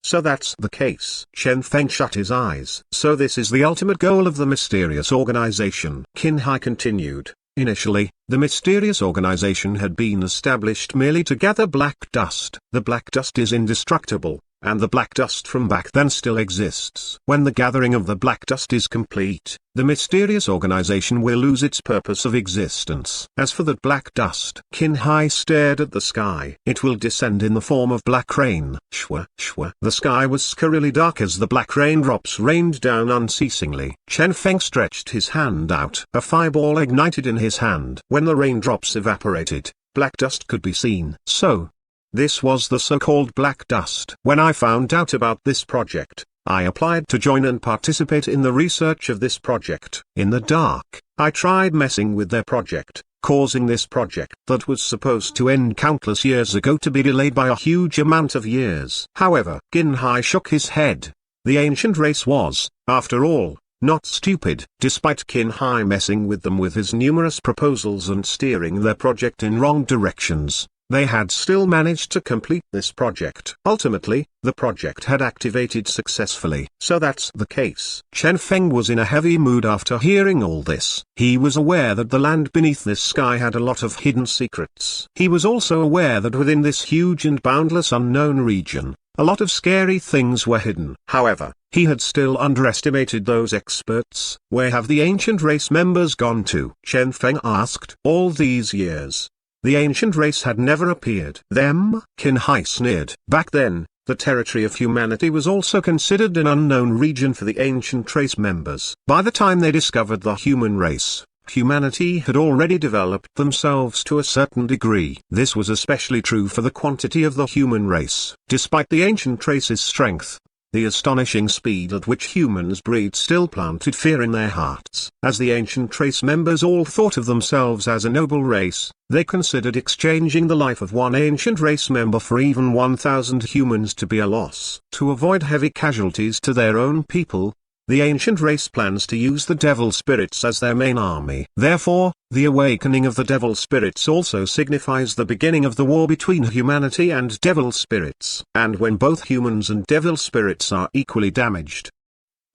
So that's the case. Chen Feng shut his eyes. So this is the ultimate goal of the mysterious organization. Qin Hai continued. Initially, the mysterious organization had been established merely to gather black dust. The black dust is indestructible, and the black dust from back then still exists. When the gathering of the black dust is complete, the mysterious organization will lose its purpose of existence. As for that black dust, Qin Hai stared at the sky. It will descend in the form of black rain. Shwa, shwa. The sky was scarily dark as the black raindrops rained down unceasingly. Chen Feng stretched his hand out. A fireball ignited in his hand. When the raindrops evaporated, black dust could be seen. So, this was the so-called black dust. When I found out about this project, I applied to join and participate in the research of this project. In the dark, I tried messing with their project, causing this project that was supposed to end countless years ago to be delayed by a huge amount of years. However, Qin Hai shook his head. The ancient race was, after all, not stupid. Despite Qin Hai messing with them with his numerous proposals and steering their project in wrong directions, they had still managed to complete this project. Ultimately, the project had activated successfully. So that's the case. Chen Feng was in a heavy mood after hearing all this. He was aware that the land beneath this sky had a lot of hidden secrets. He was also aware that within this huge and boundless unknown region, a lot of scary things were hidden. However, he had still underestimated those experts. Where have the ancient race members gone to? Chen Feng asked. All these years, the ancient race had never appeared. Them? Qin Hai sneered. Back then, the territory of humanity was also considered an unknown region for the ancient race members. By the time they discovered the human race, humanity had already developed themselves to a certain degree. This was especially true for the quantity of the human race. Despite the ancient race's strength, the astonishing speed at which humans breed still planted fear in their hearts. As the ancient race members all thought of themselves as a noble race, they considered exchanging the life of one ancient race member for even 1,000 humans to be a loss. To avoid heavy casualties to their own people, the ancient race plans to use the devil spirits as their main army. Therefore, the awakening of the devil spirits also signifies the beginning of the war between humanity and devil spirits. And when both humans and devil spirits are equally damaged,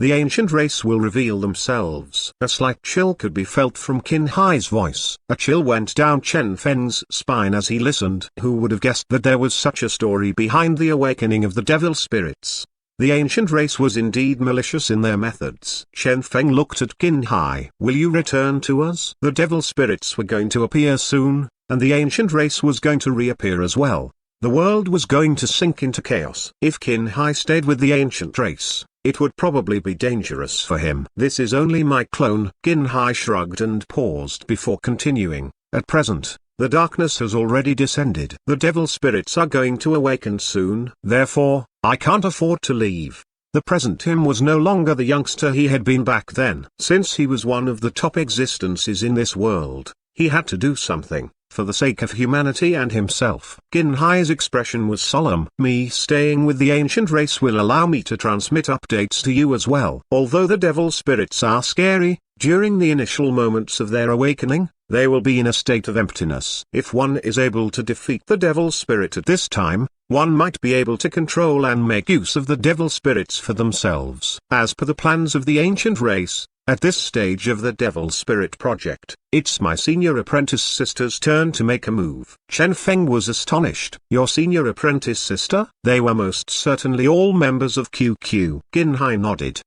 the ancient race will reveal themselves. A slight chill could be felt from Qin Hai's voice. A chill went down Chen Feng's spine as he listened. Who would have guessed that there was such a story behind the awakening of the devil spirits? The ancient race was indeed malicious in their methods. Chen Feng looked at Qin Hai. Will you return to us? The devil spirits were going to appear soon, and the ancient race was going to reappear as well. The world was going to sink into chaos. If Qin Hai stayed with the ancient race, it would probably be dangerous for him. This is only my clone. Qin Hai shrugged and paused before continuing. At present, the darkness has already descended. The devil spirits are going to awaken soon. Therefore, I can't afford to leave. The present him was no longer the youngster he had been back then. Since he was one of the top existences in this world, he had to do something, for the sake of humanity and himself. Qin Hai's expression was solemn. Me staying with the ancient race will allow me to transmit updates to you as well. Although the devil spirits are scary, during the initial moments of their awakening, they will be in a state of emptiness. If one is able to defeat the devil spirit at this time, one might be able to control and make use of the devil spirits for themselves. As per the plans of the ancient race, at this stage of the devil spirit project, it's my senior apprentice sister's turn to make a move. Chen Feng was astonished. Your senior apprentice sister? They were most certainly all members of QQ. Qin Hai nodded.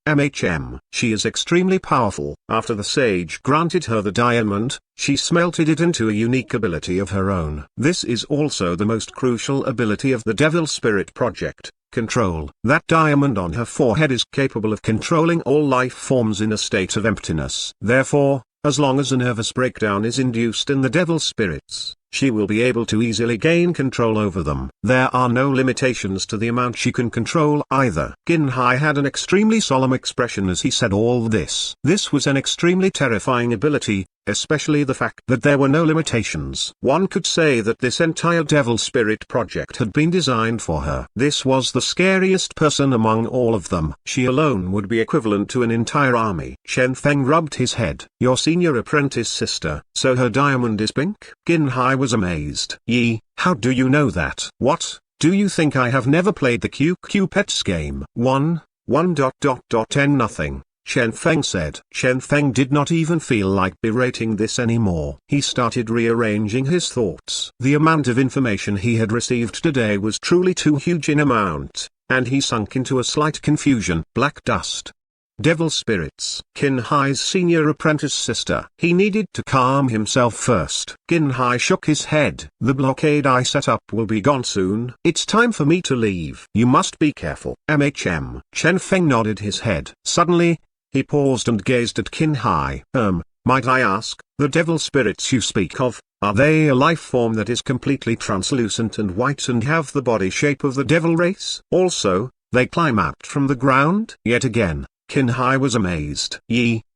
She is extremely powerful. After the sage granted her the diamond, she smelted it into a unique ability of her own. This is also the most crucial ability of the devil spirit project. Control. That diamond on her forehead is capable of controlling all life forms in a state of emptiness. Therefore, as long as a nervous breakdown is induced in the devil spirits, she will be able to easily gain control over them. There are no limitations to the amount she can control either. Qin Hai had an extremely solemn expression as he said all this. This was an extremely terrifying ability, especially the fact that there were no limitations. One could say that this entire devil spirit project had been designed for her. This was the scariest person among all of them. She alone would be equivalent to an entire army. Chen Feng rubbed his head. Your senior apprentice sister, so her diamond is pink? Qin Hai was amazed. Yi, how do you know that? What? Do you think I have never played the QQ Pets game? 1 nothing. Chen Feng said. Chen Feng did not even feel like berating this anymore. He started rearranging his thoughts. The amount of information he had received today was truly too huge in amount, and he sunk into a slight confusion. Black dust. Devil spirits. Qin Hai's senior apprentice sister. He needed to calm himself first. Qin Hai shook his head. The blockade I set up will be gone soon. It's time for me to leave. You must be careful. Chen Feng nodded his head. Suddenly, he paused and gazed at Qin Hai. Might I ask, the devil spirits you speak of, are they a life form that is completely translucent and white and have the body shape of the devil race? Also, they climb out from the ground? Yet again, Qin Hai was amazed.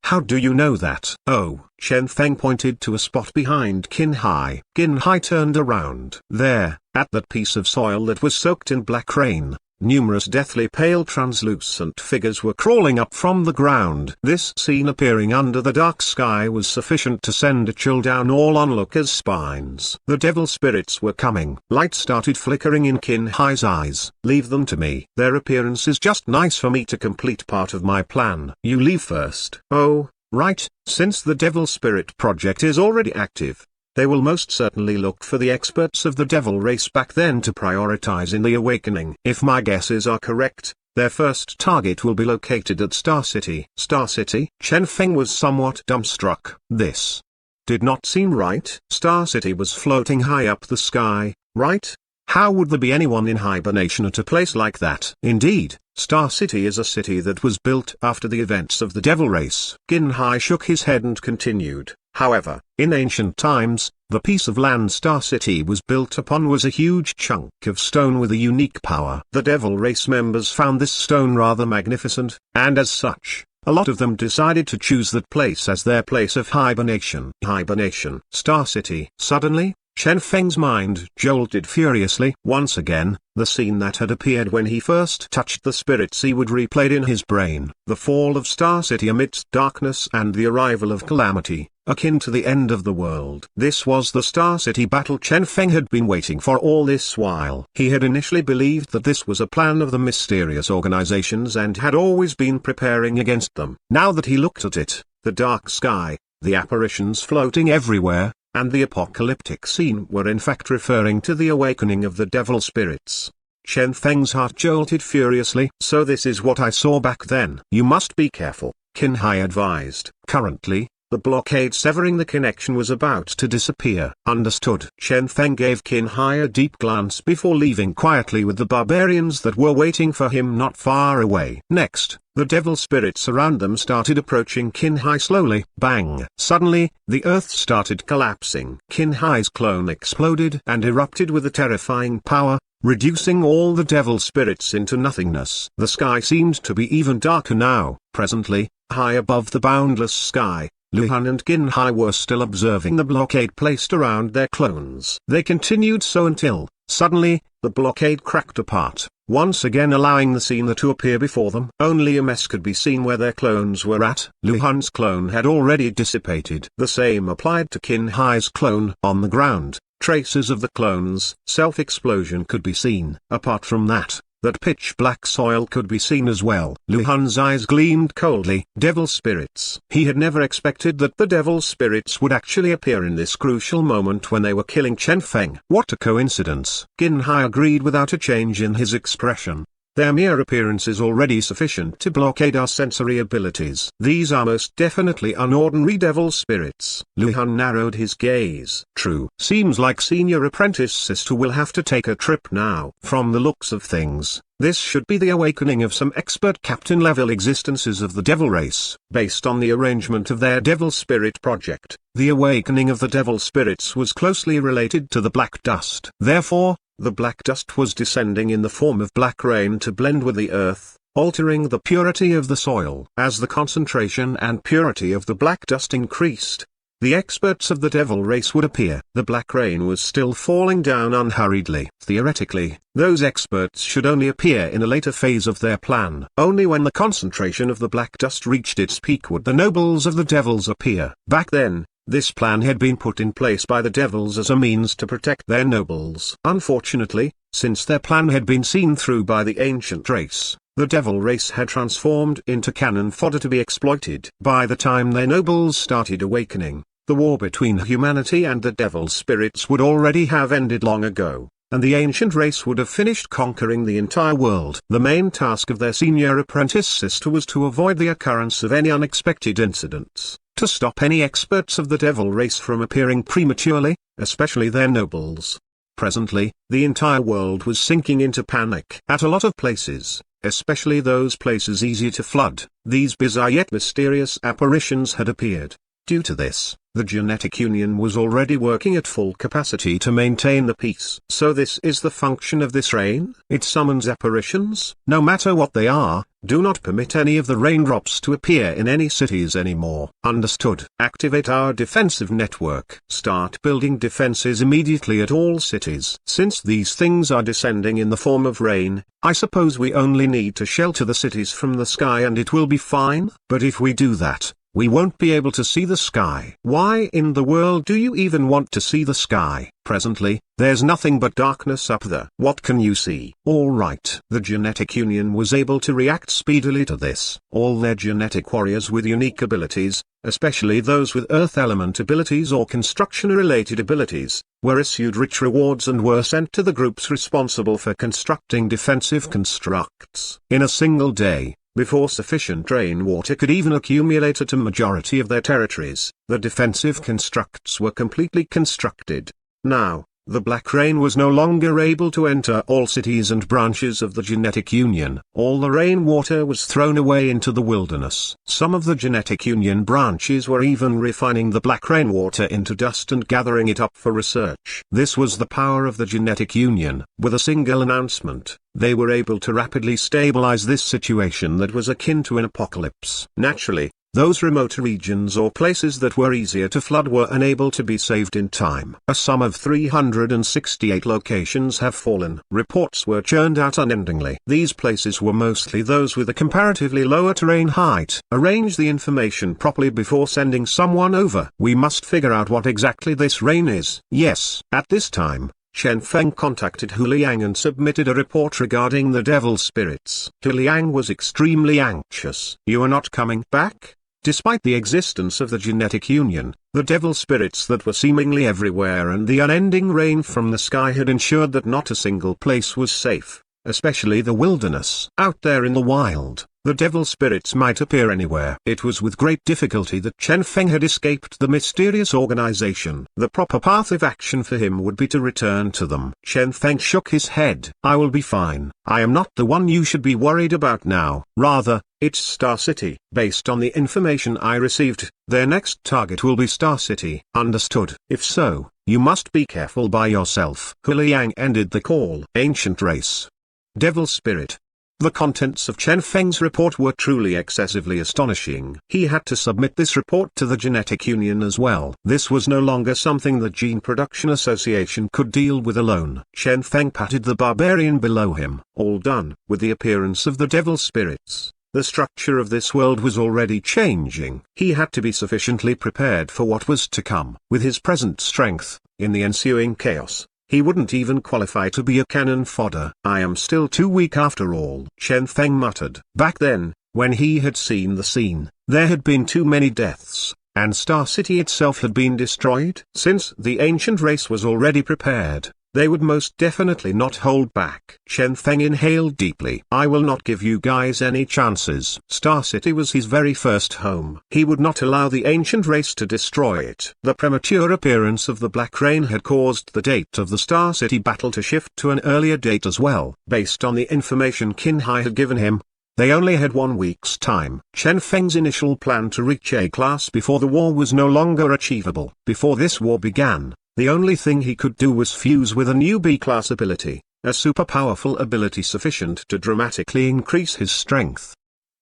How do you know that? Oh, Chen Feng pointed to a spot behind Qin Hai. Qin Hai turned around. There, at that piece of soil that was soaked in black rain, numerous deathly pale translucent figures were crawling up from the ground. This scene appearing under the dark sky was sufficient to send a chill down all onlookers' spines. The devil spirits were coming. Light started flickering in Qin Hai's eyes. Leave them to me. Their appearance is just nice for me to complete part of my plan. You leave first. Oh, right, since the devil spirit project is already active, they will most certainly look for the experts of the devil race back then to prioritize in the awakening. If my guesses are correct, their first target will be located at Star City. Star City? Chen Feng was somewhat dumbstruck. This did not seem right. Star City was floating high up the sky, right? How would there be anyone in hibernation at a place like that? Indeed, Star City is a city that was built after the events of the devil race. Qin Hai shook his head and continued. However, in ancient times, the piece of land Star City was built upon was a huge chunk of stone with a unique power. The devil race members found this stone rather magnificent, and as such, a lot of them decided to choose that place as their place of hibernation. Hibernation. Star City. Suddenly, Chen Feng's mind jolted furiously. Once again, the scene that had appeared when he first touched the spirit seaweed replayed in his brain. The fall of Star City amidst darkness and the arrival of calamity, akin to the end of the world. This was the Star City battle Chen Feng had been waiting for all this while. He had initially believed that this was a plan of the mysterious organizations and had always been preparing against them. Now that he looked at it, the dark sky, the apparitions floating everywhere, and the apocalyptic scene were in fact referring to the awakening of the devil spirits. Chen Feng's heart jolted furiously. So this is what I saw back then. You must be careful, Qin Hai advised. Currently, the blockade severing the connection was about to disappear. Understood. Chen Feng gave Qin Hai a deep glance before leaving quietly with the barbarians that were waiting for him not far away. Next, the devil spirits around them started approaching Qin Hai slowly. Bang! Suddenly, the earth started collapsing. Qin Hai's clone exploded and erupted with a terrifying power, reducing all the devil spirits into nothingness. The sky seemed to be even darker now. Presently, high above the boundless sky, Luhan and Qin Hai were still observing the blockade placed around their clones. They continued so until, suddenly, the blockade cracked apart, once again allowing the scene to appear before them. Only a mess could be seen where their clones were at. Luhan's clone had already dissipated. The same applied to Qin Hai's clone. On the ground, traces of the clone's self-explosion could be seen. Apart from that, that pitch-black soil could be seen as well. Luhan's eyes gleamed coldly. Devil spirits. He had never expected that the devil spirits would actually appear in this crucial moment when they were killing Chen Feng. What a coincidence. Qin Hai agreed without a change in his expression. Their mere appearance is already sufficient to blockade our sensory abilities. These are most definitely unordinary devil spirits. Luhan narrowed his gaze. True. Seems like senior apprentice sister will have to take a trip now. From the looks of things, this should be the awakening of some expert captain-level existences of the devil race. Based on the arrangement of their devil spirit project, the awakening of the devil spirits was closely related to the black dust. Therefore, the black dust was descending in the form of black rain to blend with the earth, altering the purity of the soil. As the concentration and purity of the black dust increased, the experts of the devil race would appear. The black rain was still falling down unhurriedly. Theoretically, those experts should only appear in a later phase of their plan. Only when the concentration of the black dust reached its peak would the nobles of the devils appear. Back then, This plan had been put in place by the devils as a means to protect their nobles. Unfortunately, since their plan had been seen through by the ancient race, the devil race had transformed into cannon fodder to be exploited. By the time their nobles started awakening, the war between humanity and the devil spirits would already have ended long ago, and the ancient race would have finished conquering the entire world. The main task of their senior apprentice sister was to avoid the occurrence of any unexpected incidents, to stop any experts of the devil race from appearing prematurely, especially their nobles. Presently, the entire world was sinking into panic. At a lot of places, especially those places easy to flood, these bizarre yet mysterious apparitions had appeared. Due to this, the genetic union was already working at full capacity to maintain the peace. So this is the function of this rain? It summons apparitions. No matter what they are, do not permit any of the raindrops to appear in any cities anymore. Understood. Activate our defensive network. Start building defenses immediately at all cities. Since these things are descending in the form of rain, I suppose we only need to shelter the cities from the sky and it will be fine. But if we do that, we won't be able to see the sky. Why in the world do you even want to see the sky? Presently, there's nothing but darkness up there. What can you see? Alright. The genetic union was able to react speedily to this. All their genetic warriors with unique abilities, especially those with earth element abilities or construction-related abilities, were issued rich rewards and were sent to the groups responsible for constructing defensive constructs. In a single day, before sufficient rainwater could even accumulate at a majority of their territories, the defensive constructs were completely constructed. Now, the black rain was no longer able to enter all cities and branches of the genetic union. All the rainwater was thrown away into the wilderness. Some of the genetic union branches were even refining the black rainwater into dust and gathering it up for research. This was the power of the genetic union. With a single announcement, they were able to rapidly stabilize this situation that was akin to an apocalypse. Naturally, those remote regions or places that were easier to flood were unable to be saved in time. A sum of 368 locations have fallen. Reports were churned out unendingly. These places were mostly those with a comparatively lower terrain height. Arrange the information properly before sending someone over. We must figure out what exactly this rain is. Yes. At this time, Chen Feng contacted Hu Liang and submitted a report regarding the devil spirits. Hu Liang was extremely anxious. You are not coming back? Despite the existence of the genetic union, the devil spirits that were seemingly everywhere and the unending rain from the sky had ensured that not a single place was safe, especially the wilderness. Out there in the wild, the devil spirits might appear anywhere. It was with great difficulty that Chen Feng had escaped the mysterious organization. The proper path of action for him would be to return to them. Chen Feng shook his head. I will be fine. I am not the one you should be worried about now. Rather, it's Star City. Based on the information I received, their next target will be Star City. Understood. If so, you must be careful by yourself. Hu Liang ended the call. Ancient race. Devil spirit. The contents of Chen Feng's report were truly excessively astonishing. He had to submit this report to the genetic union as well. This was no longer something the Gene Production Association could deal with alone. Chen Feng patted the barbarian below him. All done. With the appearance of the devil spirits, the structure of this world was already changing. He had to be sufficiently prepared for what was to come. With his present strength, in the ensuing chaos, he wouldn't even qualify to be a cannon fodder. I am still too weak after all, Chen Feng muttered. Back then, when he had seen the scene, there had been too many deaths, and Star City itself had been destroyed. Since the ancient race was already prepared, they would most definitely not hold back. Chen Feng inhaled deeply. I will not give you guys any chances. Star City was his very first home. He would not allow the ancient race to destroy it. The premature appearance of the Black Rain had caused the date of the Star City battle to shift to an earlier date as well. Based on the information Qin Hai had given him, they only had 1 week's time. Chen Feng's initial plan to reach A-class before the war was no longer achievable. Before this war began, the only thing he could do was fuse with a new B-class ability, a super powerful ability sufficient to dramatically increase his strength.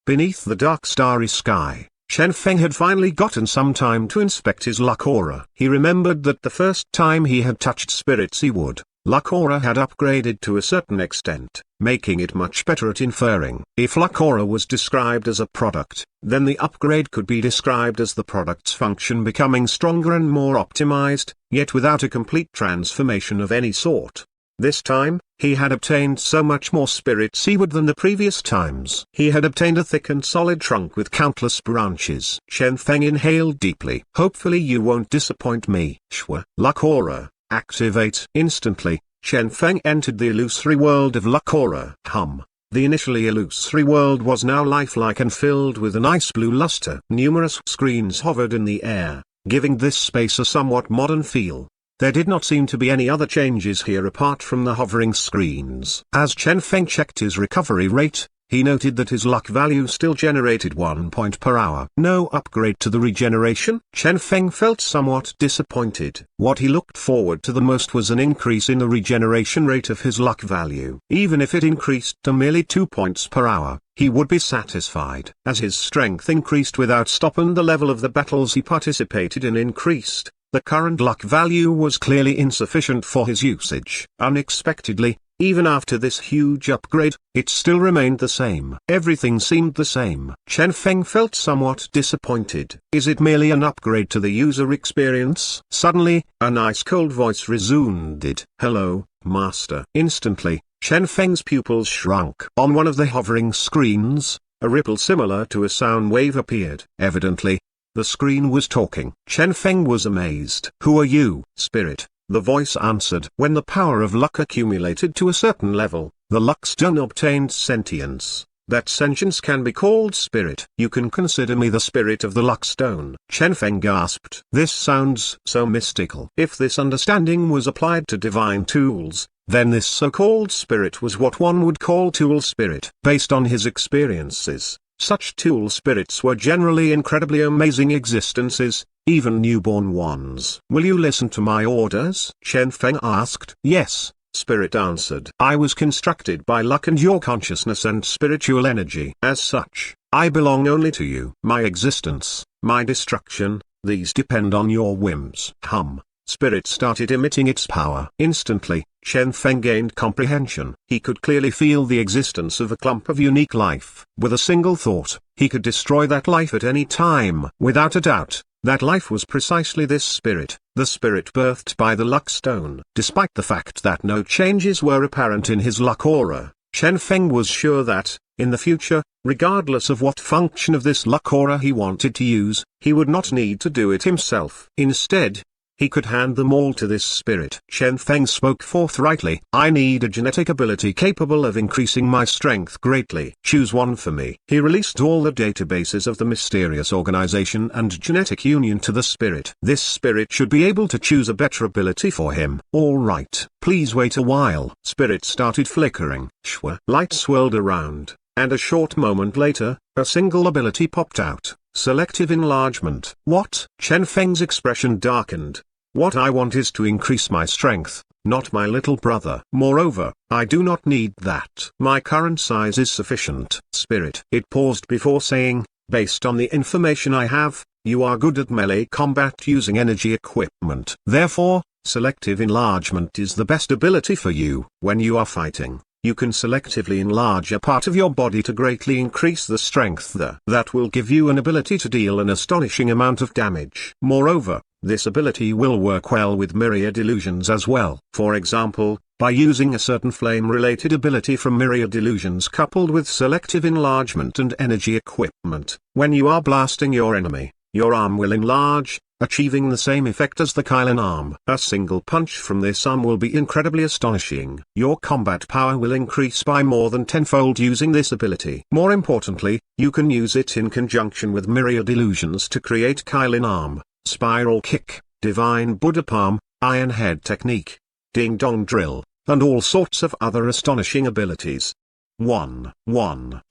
Beneath the dark starry sky, Chen Feng had finally gotten some time to inspect his luck aura. He remembered that the first time he had touched spirits he would, luck aura had upgraded to a certain extent, making it much better at inferring. If luck aura was described as a product, then the upgrade could be described as the product's function becoming stronger and more optimized, yet without a complete transformation of any sort. This time, he had obtained so much more spirit seaweed than the previous times. He had obtained a thick and solid trunk with countless branches. Chen Feng inhaled deeply. Hopefully you won't disappoint me. Shwa. Luck aura, activate. Instantly, Chen Feng entered the illusory world of luck aura. The initially illusory world was now lifelike and filled with an ice blue luster. Numerous screens hovered in the air, giving this space a somewhat modern feel. There did not seem to be any other changes here apart from the hovering screens. As Chen Feng checked his recovery rate, he noted that his luck value still generated 1 point per hour. No upgrade to the regeneration? Chen Feng felt somewhat disappointed. What he looked forward to the most was an increase in the regeneration rate of his luck value. Even if it increased to merely 2 points per hour, he would be satisfied. As his strength increased without stop and the level of the battles he participated in increased, the current luck value was clearly insufficient for his usage. Unexpectedly, even after this huge upgrade, it still remained the same. Everything seemed the same. Chen Feng felt somewhat disappointed. Is it merely an upgrade to the user experience? Suddenly, a nice cold voice resounded. Hello, Master. Instantly, Chen Feng's pupils shrunk. On one of the hovering screens, a ripple similar to a sound wave appeared. Evidently, the screen was talking. Chen Feng was amazed. Who are you? Spirit, the voice answered. When the power of luck accumulated to a certain level, the luck stone obtained sentience. That sentience can be called spirit. You can consider me the spirit of the luck stone. Chen Feng gasped. This sounds so mystical. If this understanding was applied to divine tools, then this so-called spirit was what one would call tool spirit. Based on his experiences, such tool spirits were generally incredibly amazing existences, even newborn ones. Will you listen to my orders? Chen Feng asked. Yes, Spirit answered. I was constructed by luck and your consciousness and spiritual energy. As such, I belong only to you. My existence, my destruction, these depend on your whims. Spirit started emitting its power. Instantly, Chen Feng gained comprehension. He could clearly feel the existence of a clump of unique life. With a single thought, he could destroy that life at any time. Without a doubt, that life was precisely this spirit, the spirit birthed by the luck stone. Despite the fact that no changes were apparent in his luck aura, Chen Feng was sure that, in the future, regardless of what function of this luck aura he wanted to use, he would not need to do it himself. Instead, he could hand them all to this spirit. Chen Feng spoke forthrightly. I need a genetic ability capable of increasing my strength greatly. Choose one for me. He released all the databases of the mysterious organization and genetic union to the spirit. This spirit should be able to choose a better ability for him. All right, please wait a while. Spirit started flickering. Shwa. Light swirled around, and a short moment later, a single ability popped out. Selective enlargement. What? Chen Feng's expression darkened. What I want is to increase my strength, not my little brother. Moreover, I do not need that. My current size is sufficient. Spirit. It paused before saying, based on the information I have, you are good at melee combat using energy equipment. Therefore, selective enlargement is the best ability for you. When you are fighting, you can selectively enlarge a part of your body to greatly increase the strength that will give you an ability to deal an astonishing amount of damage. Moreover, this ability will work well with myriad illusions as well. For example, by using a certain flame-related ability from myriad illusions coupled with selective enlargement and energy equipment, when you are blasting your enemy, your arm will enlarge, achieving the same effect as the Kylan arm. A single punch from this arm will be incredibly astonishing. Your combat power will increase by more than tenfold using this ability. More importantly, you can use it in conjunction with myriad illusions to create Kylan arm, spiral kick, divine Buddha palm, iron head technique, ding dong drill, and all sorts of other astonishing abilities. 1.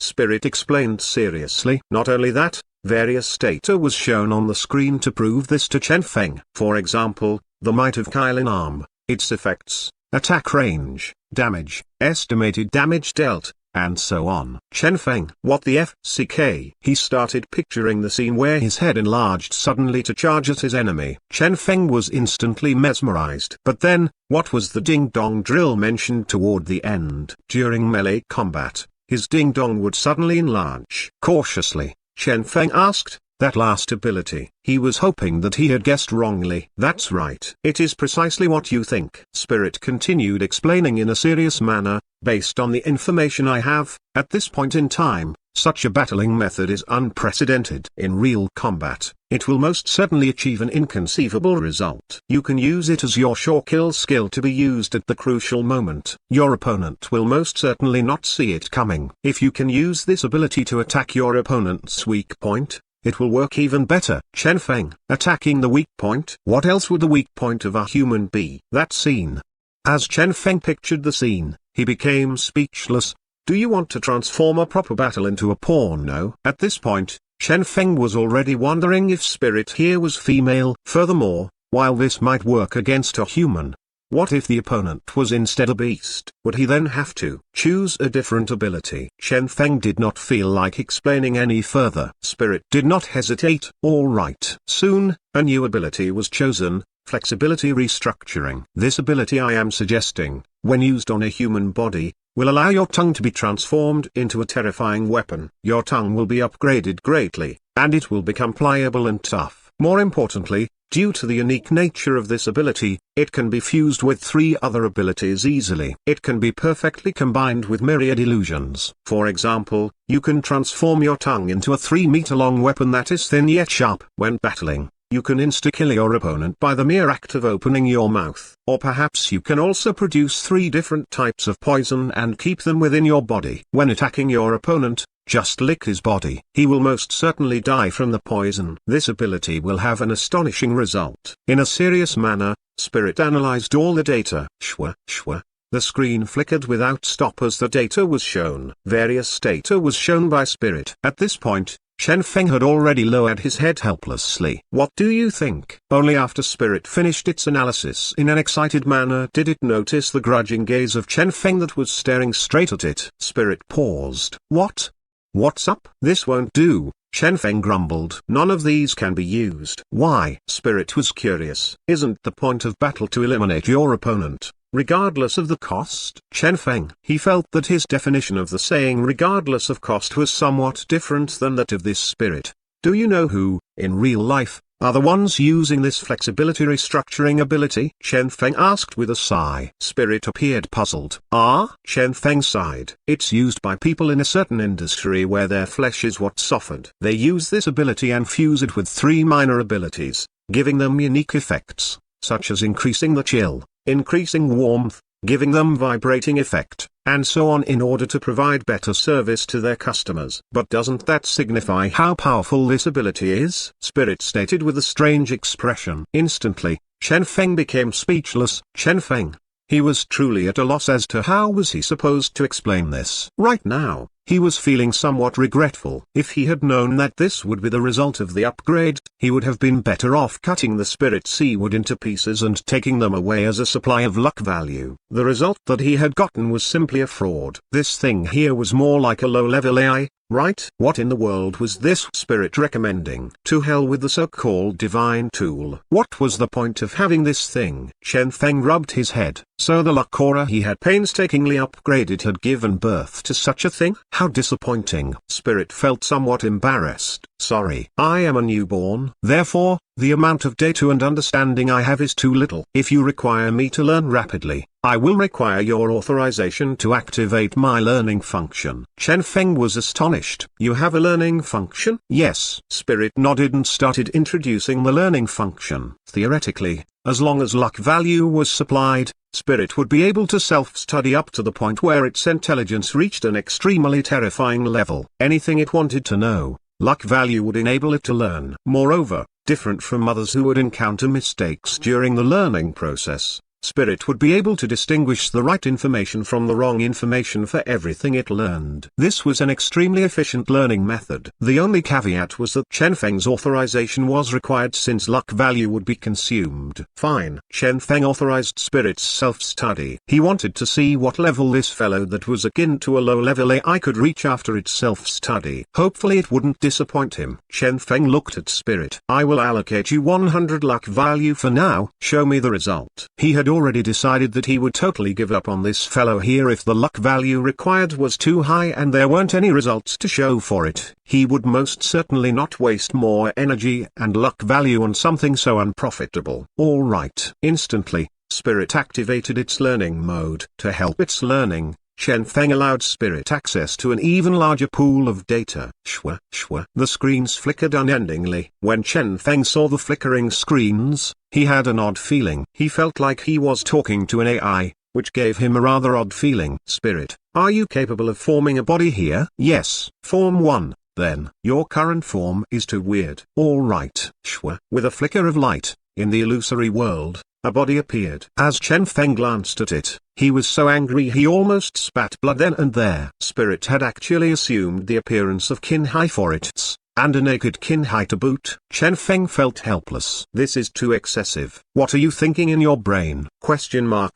Spirit explained seriously. Not only that, various data was shown on the screen to prove this to Chen Feng. For example, the might of Kylan arm, its effects, attack range, damage, estimated damage dealt, and so on. Chen Feng, what the FCK? He started picturing the scene where his head enlarged suddenly to charge at his enemy. Chen Feng was instantly mesmerized. But then, what was the ding-dong drill mentioned toward the end? During melee combat, his ding-dong would suddenly enlarge. Cautiously, Chen Feng asked, that last ability. He was hoping that he had guessed wrongly. That's right. It is precisely what you think. Spirit continued explaining in a serious manner, based on the information I have, at this point in time, such a battling method is unprecedented. In real combat, it will most certainly achieve an inconceivable result. You can use it as your sure kill skill to be used at the crucial moment. Your opponent will most certainly not see it coming. If you can use this ability to attack your opponent's weak point, it will work even better. Chen Feng, attacking the weak point? What else would the weak point of a human be? That scene. As Chen Feng pictured the scene, he became speechless. Do you want to transform a proper battle into a porno? At this point, Chen Feng was already wondering if Spirit here was female. Furthermore, while this might work against a human, what if the opponent was instead a beast? Would he then have to choose a different ability? Chen Feng did not feel like explaining any further. Spirit did not hesitate. All right. Soon, a new ability was chosen, flexibility restructuring. This ability I am suggesting, when used on a human body, will allow your tongue to be transformed into a terrifying weapon. Your tongue will be upgraded greatly, and it will become pliable and tough. More importantly, due to the unique nature of this ability, it can be fused with 3 other abilities easily. It can be perfectly combined with myriad illusions. For example, you can transform your tongue into a 3-meter-long weapon that is thin yet sharp. When battling, you can insta-kill your opponent by the mere act of opening your mouth. Or perhaps you can also produce 3 different types of poison and keep them within your body. When attacking your opponent, just lick his body. He will most certainly die from the poison. This ability will have an astonishing result. In a serious manner, Spirit analyzed all the data. Shwa, shwa. The screen flickered without stop as the data was shown. Various data was shown by Spirit. At this point, Chen Feng had already lowered his head helplessly. What do you think? Only after Spirit finished its analysis in an excited manner did it notice the grudging gaze of Chen Feng that was staring straight at it. Spirit paused. What? What's up? This won't do, Chen Feng grumbled. None of these can be used. Why? Spirit was curious. Isn't the point of battle to eliminate your opponent, regardless of the cost? Chen Feng, he felt that his definition of the saying regardless of cost was somewhat different than that of this Spirit. Do you know who, in real life, are the ones using this flexibility restructuring ability? Chen Feng asked with a sigh. Spirit appeared puzzled. Ah? Chen Feng sighed. It's used by people in a certain industry where their flesh is what's offered. They use this ability and fuse it with 3 minor abilities, giving them unique effects, such as increasing the chill, increasing warmth, giving them vibrating effect, and so on in order to provide better service to their customers. But doesn't that signify how powerful this ability is? Spirit stated with a strange expression. Instantly, Chen Feng became speechless. Chen Feng. He was truly at a loss as to how was he supposed to explain this. Right now, he was feeling somewhat regretful. If he had known that this would be the result of the upgrade, he would have been better off cutting the Spirit Seawood into pieces and taking them away as a supply of luck value. The result that he had gotten was simply a fraud. This thing here was more like a low-level AI, right? What in the world was this Spirit recommending? To hell with the so-called divine tool. What was the point of having this thing? Chen Feng rubbed his head. So the luck aura he had painstakingly upgraded had given birth to such a thing? How disappointing. Spirit felt somewhat embarrassed. Sorry, I am a newborn. Therefore, the amount of data and understanding I have is too little. If you require me to learn rapidly, I will require your authorization to activate my learning function. Chen Feng was astonished. You have a learning function? Yes. Spirit nodded and started introducing the learning function. Theoretically, as long as luck value was supplied, Spirit would be able to self-study up to the point where its intelligence reached an extremely terrifying level. Anything it wanted to know, luck value would enable it to learn. Moreover, different from others who would encounter mistakes during the learning process, Spirit would be able to distinguish the right information from the wrong information for everything it learned. This was an extremely efficient learning method. The only caveat was that Chen Feng's authorization was required since luck value would be consumed. Fine. Chen Feng authorized Spirit's self-study. He wanted to see what level this fellow that was akin to a low-level AI could reach after its self-study. Hopefully it wouldn't disappoint him. Chen Feng looked at Spirit. I will allocate you 100 luck value for now. Show me the result. He had already decided that he would totally give up on this fellow here if the luck value required was too high and there weren't any results to show for it. He would most certainly not waste more energy and luck value on something so unprofitable. Alright. Instantly, Spirit activated its learning mode. To help its learning, Chen Feng allowed Spirit access to an even larger pool of data. Shwa, shwa. The screens flickered unendingly. When Chen Feng saw the flickering screens, he had an odd feeling. He felt like he was talking to an AI, which gave him a rather odd feeling. Spirit, are you capable of forming a body here? Yes. Form 1. Then, your current form is too weird. Alright. Shwa. With a flicker of light, in the illusory world, a body appeared. As Chen Feng glanced at it, he was so angry he almost spat blood then and there. Spirit had actually assumed the appearance of Qin Hai for its, and a naked Qin Hai to boot. Chen Feng felt helpless. This is too excessive. What are you thinking in your brain?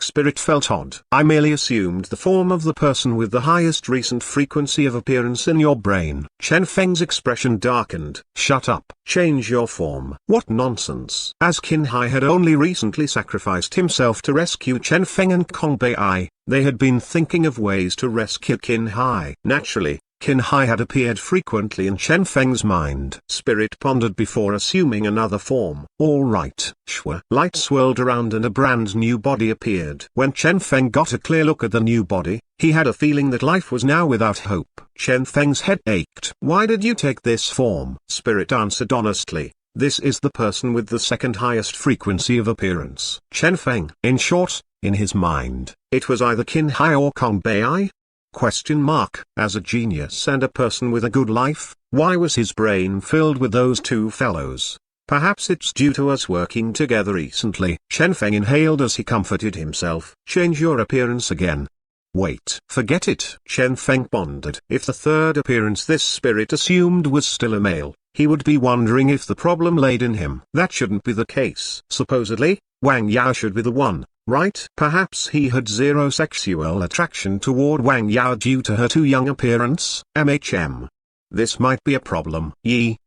Spirit felt odd. I merely assumed the form of the person with the highest recent frequency of appearance in your brain. Chen Feng's expression darkened. Shut up. Change your form. What nonsense. As Qin Hai had only recently sacrificed himself to rescue Chen Feng and Kong Bei, they had been thinking of ways to rescue Qin Hai. Naturally, Qin Hai had appeared frequently in Chen Feng's mind. Spirit pondered before assuming another form. Alright. Shwa. Light swirled around and a brand new body appeared. When Chen Feng got a clear look at the new body, he had a feeling that life was now without hope. Chen Feng's head ached. Why did you take this form? Spirit answered honestly. This is the person with the second highest frequency of appearance. Chen Feng. In short, in his mind, it was either Qin Hai or Kong Bei? As a genius and a person with a good life, why was his brain filled with those two fellows? Perhaps it's due to us working together recently. Chen Feng inhaled as he comforted himself. Change your appearance again. Wait. Forget it. Chen Feng pondered. If the third appearance this spirit assumed was still a male, he would be wondering if the problem laid in him. That shouldn't be the case. Supposedly, Wang Yao should be the one. Right? Perhaps he had zero sexual attraction toward Wang Yao due to her too young appearance. This might be a problem.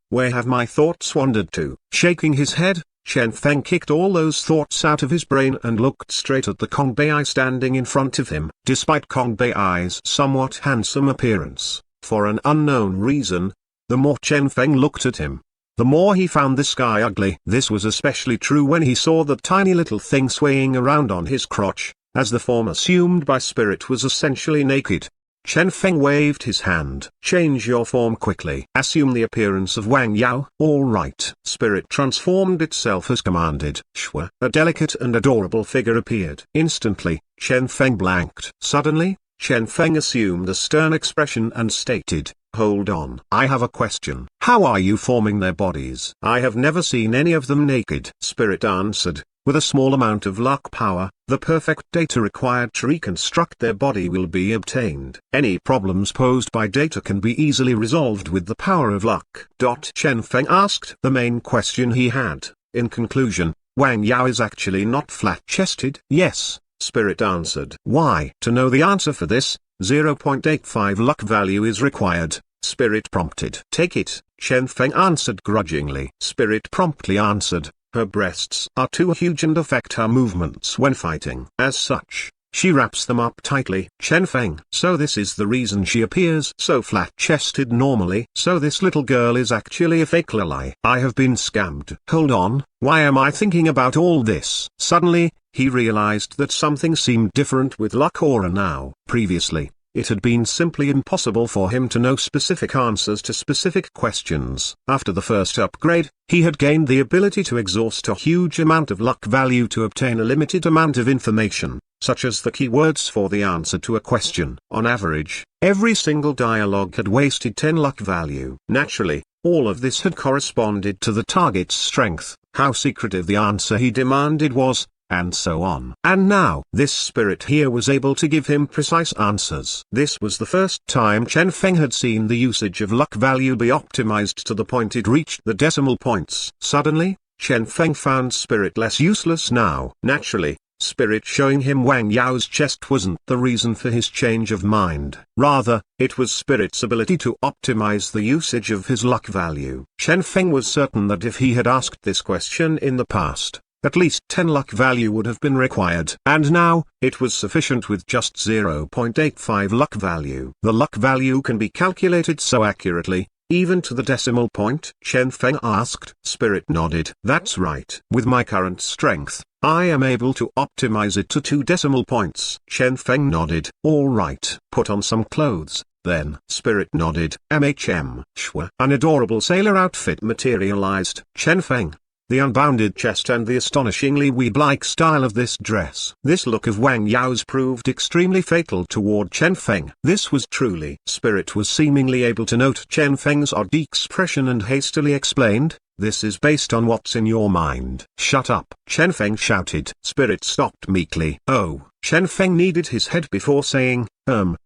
Where have my thoughts wandered to? Shaking his head, Chen Feng kicked all those thoughts out of his brain and looked straight at the Kong Bei standing in front of him. Despite Kong Bei's somewhat handsome appearance, for an unknown reason, the more Chen Feng looked at him, the more he found this guy ugly. This was especially true when he saw the tiny little thing swaying around on his crotch, as the form assumed by Spirit was essentially naked. Chen Feng waved his hand. Change your form quickly. Assume the appearance of Wang Yao. Alright. Spirit transformed itself as commanded. Shwa. A delicate and adorable figure appeared. Instantly, Chen Feng blanked. Suddenly, Chen Feng assumed a stern expression and stated, hold on. I have a question. How are you forming their bodies? I have never seen any of them naked. Spirit answered, with a small amount of luck power, the perfect data required to reconstruct their body will be obtained. Any problems posed by data can be easily resolved with the power of luck. Chen Feng asked the main question he had. In conclusion, Wang Yao is actually not flat-chested. Yes, Spirit answered. Why? To know the answer for this, 0.85 luck value is required, Spirit prompted. Take it, Chen Feng answered grudgingly. Spirit promptly answered, her breasts are too huge and affect her movements when fighting. As such, she wraps them up tightly. Chen Feng. So this is the reason she appears so flat-chested normally. So this little girl is actually a fake Lily. I have been scammed. Hold on, why am I thinking about all this? Suddenly, he realized that something seemed different with luck aura now. Previously, it had been simply impossible for him to know specific answers to specific questions. After the first upgrade, he had gained the ability to exhaust a huge amount of luck value to obtain a limited amount of information, such as the keywords for the answer to a question. On average, every single dialogue had wasted 10 luck value. Naturally, all of this had corresponded to the target's strength. How secretive the answer he demanded was, and so on. And now, this spirit here was able to give him precise answers. This was the first time Chen Feng had seen the usage of luck value be optimized to the point it reached the decimal points. Suddenly, Chen Feng found spirit less useless now. Naturally, spirit showing him Wang Yao's chest wasn't the reason for his change of mind. Rather, it was spirit's ability to optimize the usage of his luck value. Chen Feng was certain that if he had asked this question in the past, at least 10 luck value would have been required. And now, it was sufficient with just 0.85 luck value. The luck value can be calculated so accurately, even to the decimal point? Chen Feng asked. Spirit nodded. That's right. With my current strength, I am able to optimize it to 2 decimal points. Chen Feng nodded. All right. Put on some clothes, then. Spirit nodded. Shwa. An adorable sailor outfit materialized. Chen Feng, the unbounded chest and the astonishingly weeb-like style of this dress. This look of Wang Yao's proved extremely fatal toward Chen Feng. This was truly. Spirit was seemingly able to note Chen Feng's odd expression and hastily explained, this is based on what's in your mind. Shut up, Chen Feng shouted. Spirit stopped meekly. Oh, Chen Feng needed his head before saying,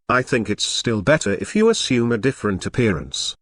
I think it's still better if you assume a different appearance.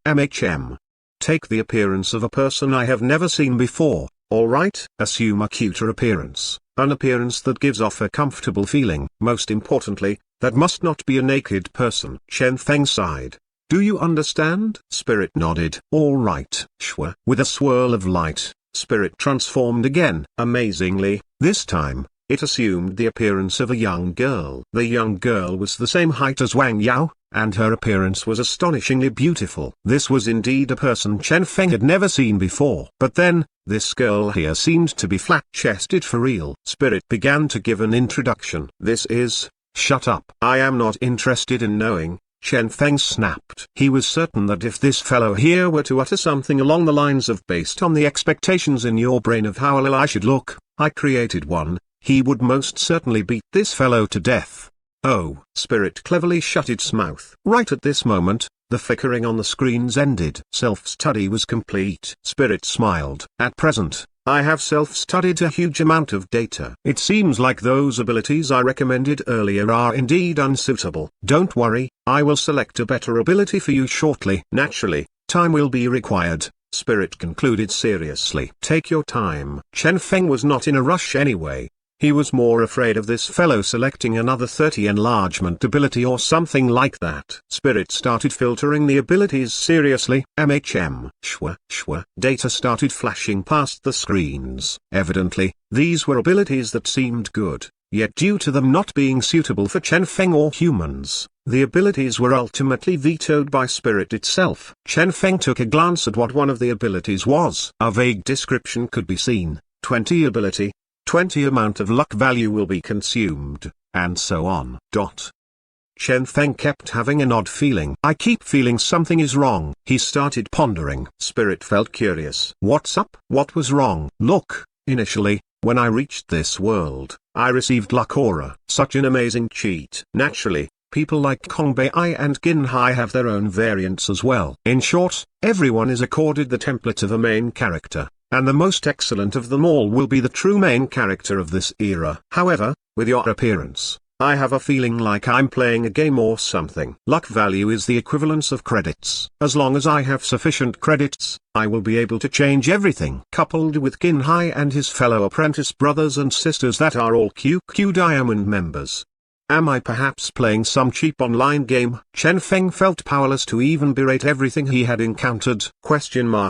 Take the appearance of a person I have never seen before. Alright, assume a cuter appearance, an appearance that gives off a comfortable feeling. Most importantly, that must not be a naked person. Chen Feng sighed. Do you understand? Spirit nodded. Alright, Shwa. With a swirl of light, Spirit transformed again. Amazingly, this time, it assumed the appearance of a young girl. The young girl was the same height as Wang Yao, and her appearance was astonishingly beautiful. This was indeed a person Chen Feng had never seen before. But then, this girl here seemed to be flat-chested for real. Spirit began to give an introduction. This is... Shut up. I am not interested in knowing, Chen Feng snapped. He was certain that if this fellow here were to utter something along the lines of based on the expectations in your brain of how ill I should look, I created one, he would most certainly beat this fellow to death. Oh, Spirit cleverly shut its mouth. Right at this moment, the flickering on the screens ended. Self-study was complete. Spirit smiled. At present, I have self-studied a huge amount of data. It seems like those abilities I recommended earlier are indeed unsuitable. Don't worry, I will select a better ability for you shortly. Naturally, time will be required, Spirit concluded seriously. Take your time. Chen Feng was not in a rush anyway. He was more afraid of this fellow selecting another 30 enlargement ability or something like that. Spirit started filtering the abilities seriously. Shwa. Data started flashing past the screens. Evidently, these were abilities that seemed good, yet due to them not being suitable for Chen Feng or humans, the abilities were ultimately vetoed by Spirit itself. Chen Feng took a glance at what one of the abilities was. A vague description could be seen. 20 ability. 20 amount of luck value will be consumed, and so on. Chen Feng kept having an odd feeling. I keep feeling something is wrong. He started pondering. Spirit felt curious. What's up? What was wrong? Look, initially, when I reached this world, I received luck aura. Such an amazing cheat. Naturally, people like Kongbei and Ginhai have their own variants as well. In short, everyone is accorded the template of a main character. And the most excellent of them all will be the true main character of this era. However, with your appearance, I have a feeling like I'm playing a game or something. Luck value is the equivalence of credits. As long as I have sufficient credits, I will be able to change everything. Coupled with Ginhai and his fellow apprentice brothers and sisters that are all QQ Diamond members. Am I perhaps playing some cheap online game? Chen Feng felt powerless to even berate everything he had encountered.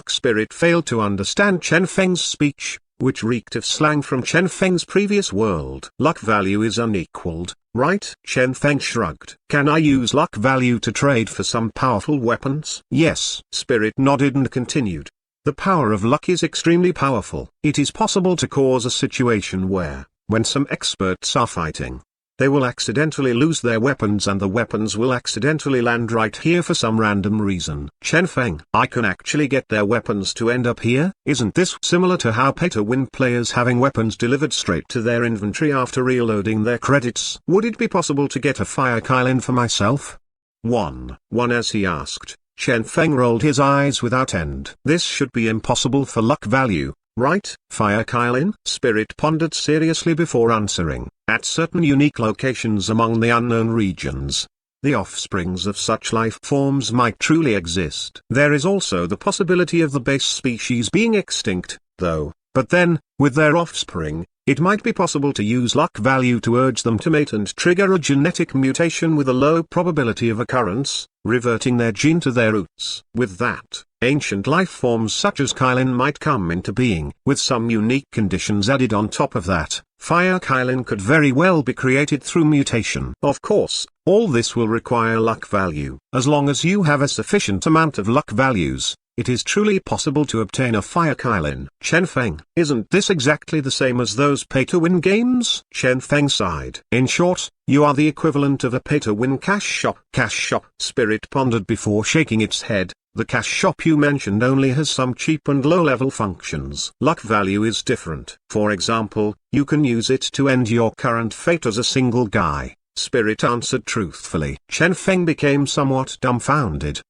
Spirit failed to understand Chen Feng's speech, which reeked of slang from Chen Feng's previous world. Luck value is unequaled, right? Chen Feng shrugged. Can I use luck value to trade for some powerful weapons? Yes. Spirit nodded and continued. The power of luck is extremely powerful. It is possible to cause a situation where, when some experts are fighting, they will accidentally lose their weapons and the weapons will accidentally land right here for some random reason. Chen Feng, I can actually get their weapons to end up here? Isn't this similar to how pay-to-win players having weapons delivered straight to their inventory after reloading their credits? Would it be possible to get a fire Kylin for myself? One as he asked, Chen Feng rolled his eyes without end. This should be impossible for luck value, right, Fire Kylin? Spirit pondered seriously before answering. At certain unique locations among the unknown regions, the offsprings of such life forms might truly exist. There is also the possibility of the base species being extinct, though, but then, with their offspring, it might be possible to use luck value to urge them to mate and trigger a genetic mutation with a low probability of occurrence, reverting their gene to their roots. With that, ancient life forms such as Kylin might come into being. With some unique conditions added on top of that, Fire Kylin could very well be created through mutation. Of course, all this will require luck value. As long as you have a sufficient amount of luck values, it is truly possible to obtain a Fire Kylin. Chen Feng, isn't this exactly the same as those pay-to-win games? Chen Feng sighed. In short, you are the equivalent of a pay-to-win cash shop. Cash shop? Spirit pondered before shaking its head. The cash shop you mentioned only has some cheap and low-level functions. Luck value is different. For example, you can use it to end your current fate as a single guy. Spirit answered truthfully. Chen Feng became somewhat dumbfounded.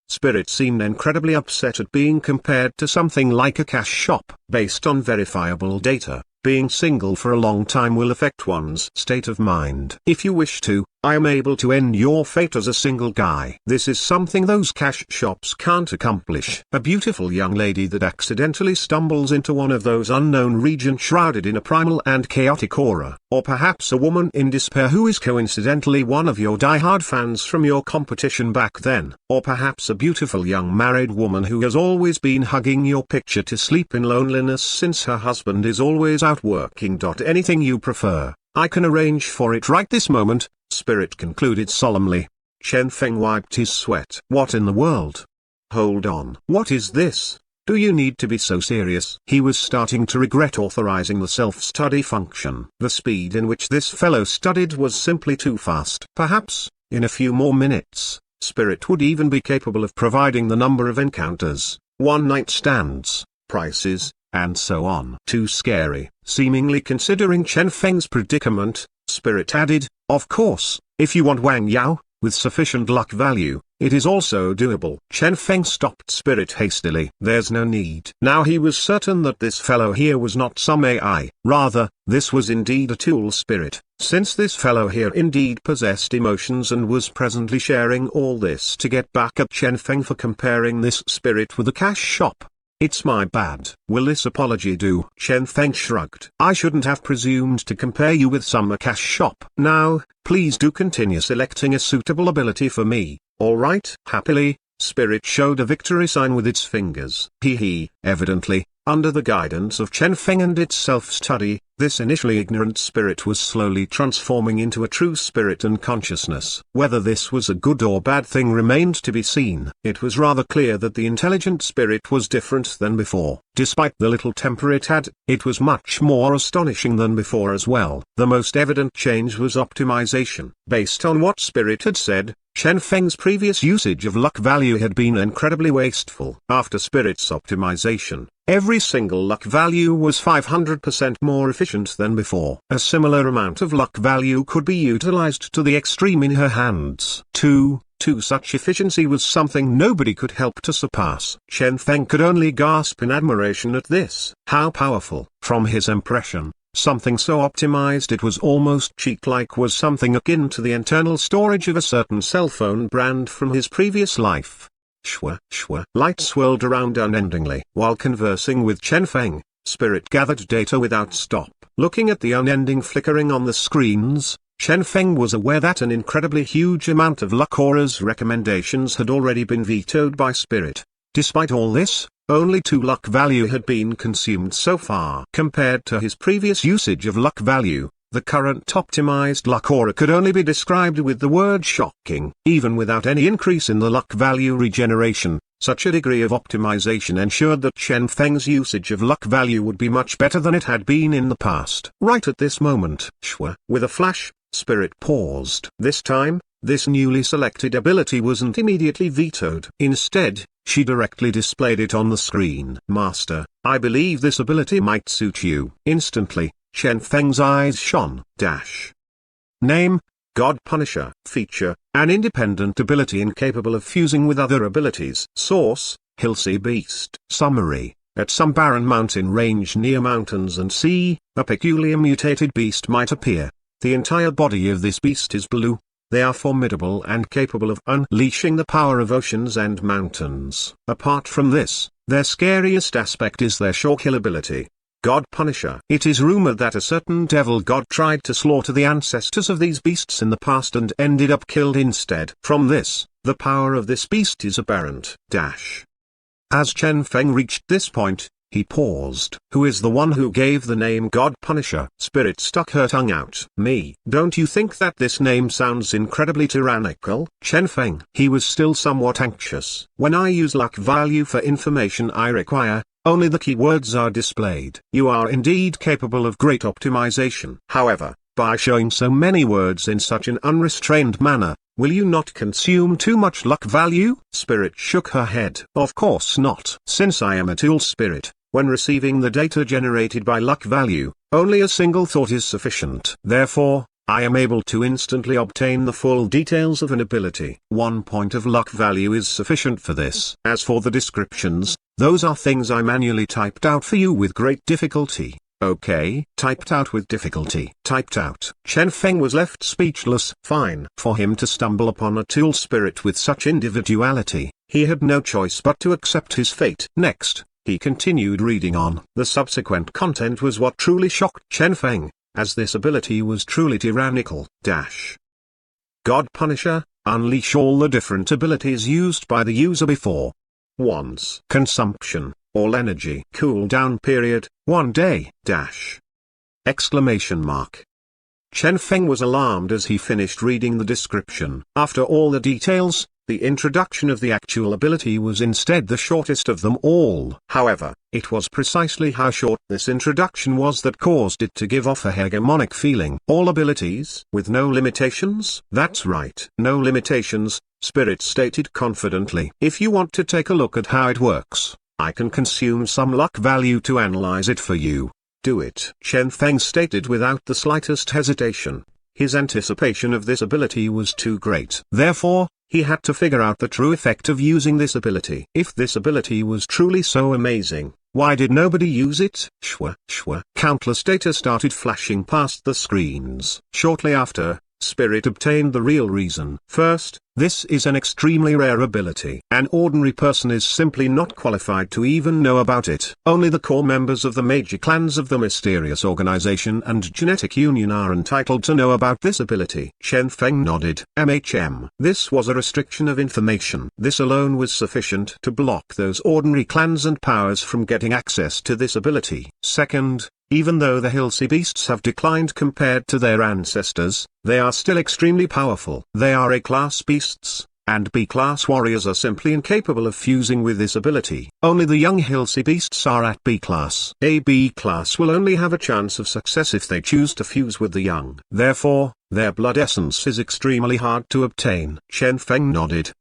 Spirit seemed incredibly upset at being compared to something like a cash shop. Based on verifiable data, being single for a long time will affect one's state of mind. If you wish to, I am able to end your fate as a single guy. This is something those cash shops can't accomplish. A beautiful young lady that accidentally stumbles into one of those unknown regions shrouded in a primal and chaotic aura, or perhaps a woman in despair who is coincidentally one of your die-hard fans from your competition back then, or perhaps a beautiful young married woman who has always been hugging your picture to sleep in loneliness since her husband is always out working. Anything you prefer, I can arrange for it right this moment, Spirit concluded solemnly. Chen Feng wiped his sweat. What in the world? Hold on. What is this? Do you need to be so serious? He was starting to regret authorizing the self-study function. The speed in which this fellow studied was simply too fast. Perhaps, in a few more minutes, Spirit would even be capable of providing the number of encounters, one-night stands, prices, and so on. Too scary. Seemingly considering Chen Feng's predicament, Spirit added, of course, if you want Wang Yao, with sufficient luck value, it is also doable. Chen Feng stopped Spirit hastily. There's no need. Now he was certain that this fellow here was not some AI. Rather, this was indeed a tool Spirit, since this fellow here indeed possessed emotions and was presently sharing all this to get back at Chen Feng for comparing this Spirit with a cash shop. It's my bad. Will this apology do? Chen Feng shrugged. I shouldn't have presumed to compare you with some cash shop. Now, please do continue selecting a suitable ability for me, alright? Happily, Spirit showed a victory sign with its fingers. Evidently, under the guidance of Chen Feng and its self-study, this initially ignorant spirit was slowly transforming into a true spirit and consciousness. Whether this was a good or bad thing remained to be seen. It was rather clear that the intelligent spirit was different than before. Despite the little temper it had, it was much more astonishing than before as well. The most evident change was optimization. Based on what Spirit had said, Chen Feng's previous usage of luck value had been incredibly wasteful. After Spirit's optimization, every single luck value was 500% more efficient than before. A similar amount of luck value could be utilized to the extreme in her hands. Such efficiency was something nobody could help to surpass. Chen Feng could only gasp in admiration at this. How powerful! From his impression, something so optimized it was almost cheat-like was something akin to the internal storage of a certain cell phone brand from his previous life. Shwa. Light swirled around unendingly. While conversing with Chen Feng, Spirit gathered data without stop. Looking at the unending flickering on the screens, Chen Feng was aware that an incredibly huge amount of luck aura's recommendations had already been vetoed by Spirit. Despite all this, only 2 luck value had been consumed so far. Compared to his previous usage of luck value, the current optimized luck aura could only be described with the word shocking. Even without any increase in the luck value regeneration, such a degree of optimization ensured that Chen Feng's usage of luck value would be much better than it had been in the past. Right at this moment, with a flash, Spirit paused. This time, this newly selected ability wasn't immediately vetoed. Instead, she directly displayed it on the screen. Master, I believe this ability might suit you. Instantly, Chen Feng's eyes shone. Name, God Punisher. Feature, an independent ability incapable of fusing with other abilities. Source, Hilsey Beast. Summary, At some barren mountain range near mountains and sea, a peculiar mutated beast might appear. The entire body of this beast is blue. They are formidable and capable of unleashing the power of oceans and mountains. Apart from this, their scariest aspect is their sure kill ability. God Punisher. It is rumored that a certain devil god tried to slaughter the ancestors of these beasts in the past and ended up killed instead. From this, the power of this beast is apparent. As Chen Feng reached this point, he paused. Who is the one who gave the name God Punisher? Spirit stuck her tongue out. Me. Don't you think that this name sounds incredibly tyrannical? Chen Feng. He was still somewhat anxious. When I use luck value for information I require, only the keywords are displayed. You are indeed capable of great optimization. However, by showing so many words in such an unrestrained manner, will you not consume too much luck value? Spirit shook her head. Of course not. Since I am a tool spirit, when receiving the data generated by luck value, only a single thought is sufficient. Therefore, I am able to instantly obtain the full details of an ability. 1 point of luck value is sufficient for this. As for the descriptions, those are things I manually typed out for you with great difficulty. Okay, typed out with difficulty. Typed out. Chen Feng was left speechless. Fine. For him to stumble upon a tool spirit with such individuality, he had no choice but to accept his fate. Next, he continued reading on. The subsequent content was what truly shocked Chen Feng, as this ability was truly tyrannical. God Punisher, unleash all the different abilities used by the user before. Once. Consumption, all energy. Cooldown period, 1 day. Exclamation mark. Chen Feng was alarmed as he finished reading the description. After all the details, the introduction of the actual ability was instead the shortest of them all. However, it was precisely how short this introduction was that caused it to give off a hegemonic feeling. All abilities, with no limitations? That's right. No limitations, Spirit stated confidently. If you want to take a look at how it works, I can consume some luck value to analyze it for you. Do it. Chen Feng stated without the slightest hesitation. His anticipation of this ability was too great. Therefore, he had to figure out the true effect of using this ability. If this ability was truly so amazing, why did nobody use it? Countless data started flashing past the screens. Shortly after, Spirit obtained the real reason. First, this is an extremely rare ability. An ordinary person is simply not qualified to even know about it. Only the core members of the major clans of the mysterious organization and genetic union are entitled to know about this ability. Chen Feng nodded. This was a restriction of information. This alone was sufficient to block those ordinary clans and powers from getting access to this ability. Second, even though the Hilsey beasts have declined compared to their ancestors, they are still extremely powerful. They are A-class beasts, and B-class warriors are simply incapable of fusing with this ability. Only the young Hilsey beasts are at B-class. A B-class will only have a chance of success if they choose to fuse with the young. Therefore, their blood essence is extremely hard to obtain. Chen Feng nodded.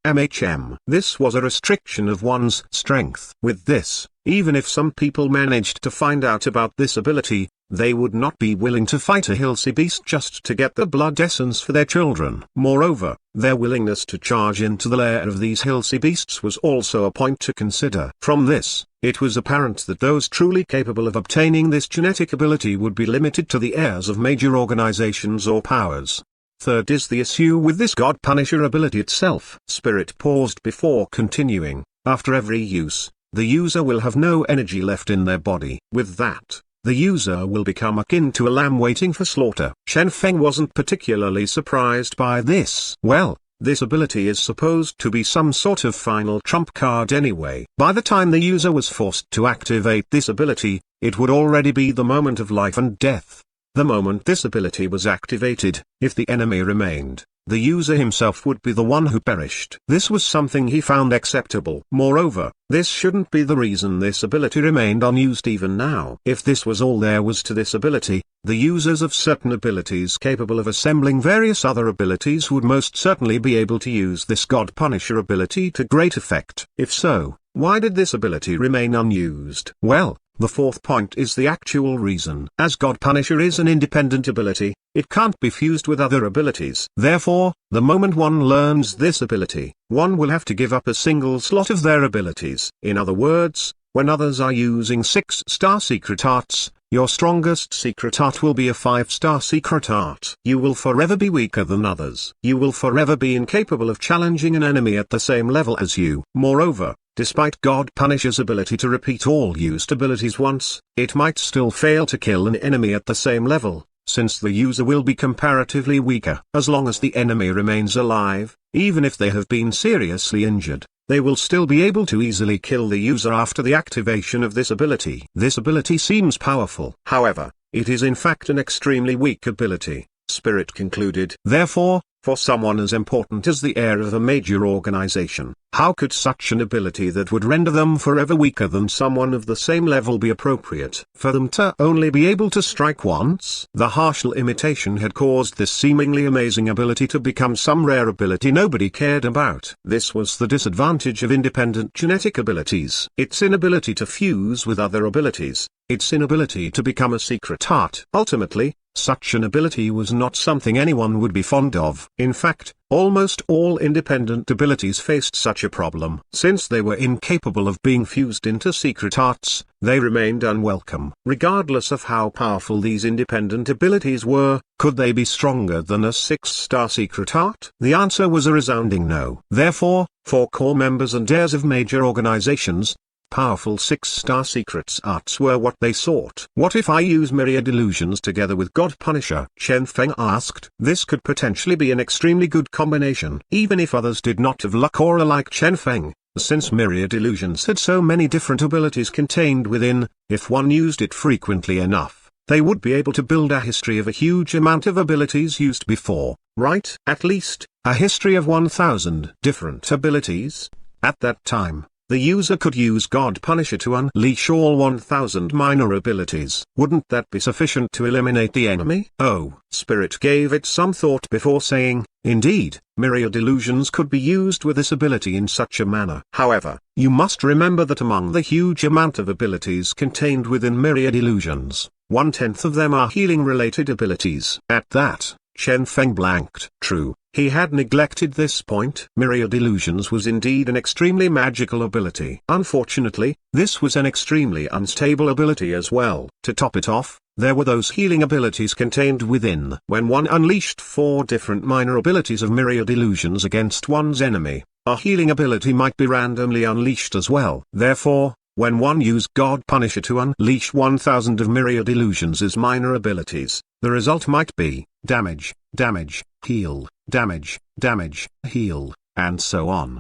This was a restriction of one's strength. With this, even if some people managed to find out about this ability, they would not be willing to fight a Hilsey beast just to get the blood essence for their children. Moreover, their willingness to charge into the lair of these Hilsey beasts was also a point to consider. From this, it was apparent that those truly capable of obtaining this genetic ability would be limited to the heirs of major organizations or powers. Third is the issue with this God Punisher ability itself. Spirit paused before continuing. After every use, the user will have no energy left in their body. With that, the user will become akin to a lamb waiting for slaughter. Chen Feng wasn't particularly surprised by this. Well, this ability is supposed to be some sort of final trump card anyway. By the time the user was forced to activate this ability, it would already be the moment of life and death. The moment this ability was activated, if the enemy remained, the user himself would be the one who perished. This was something he found acceptable. Moreover, this shouldn't be the reason this ability remained unused even now. If this was all there was to this ability, the users of certain abilities capable of assembling various other abilities would most certainly be able to use this God Punisher ability to great effect. If so, why did this ability remain unused? Well, the fourth point is the actual reason. As God Punisher is an independent ability, it can't be fused with other abilities. Therefore, the moment one learns this ability, one will have to give up a single slot of their abilities. In other words, When others are using 6-star secret arts, your strongest secret art will be a 5-star secret art. You will forever be weaker than others. You will forever be incapable of challenging an enemy at the same level as you. Moreover, despite God Punisher's ability to repeat all used abilities once, it might still fail to kill an enemy at the same level, since the user will be comparatively weaker. As long as the enemy remains alive, even if they have been seriously injured, they will still be able to easily kill the user after the activation of this ability. This ability seems powerful. However, it is in fact an extremely weak ability, Spirit concluded. Therefore, for someone as important as the heir of a major organization, how could such an ability that would render them forever weaker than someone of the same level be appropriate? For them to only be able to strike once? The harsh limitation had caused this seemingly amazing ability to become some rare ability nobody cared about. This was the disadvantage of independent genetic abilities. Its inability to fuse with other abilities, its inability to become a secret art. Ultimately, such an ability was not something anyone would be fond of. In fact, almost all independent abilities faced such a problem. Since they were incapable of being fused into secret arts, they remained unwelcome. Regardless of how powerful these independent abilities were, could they be stronger than a 6-star secret art? The answer was a resounding no. Therefore, for core members and heirs of major organizations, powerful 6-star secrets arts were what they sought. What if I use myriad illusions together with God Punisher? Chen Feng asked. This could potentially be an extremely good combination. Even if others did not have luck or are like Chen Feng, since myriad illusions had so many different abilities contained within, if one used it frequently enough, they would be able to build a history of a huge amount of abilities used before, right? At least, a history of 1,000 different abilities. At that time, the user could use God Punisher to unleash all 1,000 minor abilities. Wouldn't that be sufficient to eliminate the enemy? Oh, Spirit gave it some thought before saying, indeed, myriad illusions could be used with this ability in such a manner. However, you must remember that among the huge amount of abilities contained within myriad illusions, 1/10 of them are healing-related abilities. At that, Chen Feng blanked. True, he had neglected this point. Myriad illusions was indeed an extremely magical ability. Unfortunately, this was an extremely unstable ability as well. To top it off, there were those healing abilities contained within. When one unleashed 4 different minor abilities of myriad illusions against one's enemy, a healing ability might be randomly unleashed as well. Therefore, when one used God Punisher to unleash 1,000 of myriad illusions as minor abilities, the result might be damage, damage, heal, damage, damage, heal, and so on.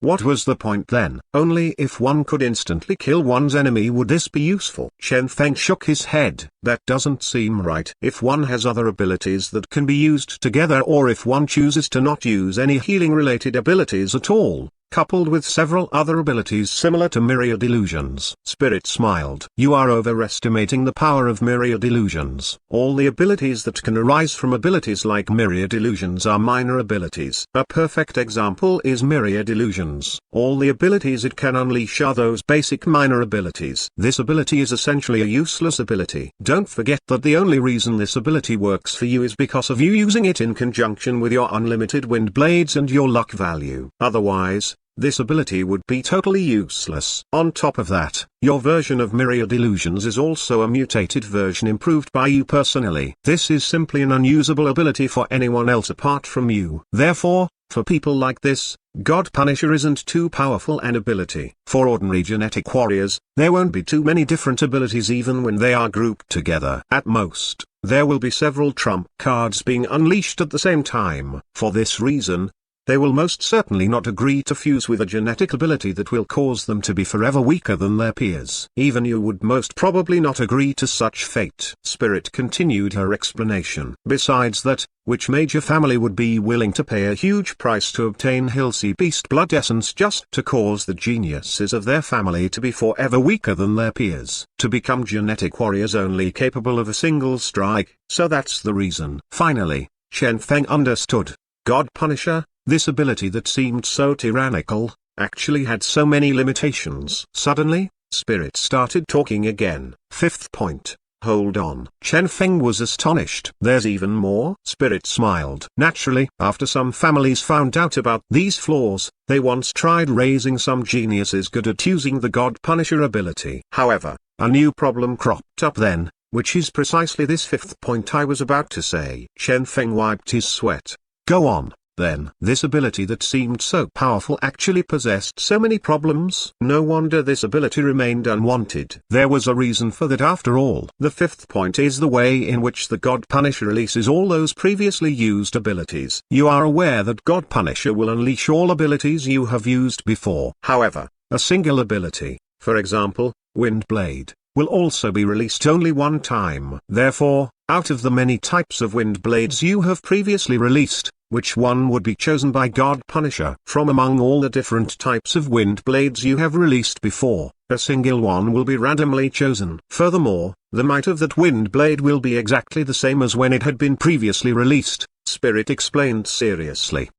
What was the point then? Only if one could instantly kill one's enemy would this be useful. Chen Feng shook his head. That doesn't seem right. If one has other abilities that can be used together, or if one chooses to not use any healing-related abilities at all, coupled with several other abilities similar to myriad illusions. Spirit smiled. You are overestimating the power of myriad illusions. All the abilities that can arise from abilities like myriad illusions are minor abilities. A perfect example is myriad illusions. All the abilities it can unleash are those basic minor abilities. This ability is essentially a useless ability. Don't forget that the only reason this ability works for you is because of you using it in conjunction with your unlimited wind blades and your luck value. Otherwise, this ability would be totally useless. On top of that, your version of myriad illusions is also a mutated version improved by you personally. This is simply an unusable ability for anyone else apart from you. Therefore, for people like this, God Punisher isn't too powerful an ability. For ordinary genetic warriors, there won't be too many different abilities even when they are grouped together. At most, there will be several trump cards being unleashed at the same time. For this reason, they will most certainly not agree to fuse with a genetic ability that will cause them to be forever weaker than their peers. Even you would most probably not agree to such fate. Spirit continued her explanation. Besides that, which major family would be willing to pay a huge price to obtain Hilsey Beast Blood Essence just to cause the geniuses of their family to be forever weaker than their peers? To become genetic warriors only capable of a single strike, so that's the reason. Finally, Chen Feng understood. God Punisher, this ability that seemed so tyrannical, actually had so many limitations. Suddenly, Spirit started talking again. 5th point. Hold on. Chen Feng was astonished. There's even more? Spirit smiled. Naturally, after some families found out about these flaws, they once tried raising some geniuses good at using the God Punisher ability. However, a new problem cropped up then, which is precisely this fifth point I was about to say. Chen Feng wiped his sweat. Go on. Then, this ability that seemed so powerful actually possessed so many problems. No wonder this ability remained unwanted. There was a reason for that after all. The fifth point is the way in which the God Punisher releases all those previously used abilities. You are aware that God Punisher will unleash all abilities you have used before. However, a single ability, for example, Wind Blade, will also be released only one time. Therefore, out of the many types of Wind Blades you have previously released, which one would be chosen by God Punisher? From among all the different types of Wind Blades you have released before, a single one will be randomly chosen. Furthermore, the might of that Wind Blade will be exactly the same as when it had been previously released, Spirit explained seriously.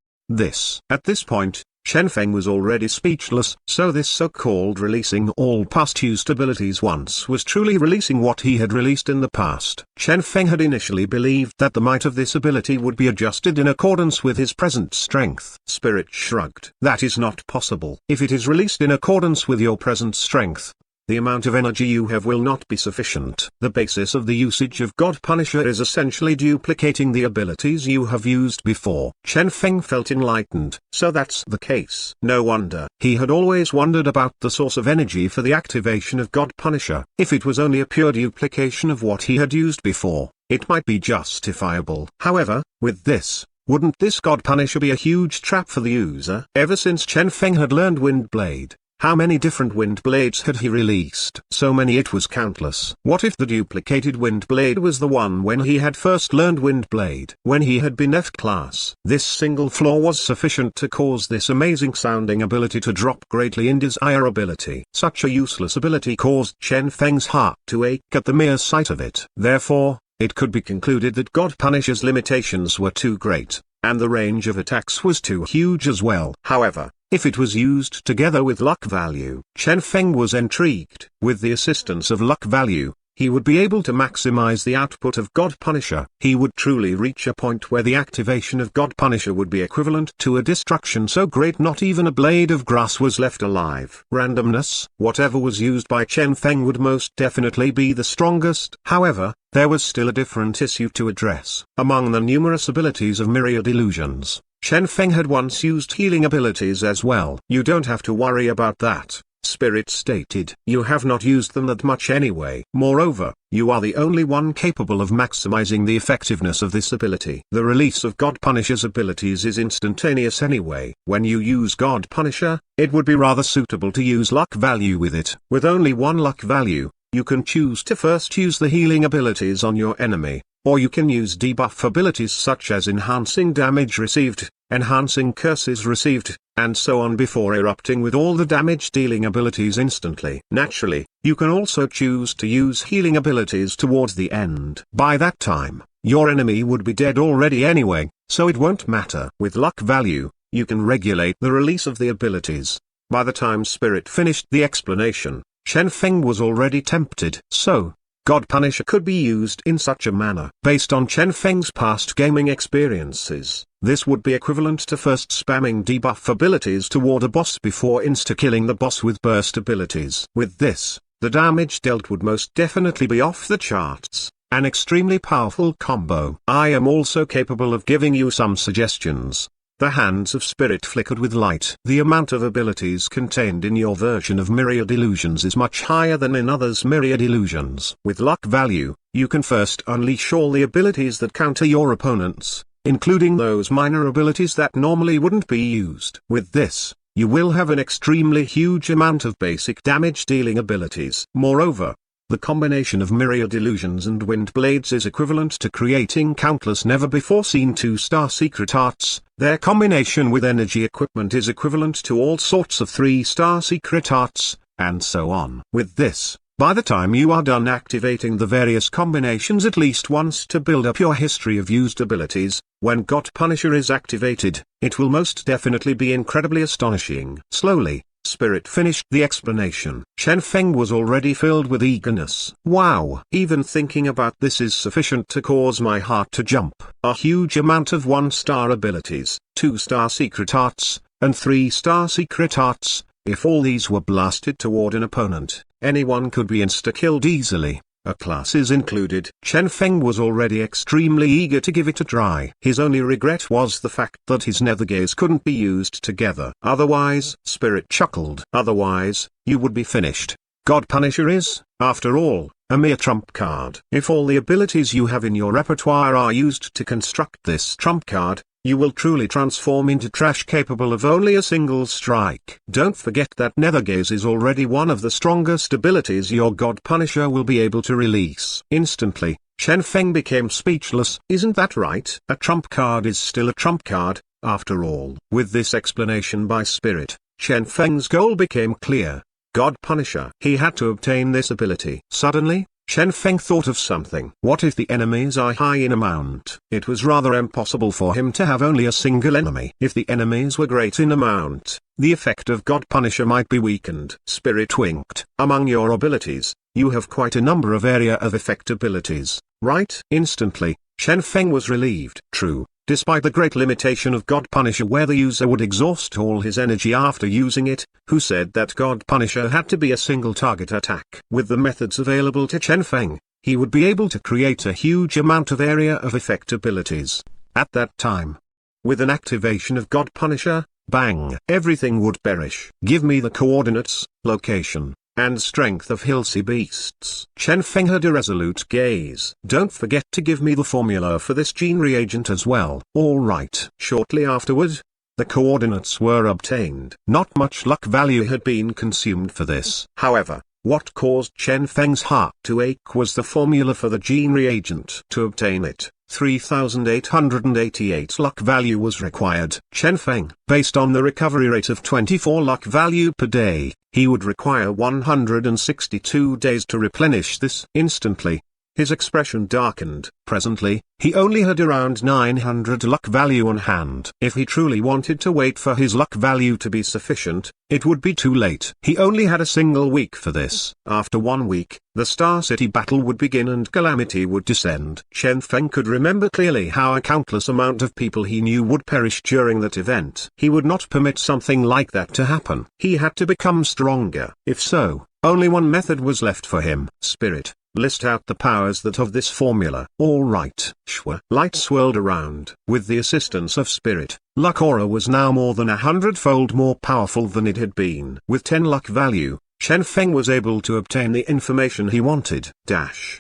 At this point, Chen Feng was already speechless. So this so-called releasing all past used abilities once was truly releasing what he had released in the past. Chen Feng had initially believed that the might of this ability would be adjusted in accordance with his present strength. Spirit shrugged. That is not possible. If it is released in accordance with your present strength, the amount of energy you have will not be sufficient. The basis of the usage of God Punisher is essentially duplicating the abilities you have used before. Chen Feng felt enlightened. So that's the case. No wonder. He had always wondered about the source of energy for the activation of God Punisher. If it was only a pure duplication of what he had used before, it might be justifiable. However, with this, wouldn't this God Punisher be a huge trap for the user? Ever since Chen Feng had learned Wind Blade, how many different Wind Blades had he released? So many it was countless. What if the duplicated Wind Blade was the one when he had first learned Wind Blade? When he had been F-class. This single flaw was sufficient to cause this amazing sounding ability to drop greatly in desirability. Such a useless ability caused Chen Feng's heart to ache at the mere sight of it. Therefore, it could be concluded that God Punisher's limitations were too great, and the range of attacks was too huge as well. However, if it was used together with luck value, Chen Feng was intrigued. With the assistance of luck value, he would be able to maximize the output of God Punisher. He would truly reach a point where the activation of God Punisher would be equivalent to a destruction so great not even a blade of grass was left alive. Randomness, whatever was used by Chen Feng would most definitely be the strongest. However, there was still a different issue to address. Among the numerous abilities of myriad illusions, Chen Feng had once used healing abilities as well. You don't have to worry about that, Spirit stated. You have not used them that much anyway. Moreover, you are the only one capable of maximizing the effectiveness of this ability. The release of God Punisher's abilities is instantaneous anyway. When you use God Punisher, it would be rather suitable to use luck value with it. With only one luck value, you can choose to first use the healing abilities on your enemy, or you can use debuff abilities such as enhancing damage received, enhancing curses received, and so on before erupting with all the damage-dealing abilities instantly. Naturally, you can also choose to use healing abilities towards the end. By that time, your enemy would be dead already anyway, so it won't matter. With luck value, you can regulate the release of the abilities. By the time Spirit finished the explanation, Chen Feng was already tempted. So, God Punisher could be used in such a manner. Based on Chen Feng's past gaming experiences, this would be equivalent to first spamming debuff abilities toward a boss before insta-killing the boss with burst abilities. With this, the damage dealt would most definitely be off the charts. An extremely powerful combo. I am also capable of giving you some suggestions. The hands of Spirit flickered with light. The amount of abilities contained in your version of Myriad Illusions is much higher than in others' Myriad Illusions. With luck value, you can first unleash all the abilities that counter your opponents, including those minor abilities that normally wouldn't be used. With this, you will have an extremely huge amount of basic damage-dealing abilities. Moreover, the combination of Myriad Illusions and Wind Blades is equivalent to creating countless never-before-seen 2-star secret arts. Their combination with energy equipment is equivalent to all sorts of 3-star secret arts, and so on. With this, by the time you are done activating the various combinations at least once to build up your history of used abilities, when God Punisher is activated, it will most definitely be incredibly astonishing. Slowly, Spirit finished the explanation. Chen Feng was already filled with eagerness. Wow, even thinking about this is sufficient to cause my heart to jump. A huge amount of 1-star abilities, 2-star secret arts, and 3-star secret arts. If all these were blasted toward an opponent, anyone could be insta-killed easily. Classes included. Chen Feng was already extremely eager to give it a try. His only regret was the fact that his nether gaze couldn't be used together. Otherwise, Spirit chuckled. Otherwise, you would be finished. God Punisher is, after all, a mere trump card. If all the abilities you have in your repertoire are used to construct this trump card, you will truly transform into trash capable of only a single strike. Don't forget that nether gaze is already one of the strongest abilities your God Punisher will be able to release. Instantly, Chen Feng became speechless. Isn't that right? A trump card is still a trump card, after all. With this explanation by Spirit, Chen Feng's goal became clear. God Punisher. He had to obtain this ability. Suddenly, Chen Feng thought of something. What if the enemies are high in amount? It was rather impossible for him to have only a single enemy. If the enemies were great in amount, the effect of God Punisher might be weakened. Spirit winked. Among your abilities, you have quite a number of area of effect abilities, right? Instantly, Chen Feng was relieved. True. Despite the great limitation of God Punisher where the user would exhaust all his energy after using it, who said that God Punisher had to be a single target attack? With the methods available to Chen Feng, he would be able to create a huge amount of area of effect abilities. At that time, with an activation of God Punisher, bang, everything would perish. Give me the coordinates, location, and strength of Hilsey beasts. Chen Feng had a resolute gaze. Don't forget to give me the formula for this gene reagent as well. Alright. Shortly afterward, the coordinates were obtained. Not much luck value had been consumed for this. However, what caused Chen Feng's heart to ache was the formula for the gene reagent. To obtain it, 3,888 luck value was required. Chen Feng, based on the recovery rate of 24 luck value per day, he would require 162 days to replenish this. Instantly, his expression darkened. Presently, he only had around 900 luck value on hand. If he truly wanted to wait for his luck value to be sufficient, it would be too late. He only had a single week for this. After 1 week, the Star City battle would begin and calamity would descend. Chen Feng could remember clearly how a countless amount of people he knew would perish during that event. He would not permit something like that to happen. He had to become stronger. If so, only one method was left for him. Spirit, list out the powers that of this formula. Alright. Shwa. Light swirled around. With the assistance of Spirit, Luck Aura was now more than 100-fold more powerful than it had been. With 10 luck value, Chen Feng was able to obtain the information he wanted. Dash.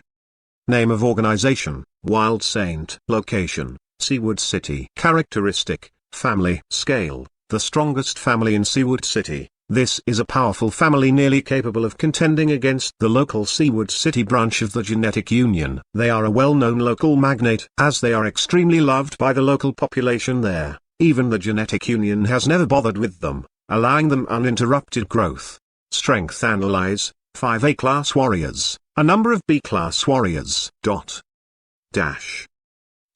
Name of organization, Wild Saint. Location, Seawood City. Characteristic, family. Scale, the strongest family in Seawood City. This is a powerful family nearly capable of contending against the local Seawood City branch of the Genetic Union. They are a well-known local magnate, as they are extremely loved by the local population there. Even the Genetic Union has never bothered with them, allowing them uninterrupted growth. Strength Analyze, 5 A-class warriors, a number of B-class warriors. Dash.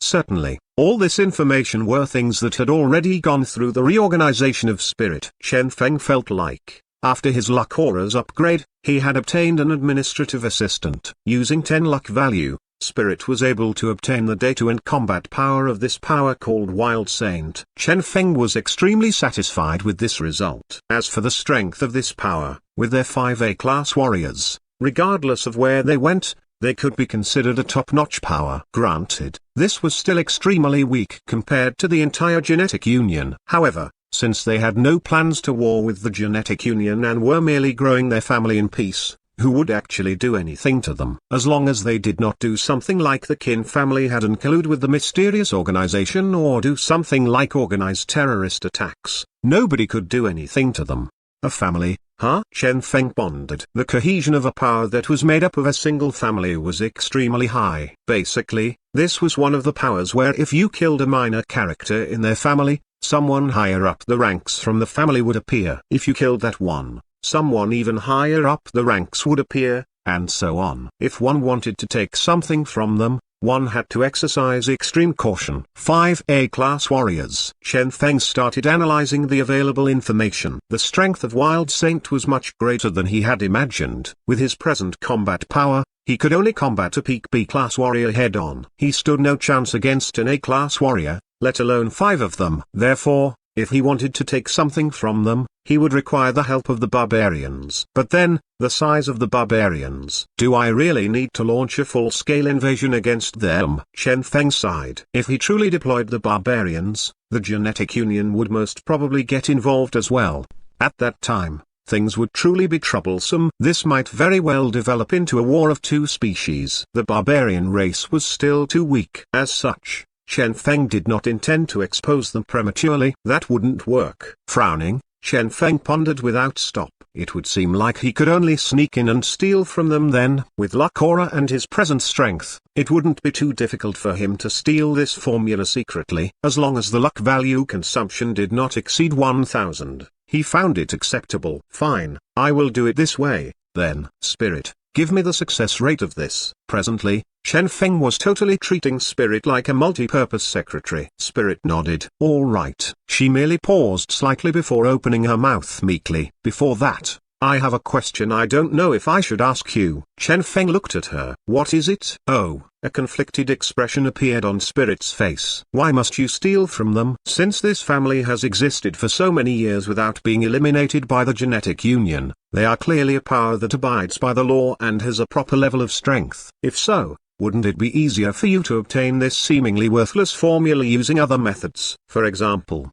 Certainly, all this information were things that had already gone through the reorganization of Spirit. Chen Feng felt like, after his luck aura's upgrade, he had obtained an administrative assistant. Using 10 luck value, Spirit was able to obtain the data and combat power of this power called Wild Saint. Chen Feng was extremely satisfied with this result. As for the strength of this power, with their 5 A-class warriors, regardless of where they went, they could be considered a top-notch power. Granted, this was still extremely weak compared to the entire Genetic Union. However, since they had no plans to war with the Genetic Union and were merely growing their family in peace, who would actually do anything to them? As long as they did not do something like the Qin family had and collude with the mysterious organization or do something like organized terrorist attacks, nobody could do anything to them. A family, huh? Chen Feng pondered. The cohesion of a power that was made up of a single family was extremely high. Basically, this was one of the powers where if you killed a minor character in their family, someone higher up the ranks from the family would appear. If you killed that one, someone even higher up the ranks would appear. and so on. If one wanted to take something from them, one had to exercise extreme caution. 5 A-class warriors. Chen Feng started analyzing the available information. The strength of Wild Saint was much greater than he had imagined. With his present combat power, he could only combat a peak B-class warrior head-on. He stood no chance against an A-class warrior, let alone 5 of them. Therefore, if he wanted to take something from them, he would require the help of the barbarians. But then, the size of the barbarians. Do I really need to launch a full-scale invasion against them? Chen Feng sighed. If he truly deployed the barbarians, the genetic union would most probably get involved as well. At that time, things would truly be troublesome. This might very well develop into a war of two species. The barbarian race was still too weak. As such, Chen Feng did not intend to expose them prematurely. That wouldn't work. Frowning, Chen Feng pondered without stop. It would seem like he could only sneak in and steal from them then. With luck aura and his present strength, it wouldn't be too difficult for him to steal this formula secretly. As long as the luck value consumption did not exceed 1000, he found it acceptable. Fine, I will do it this way, then. Spirit, give me the success rate of this. Presently, Chen Feng was totally treating Spirit like a multi-purpose secretary. Spirit nodded. All right. She merely paused slightly before opening her mouth meekly. Before that, I have a question I don't know if I should ask you. Chen Feng looked at her. What is it? Oh, a conflicted expression appeared on Spirit's face. Why must you steal from them? Since this family has existed for so many years without being eliminated by the genetic union, they are clearly a power that abides by the law and has a proper level of strength. If so, wouldn't it be easier for you to obtain this seemingly worthless formula using other methods? For example,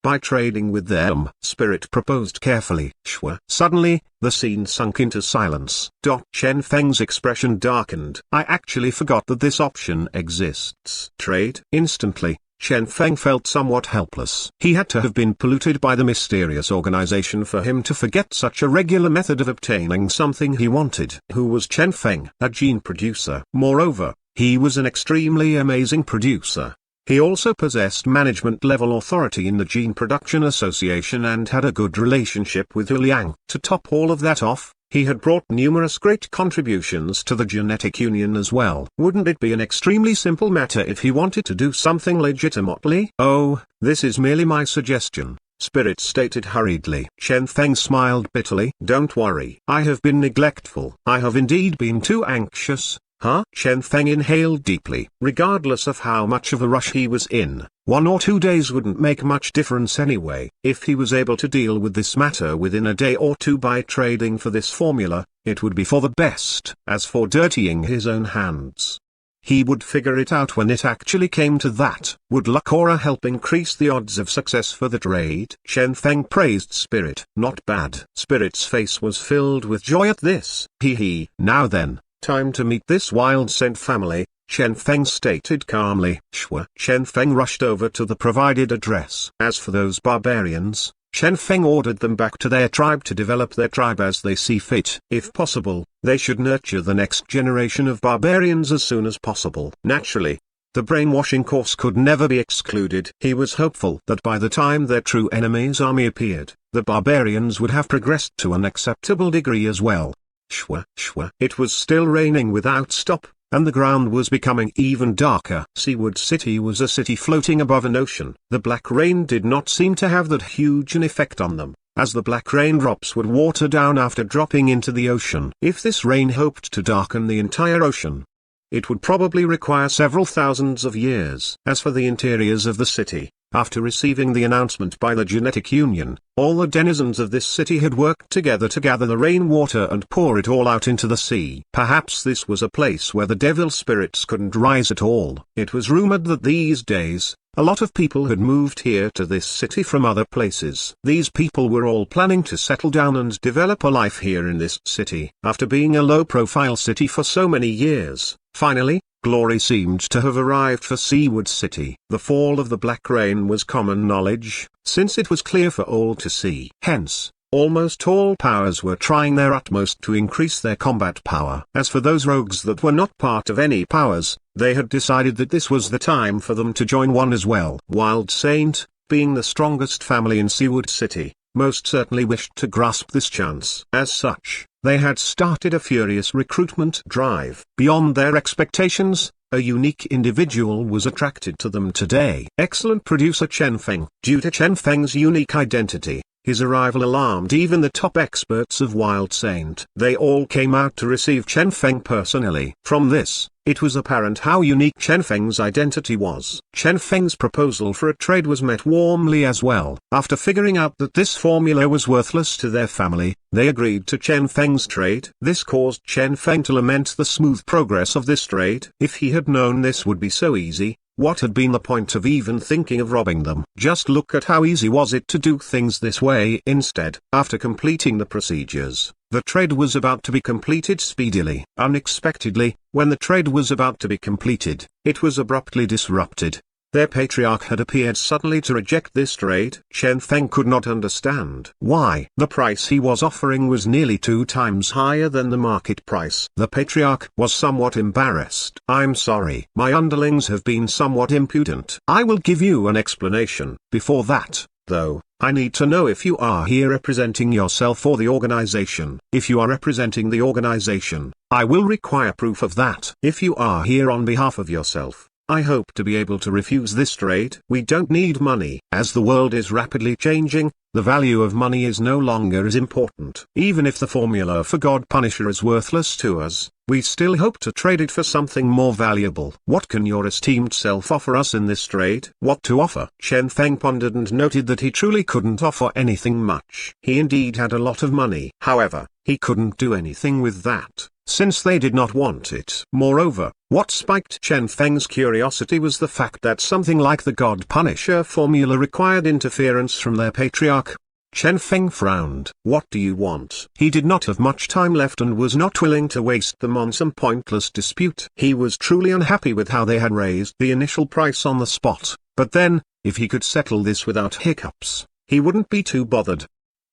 by trading with them. Spirit proposed carefully. Sure. Suddenly, the scene sunk into silence. Chen Feng's expression darkened. I actually forgot that this option exists. Trade? Instantly, Chen Feng felt somewhat helpless. He had to have been polluted by the mysterious organization for him to forget such a regular method of obtaining something he wanted. Who was Chen Feng? A gene producer. Moreover, he was an extremely amazing producer. He also possessed management-level authority in the Gene Production Association and had a good relationship with Liang. To top all of that off, he had brought numerous great contributions to the genetic union as well. Wouldn't it be an extremely simple matter if he wanted to do something legitimately? Oh, this is merely my suggestion, Spirit stated hurriedly. Chen Feng smiled bitterly. Don't worry. I have been neglectful. I have indeed been too anxious. Huh? Chen Feng inhaled deeply. Regardless of how much of a rush he was in, 1 or 2 days wouldn't make much difference anyway. If he was able to deal with this matter within a day or two by trading for this formula, it would be for the best. As for dirtying his own hands, he would figure it out when it actually came to that. Would luck aura help increase the odds of success for the trade? Chen Feng praised Spirit. Not bad. Spirit's face was filled with joy at this. Hee. Now then, time to meet this Wild Saint family, Chen Feng stated calmly. Sure. Chen Feng rushed over to the provided address. As for those barbarians, Chen Feng ordered them back to their tribe to develop their tribe as they see fit. If possible, they should nurture the next generation of barbarians as soon as possible. Naturally, the brainwashing course could never be excluded. He was hopeful that by the time their true enemy's army appeared, the barbarians would have progressed to an acceptable degree as well. Shwa. It was still raining without stop, and the ground was becoming even darker. Seawood City was a city floating above an ocean. The black rain did not seem to have that huge an effect on them, as the black raindrops would water down after dropping into the ocean. If this rain hoped to darken the entire ocean, it would probably require several thousands of years. As for the interiors of the city, after receiving the announcement by the genetic union, all the denizens of this city had worked together to gather the rainwater and pour it all out into the sea. Perhaps this was a place where the devil spirits couldn't rise at all. It was rumored that these days, a lot of people had moved here to this city from other places. These people were all planning to settle down and develop a life here in this city. After being a low-profile city for so many years, finally, glory seemed to have arrived for Seawood City. The fall of the black rain was common knowledge, since it was clear for all to see. Hence, almost all powers were trying their utmost to increase their combat power. As for those rogues that were not part of any powers, they had decided that this was the time for them to join one as well. Wild Saint, being the strongest family in Seawood City, most certainly wished to grasp this chance. As such, they had started a furious recruitment drive. Beyond their expectations, a unique individual was attracted to them today. Excellent producer Chen Feng. Due to Chen Feng's unique identity, his arrival alarmed even the top experts of Wild Saint. They all came out to receive Chen Feng personally. From this, it was apparent how unique Chen Feng's identity was. Chen Feng's proposal for a trade was met warmly as well. After figuring out that this formula was worthless to their family, they agreed to Chen Feng's trade. This caused Chen Feng to lament the smooth progress of this trade. If he had known this would be so easy, what had been the point of even thinking of robbing them? Just look at how easy was it to do things this way instead. After completing the procedures, the trade was about to be completed speedily. Unexpectedly, when the trade was about to be completed, it was abruptly disrupted. Their patriarch had appeared suddenly to reject this trade. Chen Feng could not understand why. The price he was offering was nearly 2 times higher than the market price. The patriarch was somewhat embarrassed. "I'm sorry. My underlings have been somewhat impudent. I will give you an explanation. Before that, though, I need to know if you are here representing yourself or the organization. If you are representing the organization, I will require proof of that. If you are here on behalf of yourself, I hope to be able to refuse this trade. We don't need money. As the world is rapidly changing, the value of money is no longer as important. Even if the formula for God Punisher is worthless to us, we still hope to trade it for something more valuable. What can your esteemed self offer us in this trade?" What to offer? Chen Feng pondered and noted that he truly couldn't offer anything much. He indeed had a lot of money. However, he couldn't do anything with that, since they did not want it. Moreover, what spiked Chen Feng's curiosity was the fact that something like the God Punisher formula required interference from their patriarch. Chen Feng frowned. "What do you want?" He did not have much time left and was not willing to waste them on some pointless dispute. He was truly unhappy with how they had raised the initial price on the spot, but then, if he could settle this without hiccups, he wouldn't be too bothered.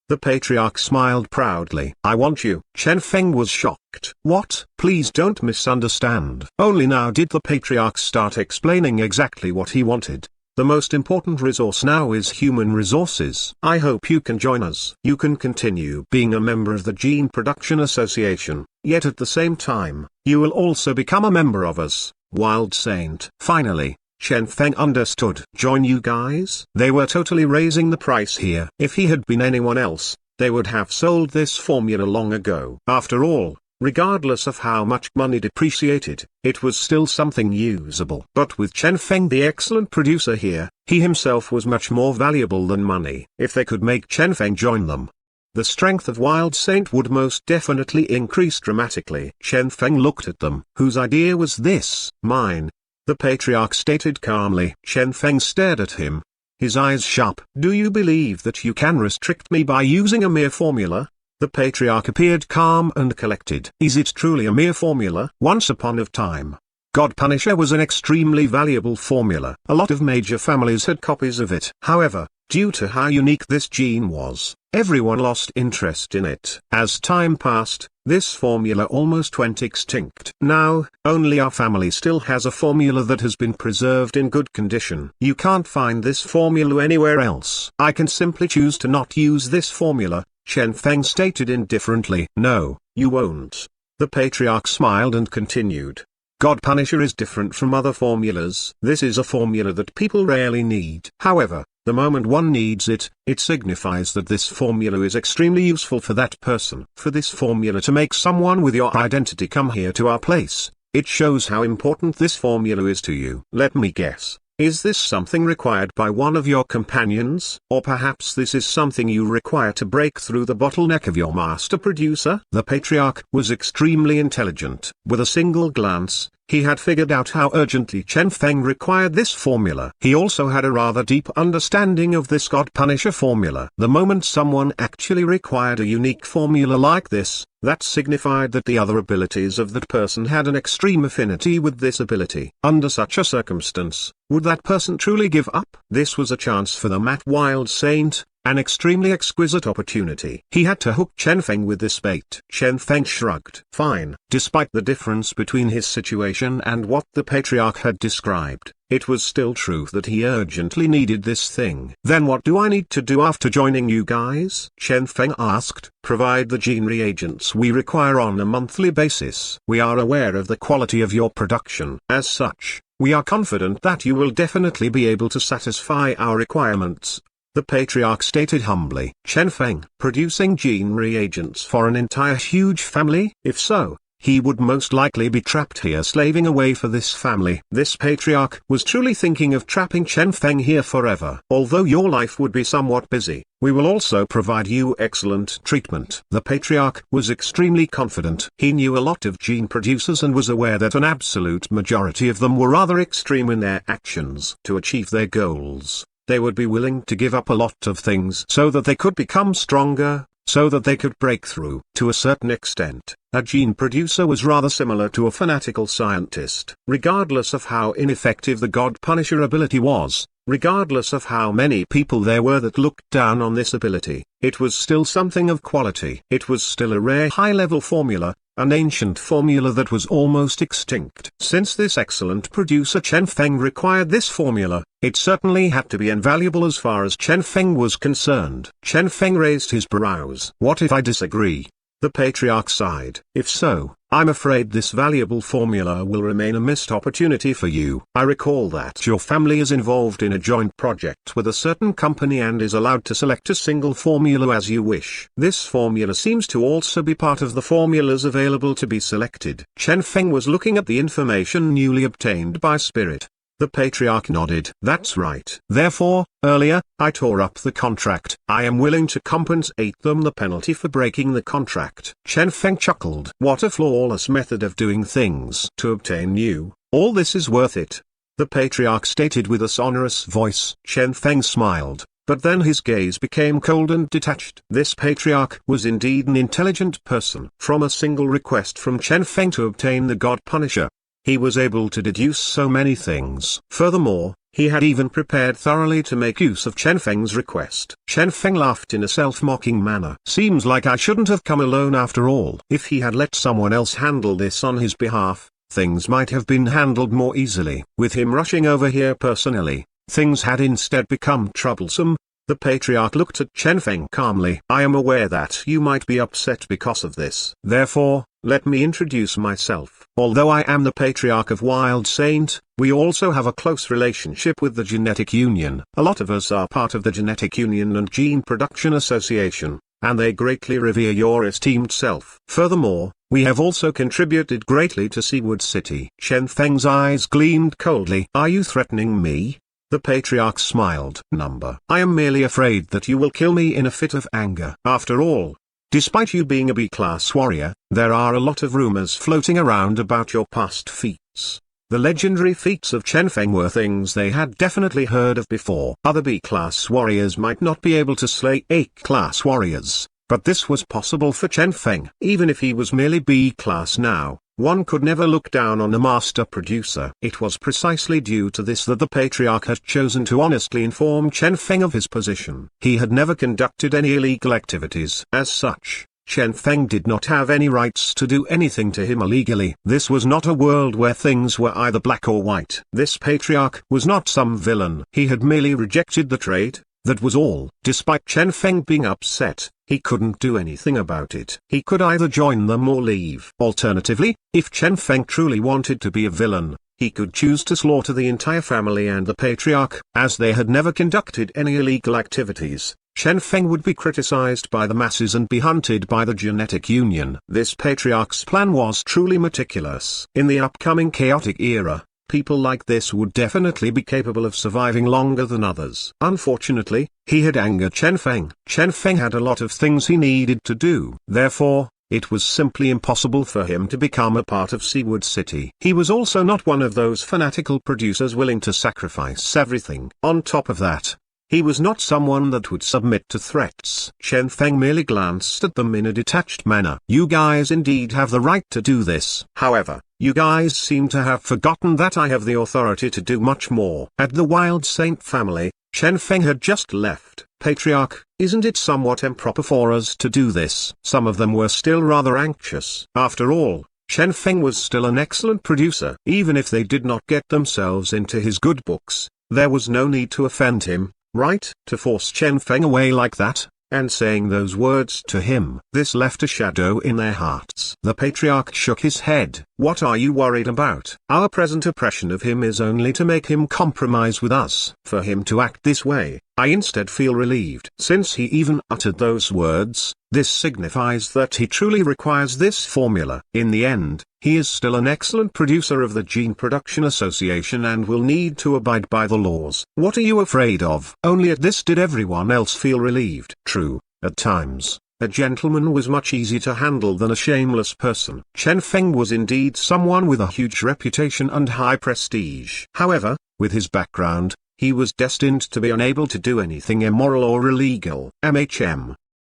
The patriarch smiled proudly. "I want you." Chen Feng was shocked. "What?" "Please don't misunderstand." Only now did the patriarch start explaining exactly what he wanted. "The most important resource now is human resources. I hope you can join us. You can continue being a member of the Gene Production Association, yet at the same time, you will also become a member of us, Wild Saint." Finally, Chen Feng understood. "Join you guys?" They were totally raising the price here. If he had been anyone else, they would have sold this formula long ago. After all, regardless of how much money depreciated, it was still something usable. But with Chen Feng the excellent producer here, he himself was much more valuable than money. If they could make Chen Feng join them, the strength of Wild Saint would most definitely increase dramatically. Chen Feng looked at them. "Whose idea was this?" "Mine," the patriarch stated calmly. Chen Feng stared at him, his eyes sharp. "Do you believe that you can restrict me by using a mere formula?" The patriarch appeared calm and collected. "Is it truly a mere formula?" Once upon a time, God Punisher was an extremely valuable formula. A lot of major families had copies of it. However, due to how unique this gene was, everyone lost interest in it. As time passed, this formula almost went extinct. Now, only our family still has a formula that has been preserved in good condition. You can't find this formula anywhere else. I can simply choose to not use this formula, Chen Feng stated indifferently. "No, you won't." The patriarch smiled and continued. God Punisher is different from other formulas. This is a formula that people rarely need. However, the moment one needs it, it signifies that this formula is extremely useful for that person. For this formula to make someone with your identity come here to our place, it shows how important this formula is to you. Let me guess. Is this something required by one of your companions? Or perhaps this is something you require to break through the bottleneck of your master producer? The patriarch was extremely intelligent. With a single glance, he had figured out how urgently Chen Feng required this formula. He also had a rather deep understanding of this God Punisher formula. The moment someone actually required a unique formula like this, that signified that the other abilities of that person had an extreme affinity with this ability. Under such a circumstance, would that person truly give up? This was a chance for them at Wild Saint, an extremely exquisite opportunity. He had to hook Chen Feng with this bait. Chen Feng shrugged. Fine. Despite the difference between his situation and what the patriarch had described, it was still true that he urgently needed this thing. Then what do I need to do after joining you guys? Chen Feng asked. Provide the gene reagents we require on a monthly basis. We are aware of the quality of your production. As such, we are confident that you will definitely be able to satisfy our requirements, the patriarch stated humbly. Chen Feng, producing gene reagents for an entire huge family? If so, he would most likely be trapped here slaving away for this family. This patriarch was truly thinking of trapping Chen Feng here forever. Although your life would be somewhat busy, we will also provide you excellent treatment. The patriarch was extremely confident. He knew a lot of gene producers and was aware that an absolute majority of them were rather extreme in their actions. To achieve their goals, they would be willing to give up a lot of things so that they could become stronger, so that they could break through. To a certain extent, a gene producer was rather similar to a fanatical scientist. Regardless of how ineffective the God Punisher ability was, regardless of how many people there were that looked down on this ability, it was still something of quality. It was still a rare high-level formula, an ancient formula that was almost extinct. Since this excellent producer Chen Feng required this formula, it certainly had to be invaluable as far as Chen Feng was concerned. Chen Feng raised his brows. What if I disagree? The patriarch sighed. If so, I'm afraid this valuable formula will remain a missed opportunity for you. I recall that your family is involved in a joint project with a certain company and is allowed to select a single formula as you wish. This formula seems to also be part of the formulas available to be selected. Chen Feng was looking at the information newly obtained by Spirit. The patriarch nodded. That's right. Therefore, earlier, I tore up the contract. I am willing to compensate them the penalty for breaking the contract. Chen Feng chuckled. What a flawless method of doing things. To obtain you, all this is worth it, the patriarch stated with a sonorous voice. Chen Feng smiled, but then his gaze became cold and detached. This patriarch was indeed an intelligent person. From a single request from Chen Feng to obtain the God Punisher, he was able to deduce so many things. Furthermore, he had even prepared thoroughly to make use of Chen Feng's request. Chen Feng laughed in a self-mocking manner. Seems like I shouldn't have come alone after all. If he had let someone else handle this on his behalf, things might have been handled more easily. With him rushing over here personally, things had instead become troublesome. The patriarch looked at Chen Feng calmly. I am aware that you might be upset because of this. Therefore, let me introduce myself. Although I am the patriarch of Wild Saint, we also have a close relationship with the Genetic Union. A lot of us are part of the Genetic Union and Gene Production Association, and they greatly revere your esteemed self. Furthermore, we have also contributed greatly to Seawood City. Chen Feng's eyes gleamed coldly. Are you threatening me? The patriarch smiled. I am merely afraid that you will kill me in a fit of anger. After all, despite you being a B-class warrior, there are a lot of rumors floating around about your past feats. The legendary feats of Chen Feng were things they had definitely heard of before. Other B-class warriors might not be able to slay A-class warriors, but this was possible for Chen Feng. Even if he was merely B-class now, one could never look down on a master producer. It was precisely due to this that the patriarch had chosen to honestly inform Chen Feng of his position. He had never conducted any illegal activities. As such, Chen Feng did not have any rights to do anything to him illegally. This was not a world where things were either black or white. This patriarch was not some villain. He had merely rejected the trade, that was all. Despite Chen Feng being upset, he couldn't do anything about it. He could either join them or leave. Alternatively, if Chen Feng truly wanted to be a villain, he could choose to slaughter the entire family and the patriarch. As they had never conducted any illegal activities, Chen Feng would be criticized by the masses and be hunted by the Genetic Union. This patriarch's plan was truly meticulous. In the upcoming chaotic era, people like this would definitely be capable of surviving longer than others. Unfortunately, he had angered Chen Feng. Chen Feng had a lot of things he needed to do. Therefore, it was simply impossible for him to become a part of Seawood City. He was also not one of those fanatical producers willing to sacrifice everything. On top of that, he was not someone that would submit to threats. Chen Feng merely glanced at them in a detached manner. You guys indeed have the right to do this. However, you guys seem to have forgotten that I have the authority to do much more. At the Wild Saint family, Chen Feng had just left. Patriarch, isn't it somewhat improper for us to do this?" Some of them were still rather anxious. After all, Chen Feng was still an excellent producer. Even if they did not get themselves into his good books, there was no need to offend him, right? To force Chen Feng away like that, and saying those words to him. This left a shadow in their hearts. The patriarch shook his head. "What are you worried about? Our present oppression of him is only to make him compromise with us. For him to act this way, I instead feel relieved." Since he even uttered those words, this signifies that he truly requires this formula. In the end, he is still an excellent producer of the Gene Production Association and will need to abide by the laws. "What are you afraid of?" Only at this did everyone else feel relieved. True, at times, a gentleman was much easier to handle than a shameless person. Chen Feng was indeed someone with a huge reputation and high prestige. However, with his background, he was destined to be unable to do anything immoral or illegal.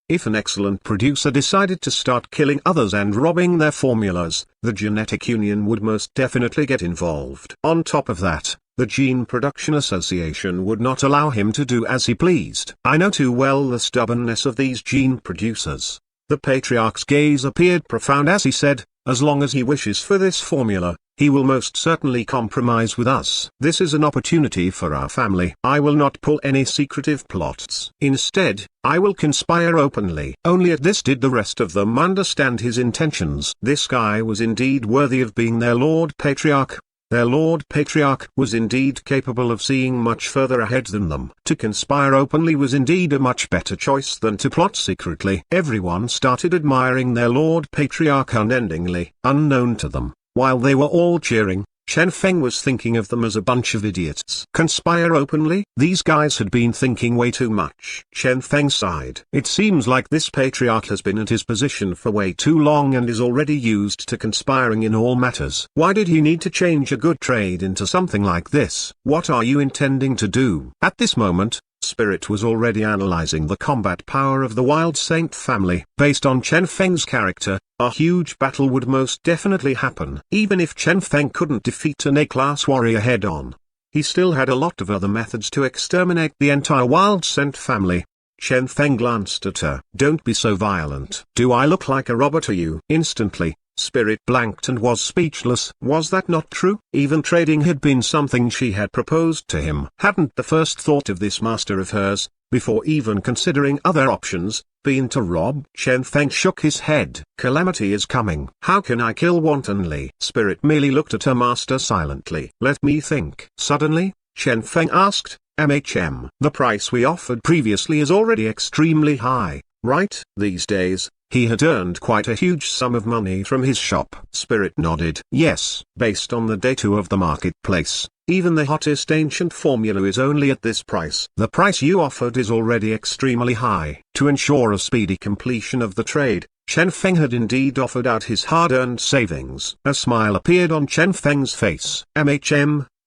If an excellent producer decided to start killing others and robbing their formulas, the Genetic Union would most definitely get involved. On top of that, the Gene Production Association would not allow him to do as he pleased. I know too well the stubbornness of these gene producers. The patriarch's gaze appeared profound as he said, "As long as he wishes for this formula, he will most certainly compromise with us. This is an opportunity for our family. I will not pull any secretive plots. Instead, I will conspire openly." Only at this did the rest of them understand his intentions. This guy was indeed worthy of being their Lord Patriarch. Their Lord Patriarch was indeed capable of seeing much further ahead than them. To conspire openly was indeed a much better choice than to plot secretly. Everyone started admiring their Lord Patriarch unendingly. Unknown to them, while they were all cheering, Chen Feng was thinking of them as a bunch of idiots. Conspire openly? These guys had been thinking way too much. Chen Feng sighed. It seems like this patriarch has been at his position for way too long and is already used to conspiring in all matters. Why did he need to change a good trade into something like this? What are you intending to do? At this moment, Spirit was already analyzing the combat power of the Wild Saint family. Based on Chen Feng's character, a huge battle would most definitely happen. Even if Chen Feng couldn't defeat an A-class warrior head-on, he still had a lot of other methods to exterminate the entire Wild Saint family. Chen Feng glanced at her. "Don't be so violent. Do I look like a robber to you?" Instantly, Spirit blanked and was speechless. Was that not true? Even trading had been something she had proposed to him. Hadn't the first thought of this master of hers, before even considering other options, been to rob? Chen Feng shook his head. "Calamity is coming. How can I kill wantonly?" Spirit merely looked at her master silently. "Let me think." Suddenly, Chen Feng asked, "The price we offered previously is already extremely high, right?" These days, he had earned quite a huge sum of money from his shop. Spirit nodded. "Yes, based on the data of the marketplace, even the hottest ancient formula is only at this price. The price you offered is already extremely high." To ensure a speedy completion of the trade, Chen Feng had indeed offered out his hard-earned savings. A smile appeared on Chen Feng's face.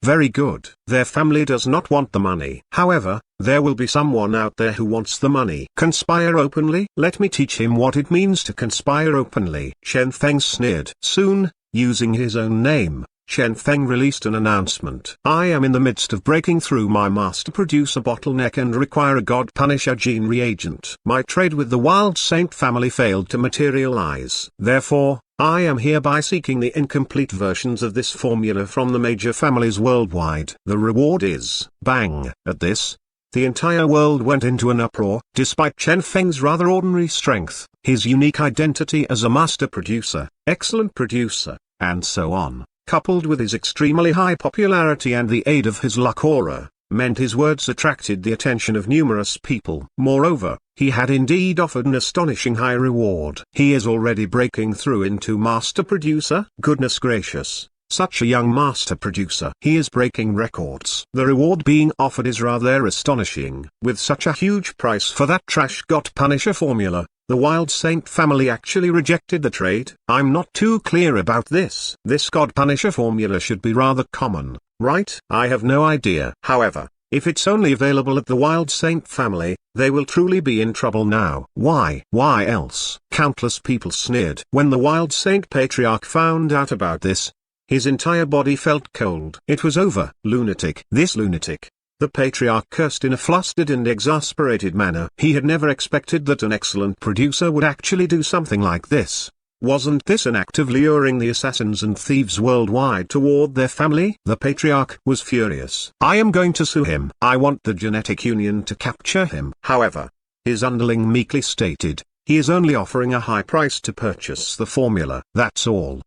Very good. Their family does not want the money. However, there will be someone out there who wants the money. Conspire openly? Let me teach him what it means to conspire openly. Chen Feng sneered. Soon, using his own name, Chen Feng released an announcement. "I am in the midst of breaking through my master producer bottleneck and require a God Punisher gene reagent. My trade with the Wild Saint family failed to materialize. Therefore, I am hereby seeking the incomplete versions of this formula from the major families worldwide. The reward is..." Bang! At this, the entire world went into an uproar. Despite Chen Feng's rather ordinary strength, his unique identity as a master producer, excellent producer, and so on, coupled with his extremely high popularity and the aid of his luck aura, meant his words attracted the attention of numerous people. Moreover, he had indeed offered an astonishing high reward. He is already breaking through into master producer? Goodness gracious, such a young master producer. He is breaking records. The reward being offered is rather astonishing. With such a huge price for that trash God Punisher formula, the Wild Saint family actually rejected the trade. I'm not too clear about this. This God Punisher formula should be rather common, right? I have no idea. However, if it's only available at the Wild Saint family, they will truly be in trouble now. Why? Why else? Countless people sneered. When the Wild Saint Patriarch found out about this, his entire body felt cold. It was over. Lunatic. This lunatic. The patriarch cursed in a flustered and exasperated manner. He had never expected that an excellent producer would actually do something like this. Wasn't this an act of luring the assassins and thieves worldwide toward their family? The patriarch was furious. I am going to sue him. I want the genetic union to capture him. However, his underling meekly stated, he is only offering a high price to purchase the formula. That's all.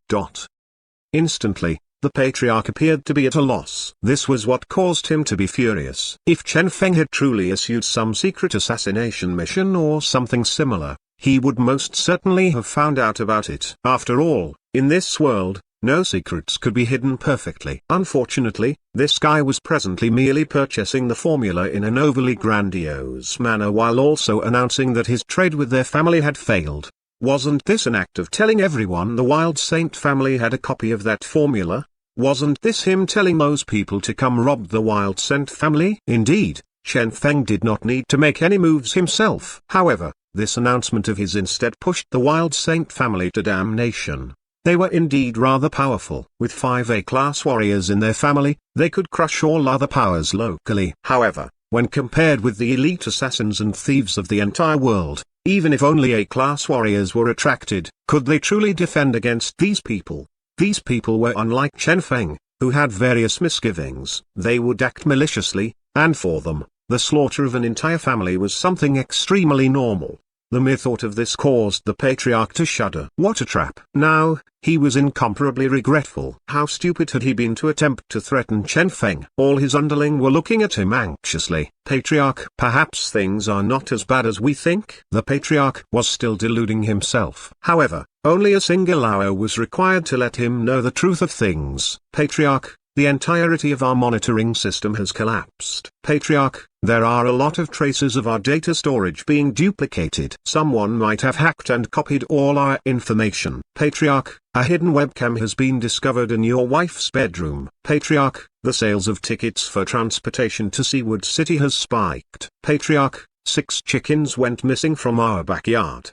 Instantly, the patriarch appeared to be at a loss. This was what caused him to be furious. If Chen Feng had truly issued some secret assassination mission or something similar, he would most certainly have found out about it. After all, in this world, no secrets could be hidden perfectly. Unfortunately, this guy was presently merely purchasing the formula in an overly grandiose manner while also announcing that his trade with their family had failed. Wasn't this an act of telling everyone the Wild Saint family had a copy of that formula? Wasn't this him telling those people to come rob the Wild Saint family? Indeed, Chen Feng did not need to make any moves himself. However, this announcement of his instead pushed the Wild Saint family to damnation. They were indeed rather powerful. With 5 A-class warriors in their family, they could crush all other powers locally. However, when compared with the elite assassins and thieves of the entire world, even if only A-class warriors were attracted, could they truly defend against these people? These people were unlike Chen Feng, who had various misgivings. They would act maliciously, and for them, the slaughter of an entire family was something extremely normal. The mere thought of this caused the patriarch to shudder. What a trap! Now, he was incomparably regretful. How stupid had he been to attempt to threaten Chen Feng? All his underling were looking at him anxiously. Patriarch, perhaps things are not as bad as we think. The patriarch was still deluding himself. However, only a single hour was required to let him know the truth of things. Patriarch, the entirety of our monitoring system has collapsed. Patriarch, there are a lot of traces of our data storage being duplicated. Someone might have hacked and copied all our information. Patriarch, a hidden webcam has been discovered in your wife's bedroom. Patriarch, the sales of tickets for transportation to Seaward City has spiked. Patriarch, 6 chickens went missing from our backyard.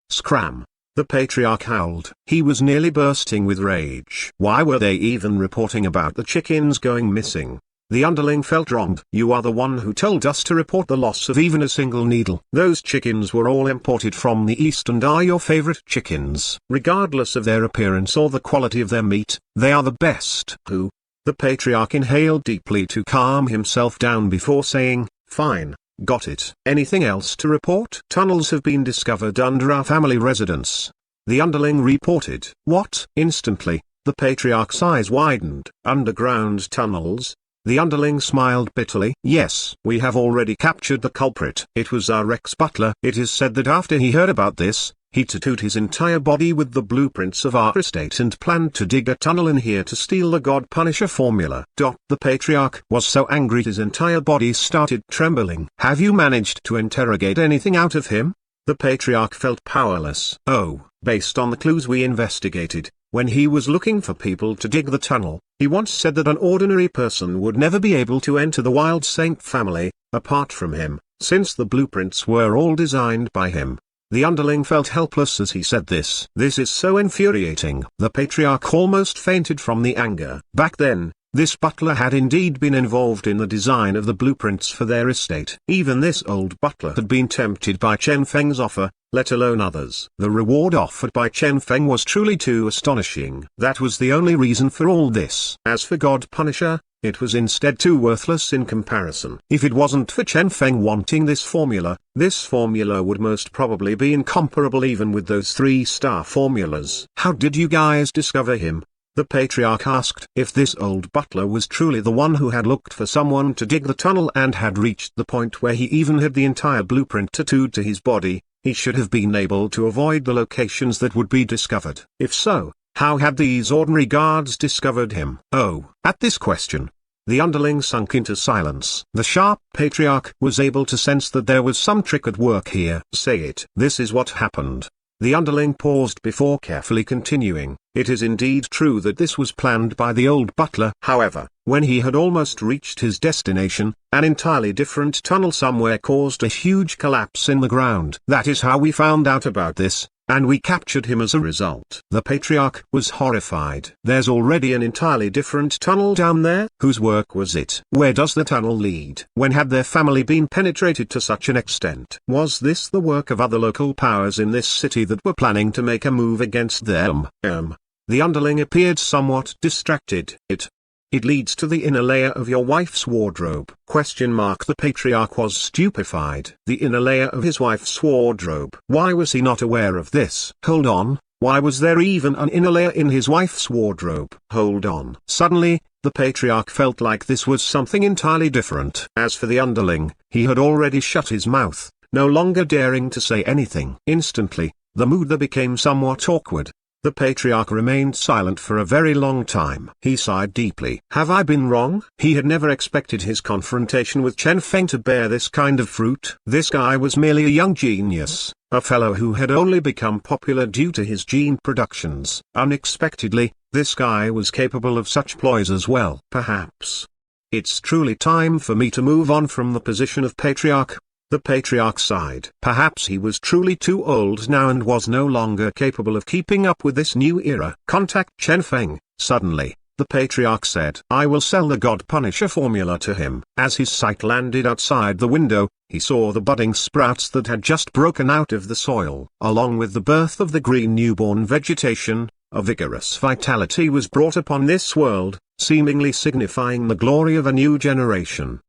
Scram. The patriarch howled. He was nearly bursting with rage. Why were they even reporting about the chickens going missing? The underling felt wronged. You are the one who told us to report the loss of even a single needle. Those chickens were all imported from the East and are your favorite chickens. Regardless of their appearance or the quality of their meat, they are the best. Who? The patriarch inhaled deeply to calm himself down before saying, fine. Got it. Anything else to report? Tunnels have been discovered under our family residence. The underling reported. What? Instantly, the patriarch's eyes widened. Underground tunnels? The underling smiled bitterly. Yes, we have already captured the culprit. It was our ex-butler. It is said that after he heard about this, he tattooed his entire body with the blueprints of our estate and planned to dig a tunnel in here to steal the God Punisher formula. The patriarch was so angry his entire body started trembling. Have you managed to interrogate anything out of him? The patriarch felt powerless. Oh, based on the clues we investigated, when he was looking for people to dig the tunnel, he once said that an ordinary person would never be able to enter the Wild Saint family, apart from him, since the blueprints were all designed by him. The underling felt helpless as he said this. This is so infuriating. The patriarch almost fainted from the anger. Back then, this butler had indeed been involved in the design of the blueprints for their estate. Even this old butler had been tempted by Chen Feng's offer, let alone others. The reward offered by Chen Feng was truly too astonishing. That was the only reason for all this. As for God Punisher, it was instead too worthless in comparison. If it wasn't for Chen Feng wanting this formula would most probably be incomparable even with those 3-star formulas. How did you guys discover him? The patriarch asked. If this old butler was truly the one who had looked for someone to dig the tunnel and had reached the point where he even had the entire blueprint tattooed to his body, he should have been able to avoid the locations that would be discovered. If so, how had these ordinary guards discovered him? Oh, at this question, the underling sunk into silence. The sharp patriarch was able to sense that there was some trick at work here. Say it. This is what happened. The underling paused before carefully continuing. It is indeed true that this was planned by the old butler. However, when he had almost reached his destination, an entirely different tunnel somewhere caused a huge collapse in the ground. That is how we found out about this. and we captured him as a result. The patriarch was horrified. There's already an entirely different tunnel down there? Whose work was it? Where does the tunnel lead? When had their family been penetrated to such an extent? Was this the work of other local powers in this city that were planning to make a move against them? The underling appeared somewhat distracted. It leads to the inner layer of your wife's wardrobe. The patriarch was stupefied. The inner layer of his wife's wardrobe. Why was he not aware of this? Hold on, why was there even an inner layer in his wife's wardrobe? Hold on. Suddenly, the patriarch felt like this was something entirely different. As for the underling, he had already shut his mouth, no longer daring to say anything. Instantly, the mood there became somewhat awkward. The patriarch remained silent for a very long time. He sighed deeply. Have I been wrong? He had never expected his confrontation with Chen Feng to bear this kind of fruit. This guy was merely a young genius, a fellow who had only become popular due to his gene productions. Unexpectedly, this guy was capable of such ploys as well. Perhaps it's truly time for me to move on from the position of patriarch. The patriarch sighed. Perhaps he was truly too old now and was no longer capable of keeping up with this new era. Contact Chen Feng. Suddenly, the patriarch said, I will sell the God Punisher formula to him. As his sight landed outside the window, he saw the budding sprouts that had just broken out of the soil. Along with the birth of the green newborn vegetation, a vigorous vitality was brought upon this world, seemingly signifying the glory of a new generation.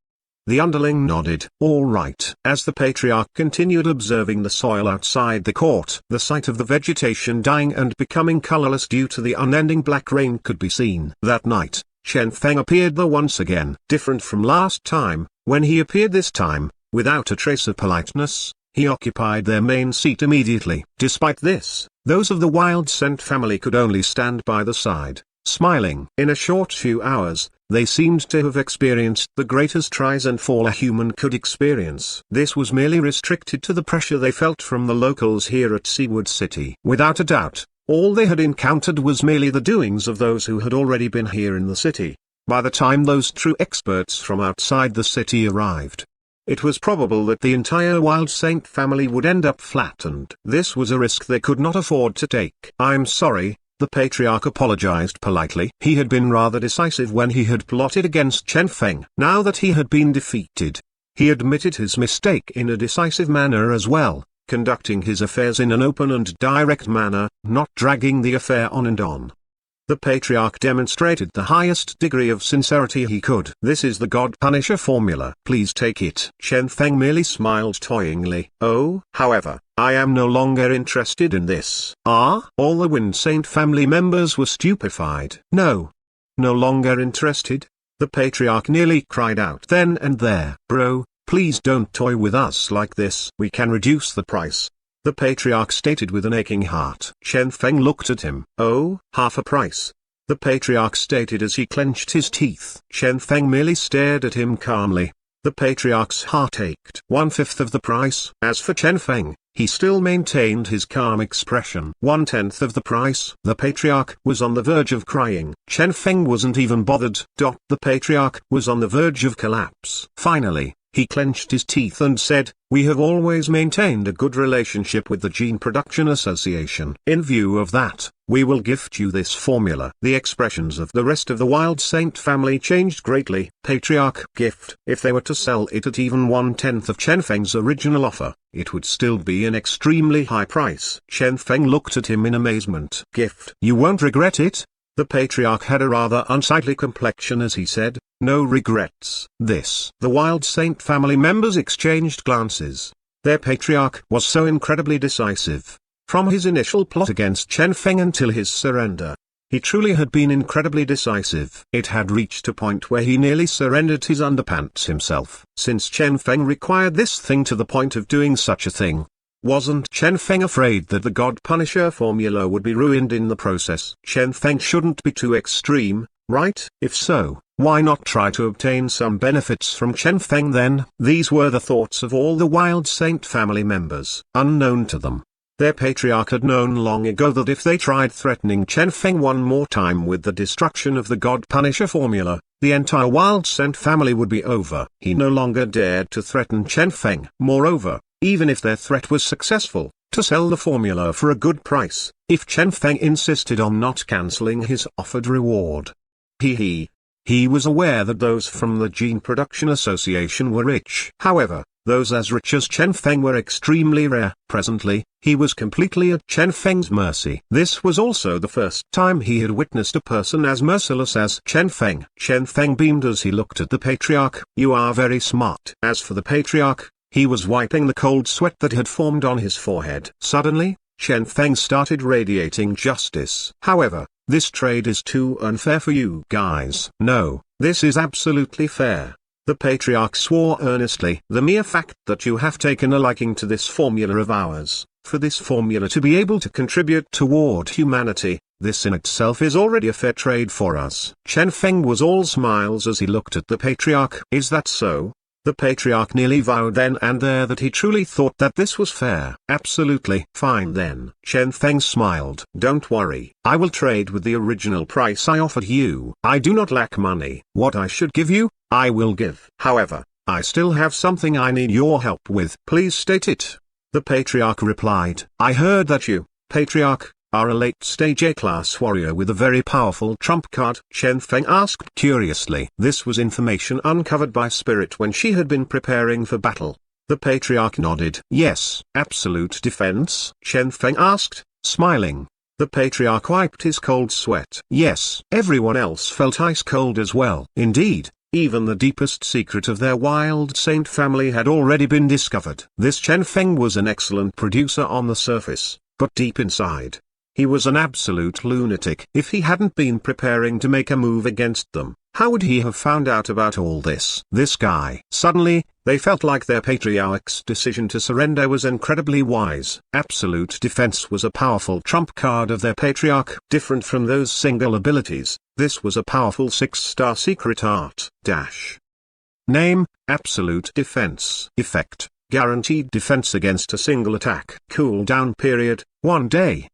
The underling nodded. All right. As the patriarch continued observing the soil outside the court, the sight of the vegetation dying and becoming colorless due to the unending black rain could be seen. That night, Chen Feng appeared there once again. Different from last time, when he appeared this time, without a trace of politeness, he occupied their main seat immediately. Despite this, those of the wild scent family could only stand by the side, smiling. In a short few hours, they seemed to have experienced the greatest rise and fall a human could experience. This was merely restricted to the pressure they felt from the locals here at Seawood City. Without a doubt, all they had encountered was merely the doings of those who had already been here in the city. By the time those true experts from outside the city arrived, it was probable that the entire Wild Saint family would end up flattened. This was a risk they could not afford to take. I'm sorry. The patriarch apologized politely. He had been rather decisive when he had plotted against Chen Feng. Now that he had been defeated, he admitted his mistake in a decisive manner as well, conducting his affairs in an open and direct manner, not dragging the affair on and on. The patriarch demonstrated the highest degree of sincerity he could. This is the God Punisher formula. Please take it. Chen Feng merely smiled toyingly. Oh, however, I am no longer interested in this. Ah? All the Wind Saint family members were stupefied. No longer interested? The patriarch nearly cried out then and there. Bro, please don't toy with us like this. We can reduce the price, the patriarch stated with an aching heart. Chen Feng looked at him. Oh, half a price, the patriarch stated as he clenched his teeth. Chen Feng merely stared at him calmly. The patriarch's heart ached. 1/5 of the price. As for Chen Feng, he still maintained his calm expression. 1/10 of the price. The patriarch was on the verge of crying. Chen Feng wasn't even bothered. The patriarch was on the verge of collapse. Finally, he clenched his teeth and said, we have always maintained a good relationship with the Gene Production Association. In view of that, we will gift you this formula. The expressions of the rest of the Wild Saint family changed greatly. Patriarch gift. If they were to sell it at even 1/10 of Chen Feng's original offer, it would still be an extremely high price. Chen Feng looked at him in amazement. Gift. You won't regret it? The patriarch had a rather unsightly complexion as he said, no regrets. The Wild Saint family members exchanged glances. Their patriarch was so incredibly decisive. From his initial plot against Chen Feng until his surrender, he truly had been incredibly decisive. It had reached a point where he nearly surrendered his underpants himself. Since Chen Feng required this thing to the point of doing such a thing, wasn't Chen Feng afraid that the God Punisher formula would be ruined in the process? Chen Feng shouldn't be too extreme, right? If so, why not try to obtain some benefits from Chen Feng then? These were the thoughts of all the Wild Saint family members. Unknown to them, their patriarch had known long ago that if they tried threatening Chen Feng one more time with the destruction of the God Punisher formula, the entire Wild Saint family would be over. He no longer dared to threaten Chen Feng. Moreover, even if their threat was successful, to sell the formula for a good price, if Chen Feng insisted on not cancelling his offered reward. He was aware that those from the Gene Production Association were rich. However, those as rich as Chen Feng were extremely rare. Presently, he was completely at Chen Feng's mercy. This was also the first time he had witnessed a person as merciless as Chen Feng. Chen Feng beamed as he looked at the patriarch. "You are very smart." As for the patriarch, he was wiping the cold sweat that had formed on his forehead. Suddenly, Chen Feng started radiating justice. "However, this trade is too unfair for you guys." "No, this is absolutely fair." The patriarch swore earnestly. "The mere fact that you have taken a liking to this formula of ours, for this formula to be able to contribute toward humanity, this in itself is already a fair trade for us." Chen Feng was all smiles as he looked at the patriarch. "Is that so?" The patriarch nearly vowed then and there that he truly thought that this was fair. "Absolutely. Fine then." Chen Feng smiled. "Don't worry, I will trade with the original price I offered you. I do not lack money. What I should give you, I will give. However, I still have something I need your help with." "Please state it." The patriarch replied. "I heard that you, patriarch, are a late-stage A-class warrior with a very powerful trump card?" Chen Feng asked curiously. This was information uncovered by Spirit when she had been preparing for battle. The patriarch nodded. "Yes." "Absolute defense?" Chen Feng asked, smiling. The patriarch wiped his cold sweat. "Yes." Everyone else felt ice cold as well. Indeed, even the deepest secret of their wild saint family had already been discovered. This Chen Feng was an excellent producer on the surface, but deep inside, he was an absolute lunatic. If he hadn't been preparing to make a move against them, how would he have found out about all this? This guy. Suddenly, they felt like their patriarch's decision to surrender was incredibly wise. Absolute defense was a powerful trump card of their patriarch. Different from those single abilities, this was a powerful 6-star secret art. Name, Absolute Defense. Effect, guaranteed defense against a single attack. Cooldown period, 1 day.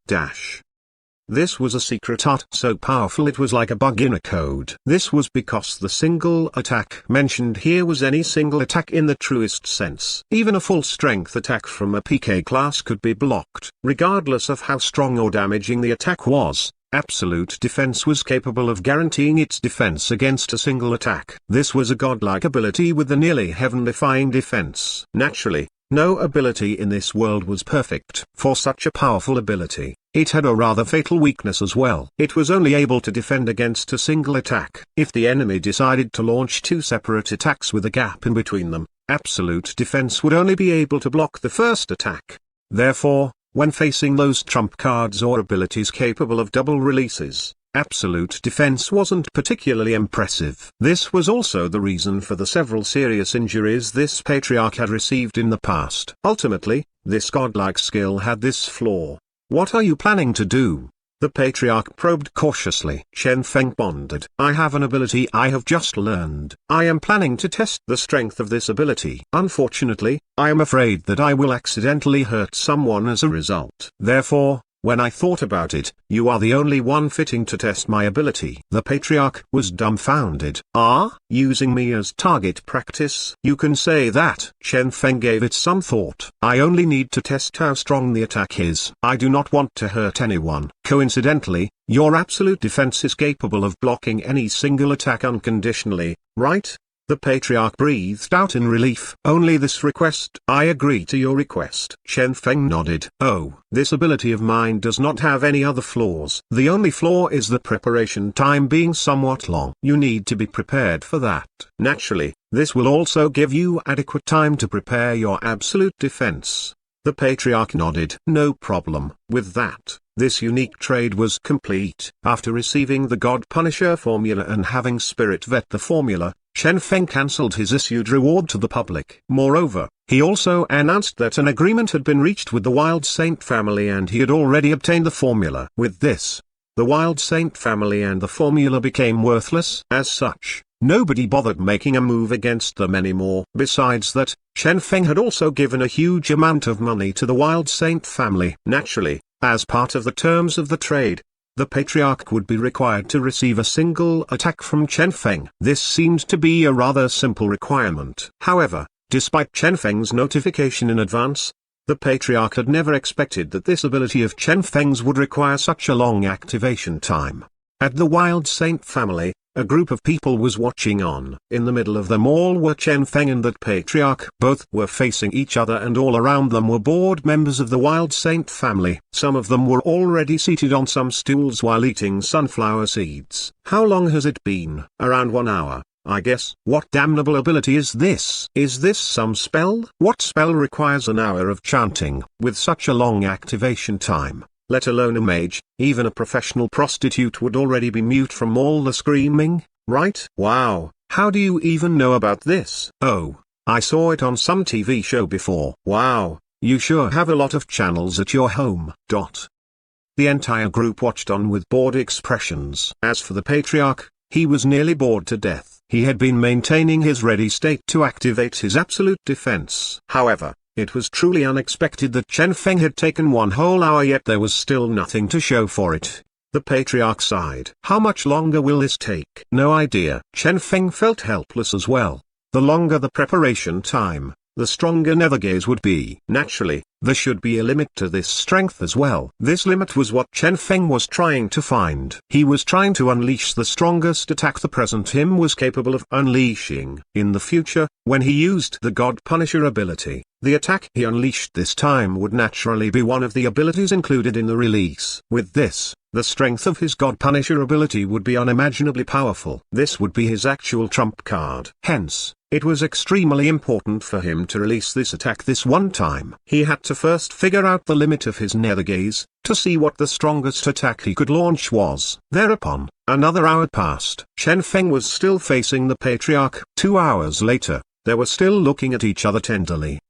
This was a secret art so powerful it was like a bug in a code. This was because the single attack mentioned here was any single attack in the truest sense. Even a full-strength attack from a PK class could be blocked. Regardless of how strong or damaging the attack was, Absolute Defense was capable of guaranteeing its defense against a single attack. This was a godlike ability with a nearly heaven-defying defense. Naturally, no ability in this world was perfect. For such a powerful ability, it had a rather fatal weakness as well. It was only able to defend against a single attack. If the enemy decided to launch 2 separate attacks with a gap in between them, Absolute Defense would only be able to block the first attack. Therefore, when facing those trump cards or abilities capable of double releases, Absolute Defense wasn't particularly impressive. This was also the reason for the several serious injuries this patriarch had received in the past. Ultimately, this godlike skill had this flaw. "What are you planning to do?" The patriarch probed cautiously. Chen Feng pondered. "I have an ability I have just learned. I am planning to test the strength of this ability. Unfortunately, I am afraid that I will accidentally hurt someone as a result. Therefore, when I thought about it, you are the only one fitting to test my ability." The patriarch was dumbfounded. "Ah? Using me as target practice?" "You can say that." Chen Feng gave it some thought. "I only need to test how strong the attack is. I do not want to hurt anyone. Coincidentally, your absolute defense is capable of blocking any single attack unconditionally, right?" The patriarch breathed out in relief. "Only this request." "I agree to your request." Chen Feng nodded. "Oh, this ability of mine does not have any other flaws. The only flaw is the preparation time being somewhat long. You need to be prepared for that. Naturally, this will also give you adequate time to prepare your absolute defense." The patriarch nodded. "No problem." With that, this unique trade was complete. After receiving the God Punisher formula and having Spirit vet the formula, Chen Feng cancelled his issued reward to the public. Moreover, he also announced that an agreement had been reached with the Wild Saint family and he had already obtained the formula. With this, the Wild Saint family and the formula became worthless. As such, nobody bothered making a move against them anymore. Besides that, Chen Feng had also given a huge amount of money to the Wild Saint family. Naturally, as part of the terms of the trade, the patriarch would be required to receive a single attack from Chen Feng. This seemed to be a rather simple requirement. However, despite Chen Feng's notification in advance, The Patriarch had never expected that this ability of Chen Feng's would require such a long activation time. At the Wild Saint family, a group of people was watching on. In the middle of them all were Chen Feng and that Patriarch. Both were facing each other and all around them were bored members of the Wild Saint family. Some of them were already seated on some stools while eating sunflower seeds. How long has it been? Around 1 hour, I guess. What damnable ability is this? Is this some spell? What spell requires an hour of chanting, with such a long activation time? Let alone a mage, even a professional prostitute would already be mute from all the screaming, right? Wow, how do you even know about this? Oh, I saw it on some TV show before. Wow, you sure have a lot of channels at your home. The entire group watched on with bored expressions. As for the Patriarch, he was nearly bored to death. He had been maintaining his ready state to activate his absolute defense. However, it was truly unexpected that Chen Feng had taken 1 whole hour, yet there was still nothing to show for it. The Patriarch sighed. How much longer will this take? No idea. Chen Feng felt helpless as well. The longer the preparation time, the stronger Nethergaze would be. Naturally, there should be a limit to this strength as well. This limit was what Chen Feng was trying to find. He was trying to unleash the strongest attack the present him was capable of unleashing. In the future, when he used the God Punisher ability, the attack he unleashed this time would naturally be one of the abilities included in the release. With this, the strength of his God Punisher ability would be unimaginably powerful. This would be his actual trump card. Hence, it was extremely important for him to release this attack this one time. He had to first figure out the limit of his Nethergaze, to see what the strongest attack he could launch was. Thereupon, another hour passed. Chen Feng was still facing the Patriarch. 2 hours later, they were still looking at each other tenderly.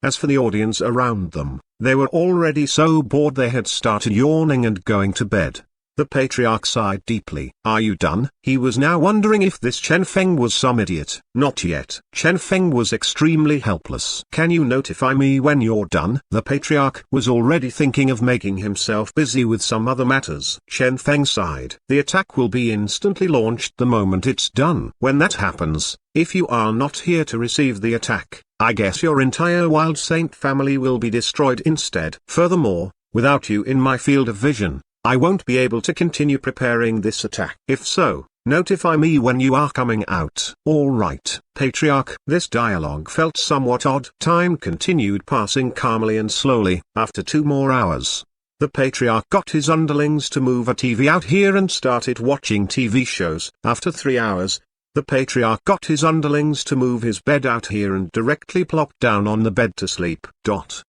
As for the audience around them, they were already so bored they had started yawning and going to bed. The Patriarch sighed deeply. Are you done? He was now wondering if this Chen Feng was some idiot. Not yet. Chen Feng was extremely helpless. Can you notify me when you're done? The Patriarch was already thinking of making himself busy with some other matters. Chen Feng sighed. The attack will be instantly launched the moment it's done. When that happens, if you are not here to receive the attack, I guess your entire Wild Saint family will be destroyed instead. Furthermore, without you in my field of vision, I won't be able to continue preparing this attack. If so, notify me when you are coming out. All right, Patriarch. This dialogue felt somewhat odd. Time continued passing calmly and slowly. After 2 more hours, the Patriarch got his underlings to move a TV out here and started watching TV shows. After 3 hours, the Patriarch got his underlings to move his bed out here and directly plopped down on the bed to sleep. The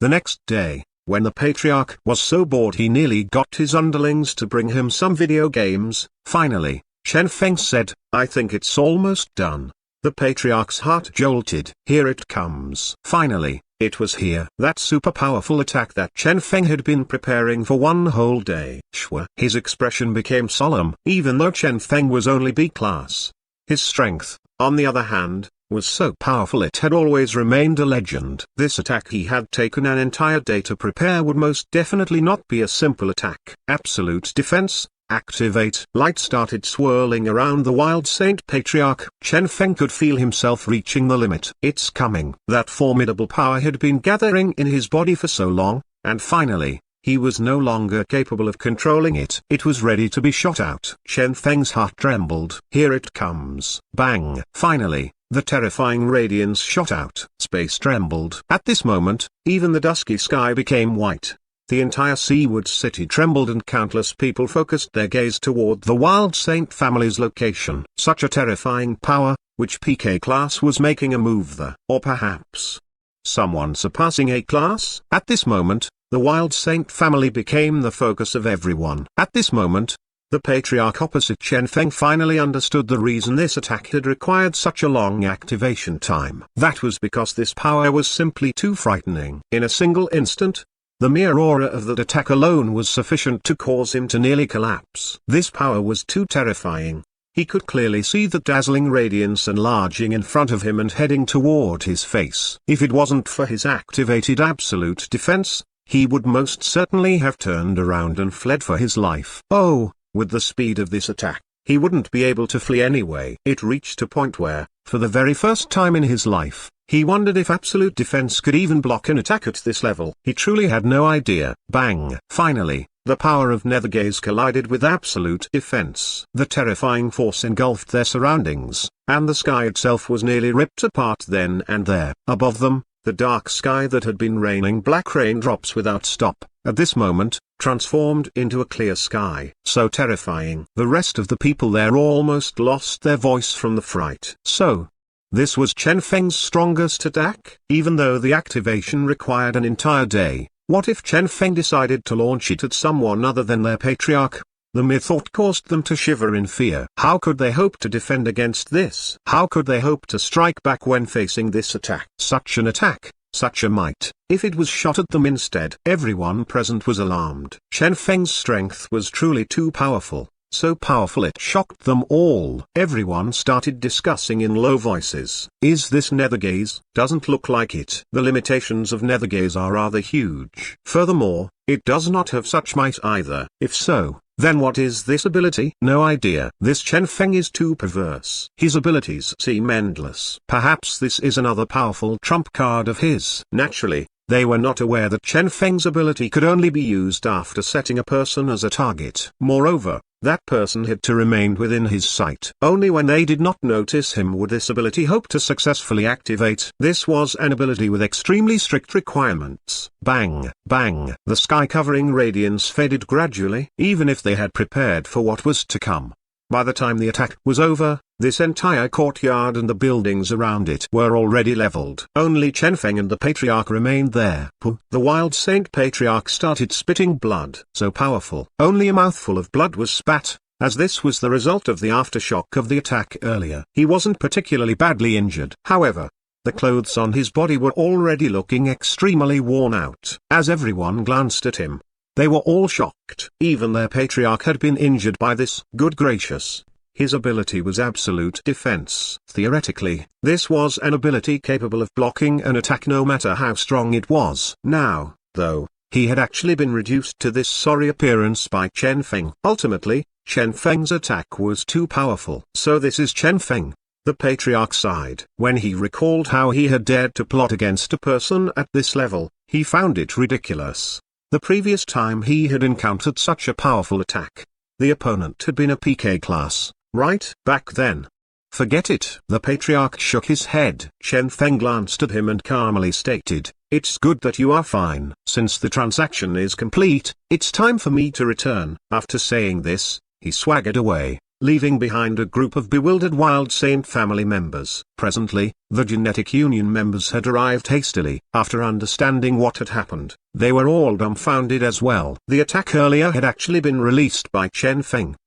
next day, when the Patriarch was so bored he nearly got his underlings to bring him some video games, finally, Chen Feng said, I think it's almost done. The Patriarch's heart jolted. Here it comes. Finally, it was here. That super powerful attack that Chen Feng had been preparing for 1 whole day. Shwa. His expression became solemn. Even though Chen Feng was only B class, his strength, on the other hand, was so powerful it had always remained a legend. This attack he had taken an entire day to prepare would most definitely not be a simple attack. Absolute defense, activate. Light started swirling around the Wild Saint Patriarch. Chen Feng could feel himself reaching the limit. It's coming. That formidable power had been gathering in his body for so long, and finally, he was no longer capable of controlling it. It was ready to be shot out. Chen Feng's heart trembled. Here it comes. Bang. Finally, the terrifying radiance shot out. Space trembled. At this moment, even the dusky sky became white. The entire Seaward City trembled and countless people focused their gaze toward the Wild Saint family's location. Such a terrifying power, which PK class was making a move there. Or perhaps someone surpassing A class? At this moment, the Wild Saint family became the focus of everyone. At this moment, the Patriarch opposite Chen Feng finally understood the reason this attack had required such a long activation time. That was because this power was simply too frightening. In a single instant, the mere aura of that attack alone was sufficient to cause him to nearly collapse. This power was too terrifying. He could clearly see the dazzling radiance enlarging in front of him and heading toward his face. If it wasn't for his activated absolute defense, he would most certainly have turned around and fled for his life. Oh, with the speed of this attack, he wouldn't be able to flee anyway. It reached a point where, for the very first time in his life, He wondered if absolute defense could even block an attack at this level. He truly had no idea. Bang! Finally, the power of nethergaze collided with absolute defense. The terrifying force engulfed their surroundings, and the sky itself was nearly ripped apart then and there. Above them, the dark sky that had been raining black raindrops without stop, at this moment, transformed into a clear sky. So terrifying. The rest of the people there almost lost their voice from the fright. So, this was Chen Feng's strongest attack? Even though the activation required an entire day, what if Chen Feng decided to launch it at someone other than their patriarch? The mere thought caused them to shiver in fear. How could they hope to defend against this? How could they hope to strike back when facing this attack? Such an attack, such a might, if it was shot at them instead. Everyone present was alarmed. Chen Feng's strength was truly too powerful, so powerful it shocked them all. Everyone started discussing in low voices. Is this nethergaze? Doesn't look like it. The limitations of nethergaze are rather huge. Furthermore, it does not have such might either. If so, then what is this ability? No idea. This Chen Feng is too perverse. His abilities seem endless. Perhaps this is another powerful trump card of his. Naturally, they were not aware that Chen Feng's ability could only be used after setting a person as a target. Moreover, that person had to remain within his sight. Only when they did not notice him would this ability hope to successfully activate. This was an ability with extremely strict requirements. Bang, bang. The sky-covering radiance faded gradually, even if they had prepared for what was to come. By the time the attack was over, this entire courtyard and the buildings around it were already leveled. Only Chen Feng and the Patriarch remained there. The Wild Saint Patriarch started spitting blood. So powerful. Only a mouthful of blood was spat, as this was the result of the aftershock of the attack earlier. He wasn't particularly badly injured. However, the clothes on his body were already looking extremely worn out. As everyone glanced at him, they were all shocked. Even their patriarch had been injured by this. Good gracious. His ability was absolute defense. Theoretically, this was an ability capable of blocking an attack no matter how strong it was. Now, though, he had actually been reduced to this sorry appearance by Chen Feng. Ultimately, Chen Feng's attack was too powerful. So this is Chen Feng. The patriarch sighed. When he recalled how he had dared to plot against a person at this level, he found it ridiculous. The previous time he had encountered such a powerful attack, the opponent had been a PK class, right? Back then. Forget it. The patriarch shook his head. Chen Feng glanced at him and calmly stated, "It's good that you are fine. Since the transaction is complete, it's time for me to return." After saying this, he swaggered away, leaving behind a group of bewildered Wild Saint family members. Presently, the Genetic Union members had arrived hastily. After understanding what had happened, they were all dumbfounded as well. The attack earlier had actually been released by Chen Feng.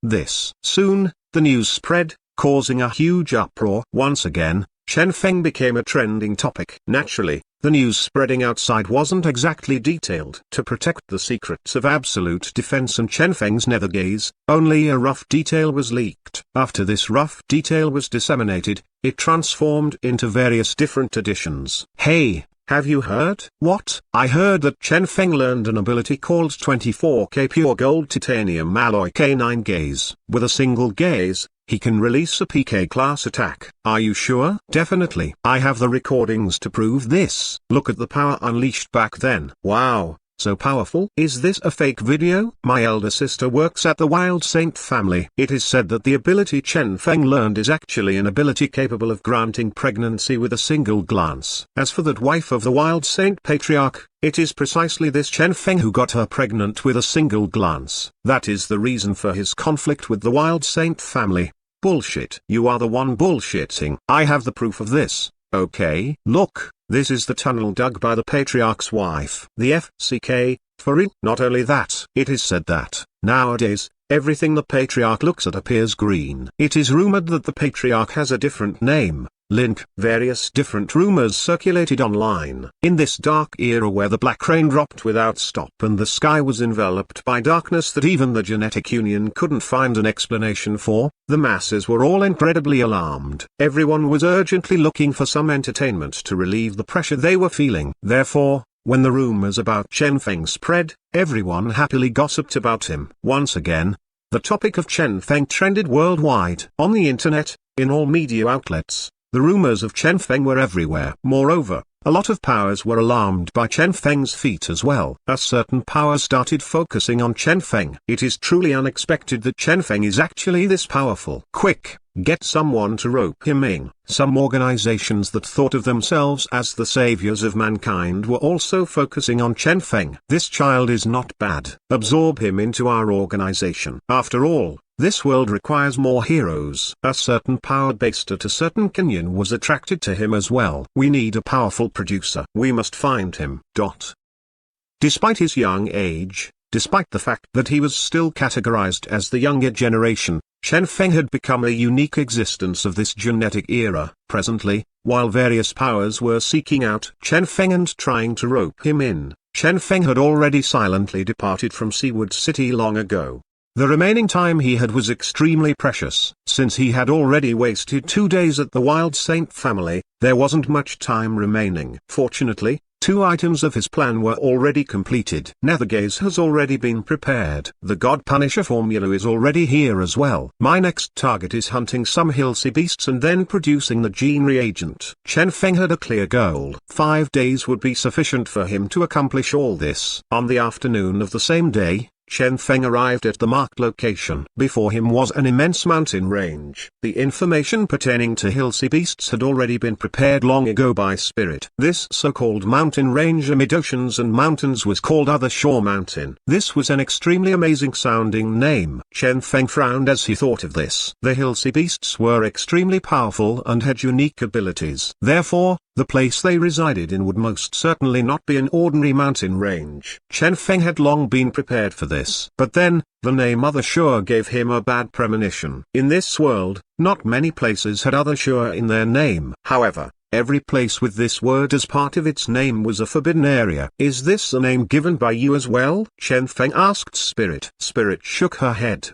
Soon, the news spread, causing a huge uproar. Once again, Chen Feng became a trending topic. Naturally, the news spreading outside wasn't exactly detailed. To protect the secrets of absolute defense and Chen Feng's nethergaze, only a rough detail was leaked. After this rough detail was disseminated, it transformed into various different editions. Hey, have you heard? What? I heard that Chen Feng learned an ability called 24K Pure Gold Titanium Alloy K9 Gaze. With a single gaze, he can release a PK class attack. Are you sure? Definitely. I have the recordings to prove this. Look at the power unleashed back then. Wow, so powerful. Is this a fake video? My elder sister works at the Wild Saint family. It is said that the ability Chen Feng learned is actually an ability capable of granting pregnancy with a single glance. As for that wife of the Wild Saint Patriarch, it is precisely this Chen Feng who got her pregnant with a single glance. That is the reason for his conflict with the Wild Saint family. Bullshit. You are the one bullshitting. I have the proof of this. Okay. Look, this is the tunnel dug by the patriarch's wife. The FCK, for real. Not only that, it is said that, nowadays, everything the patriarch looks at appears green. It is rumored that the patriarch has a different name. Link. Various different rumors circulated online. In this dark era where the black rain dropped without stop and the sky was enveloped by darkness that even the Genetic Union couldn't find an explanation for, the masses were all incredibly alarmed. Everyone was urgently looking for some entertainment to relieve the pressure they were feeling. Therefore, when the rumors about Chen Feng spread, everyone happily gossiped about him. Once again, the topic of Chen Feng trended worldwide. On the internet, in all media outlets, The rumors of Chen Feng were everywhere. Moreover, a lot of powers were alarmed by Chen Feng's feat as well. A certain power started focusing on Chen Feng. It is truly unexpected that Chen Feng is actually this powerful. Quick, get someone to rope him in. Some organizations that thought of themselves as the saviors of mankind were also focusing on Chen Feng. This child is not bad. Absorb him into our organization. After all, this world requires more heroes. A certain power based at a certain canyon was attracted to him as well. We need a powerful producer. We must find him. Despite his young age, despite the fact that he was still categorized as the younger generation, Chen Feng had become a unique existence of this genetic era. Presently, while various powers were seeking out Chen Feng and trying to rope him in, Chen Feng had already silently departed from Seawood City long ago. The remaining time he had was extremely precious. Since he had already wasted 2 days at the Wild Saint family, there wasn't much time remaining. Fortunately, 2 items of his plan were already completed. Nethergaze has already been prepared. The God Punisher formula is already here as well. My next target is hunting some hill sea beasts and then producing the gene reagent. Chen Feng had a clear goal. 5 days would be sufficient for him to accomplish all this. On the afternoon of the same day, Chen Feng arrived at the marked location. Before him was an immense mountain range. The information pertaining to hill sea beasts had already been prepared long ago by Spirit. This so-called mountain range amid oceans and mountains was called Other Shore Mountain. This was an extremely amazing sounding name. Chen Feng frowned as he thought of this. The hill sea beasts were extremely powerful and had unique abilities. Therefore, the place they resided in would most certainly not be an ordinary mountain range. Chen Feng had long been prepared for this. But then, the name Other Shore gave him a bad premonition. In this world, not many places had Other Shore in their name. However, every place with this word as part of its name was a forbidden area. Is this a name given by you as well? Chen Feng asked Spirit. Spirit shook her head.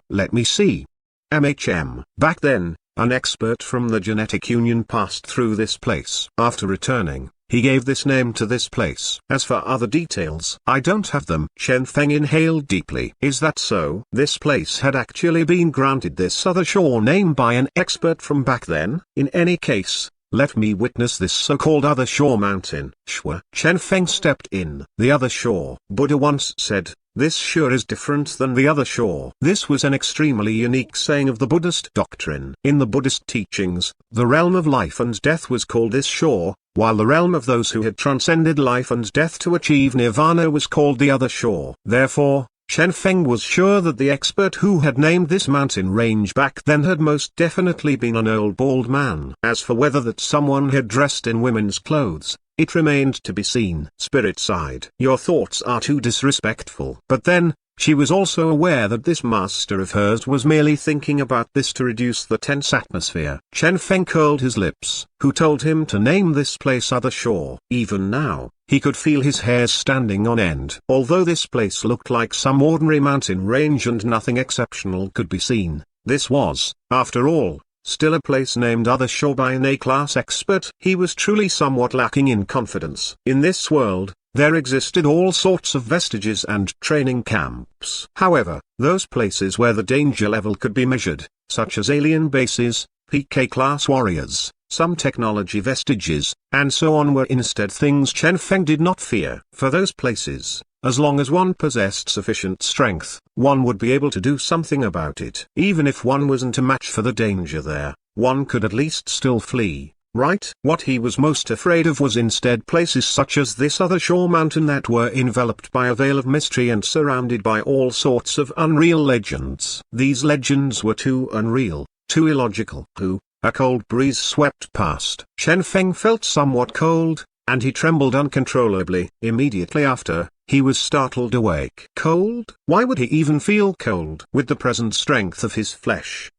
Let me see. Back then, an expert from the Genetic Union passed through this place. After returning, he gave this name to this place. As for other details, I don't have them. Chen Feng inhaled deeply. Is that so? This place had actually been granted this Other Shore name by an expert from back then? In any case, let me witness this so-called Other Shore Mountain. Sure. Chen Feng stepped in. The Other Shore. Buddha once said, this shore is different than the other shore. This was an extremely unique saying of the Buddhist doctrine. In the Buddhist teachings, the realm of life and death was called this shore, while the realm of those who had transcended life and death to achieve nirvana was called the other shore. Therefore, Chen Feng was sure that the expert who had named this mountain range back then had most definitely been an old bald man. As for whether that someone had dressed in women's clothes, it remained to be seen. Spirit sighed. Your thoughts are too disrespectful. But then, she was also aware that this master of hers was merely thinking about this to reduce the tense atmosphere. Chen Feng curled his lips. Who told him to name this place Other Shore? Even now, he could feel his hairs standing on end. Although this place looked like some ordinary mountain range and nothing exceptional could be seen, this was, after all, still a place named Other Shore by an A-class expert. He was truly somewhat lacking in confidence. In this world, there existed all sorts of vestiges and training camps. However, those places where the danger level could be measured, such as alien bases, PK-class warriors, some technology vestiges, and so on were instead things Chen Feng did not fear. For those places, as long as one possessed sufficient strength, one would be able to do something about it. Even if one wasn't a match for the danger there, one could at least still flee, right? What he was most afraid of was instead places such as this Other Shore Mountain that were enveloped by a veil of mystery and surrounded by all sorts of unreal legends. These legends were too unreal, too illogical. A cold breeze swept past. Chen Feng felt somewhat cold, and he trembled uncontrollably. Immediately after, he was startled awake. Cold? Why would he even feel cold? With the present strength of his flesh.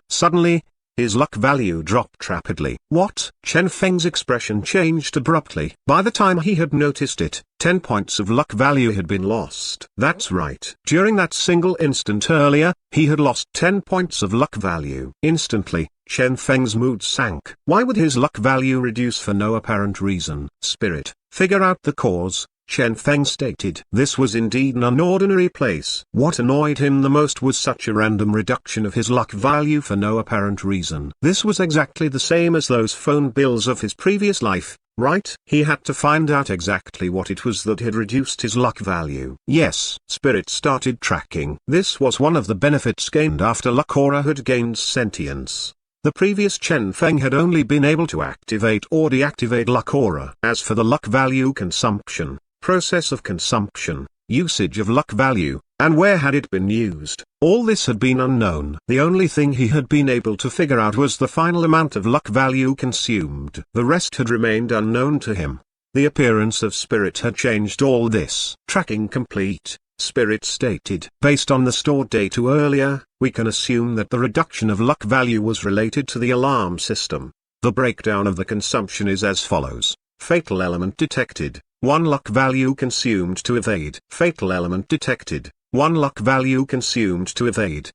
Suddenly, his luck value dropped rapidly. What? Chen Feng's expression changed abruptly. By the time he had noticed it, 10 points of luck value had been lost. That's right. During that single instant earlier, he had lost 10 points of luck value. Instantly, Chen Feng's mood sank. Why would his luck value reduce for no apparent reason? Spirit, figure out the cause. Chen Feng stated. This was indeed an unordinary place. What annoyed him the most was such a random reduction of his luck value for no apparent reason. This was exactly the same as those phone bills of his previous life, right? He had to find out exactly what it was that had reduced his luck value. Yes, Spirit started tracking. This was one of the benefits gained after Luck Aura had gained sentience. The previous Chen Feng had only been able to activate or deactivate Luck Aura. As for the luck value consumption, process of consumption, usage of luck value, and where had it been used, all this had been unknown. The only thing he had been able to figure out was the final amount of luck value consumed. The rest had remained unknown to him. The appearance of Spirit had changed all this. Tracking complete. Spirit stated. Based on the stored data earlier, we can assume that the reduction of luck value was related to the alarm system. The breakdown of the consumption is as follows. Fatal element detected, 1 luck value consumed to evade. Fatal element detected, 1 luck value consumed to evade.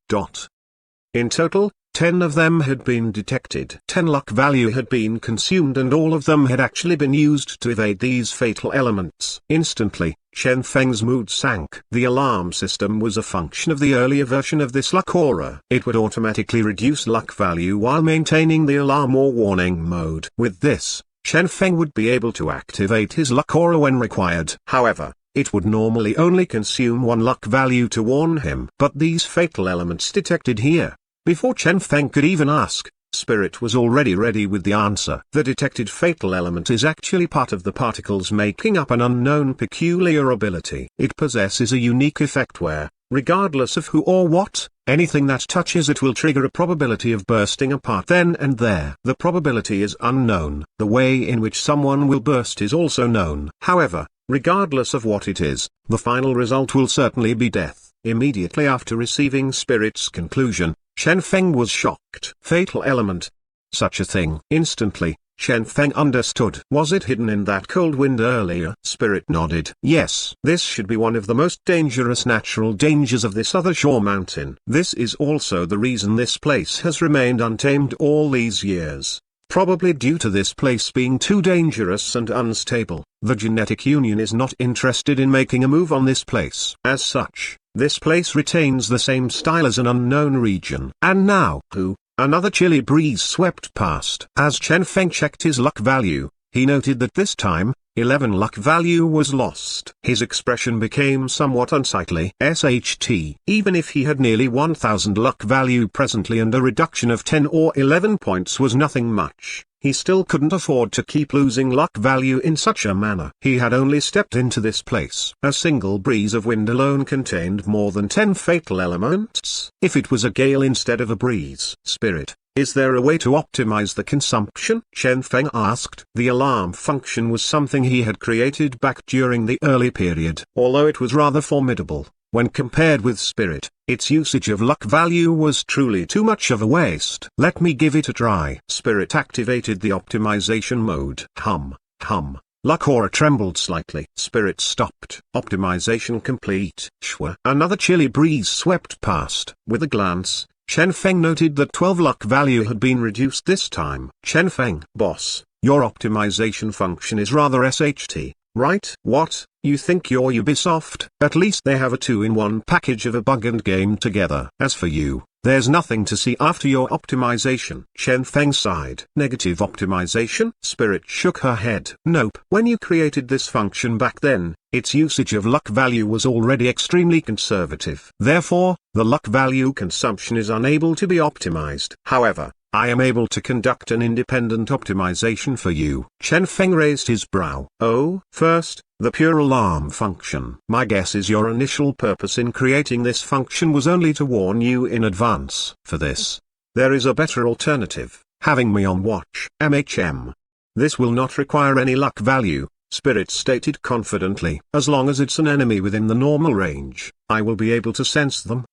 In total, 10 of them had been detected. 10 luck value had been consumed and all of them had actually been used to evade these fatal elements. Instantly, Chen Feng's mood sank. The alarm system was a function of the earlier version of this luck aura. It would automatically reduce luck value while maintaining the alarm or warning mode. With this, Chen Feng would be able to activate his luck aura when required. However, it would normally only consume 1 luck value to warn him. But these fatal elements detected here. Before Chen Feng could even ask, Spirit was already ready with the answer. The detected fatal element is actually part of the particles making up an unknown peculiar ability. It possesses a unique effect where, regardless of who or what, anything that touches it will trigger a probability of bursting apart then and there. The probability is unknown. The way in which someone will burst is also known. However, regardless of what it is, the final result will certainly be death. Immediately after receiving Spirit's conclusion, Chen Feng was shocked. Fatal element. Such a thing. Instantly, Chen Feng understood. Was it hidden in that cold wind earlier? Spirit nodded. Yes. This should be one of the most dangerous natural dangers of this other shore mountain. This is also the reason this place has remained untamed all these years. Probably due to this place being too dangerous and unstable, the genetic union is not interested in making a move on this place. As such, this place retains the same style as an unknown region. And now, another chilly breeze swept past. As Chen Feng checked his luck value, he noted that this time, 11 luck value was lost. His expression became somewhat unsightly. Even if he had nearly 1000 luck value presently and a reduction of 10 or 11 points was nothing much, he still couldn't afford to keep losing luck value in such a manner. He had only stepped into this place. A single breeze of wind alone contained more than 10 fatal elements. If it was a gale instead of a breeze. Spirit, is there a way to optimize the consumption? Chen Feng asked. The alarm function was something he had created back during the early period. Although it was rather formidable, when compared with Spirit, its usage of luck value was truly too much of a waste. Let me give it a try. Spirit activated the optimization mode. Luck aura trembled slightly. Spirit stopped. Optimization complete. Another chilly breeze swept past. With a glance, Chen Feng noted that 12 luck value had been reduced this time. Chen Feng, boss, your optimization function is rather SHT, right? What, you think you're Ubisoft? At least they have a 2-in-1 package of a bug and game together. As for you, there's nothing to see after your optimization. Chen Feng sighed. Negative optimization? Spirit shook her head. Nope. When you created this function back then, its usage of luck value was already extremely conservative. Therefore, the luck value consumption is unable to be optimized. However, I am able to conduct an independent optimization for you. Chen Feng raised his brow. Oh, first, the pure alarm function. My guess is your initial purpose in creating this function was only to warn you in advance. For this, there is a better alternative, having me on watch. This will not require any luck value, Spirit stated confidently. As long as it's an enemy within the normal range, I will be able to sense them.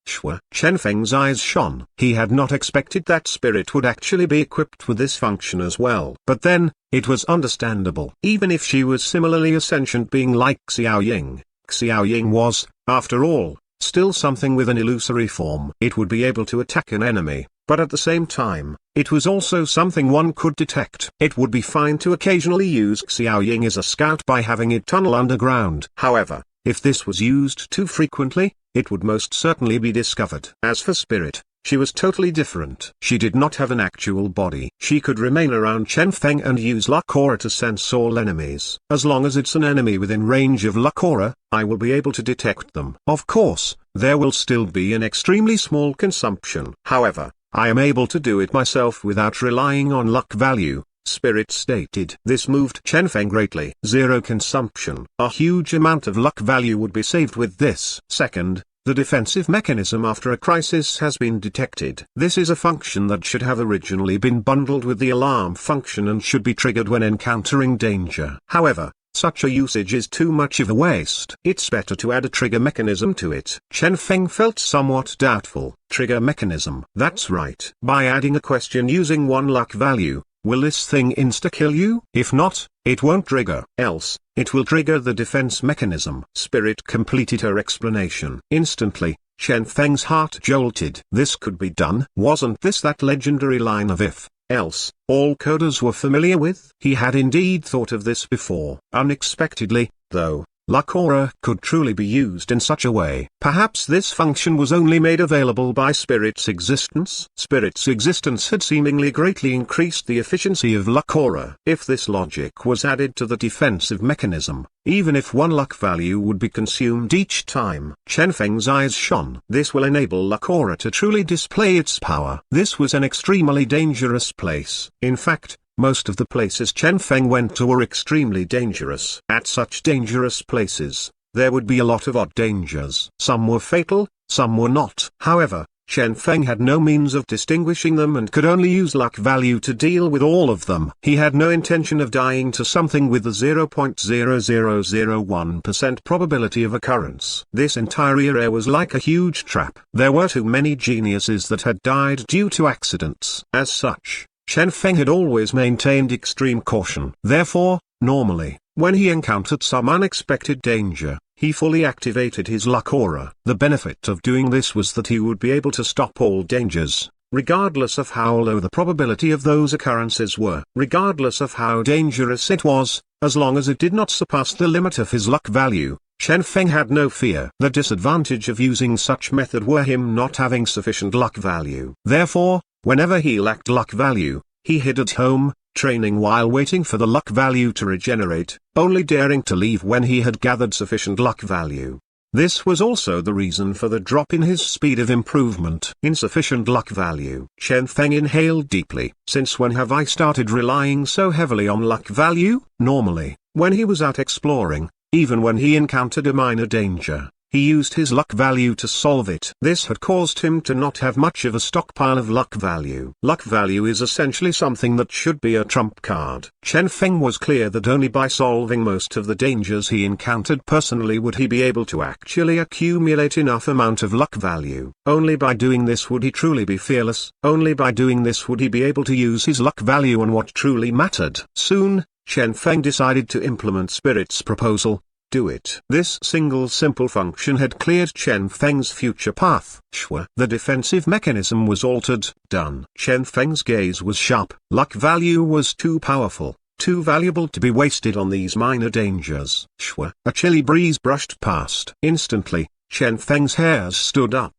Chen Feng's eyes shone. He had not expected that Spirit would actually be equipped with this function as well. But then, it was understandable. Even if she was similarly a sentient being like Xiao Ying was, after all, still something with an illusory form. It would be able to attack an enemy, but at the same time, it was also something one could detect. It would be fine to occasionally use Xiao Ying as a scout by having it tunnel underground. However, if this was used too frequently, it would most certainly be discovered. As for Spirit, she was totally different. She did not have an actual body. She could remain around Chen Feng and use luck aura to sense all enemies. As long as it's an enemy within range of luck aura, I will be able to detect them. Of course, there will still be an extremely small consumption. However, I am able to do it myself without relying on luck value, Spirit stated. This moved Chen Feng greatly. Zero consumption. A huge amount of luck value would be saved with this. Second, the defensive mechanism after a crisis has been detected. This is a function that should have originally been bundled with the alarm function and should be triggered when encountering danger. However, such a usage is too much of a waste. It's better to add a trigger mechanism to it. Chen Feng felt somewhat doubtful. Trigger mechanism. That's right. By adding a question using one luck value, will this thing insta-kill you? If not, it won't trigger. Else, it will trigger the defense mechanism. Spirit completed her explanation. Instantly, Chen Feng's heart jolted. This could be done. Wasn't this that legendary line of if, else, all coders were familiar with? He had indeed thought of this before. Unexpectedly, though, luck aura could truly be used in such a way. Perhaps this function was only made available by Spirit's existence. Spirit's existence had seemingly greatly increased the efficiency of luck aura. If this logic was added to the defensive mechanism, even if one luck value would be consumed each time, Chen Feng's eyes shone. This will enable luck aura to truly display its power. This was an extremely dangerous place. In fact, most of the places Chen Feng went to were extremely dangerous. At such dangerous places, there would be a lot of odd dangers. Some were fatal, some were not. However, Chen Feng had no means of distinguishing them and could only use luck value to deal with all of them. He had no intention of dying to something with a 0.0001% probability of occurrence. This entire area was like a huge trap. There were too many geniuses that had died due to accidents. As such, Chen Feng had always maintained extreme caution. Therefore, normally, when he encountered some unexpected danger, he fully activated his luck aura. The benefit of doing this was that he would be able to stop all dangers, regardless of how low the probability of those occurrences were. Regardless of how dangerous it was, as long as it did not surpass the limit of his luck value, Chen Feng had no fear. The disadvantage of using such method were him not having sufficient luck value. Therefore, whenever he lacked luck value, he hid at home, training while waiting for the luck value to regenerate, only daring to leave when he had gathered sufficient luck value. This was also the reason for the drop in his speed of improvement. Insufficient luck value. Chen Feng inhaled deeply. Since when have I started relying so heavily on luck value? Normally, when he was out exploring, even when he encountered a minor danger, he used his luck value to solve it. This had caused him to not have much of a stockpile of luck value. Luck value is essentially something that should be a trump card. Chen Feng was clear that only by solving most of the dangers he encountered personally would he be able to actually accumulate enough amount of luck value. Only by doing this would he truly be fearless. Only by doing this would he be able to use his luck value on what truly mattered. Soon, Chen Feng decided to implement Spirit's proposal. Do it. This single simple function had cleared Chen Feng's future path. Shwa. The defensive mechanism was altered. Done. Chen Feng's gaze was sharp. Luck value was too powerful, too valuable to be wasted on these minor dangers. Shwa. A chilly breeze brushed past. Instantly, Chen Feng's hairs stood up.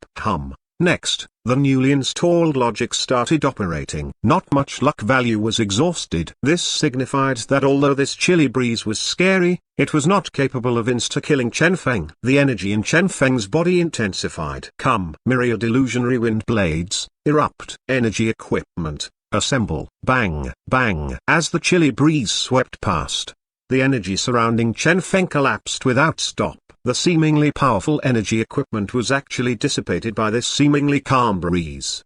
Next, the newly installed logic started operating. Not much luck value was exhausted. This signified that although this chilly breeze was scary, it was not capable of insta-killing Chen Feng. The energy in Chen Feng's body intensified. Myriad illusionary wind blades, erupt. Energy equipment, assemble. Bang, bang. As the chilly breeze swept past, the energy surrounding Chen Feng collapsed without stop. The seemingly powerful energy equipment was actually dissipated by this seemingly calm breeze.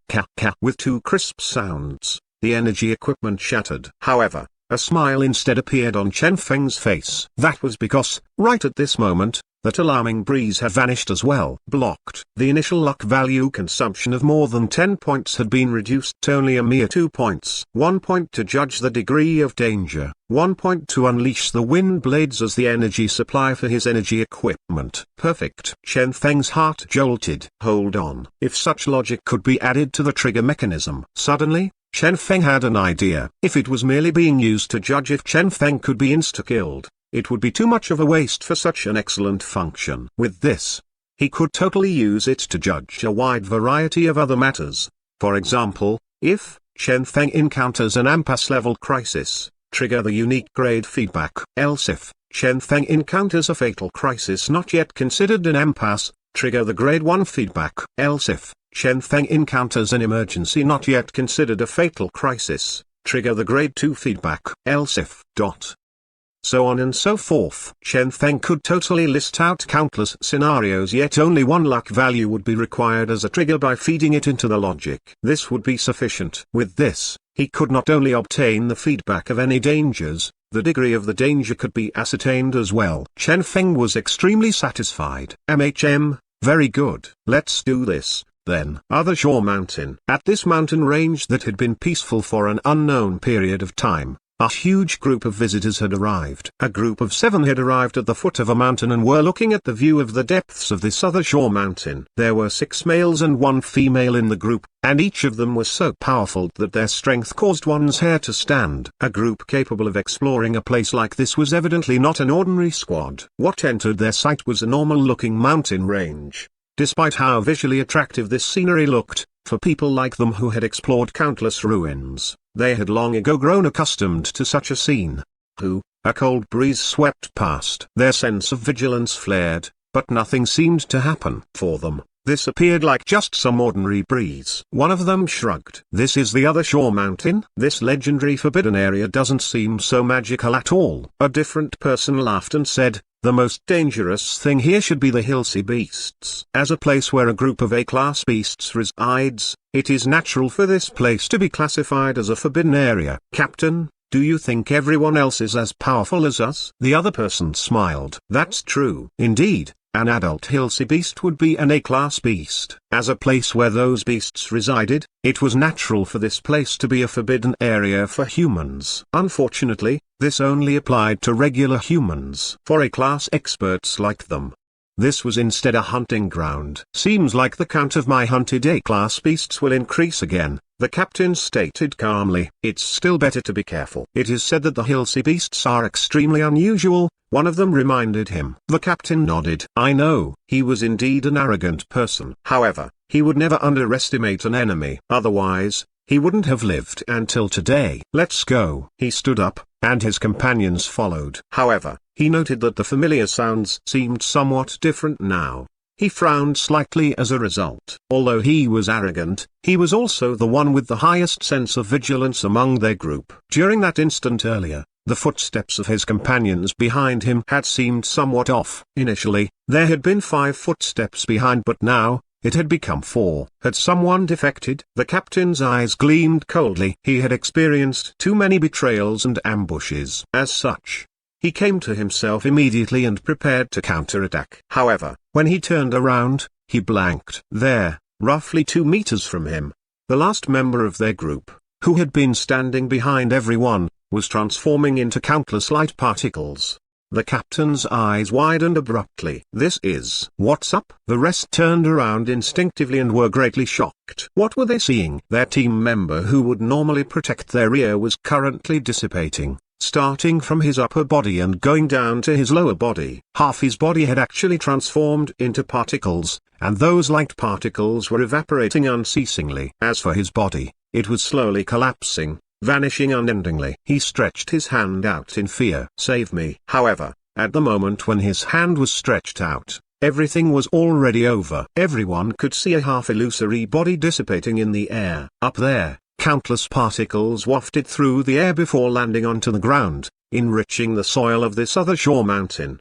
With two crisp sounds, the energy equipment shattered. However, a smile instead appeared on Chen Feng's face. That was because, right at this moment, That alarming breeze had vanished as well. Blocked. The initial luck value consumption of more than 10 points had been reduced to only a mere 2 points. 1 point to judge the degree of danger. 1 point to unleash the wind blades as the energy supply for his energy equipment. Perfect. Chen Feng's heart jolted. Hold on. If such logic could be added to the trigger mechanism. Suddenly, Chen Feng had an idea. If it was merely being used to judge if Chen Feng could be insta-killed, it would be too much of a waste for such an excellent function. With this, he could totally use it to judge a wide variety of other matters. For example, if Chen Feng encounters an impasse level crisis, trigger the unique grade feedback. Else if Chen Feng encounters a fatal crisis not yet considered an impasse, trigger the grade 1 feedback. Else if Chen Feng encounters an emergency not yet considered a fatal crisis, trigger the grade 2 feedback. Else if ... So on and so forth. Chen Feng could totally list out countless scenarios, yet only one luck value would be required as a trigger by feeding it into the logic. This would be sufficient. With this, he could not only obtain the feedback of any dangers, the degree of the danger could be ascertained as well. Chen Feng was extremely satisfied. Very good. Let's do this, then. Other shore mountain. At this mountain range that had been peaceful for an unknown period of time, a huge group of visitors had arrived. A group of 7 had arrived at the foot of a mountain and were looking at the view of the depths of this other shore mountain. There were 6 males and 1 female in the group, and each of them was so powerful that their strength caused one's hair to stand. A group capable of exploring a place like this was evidently not an ordinary squad. What entered their sight was a normal-looking mountain range. Despite how visually attractive this scenery looked, for people like them who had explored countless ruins, they had long ago grown accustomed to such a scene. A cold breeze swept past. Their sense of vigilance flared, but nothing seemed to happen. For them, this appeared like just some ordinary breeze. One of them shrugged. This is the other shore mountain? This legendary forbidden area doesn't seem so magical at all. A different person laughed and said, the most dangerous thing here should be the Hilsey beasts. As a place where a group of A-class beasts resides, it is natural for this place to be classified as a forbidden area. Captain, do you think everyone else is as powerful as us? The other person smiled. That's true. Indeed, an adult Hilsey beast would be an A-class beast. As a place where those beasts resided, it was natural for this place to be a forbidden area for humans. Unfortunately, this only applied to regular humans. For A-class experts like them, this was instead a hunting ground. Seems like the count of my hunted A-class beasts will increase again, the captain stated calmly. It's still better to be careful. It is said that the Hilsey beasts are extremely unusual, one of them reminded him. The captain nodded. I know, he was indeed an arrogant person. However, he would never underestimate an enemy. Otherwise, he wouldn't have lived until today. Let's go. He stood up, and his companions followed. However, he noted that the familiar sounds seemed somewhat different now. He frowned slightly as a result. Although he was arrogant, he was also the one with the highest sense of vigilance among their group. During that instant earlier, the footsteps of his companions behind him had seemed somewhat off. Initially, there had been 5 footsteps behind, but now, it had become 4. Had someone defected? The captain's eyes gleamed coldly. He had experienced too many betrayals and ambushes. As such, he came to himself immediately and prepared to counterattack. However, when he turned around, he blanked. There, roughly 2 meters from him, the last member of their group, who had been standing behind everyone, was transforming into countless light particles. The captain's eyes widened abruptly. This is... What's up? The rest turned around instinctively and were greatly shocked. What were they seeing? Their team member who would normally protect their rear was currently dissipating, starting from his upper body and going down to his lower body. Half his body had actually transformed into particles, and those light particles were evaporating unceasingly. As for his body, it was slowly collapsing, vanishing unendingly. He stretched his hand out in fear. Save me. However, at the moment when his hand was stretched out, everything was already over. Everyone could see a half-illusory body dissipating in the air. Up there, countless particles wafted through the air before landing onto the ground, enriching the soil of this other shore mountain.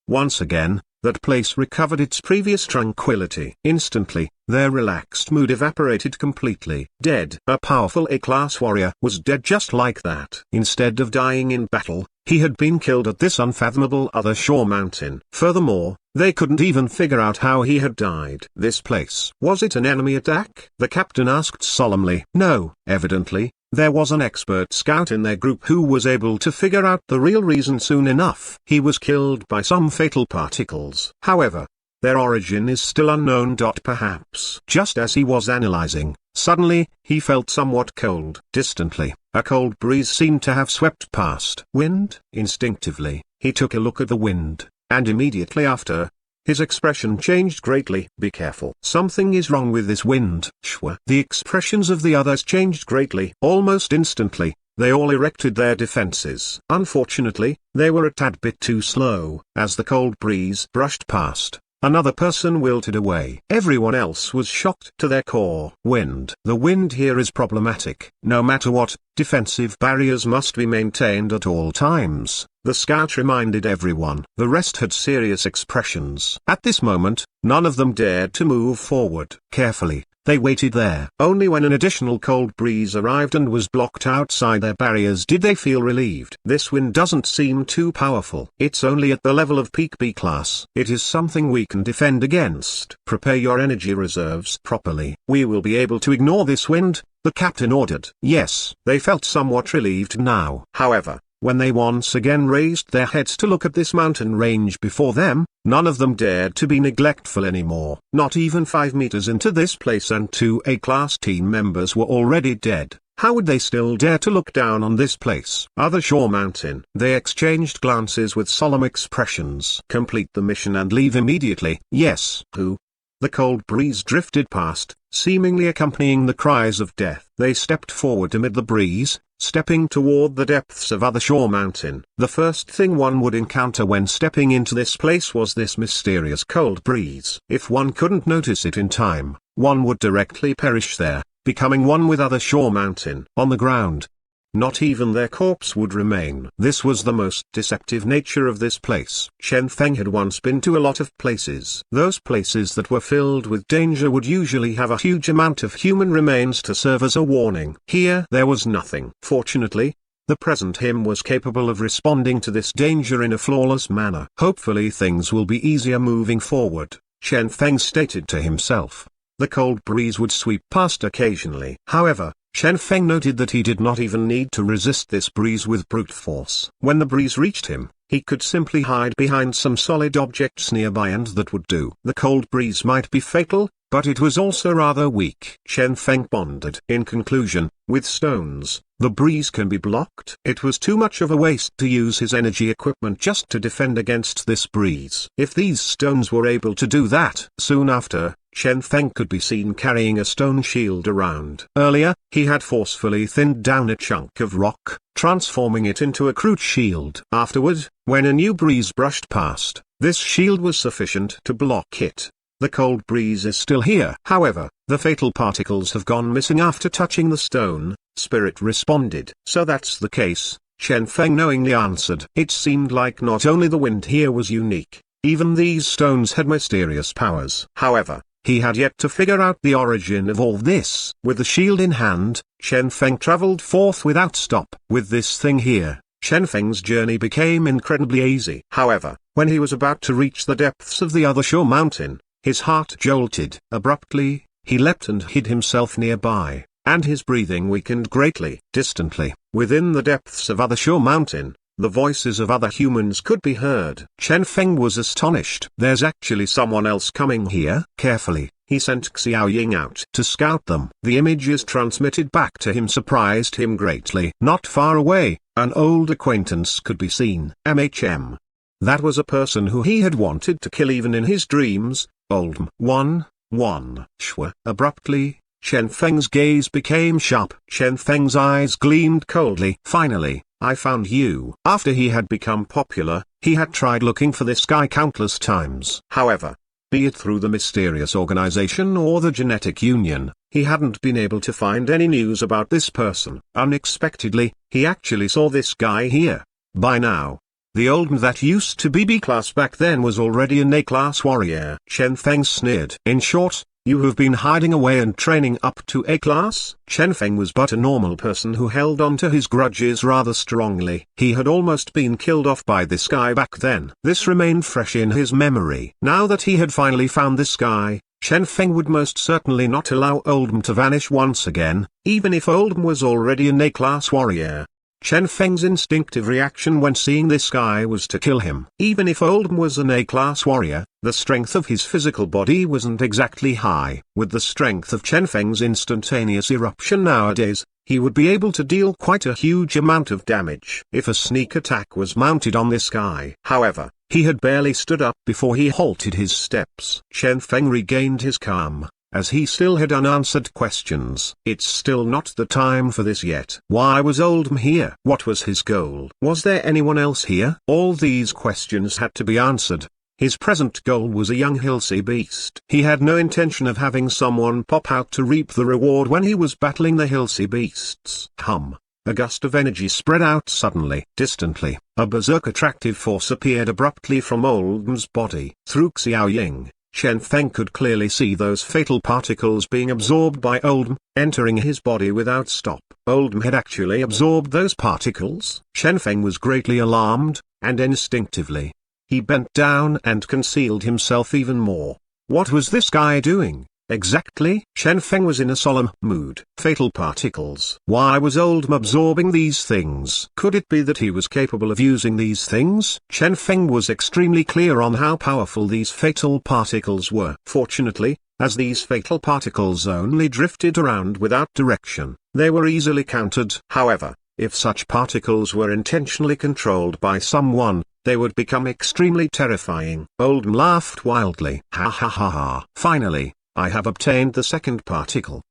Once again, that place recovered its previous tranquility. Instantly, their relaxed mood evaporated completely. Dead. A powerful A-class warrior was dead just like that. Instead of dying in battle, he had been killed at this unfathomable other shore mountain. Furthermore, They couldn't even figure out how he had died. This place. Was it an enemy attack? The captain asked solemnly. No, evidently. There was an expert scout in their group who was able to figure out the real reason soon enough. He was killed by some fatal particles. However, their origin is still unknown. Perhaps. Just as he was analyzing, suddenly, he felt somewhat cold. Distantly, a cold breeze seemed to have swept past. Wind? Instinctively, he took a look at the wind, and immediately after, his expression changed greatly. Be careful. Something is wrong with this wind. Shwa. The expressions of the others changed greatly. Almost instantly, they all erected their defenses. Unfortunately, they were a tad bit too slow. As the cold breeze brushed past, another person wilted away. Everyone else was shocked to their core. Wind. The wind here is problematic. No matter what, defensive barriers must be maintained at all times, the scout reminded everyone. The rest had serious expressions. At this moment, none of them dared to move forward. Carefully, they waited there. Only when an additional cold breeze arrived and was blocked outside their barriers did they feel relieved. This wind doesn't seem too powerful. It's only at the level of peak B class. It is something we can defend against. Prepare your energy reserves properly. We will be able to ignore this wind, the captain ordered. Yes, they felt somewhat relieved now. However, when they once again raised their heads to look at this mountain range before them, none of them dared to be neglectful anymore. Not even 5 meters into this place and 2 A-class team members were already dead. How would they still dare to look down on this place? Other shore mountain. They exchanged glances with solemn expressions. Complete the mission and leave immediately. Yes. Who? The cold breeze drifted past, seemingly accompanying the cries of death. They stepped forward amid the breeze, stepping toward the depths of Other Shore Mountain. The first thing one would encounter when stepping into this place was this mysterious cold breeze. If one couldn't notice it in time, one would directly perish there, becoming one with Other Shore Mountain. On the ground, not even their corpse would remain. This was the most deceptive nature of this place. Chen Feng had once been to a lot of places. Those places that were filled with danger would usually have a huge amount of human remains to serve as a warning. Here there was nothing. Fortunately, the present him was capable of responding to this danger in a flawless manner. Hopefully things will be easier moving forward, Chen Feng stated to himself. The cold breeze would sweep past occasionally. However, Chen Feng noted that he did not even need to resist this breeze with brute force. When the breeze reached him, he could simply hide behind some solid objects nearby and that would do. The cold breeze might be fatal, but it was also rather weak. Chen Feng pondered. In conclusion, with stones, the breeze can be blocked. It was too much of a waste to use his energy equipment just to defend against this breeze. If these stones were able to do that. Soon after, Chen Feng could be seen carrying a stone shield around. Earlier, he had forcefully thinned down a chunk of rock, transforming it into a crude shield. Afterward, when a new breeze brushed past, this shield was sufficient to block it. The cold breeze is still here. However, the fatal particles have gone missing after touching the stone, Spirit responded. So that's the case, Chen Feng knowingly answered. It seemed like not only the wind here was unique, even these stones had mysterious powers. However, he had yet to figure out the origin of all this. With the shield in hand, Chen Feng traveled forth without stop. With this thing here, Chen Feng's journey became incredibly easy. However, when he was about to reach the depths of the Other Shore Mountain, his heart jolted. Abruptly, he leapt and hid himself nearby, and his breathing weakened greatly. Distantly, within the depths of Other Shore Mountain, the voices of other humans could be heard. Chen Feng was astonished. There's actually someone else coming here. Carefully, he sent Xiao Ying out to scout them. The images transmitted back to him surprised him greatly. Not far away, an old acquaintance could be seen. That was a person who he had wanted to kill even in his dreams. Old Shwa. Abruptly, Chen Feng's gaze became sharp. Chen Feng's eyes gleamed coldly. Finally, I found you. After he had become popular, he had tried looking for this guy countless times. However, be it through the mysterious organization or the genetic union, he hadn't been able to find any news about this person. Unexpectedly, he actually saw this guy here. By now, the old man that used to be B-class back then was already an A-class warrior. Chen Feng sneered. In short, You have been hiding away and training up to A class? Chen Feng was but a normal person who held on to his grudges rather strongly. He had almost been killed off by this guy back then. This remained fresh in his memory. Now that he had finally found this guy, Chen Feng would most certainly not allow Oldham to vanish once again, even if Oldham was already an A-class warrior. Chen Feng's instinctive reaction when seeing this guy was to kill him. Even if Oldham was an A-class warrior, the strength of his physical body wasn't exactly high. With the strength of Chen Feng's instantaneous eruption nowadays, he would be able to deal quite a huge amount of damage if a sneak attack was mounted on this guy. However, he had barely stood up before he halted his steps. Chen Feng regained his calm, as he still had unanswered questions. It's still not the time for this yet. Why was Oldham here? What was his goal? Was there anyone else here? All these questions had to be answered. His present goal was a young Hilsey beast. He had no intention of having someone pop out to reap the reward when he was battling the Hilsey beasts. A gust of energy spread out suddenly. Distantly, a berserk attractive force appeared abruptly from Oldham's body. Through Xiao Ying, Chen Feng could clearly see those fatal particles being absorbed by Oldham, entering his body without stop. Oldham had actually absorbed those particles. Chen Feng was greatly alarmed, and instinctively, he bent down and concealed himself even more. What was this guy doing, exactly? Chen Feng was in a solemn mood. Fatal particles. Why was Oldham absorbing these things? Could it be that he was capable of using these things? Chen Feng was extremely clear on how powerful these fatal particles were. Fortunately, as these fatal particles only drifted around without direction, they were easily countered. However, if such particles were intentionally controlled by someone, they would become extremely terrifying. Oldham laughed wildly. Ha ha ha ha. Finally, I have obtained the second particle.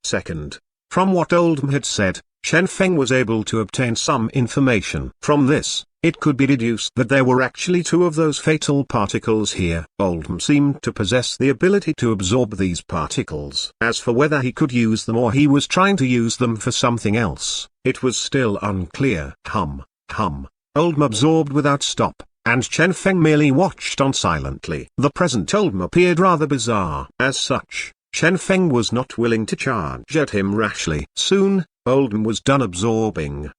From what Oldham had said, Chen Feng was able to obtain some information. From this, it could be deduced that there were actually two of those fatal particles here. Oldham seemed to possess the ability to absorb these particles. As for whether he could use them or he was trying to use them for something else, it was still unclear. Oldham absorbed without stop, and Chen Feng merely watched on silently. The present Oldham appeared rather bizarre. As such, Chen Feng was not willing to charge at him rashly. Soon, Oldham was done absorbing.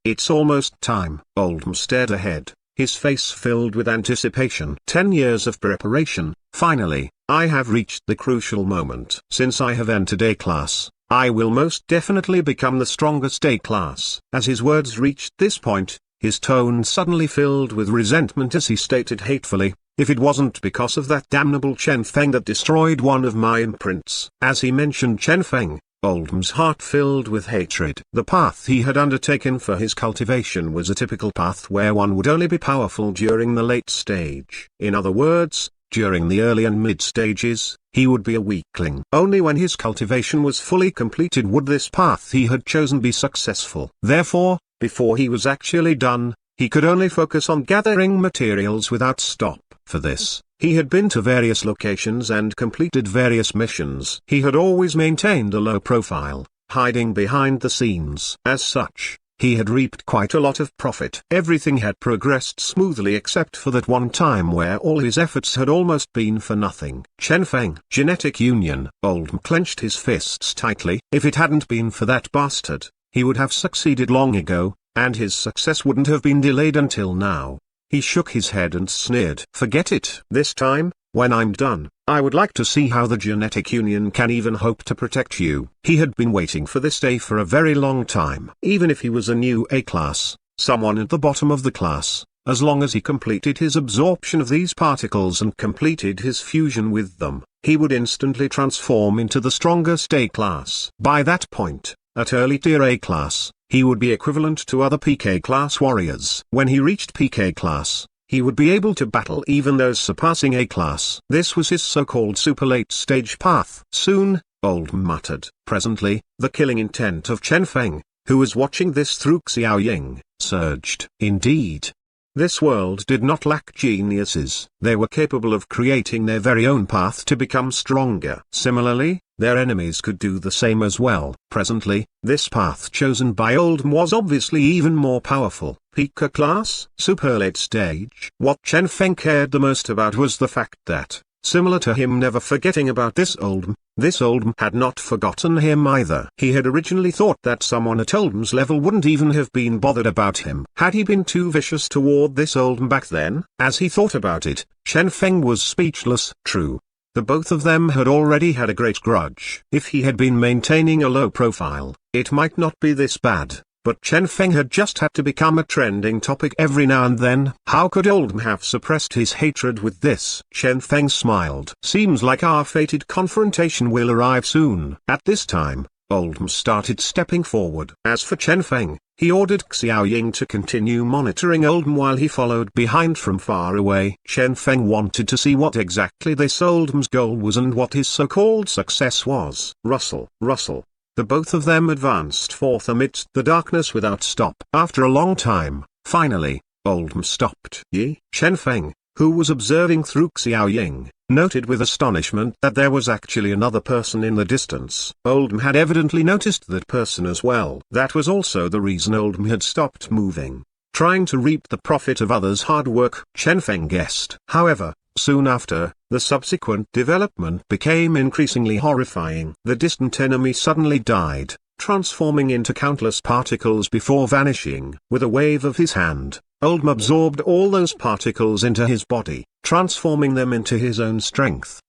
It's almost time. Oldham stared ahead, his face filled with anticipation. 10 years of preparation. Finally, I have reached the crucial moment. Since I have entered A class, I will most definitely become the strongest A class. As his words reached this point, his tone suddenly filled with resentment as he stated hatefully, if it wasn't because of that damnable Chen Feng that destroyed one of my imprints. As he mentioned Chen Feng, Oldham's heart filled with hatred. The path he had undertaken for his cultivation was a typical path where one would only be powerful during the late stage. In other words, during the early and mid stages, he would be a weakling. Only when his cultivation was fully completed would this path he had chosen be successful. Therefore, before he was actually done, he could only focus on gathering materials without stop. For this, he had been to various locations and completed various missions. He had always maintained a low profile, hiding behind the scenes. As such, he had reaped quite a lot of profit. Everything had progressed smoothly except for that one time where all his efforts had almost been for nothing. Chen Feng. Genetic union. Oldham clenched his fists tightly. If it hadn't been for that bastard, he would have succeeded long ago, and his success wouldn't have been delayed until now. He shook his head and sneered. Forget it. This time, when I'm done, I would like to see how the genetic union can even hope to protect you. He had been waiting for this day for a very long time. Even if he was a new A-class, someone at the bottom of the class, as long as he completed his absorption of these particles and completed his fusion with them, he would instantly transform into the strongest A-class. By that point, at early tier A-class, he would be equivalent to other PK class warriors. When he reached PK class, he would be able to battle even those surpassing A-class. This was his so-called super late stage path. Soon, Oldham muttered. Presently, the killing intent of Chen Feng, who was watching this through Xiao Ying, surged. Indeed, this world did not lack geniuses. They were capable of creating their very own path to become stronger. Similarly, their enemies could do the same as well. Presently, this path chosen by Oldham was obviously even more powerful. Pika class? Super late stage? What Chen Feng cared the most about was the fact that, similar to him never forgetting about this Oldham, This oldm had not forgotten him either. He had originally thought that someone at oldm's level wouldn't even have been bothered about him. Had he been too vicious toward this oldm back then? As he thought about it, Chen Feng was speechless. True. The both of them had already had a great grudge. If he had been maintaining a low profile, it might not be this bad. But Chen Feng had just had to become a trending topic every now and then. How could oldm have suppressed his hatred with this? Chen Feng smiled. Seems like our fated confrontation will arrive soon. At this time, oldm started stepping forward. As for Chen Feng, he ordered Xiao Ying to continue monitoring oldm while he followed behind from far away. Chen Feng wanted to see what exactly this oldm's goal was and what his so-called success was. Rustle, rustle. The both of them advanced forth amidst the darkness without stop. After a long time, finally, oldm stopped. Yi, Chen Feng, who was observing through Xiao Ying, noted with astonishment that there was actually another person in the distance. Oldm had evidently noticed that person as well. That was also the reason oldm had stopped moving, trying to reap the profit of others' hard work, Chen Feng guessed. However, soon after, the subsequent development became increasingly horrifying. The distant enemy suddenly died, transforming into countless particles before vanishing. With a wave of his hand, oldm absorbed all those particles into his body, transforming them into his own strength.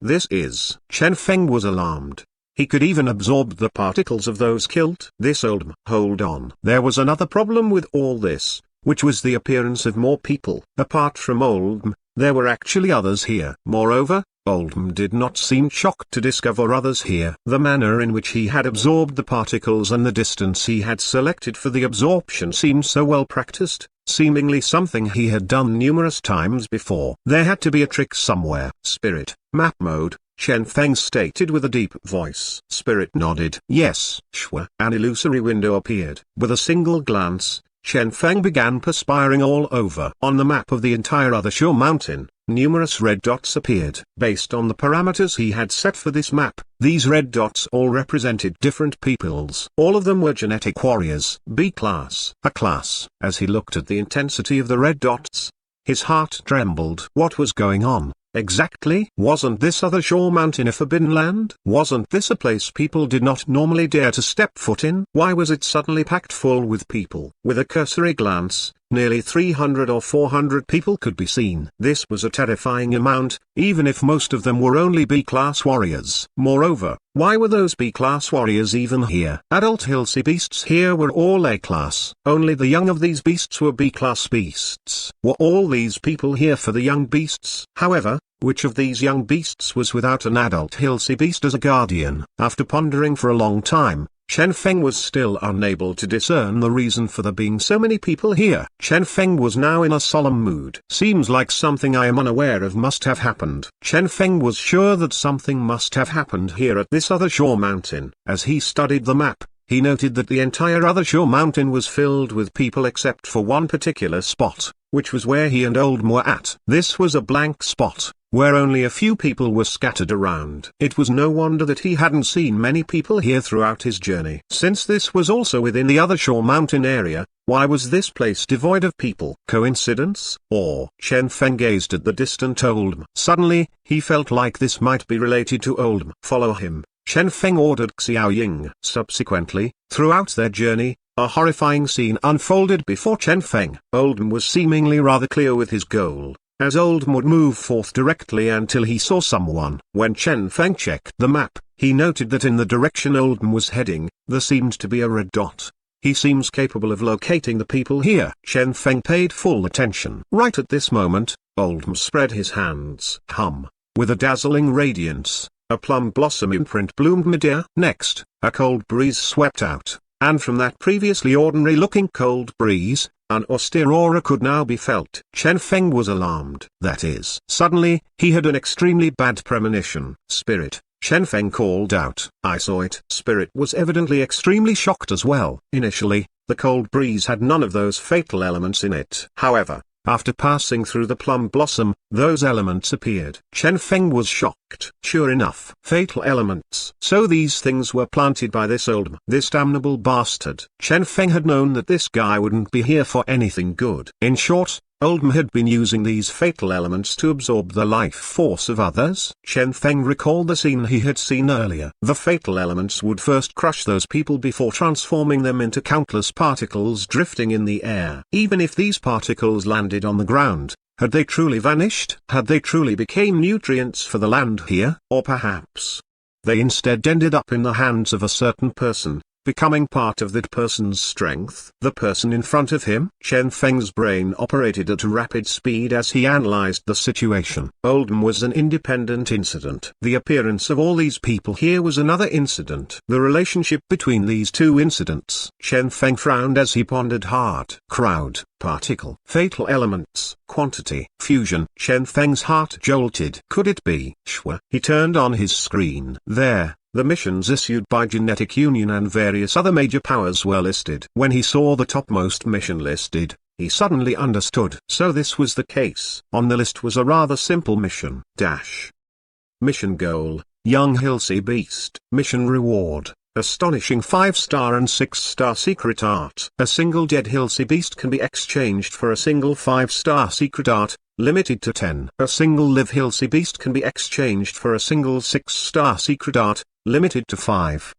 Chen Feng was alarmed. He could even absorb the particles of those killed. This oldm. Hold on. There was another problem with all this, which was the appearance of more people. Apart from oldm, there were actually others here. Moreover, oldm did not seem shocked to discover others here. The manner in which he had absorbed the particles and the distance he had selected for the absorption seemed so well practiced, seemingly something he had done numerous times before. There had to be a trick somewhere. Spirit, map mode, Chen Feng stated with a deep voice. Spirit nodded. Yes. Shwa. An illusory window appeared. With a single glance, Chen Feng began perspiring all over. On the map of the entire other shore mountain, numerous red dots appeared. Based on the parameters he had set for this map, these red dots all represented different peoples. All of them were genetic warriors. B class. A class. As he looked at the intensity of the red dots, his heart trembled. What was going on? Exactly. Wasn't this other shore mountain a forbidden land? Wasn't this a place people did not normally dare to step foot in? Why was it suddenly packed full with people? With a cursory glance, nearly 300 or 400 people could be seen. This was a terrifying amount, even if most of them were only B-class warriors. Moreover, why were those B-class warriors even here? Adult Hilsey beasts here were all A-class. Only the young of these beasts were B-class beasts. Were all these people here for the young beasts? However, which of these young beasts was without an adult Hilsey beast as a guardian? After pondering for a long time, Chen Feng was still unable to discern the reason for there being so many people here. Chen Feng was now in a solemn mood. Seems like something I am unaware of must have happened. Chen Feng was sure that something must have happened here at this other shore mountain. As he studied the map, he noted that the entire other shore mountain was filled with people except for one particular spot, which was where he and oldm were at. This was a blank spot, where only a few people were scattered around. It was no wonder that he hadn't seen many people here throughout his journey. Since this was also within the other shore mountain area, why was this place devoid of people? Coincidence? Or? Chen Feng gazed at the distant oldm. Suddenly, he felt like this might be related to oldm. Follow him, Chen Feng ordered Xiao Ying. Subsequently, throughout their journey, a horrifying scene unfolded before Chen Feng. Oldm was seemingly rather clear with his goal, as oldm would move forth directly until he saw someone. When Chen Feng checked the map, he noted that in the direction oldm was heading, there seemed to be a red dot. He seems capable of locating the people here. Chen Feng paid full attention. Right at this moment, oldm spread his hands. With a dazzling radiance, a plum blossom imprint bloomed midair. Next, a cold breeze swept out, and from that previously ordinary-looking cold breeze, an austere aura could now be felt. Chen Feng was alarmed. That is, suddenly, he had an extremely bad premonition. Spirit, Chen Feng called out. I saw it. Spirit was evidently extremely shocked as well. Initially, the cold breeze had none of those fatal elements in it. However, after passing through the plum blossom, those elements appeared. Chen Feng was shocked. Sure enough, fatal elements. So these things were planted by this oldm. This damnable bastard. Chen Feng had known that this guy wouldn't be here for anything good. In short, Oldham had been using these fatal elements to absorb the life force of others. Chen Feng recalled the scene he had seen earlier. The fatal elements would first crush those people before transforming them into countless particles drifting in the air. Even if these particles landed on the ground, had they truly vanished? Had they truly became nutrients for the land here? Or perhaps they instead ended up in the hands of a certain person, becoming part of that person's strength. The person in front of him? Chen Feng's brain operated at a rapid speed as he analyzed the situation. Oldham was an independent incident. The appearance of all these people here was another incident. The relationship between these two incidents. Chen Feng frowned as he pondered hard. Crowd, particle, fatal elements, quantity, fusion. Chen Feng's heart jolted. Could it be? Shwa. He turned on his screen. There. The missions issued by Genetic Union and various other major powers were listed. When he saw the topmost mission listed, he suddenly understood. So this was the case. On the list was a rather simple mission. Mission goal, Young Hilsey Beast. Mission reward, astonishing 5-star and 6-star secret art. A single dead Hilsey Beast can be exchanged for a single 5-star secret art, limited to 10. A single live Hilsey Beast can be exchanged for a single 6-star secret art, limited to 5.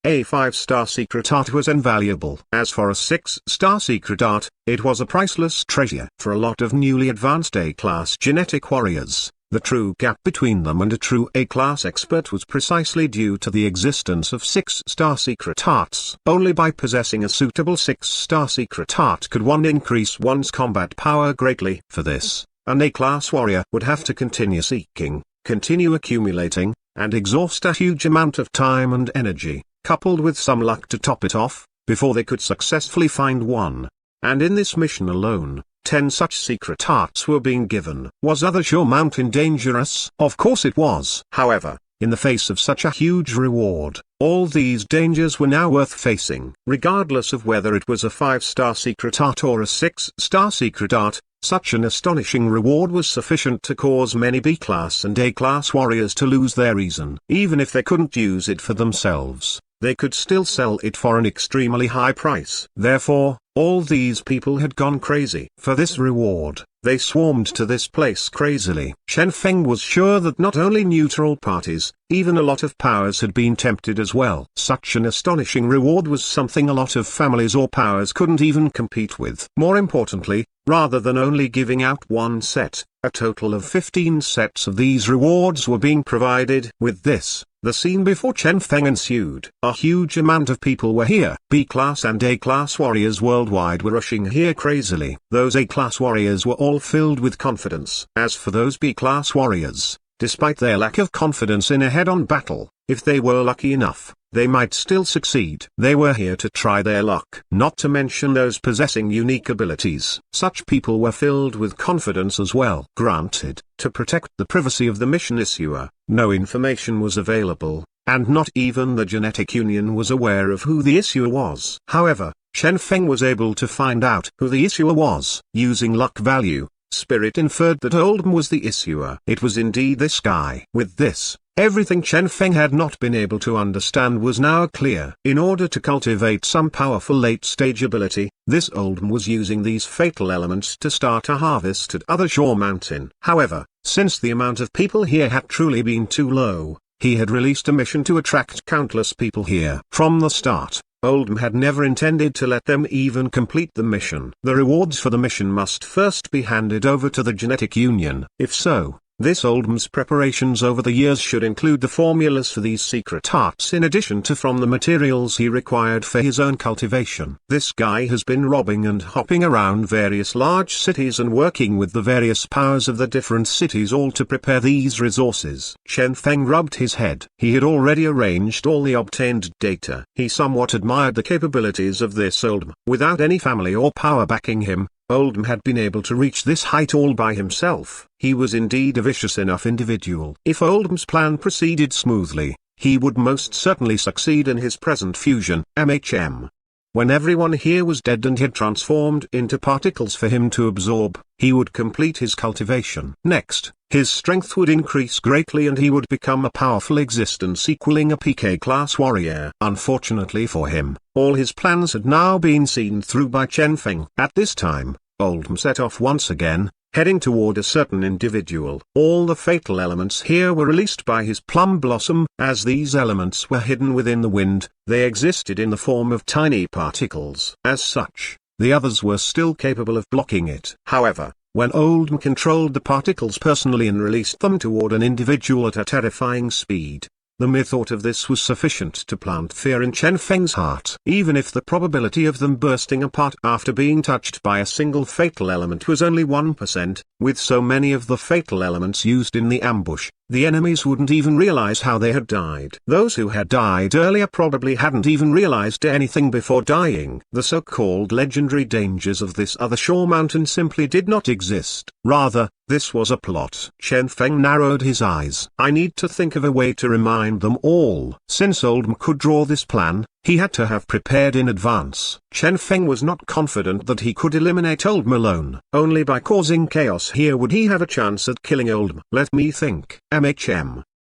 A 5-star secret art was invaluable. As for a 6-star secret art, it was a priceless treasure. For a lot of newly advanced A-class genetic warriors, the true gap between them and a true A-class expert was precisely due to the existence of 6-star secret arts. Only by possessing a suitable 6-star secret art could one increase one's combat power greatly. For this, an A-class warrior would have to continue seeking, continue accumulating, and exhaust a huge amount of time and energy, coupled with some luck to top it off, before they could successfully find one. And in this mission alone, 10 such secret arts were being given. Was Othershore Mountain dangerous? Of course it was. However, in the face of such a huge reward, all these dangers were now worth facing. Regardless of whether it was a 5-star secret art or a 6-star secret art, such an astonishing reward was sufficient to cause many B-class and A-class warriors to lose their reason. Even if they couldn't use it for themselves, they could still sell it for an extremely high price. Therefore, all these people had gone crazy. For this reward, they swarmed to this place crazily. Chen Feng was sure that not only neutral parties, even a lot of powers had been tempted as well. Such an astonishing reward was something a lot of families or powers couldn't even compete with. More importantly, rather than only giving out one set, a total of 15 sets of these rewards were being provided. With this, the scene before Chen Feng ensued. A huge amount of people were here. B-class and A-class warriors worldwide were rushing here crazily. Those A-class warriors were all filled with confidence. As for those B-class warriors, despite their lack of confidence in a head-on battle, if they were lucky enough, they might still succeed. They were here to try their luck. Not to mention those possessing unique abilities. Such people were filled with confidence as well. Granted, to protect the privacy of the mission issuer, no information was available, and not even the Genetic Union was aware of who the issuer was. However, Chen Feng was able to find out who the issuer was. Using luck value, Spirit inferred that Oldham was the issuer. It was indeed this guy. With this, everything Chen Feng had not been able to understand was now clear. In order to cultivate some powerful late-stage ability, this Oldham was using these fatal elements to start a harvest at Othershore Mountain. However, since the amount of people here had truly been too low, he had released a mission to attract countless people here. From the start, Oldham had never intended to let them even complete the mission. The rewards for the mission must first be handed over to the Genetic Union. If so, this Oldham's preparations over the years should include the formulas for these secret arts in addition to from the materials he required for his own cultivation. This guy has been robbing and hopping around various large cities and working with the various powers of the different cities all to prepare these resources. Chen Feng rubbed his head. He had already arranged all the obtained data. He somewhat admired the capabilities of this Oldham. Without any family or power backing him, Oldham had been able to reach this height all by himself. He was indeed a vicious enough individual. If Oldham's plan proceeded smoothly, he would most certainly succeed in his present fusion, MHM. When everyone here was dead and had transformed into particles for him to absorb, he would complete his cultivation. Next, his strength would increase greatly and he would become a powerful existence equaling a PK class warrior. Unfortunately for him, all his plans had now been seen through by Chen Feng. At this time, Oldham set off once again, heading toward a certain individual. All the fatal elements here were released by his plum blossom. As these elements were hidden within the wind, they existed in the form of tiny particles. As such, the others were still capable of blocking it. However, when Oldham controlled the particles personally and released them toward an individual at a terrifying speed, the mere thought of this was sufficient to plant fear in Chen Feng's heart. Even if the probability of them bursting apart after being touched by a single fatal element was only 1%, with so many of the fatal elements used in the ambush, the enemies wouldn't even realize how they had died. Those who had died earlier probably hadn't even realized anything before dying. The so-called legendary dangers of this other shore mountain simply did not exist. Rather, this was a plot. Chen Feng narrowed his eyes. I need to think of a way to remind them all. Since Oldham could draw this plan, he had to have prepared in advance. Chen Feng was not confident that he could eliminate Oldham alone. Only by causing chaos here would he have a chance at killing Oldham. Let me think.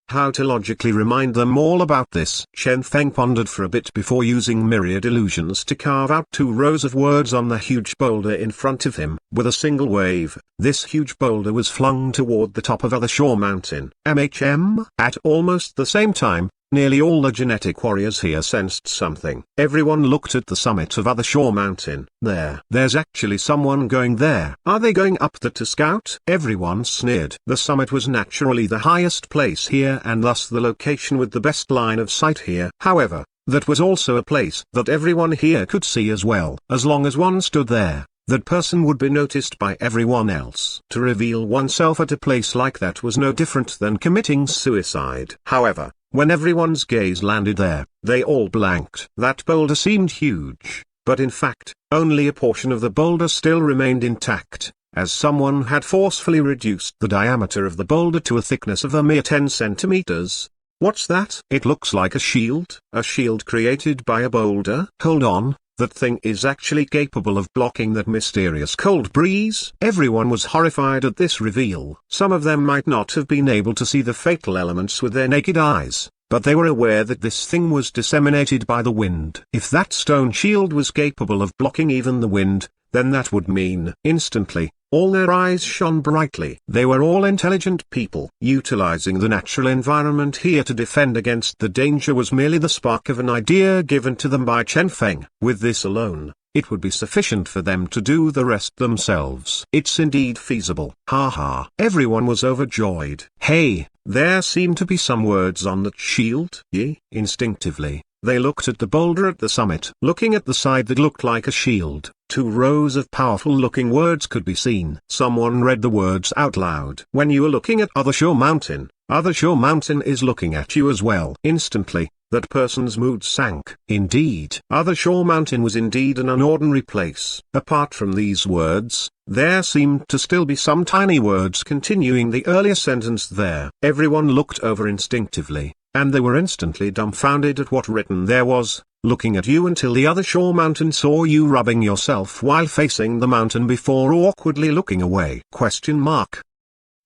How to logically remind them all about this? Chen Feng pondered for a bit before using myriad illusions to carve out 2 rows of words on the huge boulder in front of him. With a single wave, this huge boulder was flung toward the top of Other Shore Mountain. At almost the same time, nearly all the genetic warriors here sensed something. Everyone looked at the summit of Other Shore Mountain. There's actually someone going there. Are they going up there to scout? Everyone sneered. The summit was naturally the highest place here and thus the location with the best line of sight here. However, that was also a place that everyone here could see as well. As long as one stood there, that person would be noticed by everyone else. To reveal oneself at a place like that was no different than committing suicide. However, when everyone's gaze landed there, they all blanked. That boulder seemed huge, but in fact, only a portion of the boulder still remained intact, as someone had forcefully reduced the diameter of the boulder to a thickness of a mere 10 centimeters. What's that? It looks like a shield. A shield created by a boulder? Hold on. That thing is actually capable of blocking that mysterious cold breeze. Everyone was horrified at this reveal. Some of them might not have been able to see the fatal elements with their naked eyes, but they were aware that this thing was disseminated by the wind. If that stone shield was capable of blocking even the wind, then that would mean instantly, all their eyes shone brightly. They were all intelligent people. Utilizing the natural environment here to defend against the danger was merely the spark of an idea given to them by Chen Feng. With this alone, it would be sufficient for them to do the rest themselves. It's indeed feasible. Haha. Everyone was overjoyed. Hey, there seem to be some words on that shield. Instinctively, they looked at the boulder at the summit. Looking at the side that looked like a shield, 2 rows of powerful-looking words could be seen. Someone read the words out loud. When you are looking at Other Shore Mountain is looking at you as well. Instantly, that person's mood sank. Indeed, Other Shore Mountain was indeed an unordinary place. Apart from these words, there seemed to still be some tiny words continuing the earlier sentence there. Everyone looked over instinctively, and they were instantly dumbfounded at what written there was. Looking at you until the Other Shore Mountain saw you rubbing yourself while facing the mountain before awkwardly looking away.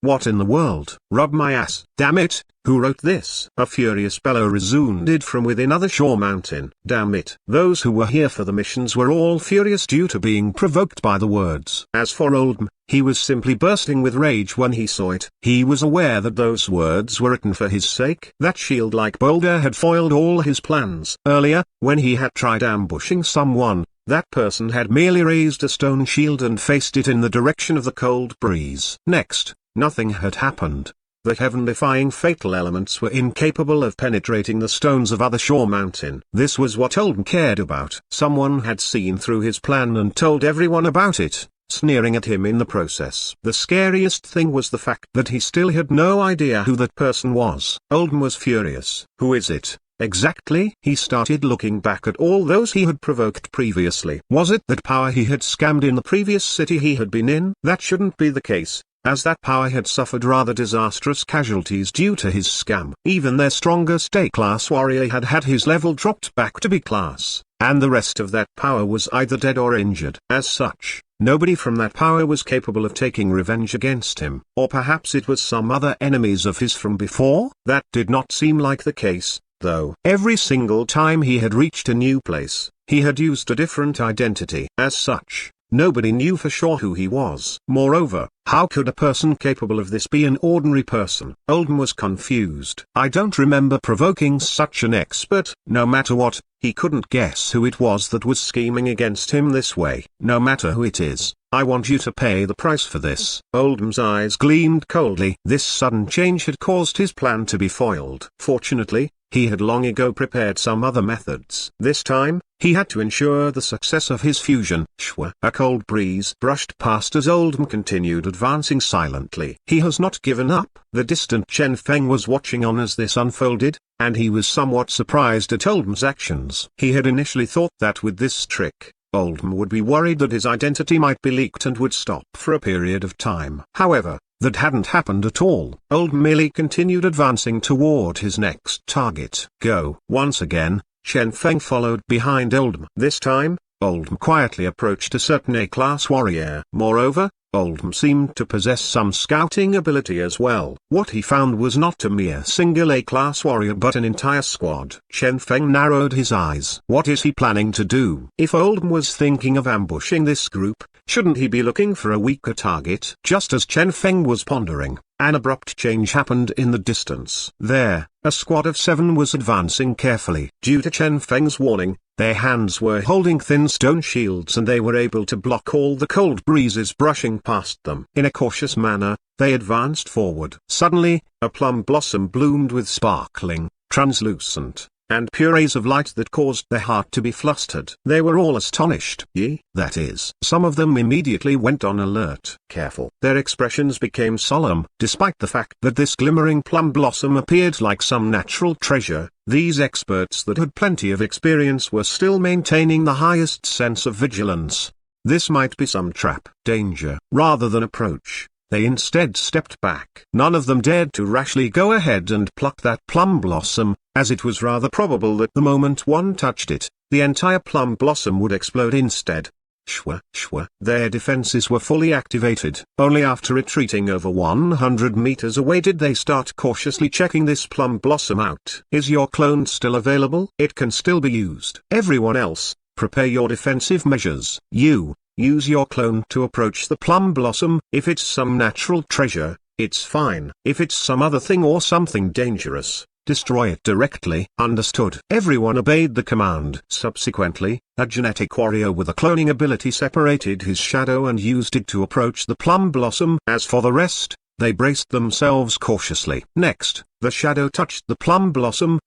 What in the world? Rub my ass. Damn it, who wrote this? A furious bellow resounded from within Other Shore Mountain. Damn it. Those who were here for the missions were all furious due to being provoked by the words. As for Oldham, he was simply bursting with rage when he saw it. He was aware that those words were written for his sake. That shield-like boulder had foiled all his plans. Earlier, when he had tried ambushing someone, that person had merely raised a stone shield and faced it in the direction of the cold breeze. Next, nothing had happened. The heaven-defying fatal elements were incapable of penetrating the stones of Other Shore Mountain. This was what Oldham cared about. Someone had seen through his plan and told everyone about it, sneering at him in the process. The scariest thing was the fact that he still had no idea who that person was. Oldham was furious. Who is it? Exactly. He started looking back at all those he had provoked previously. Was it that power he had scammed in the previous city he had been in? That shouldn't be the case, as that power had suffered rather disastrous casualties due to his scam. Even their strongest A-class warrior had had his level dropped back to B-class, and the rest of that power was either dead or injured. As such, nobody from that power was capable of taking revenge against him. Or perhaps it was some other enemies of his from before? That did not seem like the case, though. Every single time he had reached a new place, he had used a different identity. As such, Nobody knew for sure who he was. Moreover, how could a person capable of this be an ordinary person? Oldham was confused. I don't remember provoking such an expert. No matter what, he couldn't guess who it was that was scheming against him this way. No matter who it is, I want you to pay the price for this. Oldham's eyes gleamed coldly. This sudden change had caused his plan to be foiled. Fortunately, he had long ago prepared some other methods. This time, he had to ensure the success of his fusion. Shwa! A cold breeze brushed past as Oldham continued advancing silently. He has not given up. The distant Chen Feng was watching on as this unfolded, and he was somewhat surprised at Oldham's actions. He had initially thought that with this trick, Oldham would be worried that his identity might be leaked and would stop for a period of time. However, that hadn't happened at all. Oldham merely continued advancing toward his next target. Go! Once again, Chen Feng followed behind Oldham. This time, Oldham quietly approached a certain A-class warrior. Moreover, Oldham seemed to possess some scouting ability as well. What he found was not a mere single A-class warrior but an entire squad. Chen Feng narrowed his eyes. What is he planning to do? If Oldham was thinking of ambushing this group, shouldn't he be looking for a weaker target? Just as Chen Feng was pondering, an abrupt change happened in the distance. There, a squad of 7 was advancing carefully. Due to Chen Feng's warning, their hands were holding thin stone shields and they were able to block all the cold breezes brushing past them. In a cautious manner, they advanced forward. Suddenly, a plum blossom bloomed with sparkling, translucent, and pure rays of light that caused their heart to be flustered. They were all astonished. That is, some of them immediately went on alert. Careful. Their expressions became solemn. Despite the fact that this glimmering plum blossom appeared like some natural treasure, these experts that had plenty of experience were still maintaining the highest sense of vigilance. This might be some trap. Danger. Rather than approach, they instead stepped back. None of them dared to rashly go ahead and pluck that plum blossom, as it was rather probable that the moment one touched it, the entire plum blossom would explode instead. Shwa! Shwa! Their defenses were fully activated. Only after retreating over 100 meters away did they start cautiously checking this plum blossom out. Is your clone still available? It can still be used. Everyone else, prepare your defensive measures. Use your clone to approach the plum blossom. If it's some natural treasure, it's fine. If it's some other thing or something dangerous, destroy it directly. Understood. Everyone obeyed the command. Subsequently, a genetic warrior with a cloning ability separated his shadow and used it to approach the plum blossom. As for the rest, they braced themselves cautiously. Next, the shadow touched the plum blossom.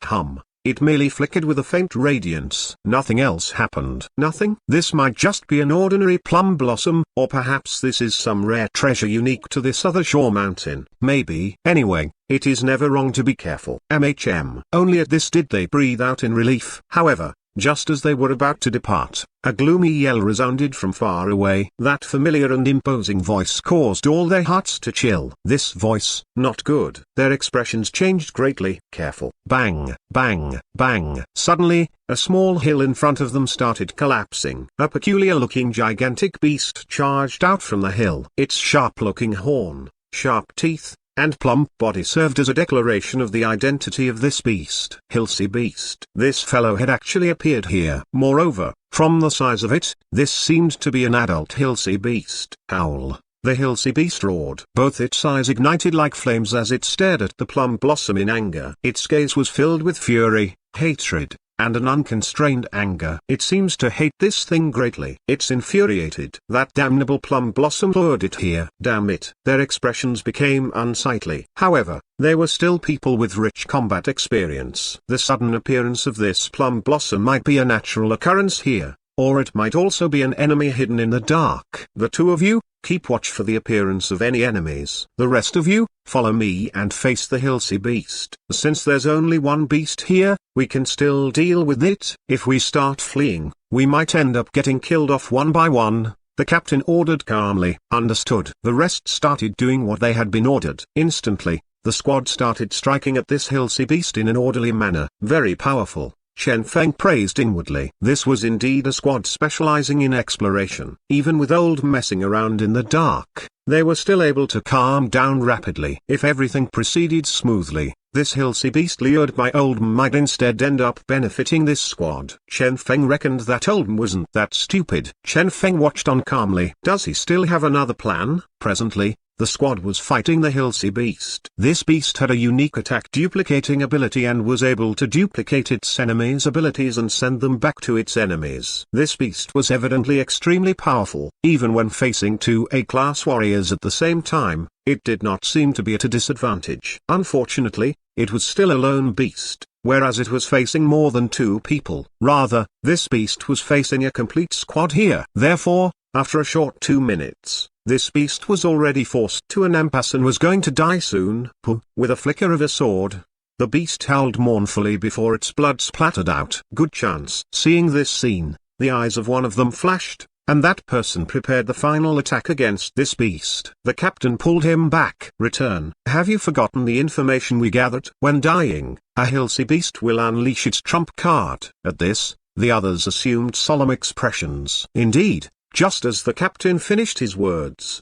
It merely flickered with a faint radiance. Nothing else happened. Nothing? This might just be an ordinary plum blossom, or perhaps this is some rare treasure unique to this other shore mountain. Maybe. Anyway, it is never wrong to be careful. Only at this did they breathe out in relief. However, just as they were about to depart, a gloomy yell resounded from far away. That familiar and imposing voice caused all their hearts to chill. This voice, not good. Their expressions changed greatly. Careful. Bang, bang, bang. Suddenly, a small hill in front of them started collapsing. A peculiar-looking gigantic beast charged out from the hill. Its sharp-looking horn, sharp teeth, and plump body served as a declaration of the identity of this beast. Hilsey beast. This fellow had actually appeared here. Moreover, from the size of it, this seemed to be an adult Hilsey beast. Howl. The Hilsey beast roared. Both its eyes ignited like flames as it stared at the plum blossom in anger. Its gaze was filled with fury, hatred, and an unconstrained anger. It seems to hate this thing greatly. It's infuriated. That damnable plum blossom lured it here. Damn it. Their expressions became unsightly. However, they were still people with rich combat experience. The sudden appearance of this plum blossom might be a natural occurrence here, or it might also be an enemy hidden in the dark. The two of you, keep watch for the appearance of any enemies. The rest of you, follow me and face the Hilsey beast. Since there's only one beast here, we can still deal with it. If we start fleeing, we might end up getting killed off one by one, the captain ordered calmly. Understood. The rest started doing what they had been ordered. Instantly, the squad started striking at this Hilsey beast in an orderly manner. Very powerful. Chen Feng praised inwardly. This was indeed a squad specializing in exploration. Even with Oldham messing around in the dark, they were still able to calm down rapidly. If everything proceeded smoothly, this hill sea beast lured by Oldham might instead end up benefiting this squad. Chen Feng reckoned that Oldham wasn't that stupid. Chen Feng watched on calmly. Does he still have another plan? Presently, the squad was fighting the hill sea beast. This beast had a unique attack duplicating ability and was able to duplicate its enemies' abilities and send them back to its enemies. This beast was evidently extremely powerful. Even when facing two A-class warriors at the same time, it did not seem to be at a disadvantage. Unfortunately, it was still a lone beast, whereas it was facing more than two people. Rather, this beast was facing a complete squad here. Therefore, after a short 2 minutes, this beast was already forced to an impasse and was going to die soon. With a flicker of a sword, the beast howled mournfully before its blood splattered out. Good chance. Seeing this scene, the eyes of one of them flashed, and that person prepared the final attack against this beast. The captain pulled him back. Return. Have you forgotten the information we gathered? When dying, a hill sea beast will unleash its trump card. At this, the others assumed solemn expressions. Indeed, just as the captain finished his words,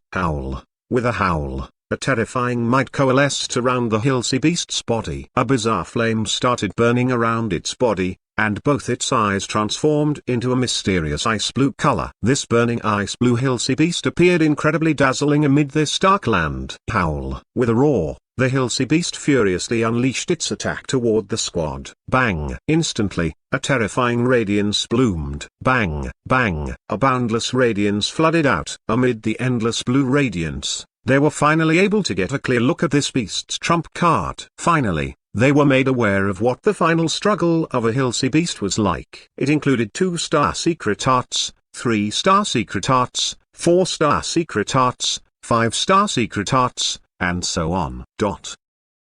with a howl, a terrifying might coalesced around the hill sea beast's body. A bizarre flame started burning around its body, and both its eyes transformed into a mysterious ice blue color. This burning ice blue hill sea beast appeared incredibly dazzling amid this dark land. With a roar, the hill sea beast furiously unleashed its attack toward the squad. Bang! Instantly, a terrifying radiance bloomed. Bang! Bang! A boundless radiance flooded out. Amid the endless blue radiance, they were finally able to get a clear look at this beast's trump card. Finally, they were made aware of what the final struggle of a hill sea beast was like. It included 2-star secret arts, 3-star secret arts, 4-star secret arts, 5-star secret arts, and so on.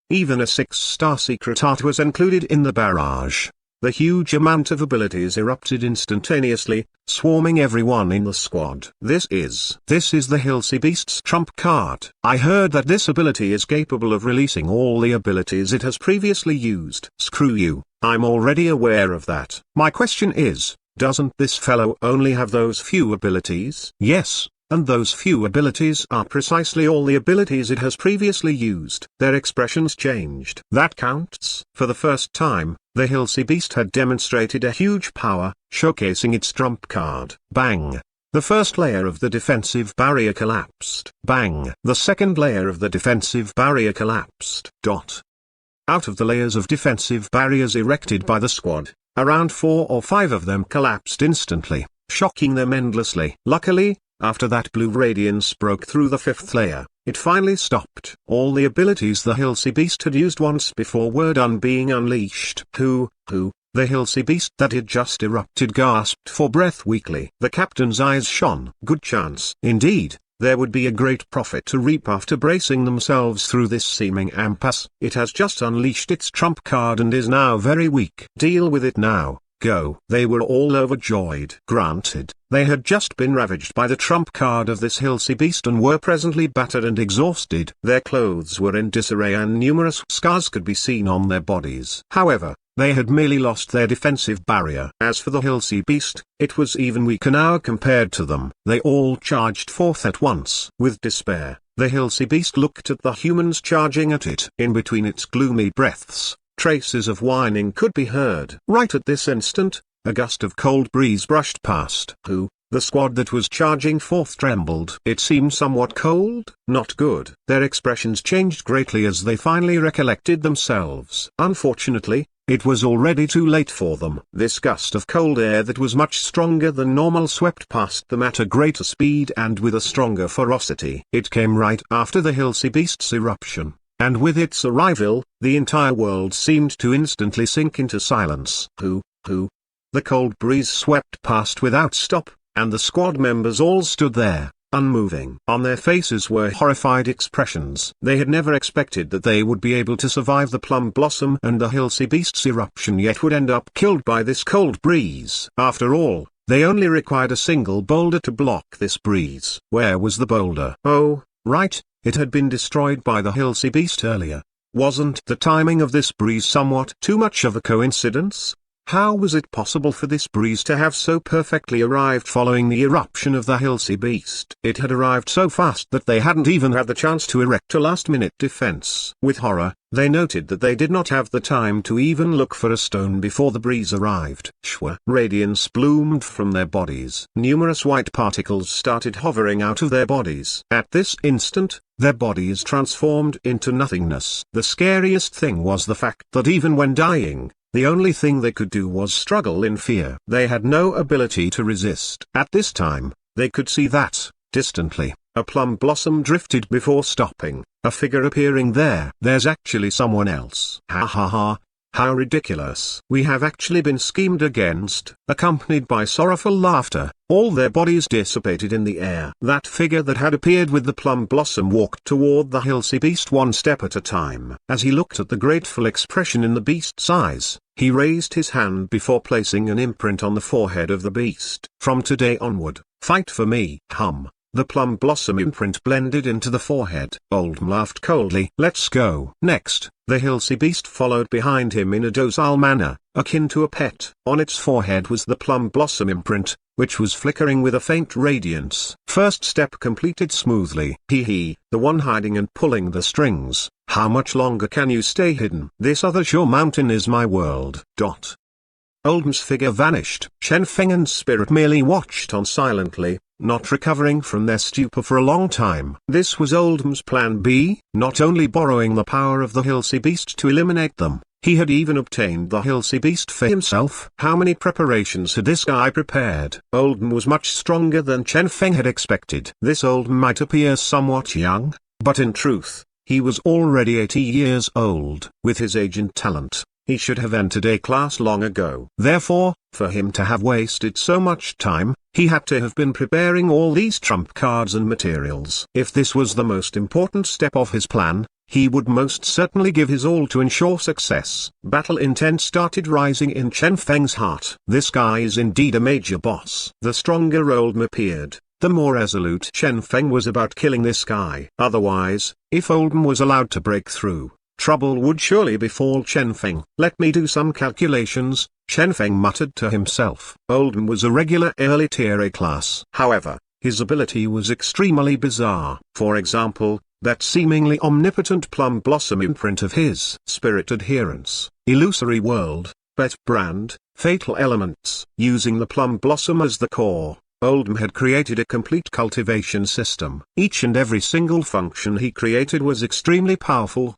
Even a 6-star secret art was included in the barrage. The huge amount of abilities erupted instantaneously, swarming everyone in the squad. This is the hill sea beast's trump card. I heard that this ability is capable of releasing all the abilities it has previously used. Screw you, I'm already aware of that. My question is, doesn't this fellow only have those few abilities? Yes. And those few abilities are precisely all the abilities it has previously used. Their expressions changed. That counts. For the first time, the hill sea beast had demonstrated a huge power, showcasing its trump card. Bang! The first layer of the defensive barrier collapsed. Bang! The second layer of the defensive barrier collapsed. Out of the layers of defensive barriers erected by the squad, around 4 or 5 of them collapsed instantly, shocking them endlessly. Luckily, after that blue radiance broke through the 5th layer, it finally stopped. All the abilities the hill sea beast had used once before were done being unleashed. The hill sea beast that had just erupted gasped for breath weakly. The captain's eyes shone. Good chance. Indeed, there would be a great profit to reap after bracing themselves through this seeming impasse. It has just unleashed its trump card and is now very weak. Deal with it now. Go. They were all overjoyed. Granted, they had just been ravaged by the trump card of this hill sea beast and were presently battered and exhausted. Their clothes were in disarray and numerous scars could be seen on their bodies. However, they had merely lost their defensive barrier. As for the hill sea beast, it was even weaker now compared to them. They all charged forth at once. With despair, the hill sea beast looked at the humans charging at it. In between its gloomy breaths, traces of whining could be heard. Right at this instant, a gust of cold breeze brushed past. The squad that was charging forth trembled. It seemed somewhat cold. Not good. Their expressions changed greatly as they finally recollected themselves. Unfortunately, it was already too late for them. This gust of cold air that was much stronger than normal swept past them at a greater speed and with a stronger ferocity. It came right after the hill sea beast's eruption. And with its arrival, the entire world seemed to instantly sink into silence. The cold breeze swept past without stop, and the squad members all stood there, unmoving. On their faces were horrified expressions. They had never expected that they would be able to survive the plum blossom and the hill sea beast's eruption, yet would end up killed by this cold breeze. After all, they only required a single boulder to block this breeze. Where was the boulder? Oh, right. It had been destroyed by the hill sea beast earlier. Wasn't the timing of this breeze somewhat too much of a coincidence? How was it possible for this breeze to have so perfectly arrived following the eruption of the Hilsey beast? It had arrived so fast that they hadn't even had the chance to erect a last-minute defense. With horror, they noted that they did not have the time to even look for a stone before the breeze arrived. Shwa! Radiance bloomed from their bodies. Numerous white particles started hovering out of their bodies. At this instant, their bodies transformed into nothingness. The scariest thing was the fact that even when dying, the only thing they could do was struggle in fear. They had no ability to resist. At this time, they could see that, distantly, a plum blossom drifted before stopping, a figure appearing there. There's actually someone else. Ha ha ha. How ridiculous. We have actually been schemed against, accompanied by sorrowful laughter. All their bodies dissipated in the air. That figure that had appeared with the plum blossom walked toward the Hilsey beast one step at a time. As he looked at the grateful expression in the beast's eyes, he raised his hand before placing an imprint on the forehead of the beast. From today onward, fight for me. The plum blossom imprint blended into the forehead. Oldham laughed coldly. Let's go. Next, the Hilsey beast followed behind him in a docile manner, akin to a pet. On its forehead was the plum blossom imprint, which was flickering with a faint radiance. First step completed smoothly. The one hiding and pulling the strings. How much longer can you stay hidden? This other shore mountain is my world. Oldham's figure vanished. Chen Feng and Spirit merely watched on silently, not recovering from their stupor for a long time. This was Oldham's plan B, not only borrowing the power of the Hilsey beast to eliminate them, he had even obtained the Hilsey beast for himself. How many preparations had this guy prepared? Oldham was much stronger than Chen Feng had expected. This Oldham might appear somewhat young, but in truth, he was already 80 years old. With his age and talent, he should have entered a class long ago. Therefore, for him to have wasted so much time, he had to have been preparing all these trump cards and materials. If this was the most important step of his plan, he would most certainly give his all to ensure success. Battle intent started rising in Chen Feng's heart. This guy is indeed a major boss. The stronger Oldham appeared, the more resolute Chen Feng was about killing this guy. Otherwise, if Oldham was allowed to break through, trouble would surely befall Chen Feng. Let me do some calculations, Chen Feng muttered to himself. Oldham was a regular early tier A class. However, his ability was extremely bizarre. For example, that seemingly omnipotent plum blossom imprint of his. Spirit adherence, illusory world, bet brand, fatal elements. Using the plum blossom as the core, Oldham had created a complete cultivation system. Each and every single function he created was extremely powerful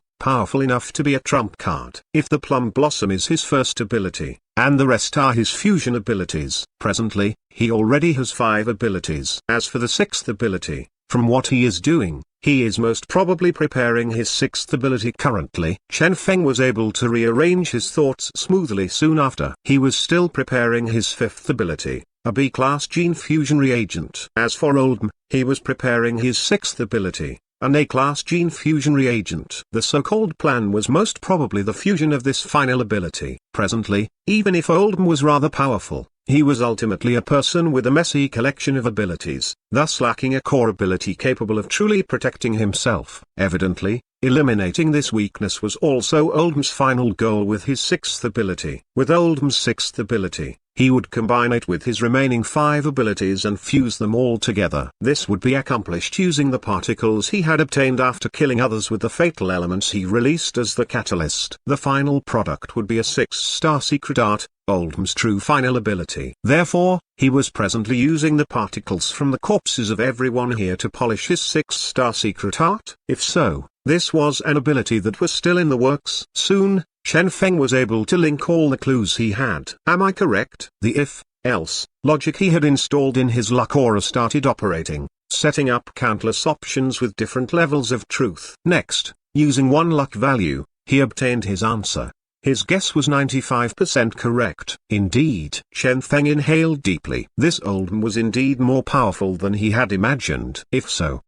enough to be a trump card. If the plum blossom is his first ability, and the rest are his fusion abilities, presently, he already has 5 abilities. As for the 6th ability, from what he is doing, he is most probably preparing his 6th ability currently. Chen Feng was able to rearrange his thoughts smoothly soon after. He was still preparing his 5th ability, a B-class gene fusion reagent. As for Oldham, he was preparing his 6th ability, an A-class gene fusion reagent. The so-called plan was most probably the fusion of this final ability. Presently, even if Oldham was rather powerful, he was ultimately a person with a messy collection of abilities, thus lacking a core ability capable of truly protecting himself. Evidently, eliminating this weakness was also Oldham's final goal with his 6th ability. With Oldham's 6th ability, he would combine it with his remaining 5 abilities and fuse them all together. This would be accomplished using the particles he had obtained after killing others with the fatal elements he released as the catalyst. The final product would be a 6-star secret art, Oldham's true final ability. Therefore, he was presently using the particles from the corpses of everyone here to polish his 6-star secret art. If so, this was an ability that was still in the works. Soon, Chen Feng was able to link all the clues he had. Am I correct? The if-else logic he had installed in his luck aura started operating, setting up countless options with different levels of truth. Next, using one luck value, he obtained his answer. His guess was 95% correct. Indeed. Chen Feng inhaled deeply. This Oldham was indeed more powerful than he had imagined. If so,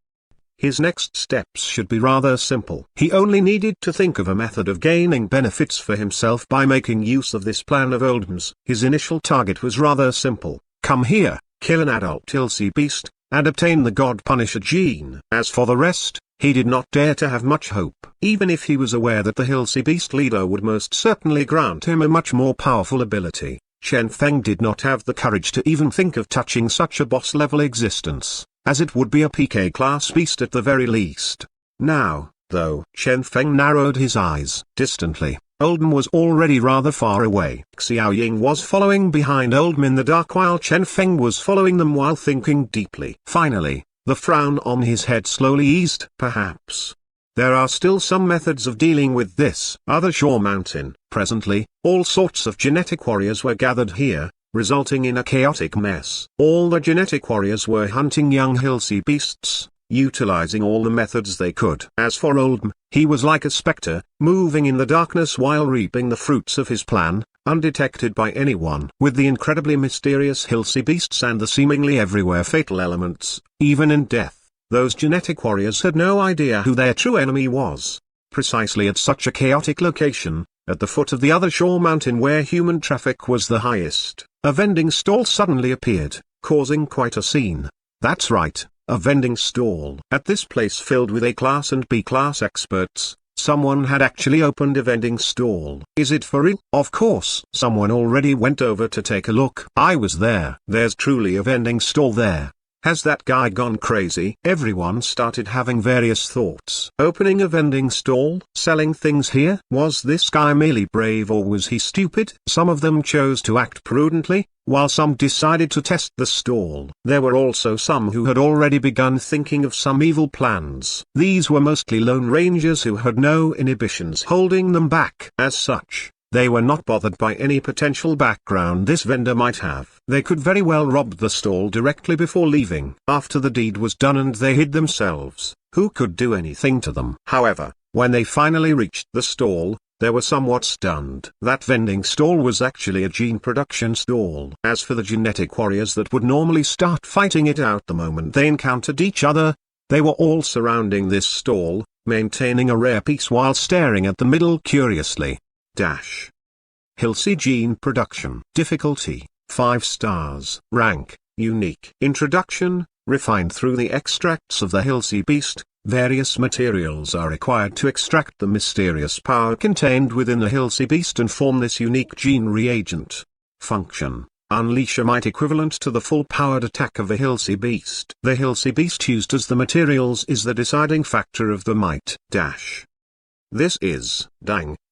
his next steps should be rather simple. He only needed to think of a method of gaining benefits for himself by making use of this plan of Oldham's. His initial target was rather simple. Come here, kill an adult Hilsey beast, and obtain the God Punisher gene. As for the rest, He did not dare to have much hope, even if he was aware that the Hilsey Beast leader would most certainly grant him a much more powerful ability. Chen Feng did not have the courage to even think of touching such a boss-level existence, as it would be a PK-class beast at the very least. Now, though, Chen Feng narrowed his eyes. Distantly, Oldham was already rather far away. Xiao Ying was following behind Oldham in the dark while Chen Feng was following them while thinking deeply. Finally, the frown on his head slowly eased. Perhaps there are still some methods of dealing with this other shore mountain. Presently, all sorts of genetic warriors were gathered here, resulting in a chaotic mess. All the genetic warriors were hunting young Hilsey beasts, utilizing all the methods they could. As for Oldham, he was like a specter, moving in the darkness while reaping the fruits of his plan, undetected by anyone. With the incredibly mysterious Hilsey beasts and the seemingly everywhere fatal elements, even in death, those genetic warriors had no idea who their true enemy was. Precisely at such a chaotic location, at the foot of the other shore mountain where human traffic was the highest, a vending stall suddenly appeared, causing quite a scene. That's right, a vending stall. At this place filled with A-class and B-class experts, someone had actually opened a vending stall. Is it for real? Of course. Someone already went over to take a look. I was there. There's truly a vending stall there. Has that guy gone crazy? Everyone started having various thoughts. Opening a vending stall? Selling things here? Was this guy merely brave or was he stupid? Some of them chose to act prudently, while some decided to test the stall. There were also some who had already begun thinking of some evil plans. These were mostly lone rangers who had no inhibitions holding them back. As such, they were not bothered by any potential background this vendor might have. They could very well rob the stall directly before leaving. After the deed was done and they hid themselves, who could do anything to them? However, when they finally reached the stall, they were somewhat stunned. That vending stall was actually a gene production stall. As for the genetic warriors that would normally start fighting it out the moment they encountered each other, they were all surrounding this stall, maintaining a rare peace while staring at the middle curiously. Hilsey Gene Production. Difficulty, 5 stars. Rank, Unique. Introduction, refined through the extracts of the Hilsey Beast. Various materials are required to extract the mysterious power contained within the Hilsey Beast and form this unique gene reagent. Function, unleash a might equivalent to the full-powered attack of the Hilsey Beast. The Hilsey Beast used as the materials is the deciding factor of the might. This is,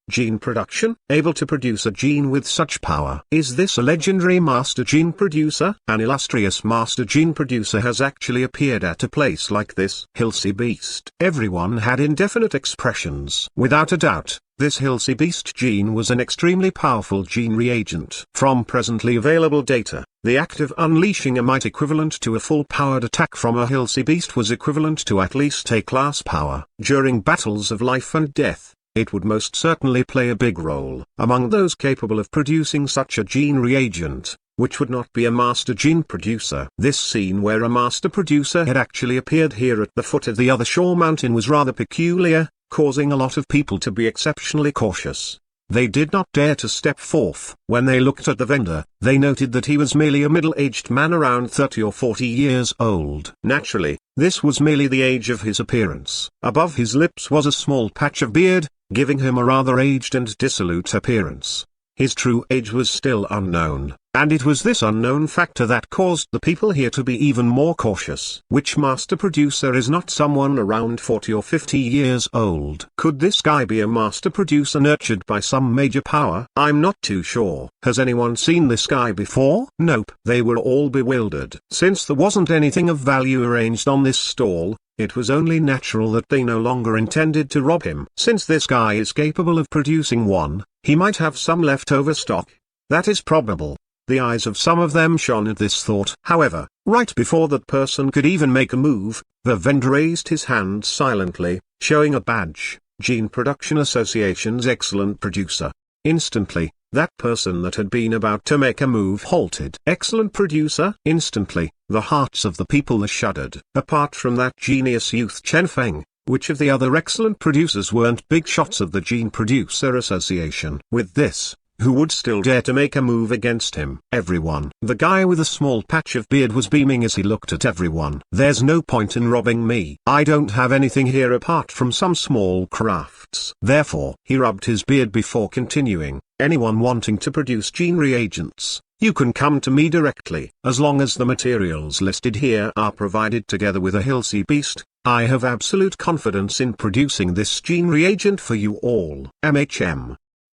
gene production, able to produce a gene with such power. Is this a legendary master gene producer? An illustrious master gene producer has actually appeared at a place like this. Hilsey Beast. Everyone had indefinite expressions. Without a doubt, this Hilsey Beast gene was an extremely powerful gene reagent. From presently available data, the act of unleashing a might equivalent to a full-powered attack from a Hilsey Beast was equivalent to at least A-class power. During battles of life and death, it would most certainly play a big role. Among those capable of producing such a gene reagent, which would not be a master gene producer. This scene where a master producer had actually appeared here at the foot of the other shore mountain was rather peculiar, causing a lot of people to be exceptionally cautious. They did not dare to step forth. When they looked at the vendor, they noted that he was merely a middle-aged man around 30 or 40 years old. Naturally, this was merely the age of his appearance. Above his lips was a small patch of beard, giving him a rather aged and dissolute appearance. His true age was still unknown, and it was this unknown factor that caused the people here to be even more cautious. Which master producer is not someone around 40 or 50 years old? Could this guy be a master producer nurtured by some major power? I'm not too sure. Has anyone seen this guy before? Nope. They were all bewildered. Since there wasn't anything of value arranged on this stall, it was only natural that they no longer intended to rob him. Since this guy is capable of producing one, he might have some leftover stock. That is probable. The eyes of some of them shone at this thought. However, right before that person could even make a move, the vendor raised his hand silently, showing a badge, Gene Production Association's Excellent Producer. Instantly, that person that had been about to make a move halted. Excellent producer? Instantly, the hearts of the people shuddered. Apart from that genius youth Chen Feng, which of the other excellent producers weren't big shots of the Gene Producer Association? With this, who would still dare to make a move against him? Everyone. The guy with a small patch of beard was beaming as he looked at everyone. There's no point in robbing me. I don't have anything here apart from some small crafts. Therefore, he rubbed his beard before continuing. Anyone wanting to produce gene reagents, you can come to me directly. As long as the materials listed here are provided together with a healthy beast, I have absolute confidence in producing this gene reagent for you all.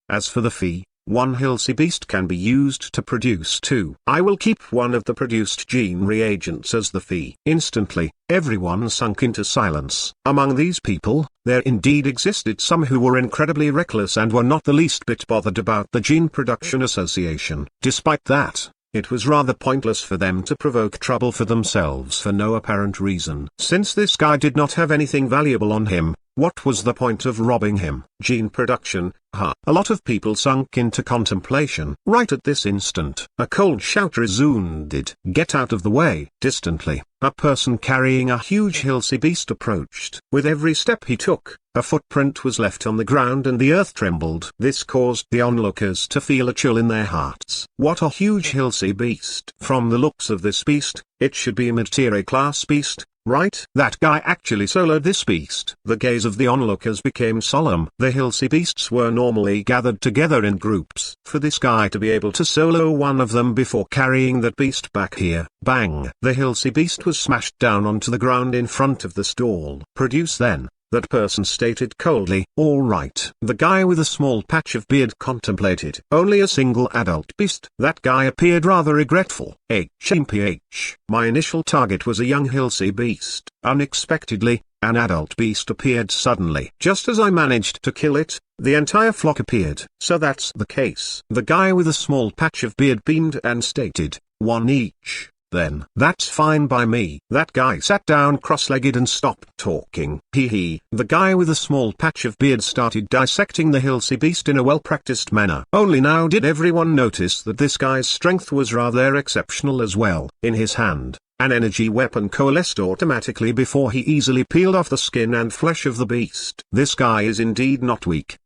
As for the fee, one healthy beast can be used to produce two. I will keep one of the produced gene reagents as the fee. Instantly, everyone sunk into silence. Among these people, there indeed existed some who were incredibly reckless and were not the least bit bothered about the Gene Production Association. Despite that, it was rather pointless for them to provoke trouble for themselves for no apparent reason. Since this guy did not have anything valuable on him, what was the point of robbing him? Gene production, huh? A lot of people sunk into contemplation. Right at this instant, a cold shout resounded. Get out of the way. Distantly, a person carrying a huge healthy beast approached. With every step he took, a footprint was left on the ground and the earth trembled. This caused the onlookers to feel a chill in their hearts. What a huge healthy beast. From the looks of this beast, it should be a mid-tier class beast. Right? That guy actually soloed this beast. The gaze of the onlookers became solemn. The healthy beasts were normally gathered together in groups. For this guy to be able to solo one of them before carrying that beast back here, bang! The healthy beast was smashed down onto the ground in front of the stall. Produce then. That person stated coldly. All right. The guy with a small patch of beard contemplated. Only a single adult beast. That guy appeared rather regretful. My initial target was a young healthy beast. Unexpectedly, an adult beast appeared suddenly. Just as I managed to kill it, the entire flock appeared. So that's the case. The guy with a small patch of beard beamed and stated, one each. Then, that's fine by me. That guy sat down cross-legged and stopped talking. The guy with a small patch of beard started dissecting the healthy beast in a well-practiced manner. Only now did everyone notice that this guy's strength was rather exceptional as well. In his hand, an energy weapon coalesced automatically before he easily peeled off the skin and flesh of the beast. This guy is indeed not weak.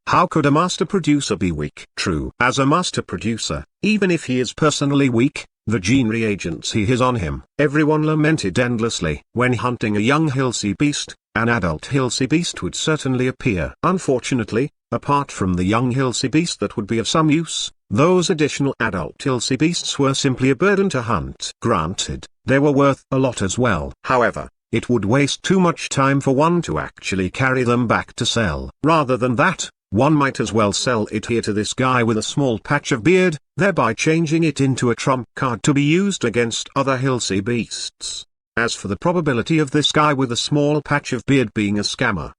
How could a master producer be weak? True. As a master producer, even if he is personally weak, the gene reagents he has on him. Everyone lamented endlessly. When hunting a young healthy beast, an adult healthy beast would certainly appear. Unfortunately, apart from the young healthy beast that would be of some use, those additional adult healthy beasts were simply a burden to hunt. Granted, they were worth a lot as well. However, it would waste too much time for one to actually carry them back to sell. Rather than that, one might as well sell it here to this guy with a small patch of beard, thereby changing it into a trump card to be used against other healthy beasts. As for the probability of this guy with a small patch of beard being a scammer,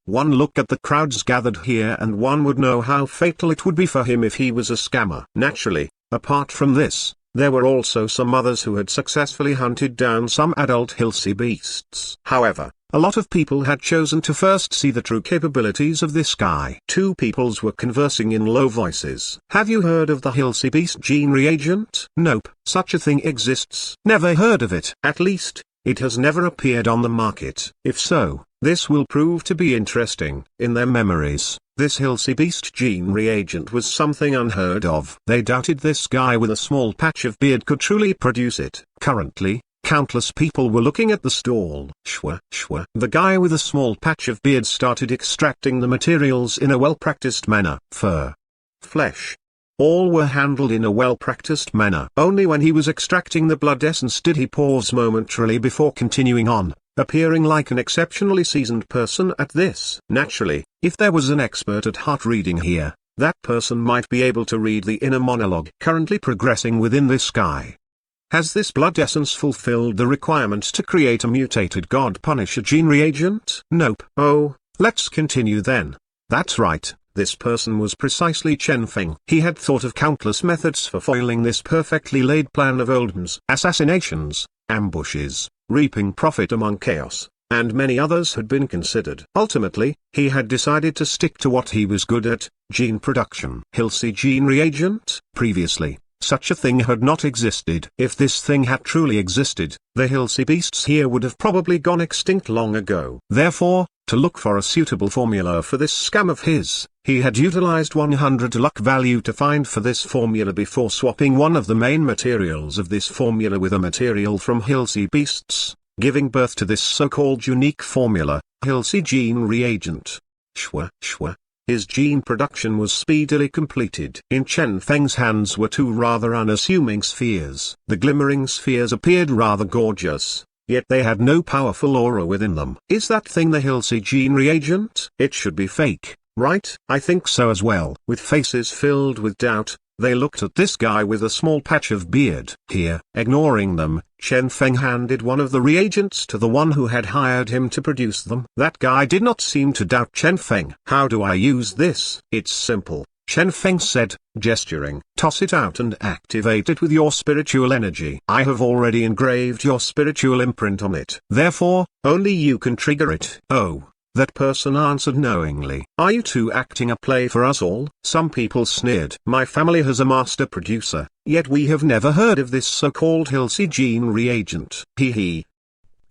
one look at the crowds gathered here and one would know how fatal it would be for him if he was a scammer. Naturally, apart from this, there were also some others who had successfully hunted down some adult healthy beasts. However, a lot of people had chosen to first see the true capabilities of this guy. Two peoples were conversing in low voices. Have you heard of the healthy beast gene reagent? Nope, such a thing exists. Never heard of it. At least, it has never appeared on the market. If so, this will prove to be interesting. In their memories, this healthy beast gene reagent was something unheard of. They doubted this guy with a small patch of beard could truly produce it. Currently, countless people were looking at the stall. The guy with a small patch of beard started extracting the materials in a well-practiced manner. Fur, flesh, all were handled in a well-practiced manner. Only when he was extracting the blood essence did he pause momentarily before continuing on, appearing like an exceptionally seasoned person at this. Naturally, if there was an expert at heart reading here, that person might be able to read the inner monologue currently progressing within this guy. Has this blood essence fulfilled the requirements to create a mutated God Punisher gene reagent? Nope. Oh, let's continue then. That's right, this person was precisely Chen Feng. He had thought of countless methods for foiling this perfectly laid plan of Oldham's: assassinations, ambushes, reaping profit among chaos, and many others had been considered. Ultimately, he had decided to stick to what he was good at, gene production. Healthy gene reagent? Previously, such a thing had not existed. If this thing had truly existed, the healthy beasts here would have probably gone extinct long ago. Therefore, To look for a suitable formula for this scam of his, he had utilized 100 luck value to find for this formula before swapping one of the main materials of this formula with a material from Hilsey Beasts, giving birth to this so-called unique formula, Hilsey Gene Reagent. Shwa. His gene production was speedily completed. In Chen Feng's hands were two rather unassuming spheres. The glimmering spheres appeared rather gorgeous, yet they had no powerful aura within them. Is that thing the Hilsey Gene Reagent? It should be fake, right? I think so as well. With faces filled with doubt, they looked at this guy with a small patch of beard. Here, ignoring them, Chen Feng handed one of the reagents to the one who had hired him to produce them. That guy did not seem to doubt Chen Feng. How do I use this? It's simple, Chen Feng said, gesturing. Toss it out and activate it with your spiritual energy. I have already engraved your spiritual imprint on it. Therefore, only you can trigger it. Oh. That person answered knowingly. Are you two acting a play for us all? Some people sneered. My family has a master producer, yet we have never heard of this so-called Hilsey Gene Reagent. Hee.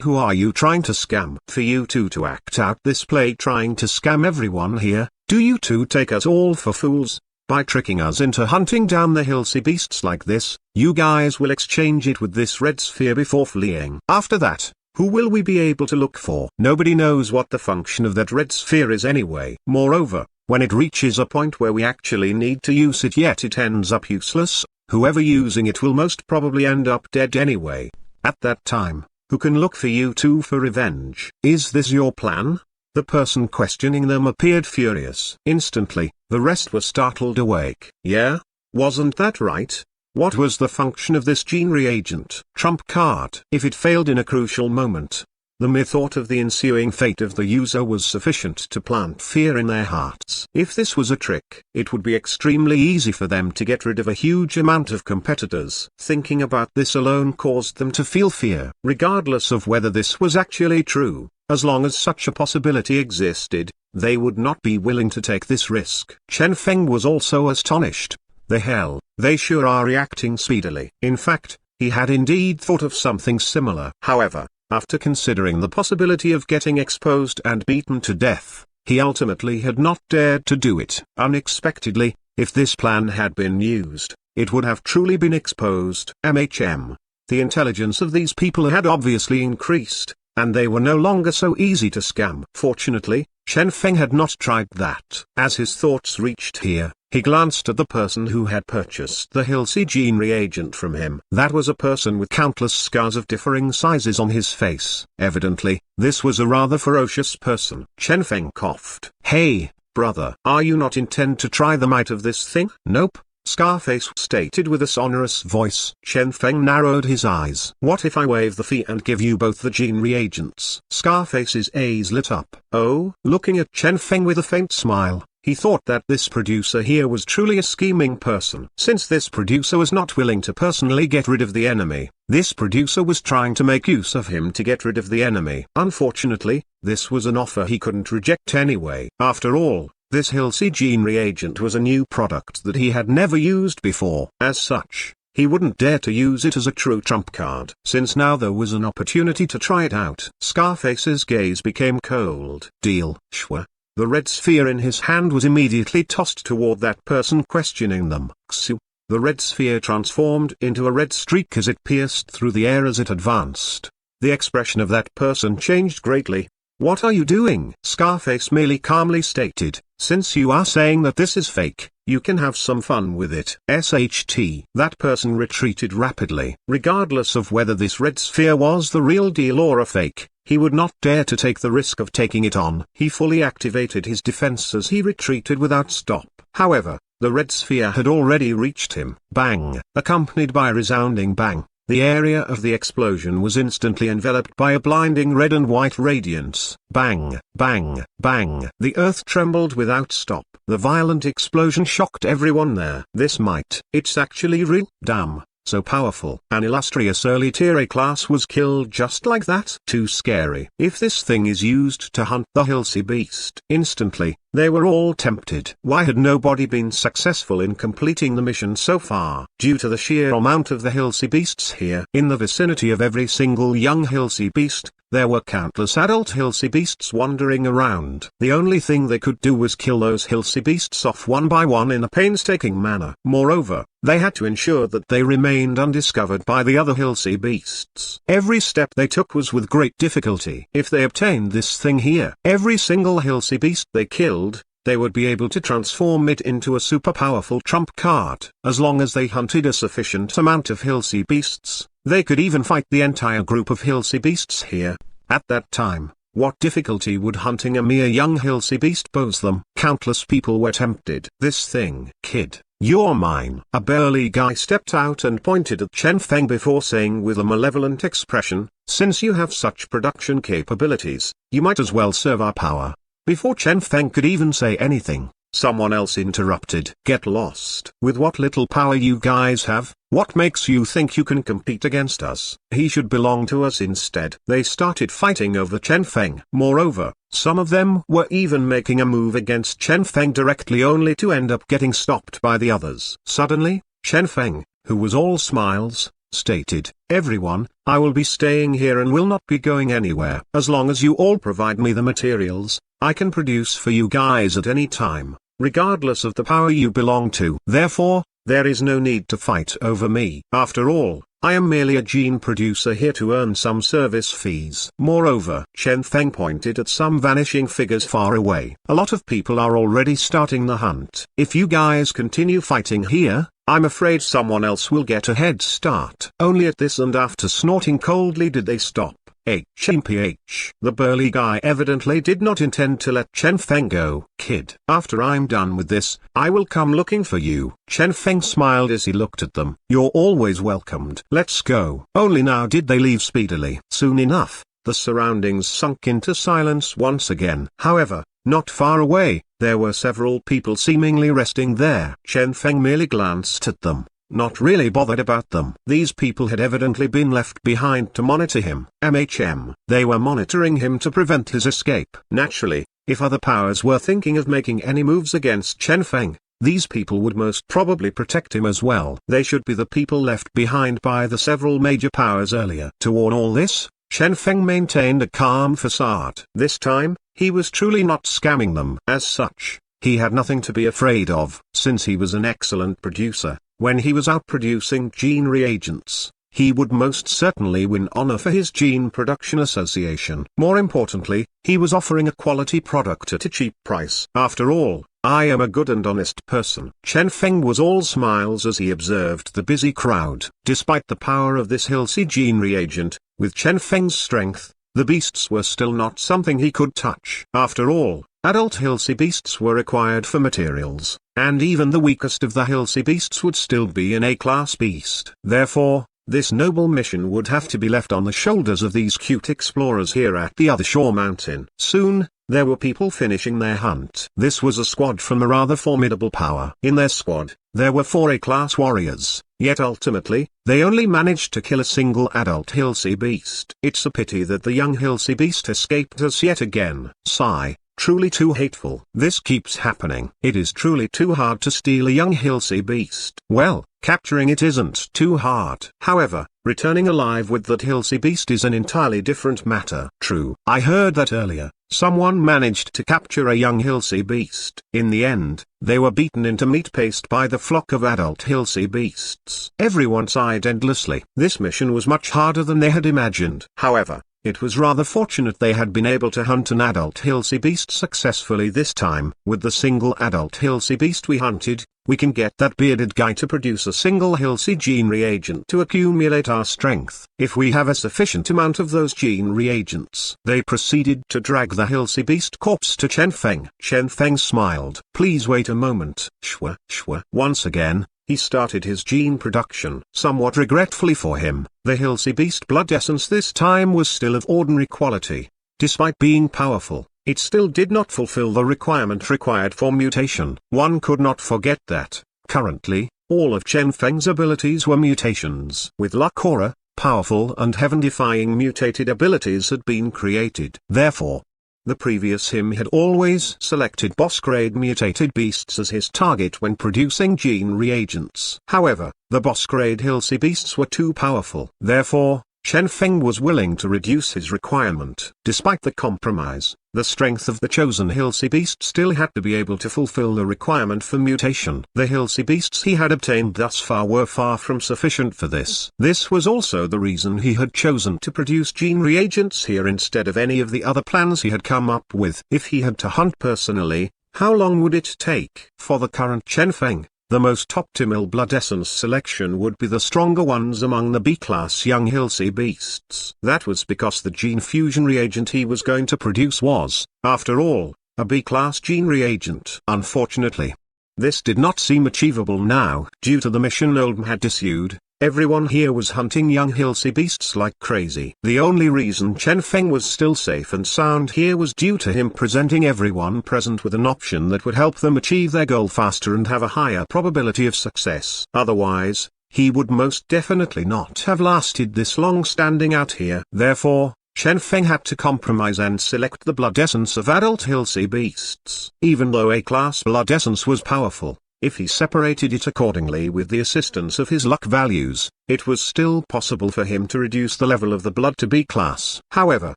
Who are you trying to scam? For you two to act out this play trying to scam everyone here, do you two take us all for fools? By tricking us into hunting down the Hilsey Beasts like this, you guys will exchange it with this red sphere before fleeing. After that, who will we be able to look for? Nobody knows what the function of that red sphere is anyway. Moreover, when it reaches a point where we actually need to use it yet it ends up useless, whoever using it will most probably end up dead anyway. At that time, who can look for you two for revenge? Is this your plan? The person questioning them appeared furious. Instantly, the rest were startled awake. Yeah? Wasn't that right? What was the function of this gene reagent? Trump card. If it failed in a crucial moment, the mere thought of the ensuing fate of the user was sufficient to plant fear in their hearts. If this was a trick, it would be extremely easy for them to get rid of a huge amount of competitors. Thinking about this alone caused them to feel fear. Regardless of whether this was actually true, as long as such a possibility existed, they would not be willing to take this risk. Chen Feng was also astonished. The hell, they sure are reacting speedily. In fact, he had indeed thought of something similar. However, after considering the possibility of getting exposed and beaten to death, he ultimately had not dared to do it. Unexpectedly, if this plan had been used, it would have truly been exposed. The intelligence of these people had obviously increased, and they were no longer so easy to scam. Fortunately, Chen Feng had not tried that. As his thoughts reached here, he glanced at the person who had purchased the Hilsey Gene Reagent from him. That was a person with countless scars of differing sizes on his face. Evidently, this was a rather ferocious person. Chen Feng coughed. Hey, brother. Are you not intend to try the might of this thing? Nope. Scarface stated with a sonorous voice. Chen Feng narrowed his eyes. What if I waive the fee and give you both the gene reagents? Scarface's eyes lit up. Oh? Looking at Chen Feng with a faint smile, he thought that this producer here was truly a scheming person. Since this producer was not willing to personally get rid of the enemy, this producer was trying to make use of him to get rid of the enemy. Unfortunately, this was an offer he couldn't reject anyway. After all, this Hilsey Gene Reagent was a new product that he had never used before. As such, he wouldn't dare to use it as a true trump card. Since now there was an opportunity to try it out, Scarface's gaze became cold. Deal. Shwa. The red sphere in his hand was immediately tossed toward that person questioning them. Xu. The red sphere transformed into a red streak as it pierced through the air as it advanced. The expression of that person changed greatly. What are you doing? Scarface merely calmly stated, since you are saying that this is fake, you can have some fun with it. SHT. That person retreated rapidly. Regardless of whether this red sphere was the real deal or a fake, he would not dare to take the risk of taking it on. He fully activated his defense as he retreated without stop. However, the red sphere had already reached him. Bang! Accompanied by a resounding bang. The area of the explosion was instantly enveloped by a blinding red and white radiance. Bang, bang, bang. The earth trembled without stop. The violent explosion shocked everyone there. This might. It's actually real. Damn, so powerful. An illustrious early tier A class was killed just like that. Too scary. If this thing is used to hunt the Hilsey Beast. Instantly, They were all tempted. Why had nobody been successful in completing the mission so far? Due to the sheer amount of the Hilsey beasts here. In the vicinity of every single young Hilsey beast, there were countless adult Hilsey beasts wandering around. The only thing they could do was kill those Hilsey beasts off one by one in a painstaking manner. Moreover, they had to ensure that they remained undiscovered by the other Hilsey beasts. Every step they took was with great difficulty. If they obtained this thing here, every single Hilsey beast they killed, they would be able to transform it into a super powerful trump card. As long as they hunted a sufficient amount of Hilsey beasts, they could even fight the entire group of Hilsey beasts here. At that time, what difficulty would hunting a mere young Hilsey beast pose them? Countless people were tempted. This thing, kid, you're mine. A burly guy stepped out and pointed at Chen Feng before saying with a malevolent expression, since you have such production capabilities, you might as well serve our power. Before Chen Feng could even say anything, someone else interrupted. Get lost. With what little power you guys have, what makes you think you can compete against us? He should belong to us instead. They started fighting over Chen Feng. Moreover, some of them were even making a move against Chen Feng directly only to end up getting stopped by the others. Suddenly, Chen Feng, who was all smiles, stated, everyone, I will be staying here and will not be going anywhere. As long as you all provide me the materials, I can produce for you guys at any time, regardless of the power you belong to. Therefore, there is no need to fight over me. After all, I am merely a gene producer here to earn some service fees. Moreover, Chen Feng pointed at some vanishing figures far away. A lot of people are already starting the hunt. If you guys continue fighting here, I'm afraid someone else will get a head start. Only at this and after snorting coldly did they stop. HMPH. The burly guy evidently did not intend to let Chen Feng go. Kid, after I'm done with this, I will come looking for you. Chen Feng smiled as he looked at them. You're always welcomed. Let's go. Only now did they leave speedily. Soon enough, the surroundings sunk into silence once again. However, not far away, there were several people seemingly resting there. Chen Feng merely glanced at them, not really bothered about them. These people had evidently been left behind to monitor him. They were monitoring him to prevent his escape. Naturally, if other powers were thinking of making any moves against Chen Feng, these people would most probably protect him as well. They should be the people left behind by the several major powers earlier. Toward all this, Chen Feng maintained a calm facade. This time, he was truly not scamming them. As such, he had nothing to be afraid of. Since he was an excellent producer, when he was out producing gene reagents, he would most certainly win honor for his Gene Production Association. More importantly, he was offering a quality product at a cheap price. After all, I am a good and honest person. Chen Feng was all smiles as he observed the busy crowd. Despite the power of this Hilsey gene reagent, with Chen Feng's strength, the beasts were still not something he could touch. After all, adult Hilsey beasts were required for materials, and even the weakest of the Hilsey beasts would still be an A-class beast. Therefore, this noble mission would have to be left on the shoulders of these cute explorers here at the other shore mountain. Soon, there were people finishing their hunt. This was a squad from a rather formidable power. In their squad, there were 4 A-class warriors, yet ultimately, they only managed to kill a single adult Hilsey beast. It's a pity that the young Hilsey beast escaped us yet again. Sigh. Truly too hateful. This keeps happening. It is truly too hard to steal a young Hilsey beast. Well, capturing it isn't too hard. However, returning alive with that Hilsey beast is an entirely different matter. True. I heard that earlier. Someone managed to capture a young Hilsey beast. In the end, they were beaten into meat paste by the flock of adult Hilsey beasts. Everyone sighed endlessly. This mission was much harder than they had imagined. However, it was rather fortunate they had been able to hunt an adult Hilsey beast successfully this time. With the single adult Hilsey beast we hunted, we can get that bearded guy to produce a single Hilsey gene reagent to accumulate our strength. If we have a sufficient amount of those gene reagents. They proceeded to drag the Hilsey beast corpse to Chen Feng. Chen Feng smiled. Please wait a moment. Shwa, shwa. Once again, he started his gene production. Somewhat regretfully for him, the Hilsey beast blood essence this time was still of ordinary quality. Despite being powerful, it still did not fulfill the requirement required for mutation. One could not forget that, currently, all of Chen Feng's abilities were mutations. With luck aura, powerful and heaven-defying mutated abilities had been created. Therefore, The previous him had always selected boss-grade mutated beasts as his target when producing gene reagents. However, the boss-grade Hilsey beasts were too powerful. Therefore, Chen Feng was willing to reduce his requirement. Despite the compromise, the strength of the chosen Hilsey beast still had to be able to fulfill the requirement for mutation. The Hilsey beasts he had obtained thus far were far from sufficient for this. This was also the reason he had chosen to produce gene reagents here instead of any of the other plans he had come up with. If he had to hunt personally, how long would it take? For the current Chen Feng, the most optimal blood essence selection would be the stronger ones among the B-class young Hilsey beasts. That was because the gene fusion reagent he was going to produce was, after all, a B-class gene reagent. Unfortunately, this did not seem achievable now. Due to the mission Oldham had issued, everyone here was hunting young Hilsey beasts like crazy. The only reason Chen Feng was still safe and sound here was due to him presenting everyone present with an option that would help them achieve their goal faster and have a higher probability of success. Otherwise, he would most definitely not have lasted this long standing out here. Therefore, Chen Feng had to compromise and select the blood essence of adult Hilsey beasts. Even though A-class blood essence was powerful, if he separated it accordingly with the assistance of his luck values, it was still possible for him to reduce the level of the blood to B-class. However,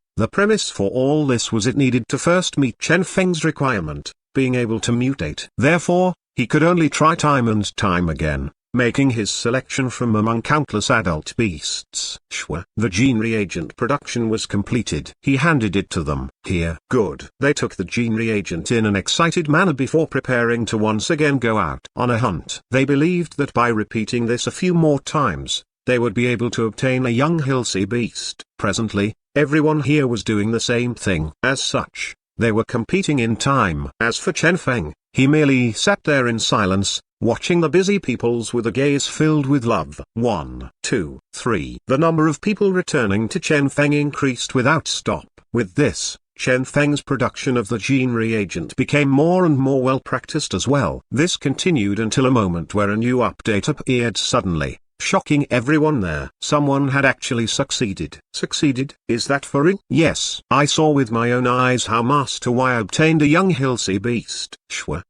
the premise for all this was it needed to first meet Chen Feng's requirement, being able to mutate. Therefore, he could only try time and time again, making his selection from among countless adult beasts. The gene reagent production was completed. He handed it to them. Here. Good. They took the gene reagent in an excited manner before preparing to once again go out on a hunt. They believed that by repeating this a few more times, they would be able to obtain a young Hilsey beast. Presently, everyone here was doing the same thing. As such, they were competing in time. As for Chen Feng, he merely sat there in silence, watching the busy peoples with a gaze filled with love. 1, 2, 3. The number of people returning to Chen Feng increased without stop. With this, Chen Feng's production of the gene reagent became more and more well-practiced as well. This continued until a moment where a new update appeared suddenly, shocking everyone there. Someone had actually succeeded. Succeeded? Is that for real? Yes. I saw with my own eyes how Master Y obtained a young Hilsey beast.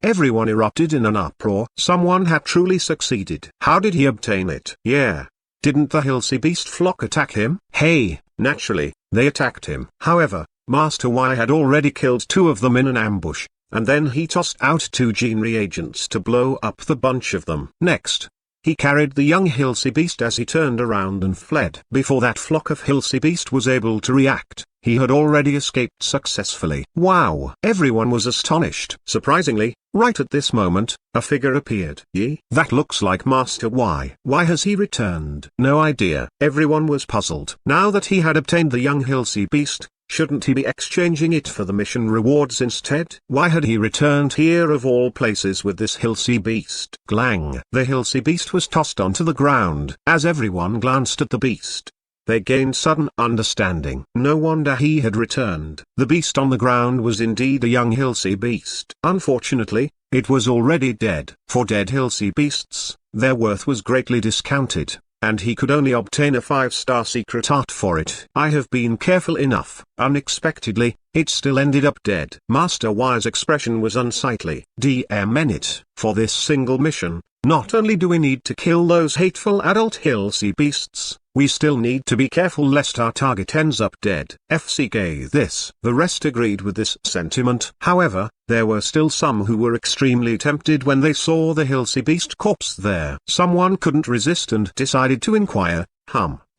Everyone erupted in an uproar. Someone had truly succeeded. How did he obtain it? Yeah. Didn't the Hilsey beast flock attack him? Hey, naturally, they attacked him. However, Master Y had already killed 2 of them in an ambush, and then he tossed out 2 gene reagents to blow up the bunch of them. Next, he carried the young Hilsey beast as he turned around and fled. Before that flock of Hilsey beast was able to react, he had already escaped successfully. Wow! Everyone was astonished. Surprisingly, right at this moment, a figure appeared. Yee? That looks like Master Y. Why has he returned? No idea. Everyone was puzzled. Now that he had obtained the young Hilsey beast, shouldn't he be exchanging it for the mission rewards instead? Why had he returned here of all places with this Hilsey beast? Glang! The Hilsey beast was tossed onto the ground. As everyone glanced at the beast, they gained sudden understanding. No wonder he had returned. The beast on the ground was indeed a young Hilsey beast. Unfortunately, it was already dead. For dead Hilsey beasts, their worth was greatly discounted, and he could only obtain a 5-star secret art for it. I have been careful enough. Unexpectedly, it still ended up dead. Master Y's expression was unsightly. DM it. For this single mission, not only do we need to kill those hateful adult Hilsey beasts, we still need to be careful lest our target ends up dead. FCK this. The rest agreed with this sentiment. However, there were still some who were extremely tempted when they saw the Hilsey beast corpse there. Someone couldn't resist and decided to inquire,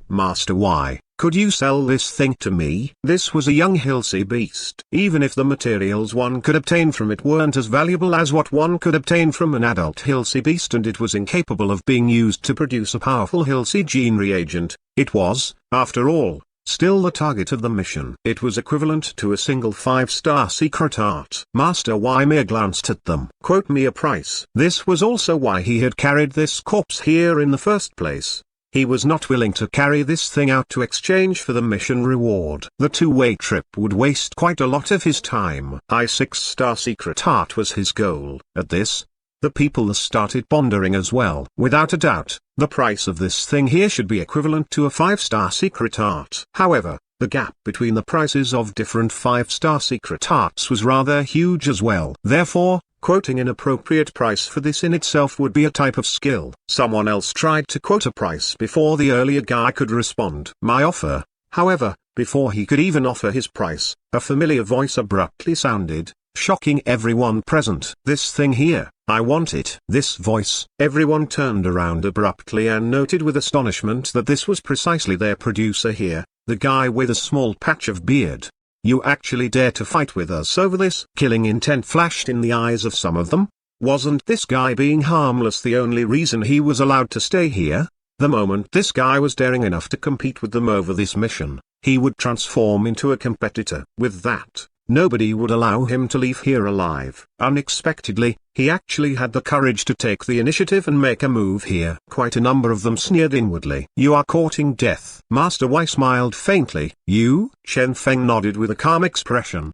Master Y, could you sell this thing to me? This was a young Hilsey beast. Even if the materials one could obtain from it weren't as valuable as what one could obtain from an adult Hilsey beast, and it was incapable of being used to produce a powerful Hilsey gene reagent, it was, after all, still the target of the mission. It was equivalent to a single 5-star secret art. Master Y mere glanced at them. Quote me a price. This was also why he had carried this corpse here in the first place. He was not willing to carry this thing out to exchange for the mission reward. The 2-way trip would waste quite a lot of his time. A 6-star secret art was his goal. At this, the people started pondering as well. Without a doubt, the price of this thing here should be equivalent to a 5-star secret art. However, the gap between the prices of different 5-star secret arts was rather huge as well. Therefore, quoting an appropriate price for this in itself would be a type of skill. Someone else tried to quote a price before the earlier guy could respond. My offer, however, before he could even offer his price, a familiar voice abruptly sounded, shocking everyone present. This thing here, I want it. This voice. Everyone turned around abruptly and noted with astonishment that this was precisely their producer here, the guy with a small patch of beard. You actually dare to fight with us over this? Killing intent flashed in the eyes of some of them. Wasn't this guy being harmless the only reason he was allowed to stay here? The moment this guy was daring enough to compete with them over this mission, he would transform into a competitor. With that, nobody would allow him to leave here alive. Unexpectedly, he actually had the courage to take the initiative and make a move here. Quite a number of them sneered inwardly. You are courting death. Master Y smiled faintly. You? Chen Feng nodded with a calm expression.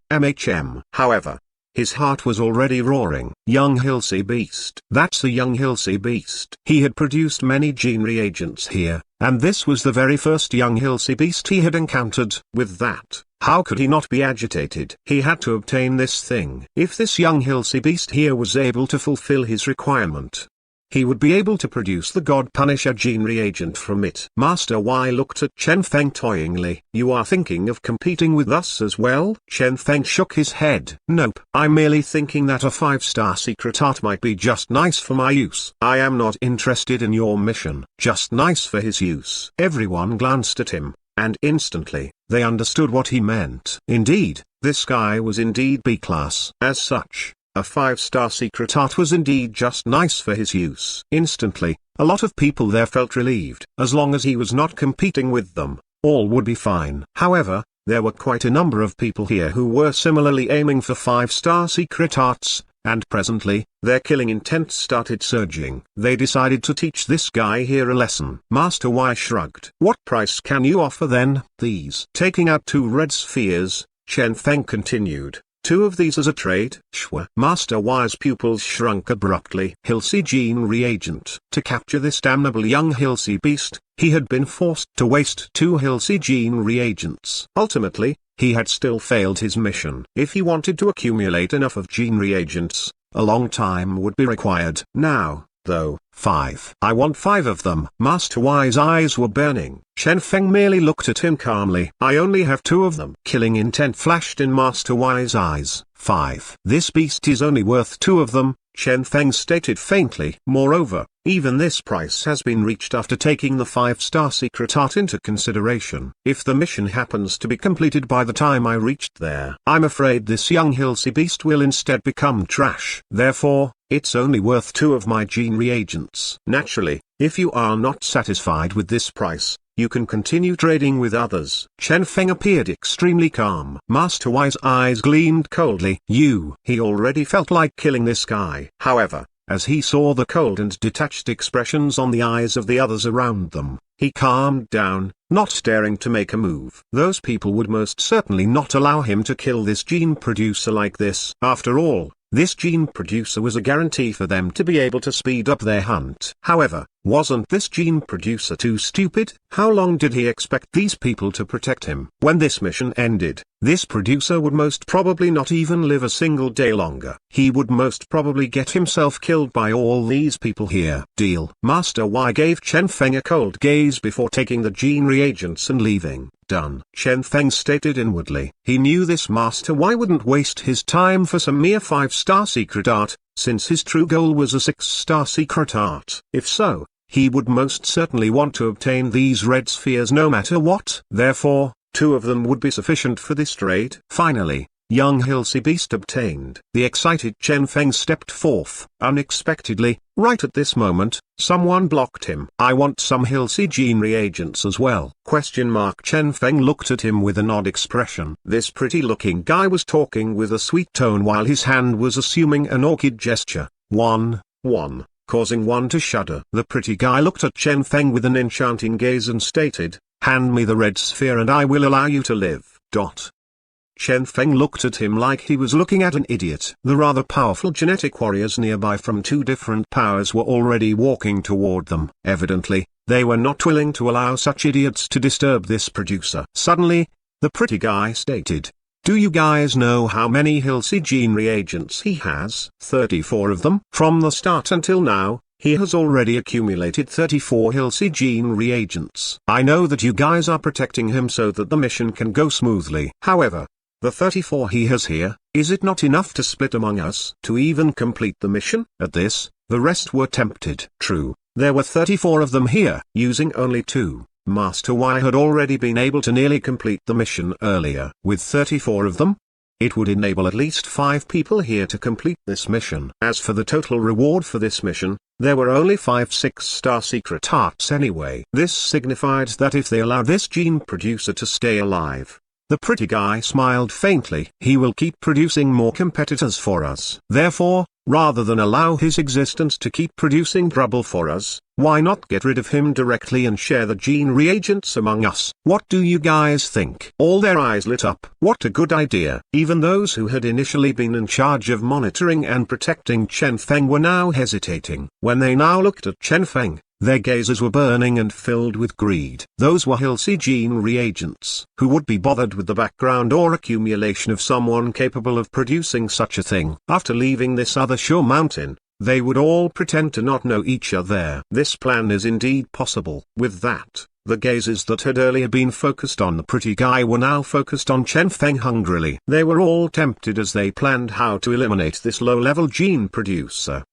However, his heart was already roaring. Young Hilsey Beast. That's a young Hilsey Beast. He had produced many gene reagents here, and this was the very first young Hilsey Beast he had encountered. With that, how could he not be agitated? He had to obtain this thing. If this young Hilsey Beast here was able to fulfill his requirement, he would be able to produce the God Punisher gene reagent from it. Master Y looked at Chen Feng toyingly. You are thinking of competing with us as well? Chen Feng shook his head. Nope. I'm merely thinking that a 5-star secret art might be just nice for my use. I am not interested in your mission. Just nice for his use. Everyone glanced at him, and instantly, they understood what he meant. Indeed, this guy was indeed B-class. As such, a 5-star secret art was indeed just nice for his use. Instantly, a lot of people there felt relieved. As long as he was not competing with them, all would be fine. However, there were quite a number of people here who were similarly aiming for 5-star secret arts, and presently, their killing intent started surging. They decided to teach this guy here a lesson. Master Y shrugged. What price can you offer then? These. Taking out 2 red spheres, Chen Feng continued. 2 of these as a trade? Sure. Master Y's pupils shrunk abruptly. Hilsey gene reagent. To capture this damnable young Hilsey beast, he had been forced to waste 2 Hilsey gene reagents. Ultimately, he had still failed his mission. If he wanted to accumulate enough of gene reagents, a long time would be required. Now, though, 5. I want 5 of them. Master Y's eyes were burning. Chen Feng merely looked at him calmly. I only have 2 of them. Killing intent flashed in Master Y's eyes. 5. This beast is only worth 2 of them, Chen Feng stated faintly. Moreover, even this price has been reached after taking the 5-star secret art into consideration. If the mission happens to be completed by the time I reached there, I'm afraid this young Hilsey beast will instead become trash. Therefore, it's only worth 2 of my gene reagents. Naturally, if you are not satisfied with this price, you can continue trading with others. Chen Feng appeared extremely calm. Master Y's eyes gleamed coldly. He already felt like killing this guy. However, as he saw the cold and detached expressions on the eyes of the others around them, he calmed down, not daring to make a move. Those people would most certainly not allow him to kill this gene producer like this. After all, this gene producer was a guarantee for them to be able to speed up their hunt. However, wasn't this gene producer too stupid? How long did he expect these people to protect him? When this mission ended, this producer would most probably not even live a single day longer. He would most probably get himself killed by all these people here. Deal. Master Y gave Chen Feng a cold gaze before taking the gene reagents and leaving. Done. Chen Feng stated inwardly. He knew this Master Y wouldn't waste his time for some mere 5-star secret art, since his true goal was a 6-star secret art. If so, he would most certainly want to obtain these red spheres no matter what. Therefore, 2 of them would be sufficient for this trade. Finally, young Hilsey beast obtained. The excited Chen Feng stepped forth. Unexpectedly, right at this moment, someone blocked him. I want some Hilsey gene reagents as well. Chen Feng looked at him with an odd expression. This pretty-looking guy was talking with a sweet tone while his hand was assuming an orchid gesture. One, causing one to shudder. The pretty guy looked at Chen Feng with an enchanting gaze and stated, hand me the red sphere and I will allow you to live. Chen Feng looked at him like he was looking at an idiot. The rather powerful genetic warriors nearby from 2 different powers were already walking toward them. Evidently, they were not willing to allow such idiots to disturb this producer. Suddenly, the pretty guy stated. Do you guys know how many Hilsey gene reagents he has? 34 of them. From the start until now, he has already accumulated 34 Hilsey gene reagents. I know that you guys are protecting him so that the mission can go smoothly. However, the 34 he has here, is it not enough to split among us to even complete the mission? At this, the rest were tempted. True, there were 34 of them here. Using only 2, Master Y had already been able to nearly complete the mission earlier. With 34 of them, it would enable at least 5 people here to complete this mission. As for the total reward for this mission, there were only 5 6-star secret hearts anyway. This signified that if they allowed this gene producer to stay alive, the pretty guy smiled faintly. He will keep producing more competitors for us. Therefore, rather than allow his existence to keep producing trouble for us, why not get rid of him directly and share the gene reagents among us? What do you guys think? All their eyes lit up. What a good idea. Even those who had initially been in charge of monitoring and protecting Chen Feng were now hesitating. When they now looked at Chen Feng, their gazes were burning and filled with greed. Those were Hilsey gene reagents. Who would be bothered with the background or accumulation of someone capable of producing such a thing? After leaving this other sure mountain, they would all pretend to not know each other. This plan is indeed possible. With that, the gazes that had earlier been focused on the pretty guy were now focused on Chen Feng hungrily. They were all tempted as they planned how to eliminate this low-level gene producer.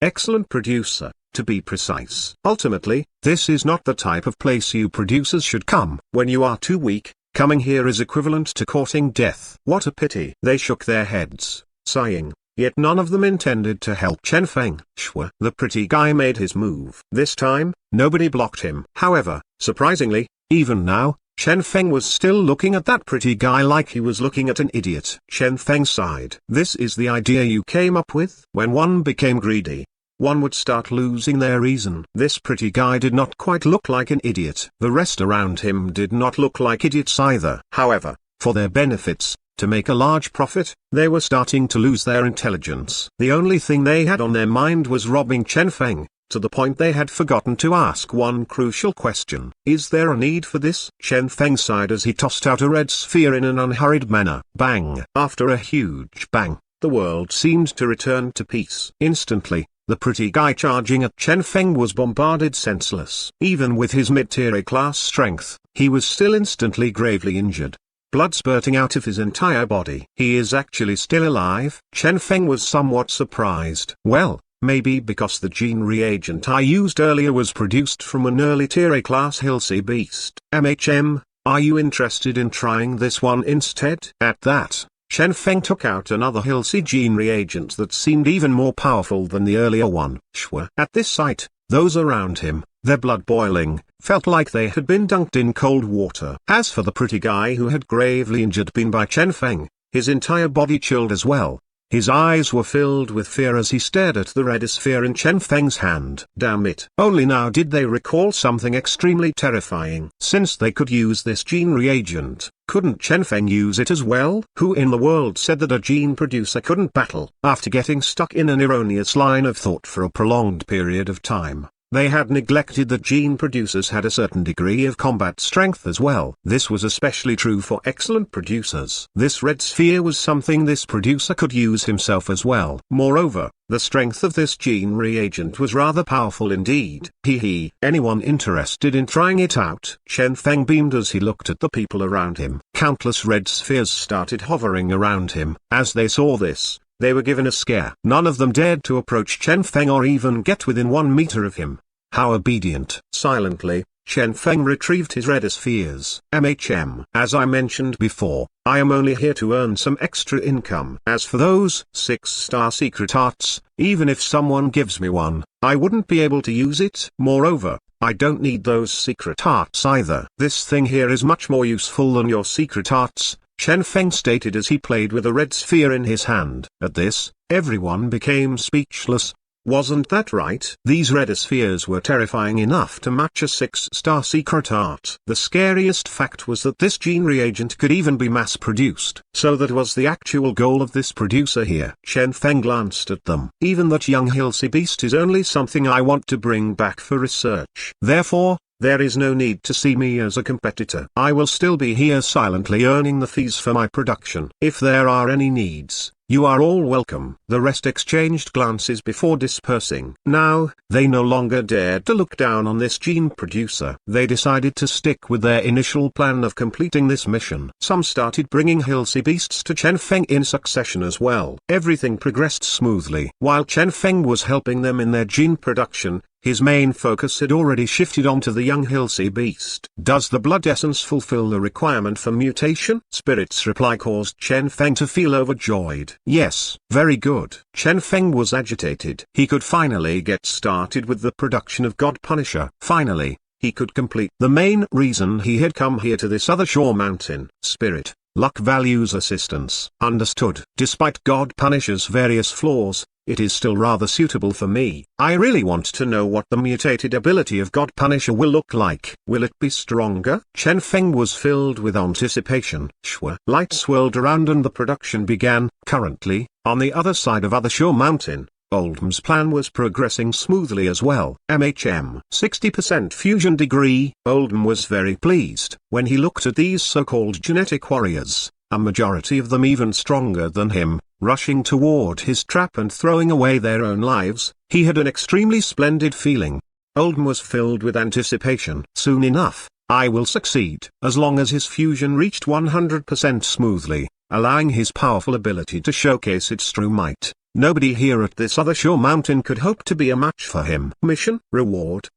Excellent producer, to be precise. Ultimately, this is not the type of place you producers should come. When you are too weak, coming here is equivalent to courting death. What a pity. They shook their heads, sighing. Yet none of them intended to help Chen Feng. Shwa. The pretty guy made his move. This time, nobody blocked him. However, surprisingly, even now, Chen Feng was still looking at that pretty guy like he was looking at an idiot. Chen Feng sighed. This is the idea you came up with? When one became greedy, one would start losing their reason. This pretty guy did not quite look like an idiot. The rest around him did not look like idiots either. However, for their benefits, to make a large profit, they were starting to lose their intelligence. The only thing they had on their mind was robbing Chen Feng, to the point they had forgotten to ask one crucial question. Is there a need for this? Chen Feng sighed as he tossed out a red sphere in an unhurried manner. Bang! After a huge bang, the world seemed to return to peace. Instantly, the pretty guy charging at Chen Feng was bombarded senseless. Even with his mid-tier class strength, he was still instantly gravely injured. Blood spurting out of his entire body. He is actually still alive? Chen Feng was somewhat surprised. Well, maybe because the gene reagent I used earlier was produced from an early tier A class Hilsey beast. Are you interested in trying this one instead? At that, Chen Feng took out another Hilsey gene reagent that seemed even more powerful than the earlier one. Shwa. At this sight, those around him, their blood boiling, felt like they had been dunked in cold water. As for the pretty guy who had gravely injured been by Chen Feng, his entire body chilled as well. His eyes were filled with fear as he stared at the red sphere in Chen Feng's hand. Damn it. Only now did they recall something extremely terrifying. Since they could use this gene reagent, couldn't Chen Feng use it as well? Who in the world said that a gene producer couldn't battle? After getting stuck in an erroneous line of thought for a prolonged period of time, they had neglected that gene producers had a certain degree of combat strength as well. This was especially true for excellent producers. This red sphere was something this producer could use himself as well. Moreover, the strength of this gene reagent was rather powerful indeed. Anyone interested in trying it out? Chen Feng beamed as he looked at the people around him. Countless red spheres started hovering around him. As they saw this, they were given a scare. None of them dared to approach Chen Feng or even get within 1 meter of him. How obedient. Silently, Chen Feng retrieved his red spheres. As I mentioned before, I am only here to earn some extra income. As for those 6-star secret arts, even if someone gives me one, I wouldn't be able to use it. Moreover, I don't need those secret arts either. This thing here is much more useful than your secret arts, Chen Feng stated as he played with a red sphere in his hand. At this, everyone became speechless. Wasn't that right? These red spheres were terrifying enough to match a 6-star secret art. The scariest fact was that this gene reagent could even be mass-produced. So that was the actual goal of this producer here. Chen Feng glanced at them. Even that young Hilsey beast is only something I want to bring back for research. Therefore, There is no need to see me as a competitor. I will still be here silently earning the fees for my production. If there are any needs, you are all welcome." The rest exchanged glances before dispersing. Now, they no longer dared to look down on this gene producer. They decided to stick with their initial plan of completing this mission. Some started bringing Hilsey beasts to Chen Feng in succession as well. Everything progressed smoothly. While Chen Feng was helping them in their gene production, his main focus had already shifted onto the young Hilsey beast. "Does the blood essence fulfill the requirement for mutation?" Spirit's reply caused Chen Feng to feel overjoyed. "Yes, very good." Chen Feng was agitated. He could finally get started with the production of God Punisher. Finally, he could complete the main reason he had come here to this other shore mountain. Spirit, luck values assistance. Understood. Despite God Punisher's various flaws, it is still rather suitable for me. I really want to know what the mutated ability of God Punisher will look like. Will it be stronger? Chen Feng was filled with anticipation. Shua. Lights swirled around and the production began. Currently, on the other side of Other Shore Mountain, Oldham's plan was progressing smoothly as well. 60% fusion degree. Oldham was very pleased. When he looked at these so-called genetic warriors, a majority of them even stronger than him, rushing toward his trap and throwing away their own lives, he had an extremely splendid feeling. Oldham was filled with anticipation. Soon enough, I will succeed. As long as his fusion reached 100% smoothly, allowing his powerful ability to showcase its true might, nobody here at this other shore mountain could hope to be a match for him. Mission, reward.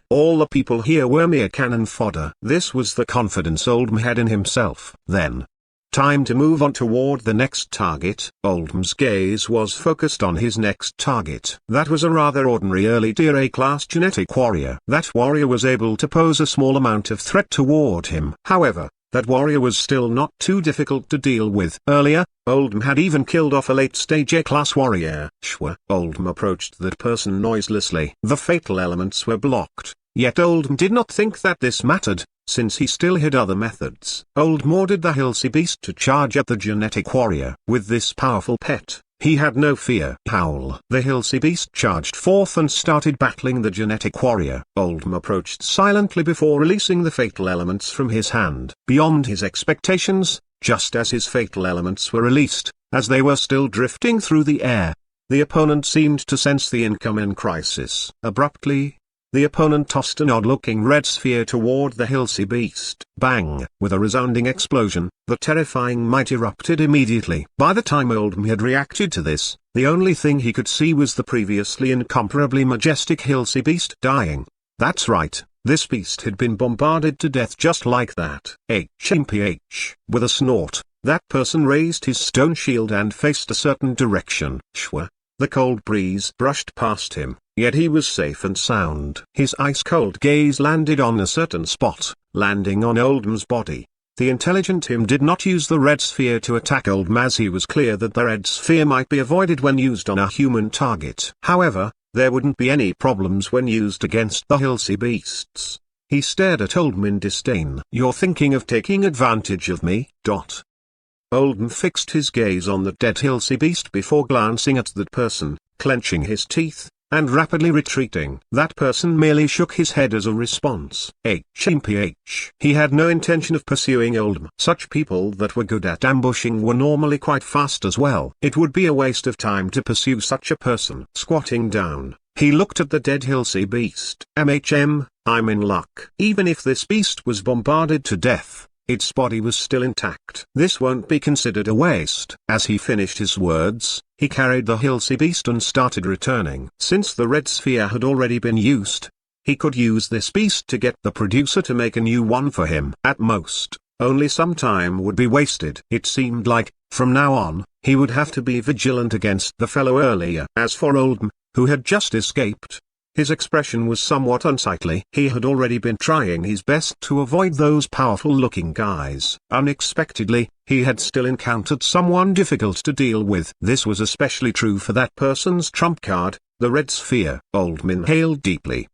All the people here were mere cannon fodder. This was the confidence Oldham had in himself. Then, time to move on toward the next target. Oldham's gaze was focused on his next target. That was a rather ordinary early tier A-class genetic warrior. That warrior was able to pose a small amount of threat toward him. However, that warrior was still not too difficult to deal with. Earlier, Oldham had even killed off a late-stage A-class warrior. Shwa. Oldham approached that person noiselessly. The fatal elements were blocked, yet Oldham did not think that this mattered, since he still had other methods. Oldham ordered the Hilsey beast to charge at the genetic warrior. With this powerful pet, he had no fear. Howl. The Hilsey beast charged forth and started battling the genetic warrior. Oldham approached silently before releasing the fatal elements from his hand. Beyond his expectations, just as his fatal elements were released, as they were still drifting through the air, the opponent seemed to sense the incoming crisis. Abruptly, the opponent tossed an odd-looking red sphere toward the Hilsey beast. Bang! With a resounding explosion, the terrifying might erupted immediately. By the time Oldham had reacted to this, the only thing he could see was the previously incomparably majestic Hilsey beast dying. That's right, this beast had been bombarded to death just like that. HMPH. With a snort, that person raised his stone shield and faced a certain direction. Shwa. The cold breeze brushed past him, yet he was safe and sound. His ice-cold gaze landed on a certain spot, landing on Oldham's body. The intelligent him did not use the red sphere to attack Oldham, as he was clear that the red sphere might be avoided when used on a human target. However, there wouldn't be any problems when used against the Hilsey beasts. He stared at Oldham in disdain. "You're thinking of taking advantage of me?" Oldham fixed his gaze on the dead Hilsey beast before glancing at that person, clenching his teeth, and rapidly retreating. That person merely shook his head as a response. HMPH. He had no intention of pursuing Oldham. Such people that were good at ambushing were normally quite fast as well. It would be a waste of time to pursue such a person. Squatting down, he looked at the dead Hilsey beast. I'm in luck. Even if this beast was bombarded to death, its body was still intact. This won't be considered a waste. As he finished his words, he carried the Hilsey beast and started returning. Since the red sphere had already been used, he could use this beast to get the producer to make a new one for him. At most, only some time would be wasted. It seemed like, from now on, he would have to be vigilant against the fellow earlier. As for Oldham, who had just escaped, his expression was somewhat unsightly. He had already been trying his best to avoid those powerful-looking guys. Unexpectedly, he had still encountered someone difficult to deal with. This was especially true for that person's trump card, the red sphere. Oldham inhaled deeply.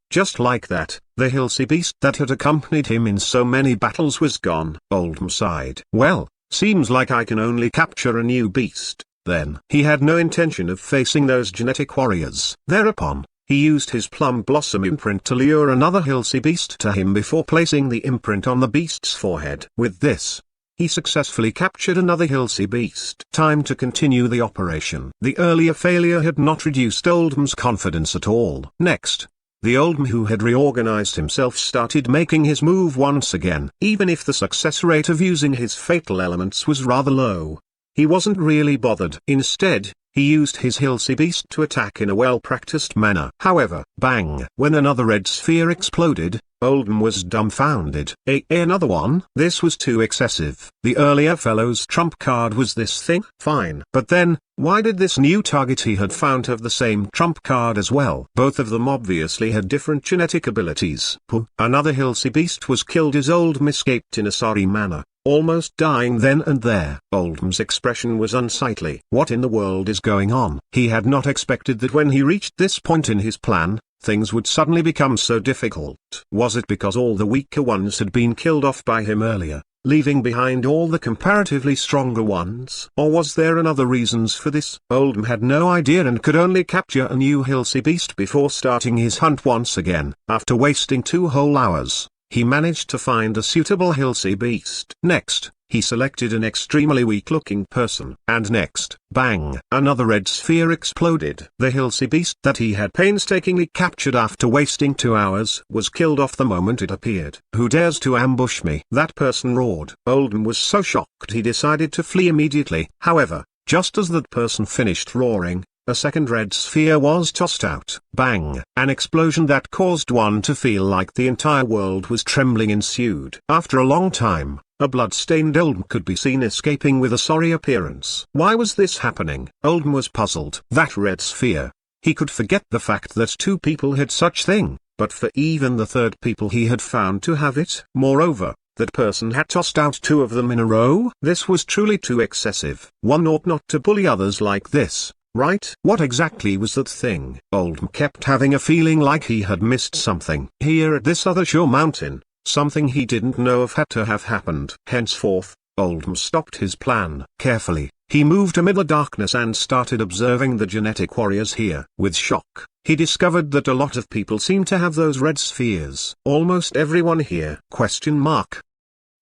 Just like that, the Hilsey beast that had accompanied him in so many battles was gone. Oldham sighed. Well, seems like I can only capture a new beast, then. He had no intention of facing those genetic warriors. Thereupon, he used his plum blossom imprint to lure another Hilsey beast to him before placing the imprint on the beast's forehead. With this, he successfully captured another Hilsey beast. Time to continue the operation. The earlier failure had not reduced Oldham's confidence at all. Next, the Oldham who had reorganized himself started making his move once again. Even if the success rate of using his fatal elements was rather low, he wasn't really bothered. Instead, he used his Hilsey beast to attack in a well-practiced manner. However, bang! When another red sphere exploded, Oldham was dumbfounded. Another one? This was too excessive. The earlier fellow's trump card was this thing? Fine. But then, why did this new target he had found have the same trump card as well? Both of them obviously had different genetic abilities. Another Hilsey beast was killed as Oldham escaped in a sorry manner, almost dying then and there. Oldham's expression was unsightly. What in the world is going on? He had not expected that when he reached this point in his plan, things would suddenly become so difficult. Was it because all the weaker ones had been killed off by him earlier, leaving behind all the comparatively stronger ones? Or was there another reasons for this? Oldham had no idea and could only capture a new Hilsey beast before starting his hunt once again. After wasting 2 whole hours, he managed to find a suitable Hilsey beast. Next, he selected an extremely weak-looking person. And next, bang! Another red sphere exploded. The Hilsey beast that he had painstakingly captured after wasting 2 hours was killed off the moment it appeared. Who dares to ambush me? That person roared. Oldham was so shocked he decided to flee immediately. However, just as that person finished roaring, a second red sphere was tossed out. Bang! An explosion that caused one to feel like the entire world was trembling ensued. After a long time, a blood-stained Oldham could be seen escaping with a sorry appearance. Why was this happening? Oldham was puzzled. That red sphere. He could forget the fact that 2 people had such thing, but for even the third people he had found to have it. Moreover, that person had tossed out 2 of them in a row. This was truly too excessive. One ought not to bully others like this, right? What exactly was that thing? Oldham kept having a feeling like he had missed something. Here at this other shore mountain, something he didn't know of had to have happened. Henceforth, Oldham stopped his plan. Carefully, he moved amid the darkness and started observing the genetic warriors here. With shock, he discovered that a lot of people seem to have those red spheres. Almost everyone here.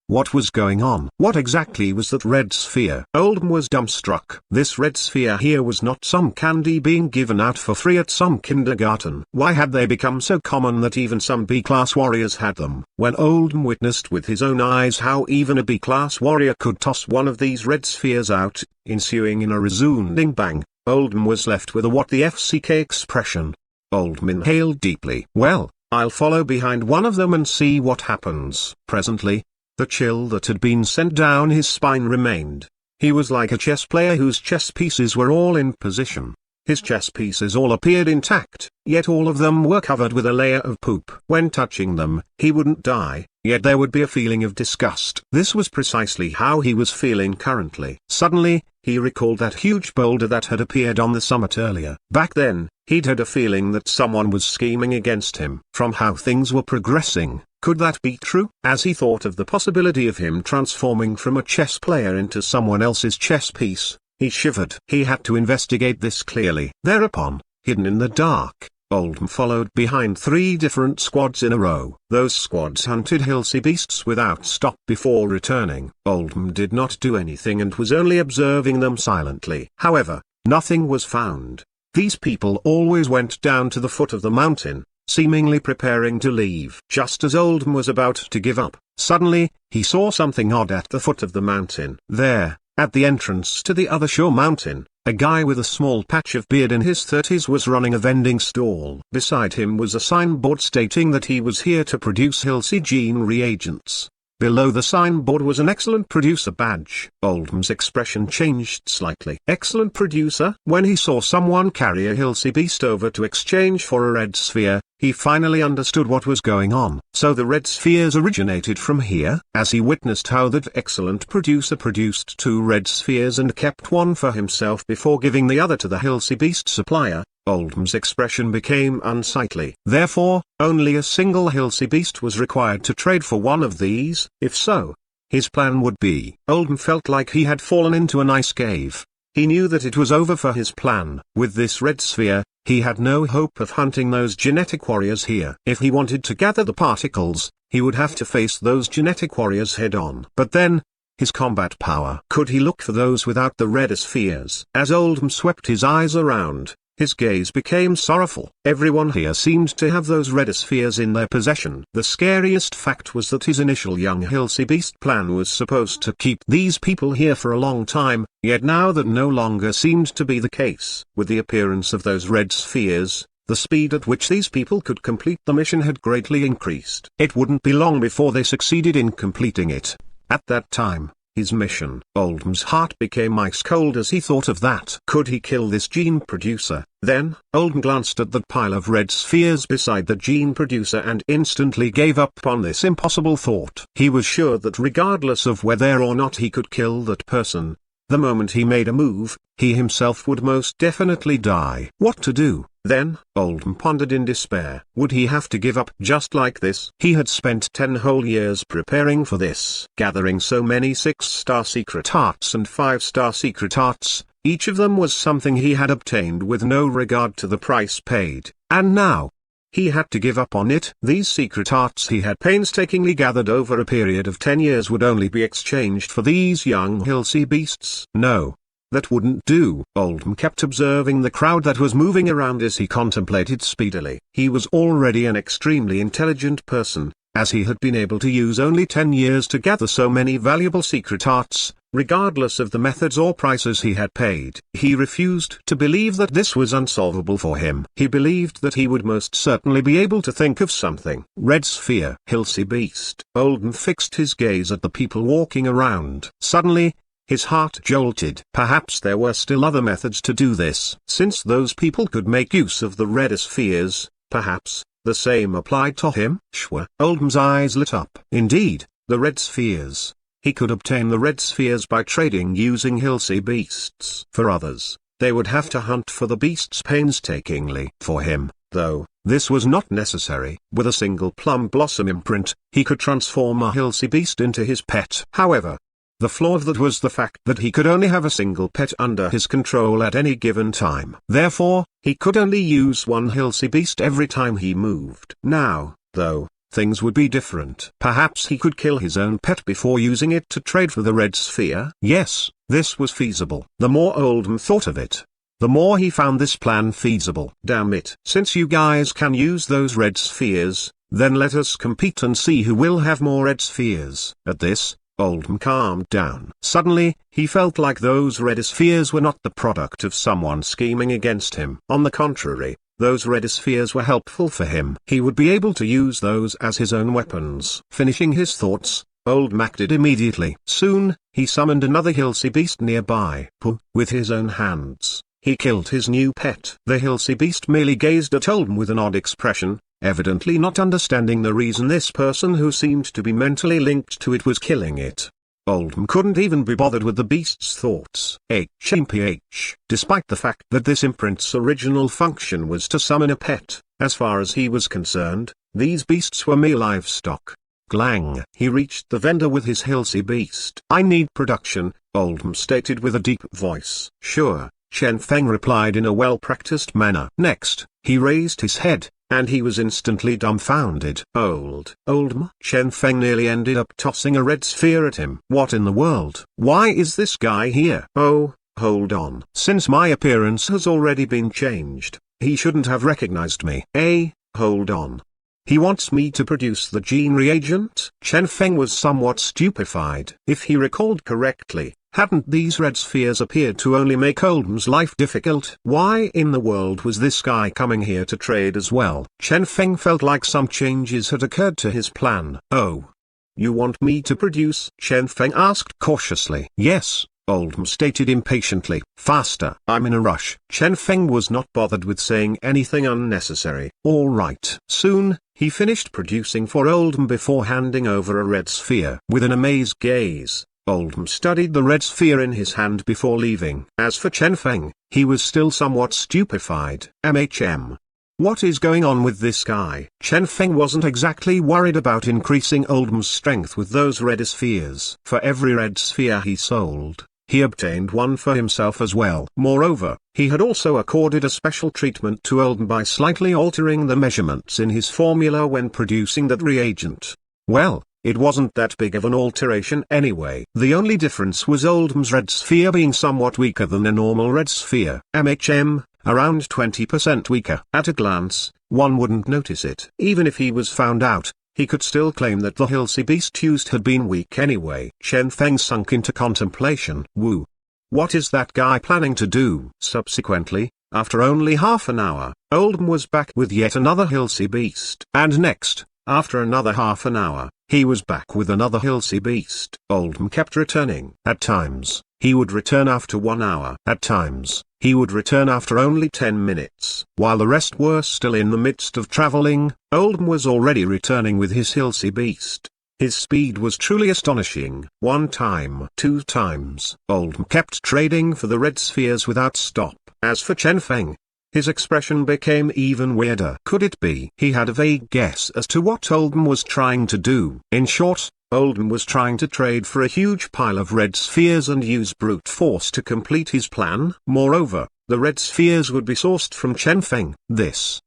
What was going on? What exactly was that red sphere? Oldham was dumbstruck. This red sphere here was not some candy being given out for free at some kindergarten. Why had they become so common that even some B-class warriors had them? When Oldham witnessed with his own eyes how even a B-class warrior could toss one of these red spheres out, ensuing in a resounding bang, Oldham was left with a what the FCK expression. Oldham inhaled deeply. Well, I'll follow behind one of them and see what happens. Presently, the chill that had been sent down his spine remained. He was like a chess player whose chess pieces were all in position. His chess pieces all appeared intact, yet all of them were covered with a layer of poop. When touching them, he wouldn't die, yet there would be a feeling of disgust. This was precisely how he was feeling currently. Suddenly, he recalled that huge boulder that had appeared on the summit earlier. Back then, he'd had a feeling that someone was scheming against him. From how things were progressing, could that be true? As he thought of the possibility of him transforming from a chess player into someone else's chess piece, he shivered. He had to investigate this clearly. Thereupon, hidden in the dark, Oldham followed behind 3 different squads in a row. Those squads hunted Hilsey beasts without stop before returning. Oldham did not do anything and was only observing them silently. However, nothing was found. These people always went down to the foot of the mountain, seemingly preparing to leave. Just as Oldham was about to give up, suddenly, he saw something odd at the foot of the mountain. There, at the entrance to the other shore mountain, a guy with a small patch of beard in his 30s was running a vending stall. Beside him was a signboard stating that he was here to produce Hilsey gene reagents. Below the signboard was an excellent producer badge. Oldham's expression changed slightly. Excellent producer? When he saw someone carry a Hilsey beast over to exchange for a red sphere, he finally understood what was going on. So the red spheres originated from here? As he witnessed how that excellent producer produced 2 red spheres and kept one for himself before giving the other to the Hilsey beast supplier, Oldham's expression became unsightly. Therefore, only a single Hilsey beast was required to trade for one of these. If so, his plan would be. Oldham felt like he had fallen into an ice cave. He knew that it was over for his plan. With this red sphere, he had no hope of hunting those genetic warriors here. If he wanted to gather the particles, he would have to face those genetic warriors head-on. But then, his combat power. Could he look for those without the red spheres? As Oldham swept his eyes around, his gaze became sorrowful. Everyone here seemed to have those red spheres in their possession. The scariest fact was that his initial young Beast plan was supposed to keep these people here for a long time, yet now that no longer seemed to be the case. With the appearance of those red spheres, the speed at which these people could complete the mission had greatly increased. It wouldn't be long before they succeeded in completing it. At that time, his mission. Oldham's heart became ice cold as he thought of that. Could he kill this gene producer? Then, Oldham glanced at that pile of red spheres beside the gene producer and instantly gave up on this impossible thought. He was sure that regardless of whether or not he could kill that person, the moment he made a move, he himself would most definitely die. What to do? Then, Oldham pondered in despair. Would he have to give up just like this? He had spent 10 whole years preparing for this, gathering so many 6-star secret hearts and 5-star secret hearts. Each of them was something he had obtained with no regard to the price paid, and now, he had to give up on it. These secret hearts he had painstakingly gathered over a period of 10 years would only be exchanged for these young beasts. No. That wouldn't do. Oldham kept observing the crowd that was moving around as he contemplated speedily. He was already an extremely intelligent person, as he had been able to use only 10 years to gather so many valuable secret hearts, regardless of the methods or prices he had paid. He refused to believe that this was unsolvable for him. He believed that he would most certainly be able to think of something. Red sphere. Beast. Oldham fixed his gaze at the people walking around. Suddenly, his heart jolted. Perhaps there were still other methods to do this. Since those people could make use of the red spheres, perhaps, the same applied to him. Sure. Oldham's eyes lit up. Indeed, the red spheres. He could obtain the red spheres by trading using beasts. For others, they would have to hunt for the beasts painstakingly. For him, though, this was not necessary. With a single plum blossom imprint, he could transform a beast into his pet. However, the flaw of that was the fact that he could only have a single pet under his control at any given time. Therefore, he could only use one beast every time he moved. Now, though, things would be different. Perhaps he could kill his own pet before using it to trade for the red sphere. Yes, this was feasible. The more Oldham thought of it, the more he found this plan feasible. Damn it. Since you guys can use those red spheres, then let us compete and see who will have more red spheres. At this, Oldham calmed down. Suddenly, he felt like those red spheres were not the product of someone scheming against him. On the contrary, those red spheres were helpful for him. He would be able to use those as his own weapons. Finishing his thoughts, Oldham acted immediately. Soon, he summoned another beast nearby. With his own hands, he killed his new pet. The beast merely gazed at Oldham with an odd expression, evidently not understanding the reason this person who seemed to be mentally linked to it was killing it. Oldham couldn't even be bothered with the beast's thoughts. HMPH. Despite the fact that this imprint's original function was to summon a pet, as far as he was concerned, these beasts were mere livestock. Glang. He reached the vendor with his beast. I need production, Oldham stated with a deep voice. Sure, Chen Feng replied in a well-practiced manner. Next, he raised his head, and he was instantly dumbfounded. Oldham? Chen Feng nearly ended up tossing a red sphere at him. What in the world? Why is this guy here? Oh, hold on. Since my appearance has already been changed, he shouldn't have recognized me. Hold on. He wants me to produce the gene reagent? Chen Feng was somewhat stupefied. If he recalled correctly, hadn't these red spheres appeared to only make Oldham's life difficult? Why in the world was this guy coming here to trade as well? Chen Feng felt like some changes had occurred to his plan. Oh. You want me to produce? Chen Feng asked cautiously. Yes, Oldham stated impatiently. Faster. I'm in a rush. Chen Feng was not bothered with saying anything unnecessary. All right. Soon, he finished producing for Oldham before handing over a red sphere. With an amazed gaze, Oldham studied the red sphere in his hand before leaving. As for Chen Feng, he was still somewhat stupefied. What is going on with this guy? Chen Feng wasn't exactly worried about increasing Oldham's strength with those red spheres. For every red sphere he sold, he obtained one for himself as well. Moreover, he had also accorded a special treatment to Oldham by slightly altering the measurements in his formula when producing that reagent. Well, it wasn't that big of an alteration anyway. The only difference was Oldham's red sphere being somewhat weaker than a normal red sphere. MHM, around 20% weaker. At a glance, one wouldn't notice it. Even if he was found out, he could still claim that the Hilsey beast used had been weak anyway. Chen Feng sunk into contemplation. Woo. What is that guy planning to do? Subsequently, after only half an hour, Oldham was back with yet another Hilsey beast. And next, after another half an hour, he was back with another Hilsey beast. Oldham kept returning. At times, he would return after 1 hour. At times, he would return after only 10 minutes. While the rest were still in the midst of traveling, Oldham was already returning with his Hilsey beast. His speed was truly astonishing. 1 time, 2 times. Oldham kept trading for the red spheres without stop. As for Chen Feng, his expression became even weirder. Could it be? He had a vague guess as to what Oldham was trying to do. In short, Oldham was trying to trade for a huge pile of red spheres and use brute force to complete his plan. Moreover, the red spheres would be sourced from Chen Feng.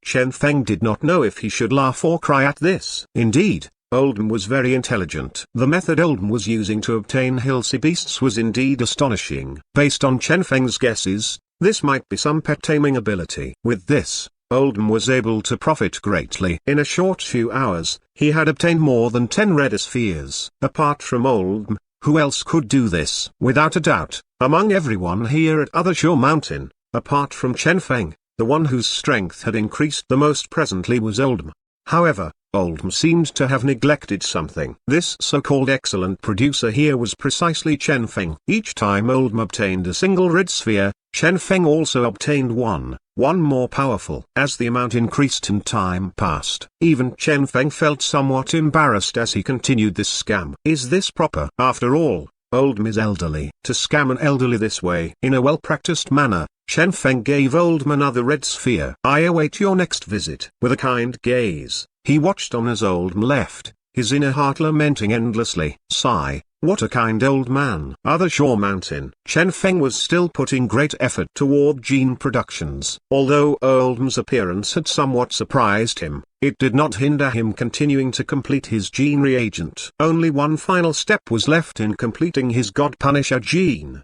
Chen Feng did not know if he should laugh or cry at this. Indeed, Oldham was very intelligent. The method Oldham was using to obtain Hilsey beasts was indeed astonishing. Based on Chen Feng's guesses, this might be some pet taming ability. With this, Oldham was able to profit greatly. In a short few hours, he had obtained more than 10 red spheres. Apart from Oldham, who else could do this? Without a doubt, among everyone here at Other Shore Mountain, apart from Chen Feng, the one whose strength had increased the most presently was Oldham. However, Oldham seemed to have neglected something. This so-called excellent producer here was precisely Chen Feng. Each time Oldham obtained a single red sphere, Chen Feng also obtained one more powerful. As the amount increased and time passed, even Chen Feng felt somewhat embarrassed as he continued this scam. Is this proper? After all, Oldham is elderly. To scam an elderly this way in a well-practiced manner, Chen Feng gave Oldham another red sphere. I await your next visit. With a kind gaze, he watched on as Oldham left, his inner heart lamenting endlessly. Sigh, what a kind old man. Other Shore Mountain. Chen Feng was still putting great effort toward gene productions. Although Oldham's appearance had somewhat surprised him, it did not hinder him continuing to complete his gene reagent. Only one final step was left in completing his God Punisher gene.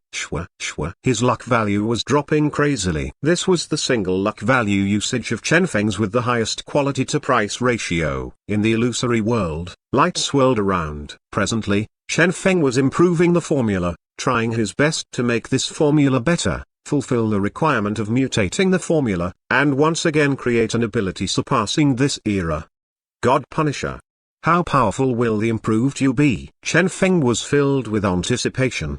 His luck value was dropping crazily. This was the single luck value usage of Chen Feng's with the highest quality to price ratio. In the illusory world, light swirled around. Presently, Chen Feng was improving the formula, trying his best to make this formula better, fulfill the requirement of mutating the formula, and once again create an ability surpassing this era. God Punisher. How powerful will the improved you be? Chen Feng was filled with anticipation.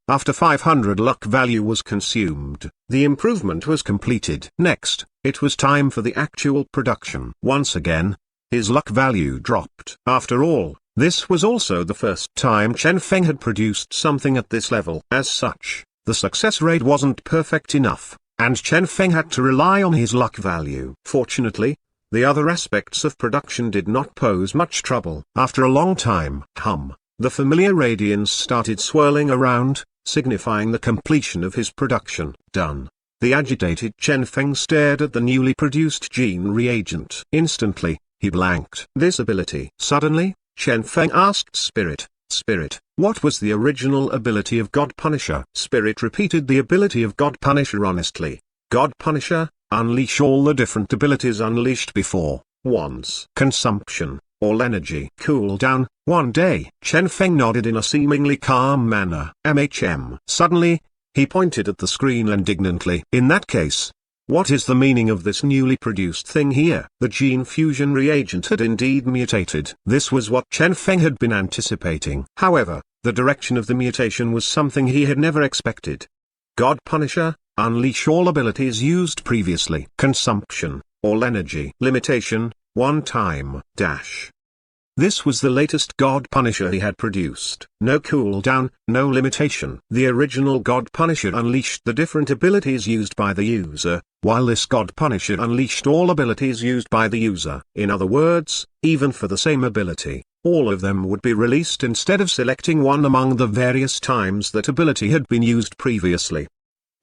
After 500 luck value was consumed, the improvement was completed. Next, it was time for the actual production. Once again, his luck value dropped. After all, this was also the first time Chen Feng had produced something at this level. As such, the success rate wasn't perfect enough, and Chen Feng had to rely on his luck value. Fortunately, the other aspects of production did not pose much trouble. After a long time, the familiar radiance started swirling around, signifying the completion of his production. Done. The agitated Chen Feng stared at the newly produced gene reagent. Instantly, he blanked. This ability. Suddenly, Chen Feng asked Spirit, what was the original ability of God Punisher? Spirit repeated the ability of God Punisher honestly. God Punisher, unleash all the different abilities unleashed before. Once. Consumption, all energy. Cool down, 1 day. Chen Feng nodded in a seemingly calm manner. Suddenly, he pointed at the screen indignantly. In that case, what is the meaning of this newly produced thing here? The gene fusion reagent had indeed mutated. This was what Chen Feng had been anticipating. However, the direction of the mutation was something he had never expected. God Punisher, unleash all abilities used previously. Consumption, all energy. Limitation, 1 time. This was the latest God Punisher he had produced. No cooldown, no limitation. The original God Punisher unleashed the different abilities used by the user, while this God Punisher unleashed all abilities used by the user. In other words, even for the same ability, all of them would be released instead of selecting one among the various times that ability had been used previously.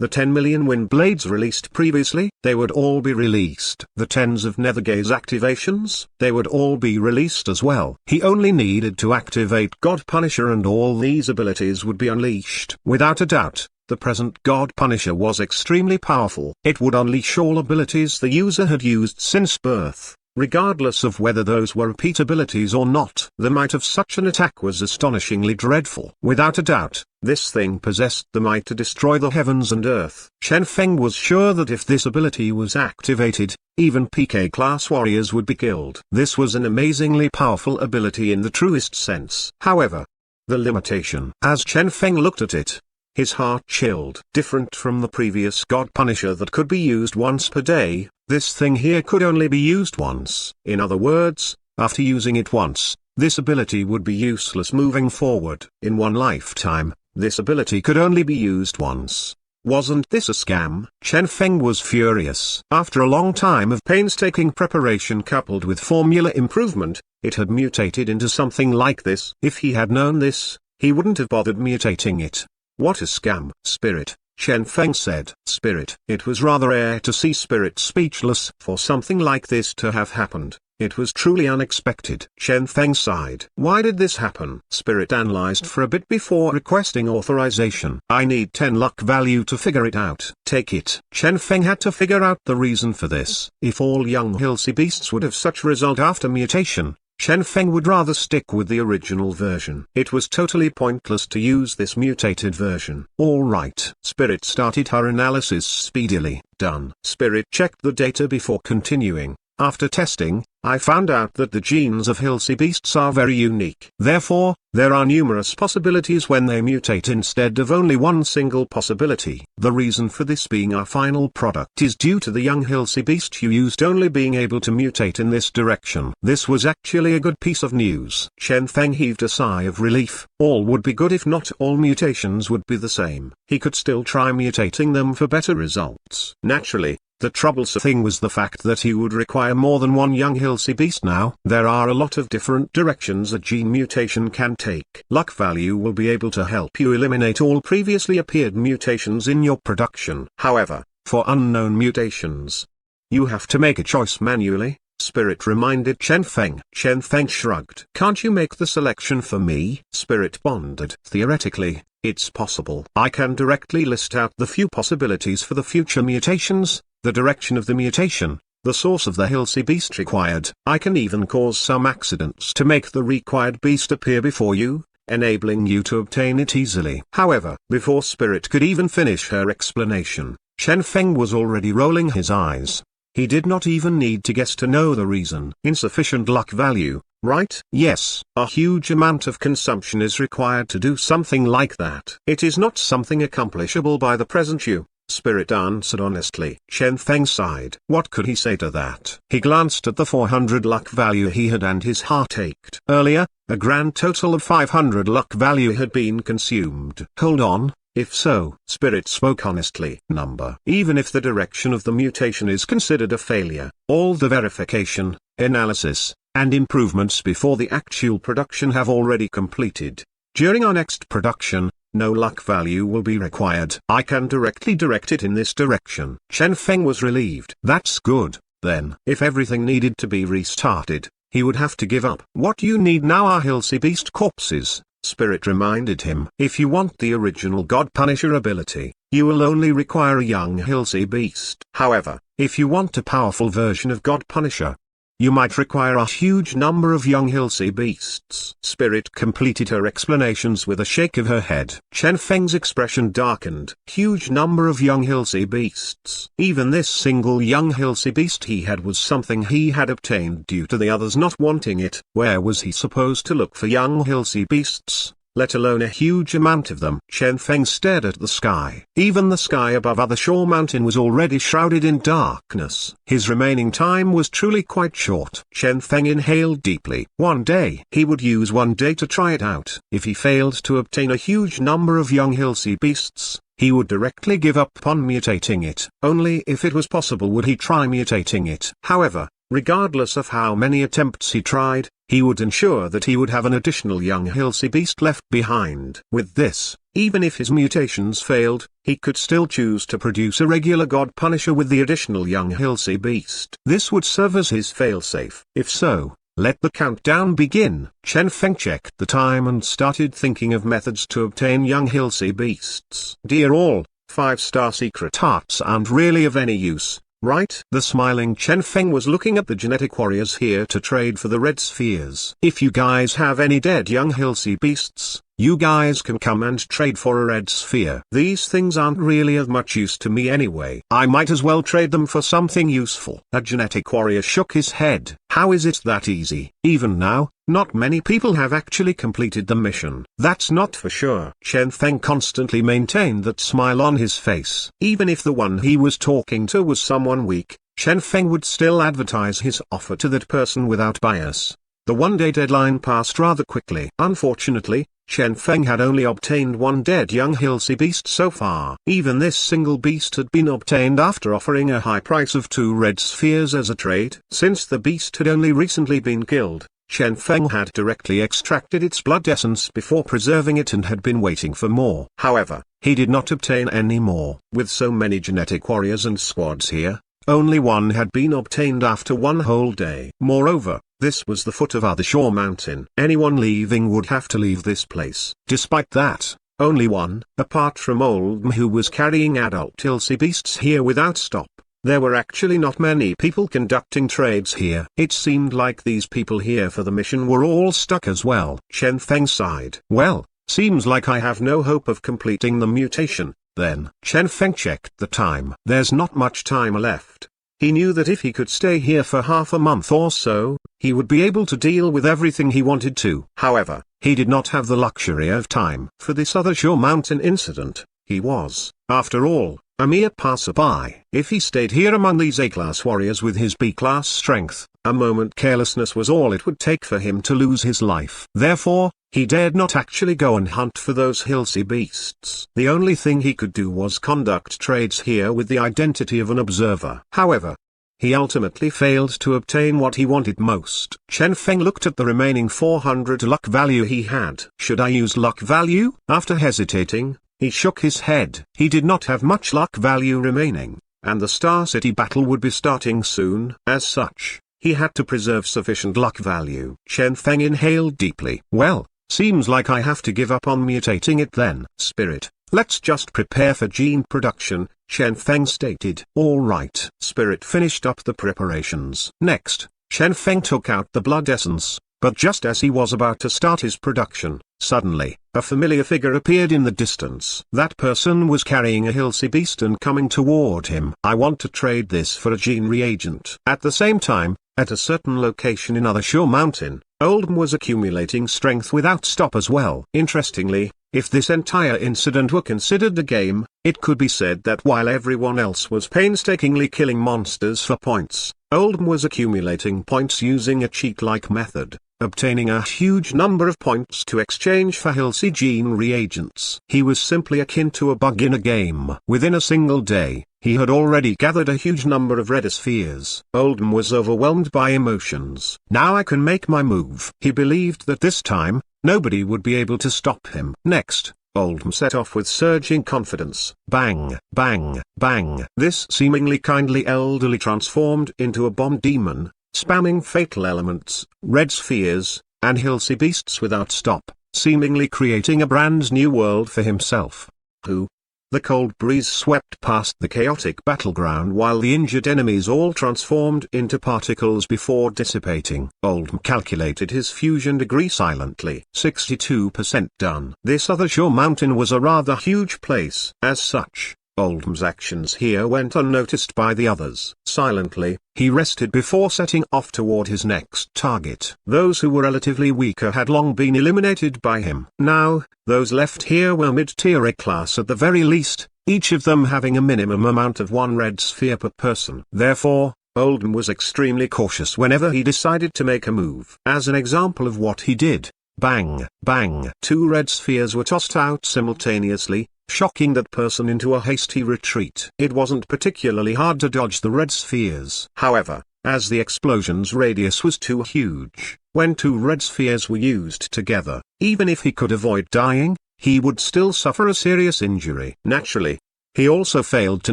The 10 million wind blades released previously, they would all be released. The tens of nethergaze activations, they would all be released as well. He only needed to activate God Punisher and all these abilities would be unleashed. Without a doubt, the present God Punisher was extremely powerful. It would unleash all abilities the user had used since birth, regardless of whether those were repeat abilities or not. The might of such an attack was astonishingly dreadful. Without a doubt, this thing possessed the might to destroy the heavens and earth. Chen Feng was sure that if this ability was activated, even PK-class warriors would be killed. This was an amazingly powerful ability in the truest sense. However, the limitation. As Chen Feng looked at it, his heart chilled. Different from the previous God Punisher that could be used once per day, this thing here could only be used once. In other words, after using it once, this ability would be useless moving forward. In one lifetime, this ability could only be used once. Wasn't this a scam? Chen Feng was furious. After a long time of painstaking preparation coupled with formula improvement, it had mutated into something like this. If he had known this, he wouldn't have bothered mutating it. What a scam. Spirit, Chen Feng said. Spirit. It was rather rare to see Spirit speechless. For something like this to have happened, it was truly unexpected. Chen Feng sighed. Why did this happen? Spirit analyzed for a bit before requesting authorization. I need 10 luck value to figure it out. Take it. Chen Feng had to figure out the reason for this. If all young Hilsey beasts would have such result after mutation, Chen Feng would rather stick with the original version. It was totally pointless to use this mutated version. Alright. Spirit started her analysis speedily. Done. Spirit checked the data before continuing. After testing, I found out that the genes of Hilsey beasts are very unique. Therefore, there are numerous possibilities when they mutate instead of only one single possibility. The reason for this being our final product is due to the young Hilsey beast you used only being able to mutate in this direction. This was actually a good piece of news. Chen Feng heaved a sigh of relief. All would be good if not all mutations would be the same. He could still try mutating them for better results. Naturally, the troublesome thing was the fact that he would require more than one young Hilsey beast now. There are a lot of different directions a gene mutation can take. Luck value will be able to help you eliminate all previously appeared mutations in your production. However, for unknown mutations, you have to make a choice manually, Spirit reminded Chen Feng. Chen Feng shrugged. Can't you make the selection for me? Spirit pondered. Theoretically, it's possible. I can directly list out the few possibilities for the future mutations, the direction of the mutation, the source of the Hilsey beast required. I can even cause some accidents to make the required beast appear before you, enabling you to obtain it easily. However, before Spirit could even finish her explanation, Chen Feng was already rolling his eyes. He did not even need to guess to know the reason. Insufficient luck value, right? Yes, a huge amount of consumption is required to do something like that. It is not something accomplishable by the present you, Spirit answered honestly. Chen Feng sighed. What could he say to that? He glanced at the 400 luck value he had and his heart ached. Earlier, a grand total of 500 luck value had been consumed. Hold on. If so, Spirit spoke honestly. Number. Even if the direction of the mutation is considered a failure, all the verification, analysis, and improvements before the actual production have already completed. During our next production, no luck value will be required. I can directly direct it in this direction. Chen Feng was relieved. That's good, then. If everything needed to be restarted, he would have to give up. What you need now are Hilsey beast corpses, Spirit reminded him. If you want the original God Punisher ability, you will only require a young Hilsey beast. However, if you want a powerful version of God Punisher, you might require a huge number of young Hilsey beasts. Spirit completed her explanations with a shake of her head. Chen Feng's expression darkened. Huge number of young Hilsey beasts. Even this single young Hilsey beast he had was something he had obtained due to the others not wanting it. Where was he supposed to look for young Hilsey beasts, let alone a huge amount of them? Chen Feng stared at the sky. Even the sky above Other Shore Mountain was already shrouded in darkness. His remaining time was truly quite short. Chen Feng inhaled deeply. One day. He would use one day to try it out. If he failed to obtain a huge number of young Hilsey beasts, he would directly give up upon mutating it. Only if it was possible would he try mutating it. However, regardless of how many attempts he tried, he would ensure that he would have an additional young Hilsey beast left behind. With this, even if his mutations failed, he could still choose to produce a regular God Punisher with the additional young Hilsey beast. This would serve as his failsafe. If so, let the countdown begin. Chen Feng checked the time and started thinking of methods to obtain young Hilsey beasts. Dear all, 5-star secret hearts aren't really of any use, right? The smiling Chen Feng was looking at the genetic warriors here to trade for the red spheres. If you guys have any dead young Hilsey beasts, you guys can come and trade for a red sphere. These things aren't really of much use to me anyway. I might as well trade them for something useful. A genetic warrior shook his head. How is it that easy? Even now, not many people have actually completed the mission. That's not for sure. Chen Feng constantly maintained that smile on his face. Even if the one he was talking to was someone weak, Chen Feng would still advertise his offer to that person without bias. The one-day deadline passed rather quickly. Unfortunately, Chen Feng had only obtained one dead young Hilsey beast so far. Even this single beast had been obtained after offering a high price of 2 red spheres as a trade. Since the beast had only recently been killed, Chen Feng had directly extracted its blood essence before preserving it and had been waiting for more. However, he did not obtain any more. With so many genetic warriors and squads here, only one had been obtained after one whole day. Moreover, this was the foot of Other Shore Mountain. Anyone leaving would have to leave this place. Despite that, only one, apart from Old M, who was carrying adult Hilsey beasts here without stop. There were actually not many people conducting trades here. It seemed like these people here for the mission were all stuck as well. Chen Feng sighed. Well, seems like I have no hope of completing the mutation, then. Chen Feng checked the time. There's not much time left. He knew that if he could stay here for half a month or so, he would be able to deal with everything he wanted to. However, he did not have the luxury of time. For this Other Shore Mountain incident, he was, after all, a mere passerby. If he stayed here among these A-class warriors with his B-class strength, a moment carelessness was all it would take for him to lose his life. Therefore, he dared not actually go and hunt for those Hilsey beasts. The only thing he could do was conduct trades here with the identity of an observer. However, he ultimately failed to obtain what he wanted most. Chen Feng looked at the remaining 400 luck value he had. Should I use luck value? After hesitating, he shook his head. He did not have much luck value remaining, and the Star City battle would be starting soon. As such, he had to preserve sufficient luck value. Chen Feng inhaled deeply. Well, seems like I have to give up on mutating it then. Spirit, let's just prepare for gene production, Chen Feng stated. All right. Spirit finished up the preparations. Next, Chen Feng took out the blood essence, but just as he was about to start his production, suddenly, a familiar figure appeared in the distance. That person was carrying a Hilsey beast and coming toward him. I want to trade this for a gene reagent. At the same time, at a certain location in Other Shore Mountain, Old M was accumulating strength without stop as well. Interestingly, if this entire incident were considered a game, it could be said that while everyone else was painstakingly killing monsters for points, Old M was accumulating points using a cheat-like method, obtaining a huge number of points to exchange for Hilsey gene reagents. He was simply akin to a bug in a game. Within a single day, he had already gathered a huge number of red spheres. Old M was overwhelmed by emotions. Now I can make my move. He believed that this time, nobody would be able to stop him. Next, Old M set off with surging confidence. Bang, bang, bang. This seemingly kindly elderly transformed into a bomb demon, spamming fatal elements, red spheres, and Hilsey beasts without stop, seemingly creating a brand new world for himself. Who? The cold breeze swept past the chaotic battleground while the injured enemies all transformed into particles before dissipating. Old M calculated his fusion degree silently. 62% done. This Other Shore Mountain was a rather huge place. As such, Old M's actions here went unnoticed by the others. Silently, he rested before setting off toward his next target. Those who were relatively weaker had long been eliminated by him. Now, those left here were mid-tier A-class at the very least, each of them having a minimum amount of 1 red sphere per person. Therefore, Old M was extremely cautious whenever he decided to make a move. As an example of what he did, bang, bang. 2 red spheres were tossed out simultaneously, shocking that person into a hasty retreat. It wasn't particularly hard to dodge the red spheres. However, as the explosion's radius was too huge, When two red spheres were used together, even if he could avoid dying, he would still suffer a serious injury. Naturally, he also failed to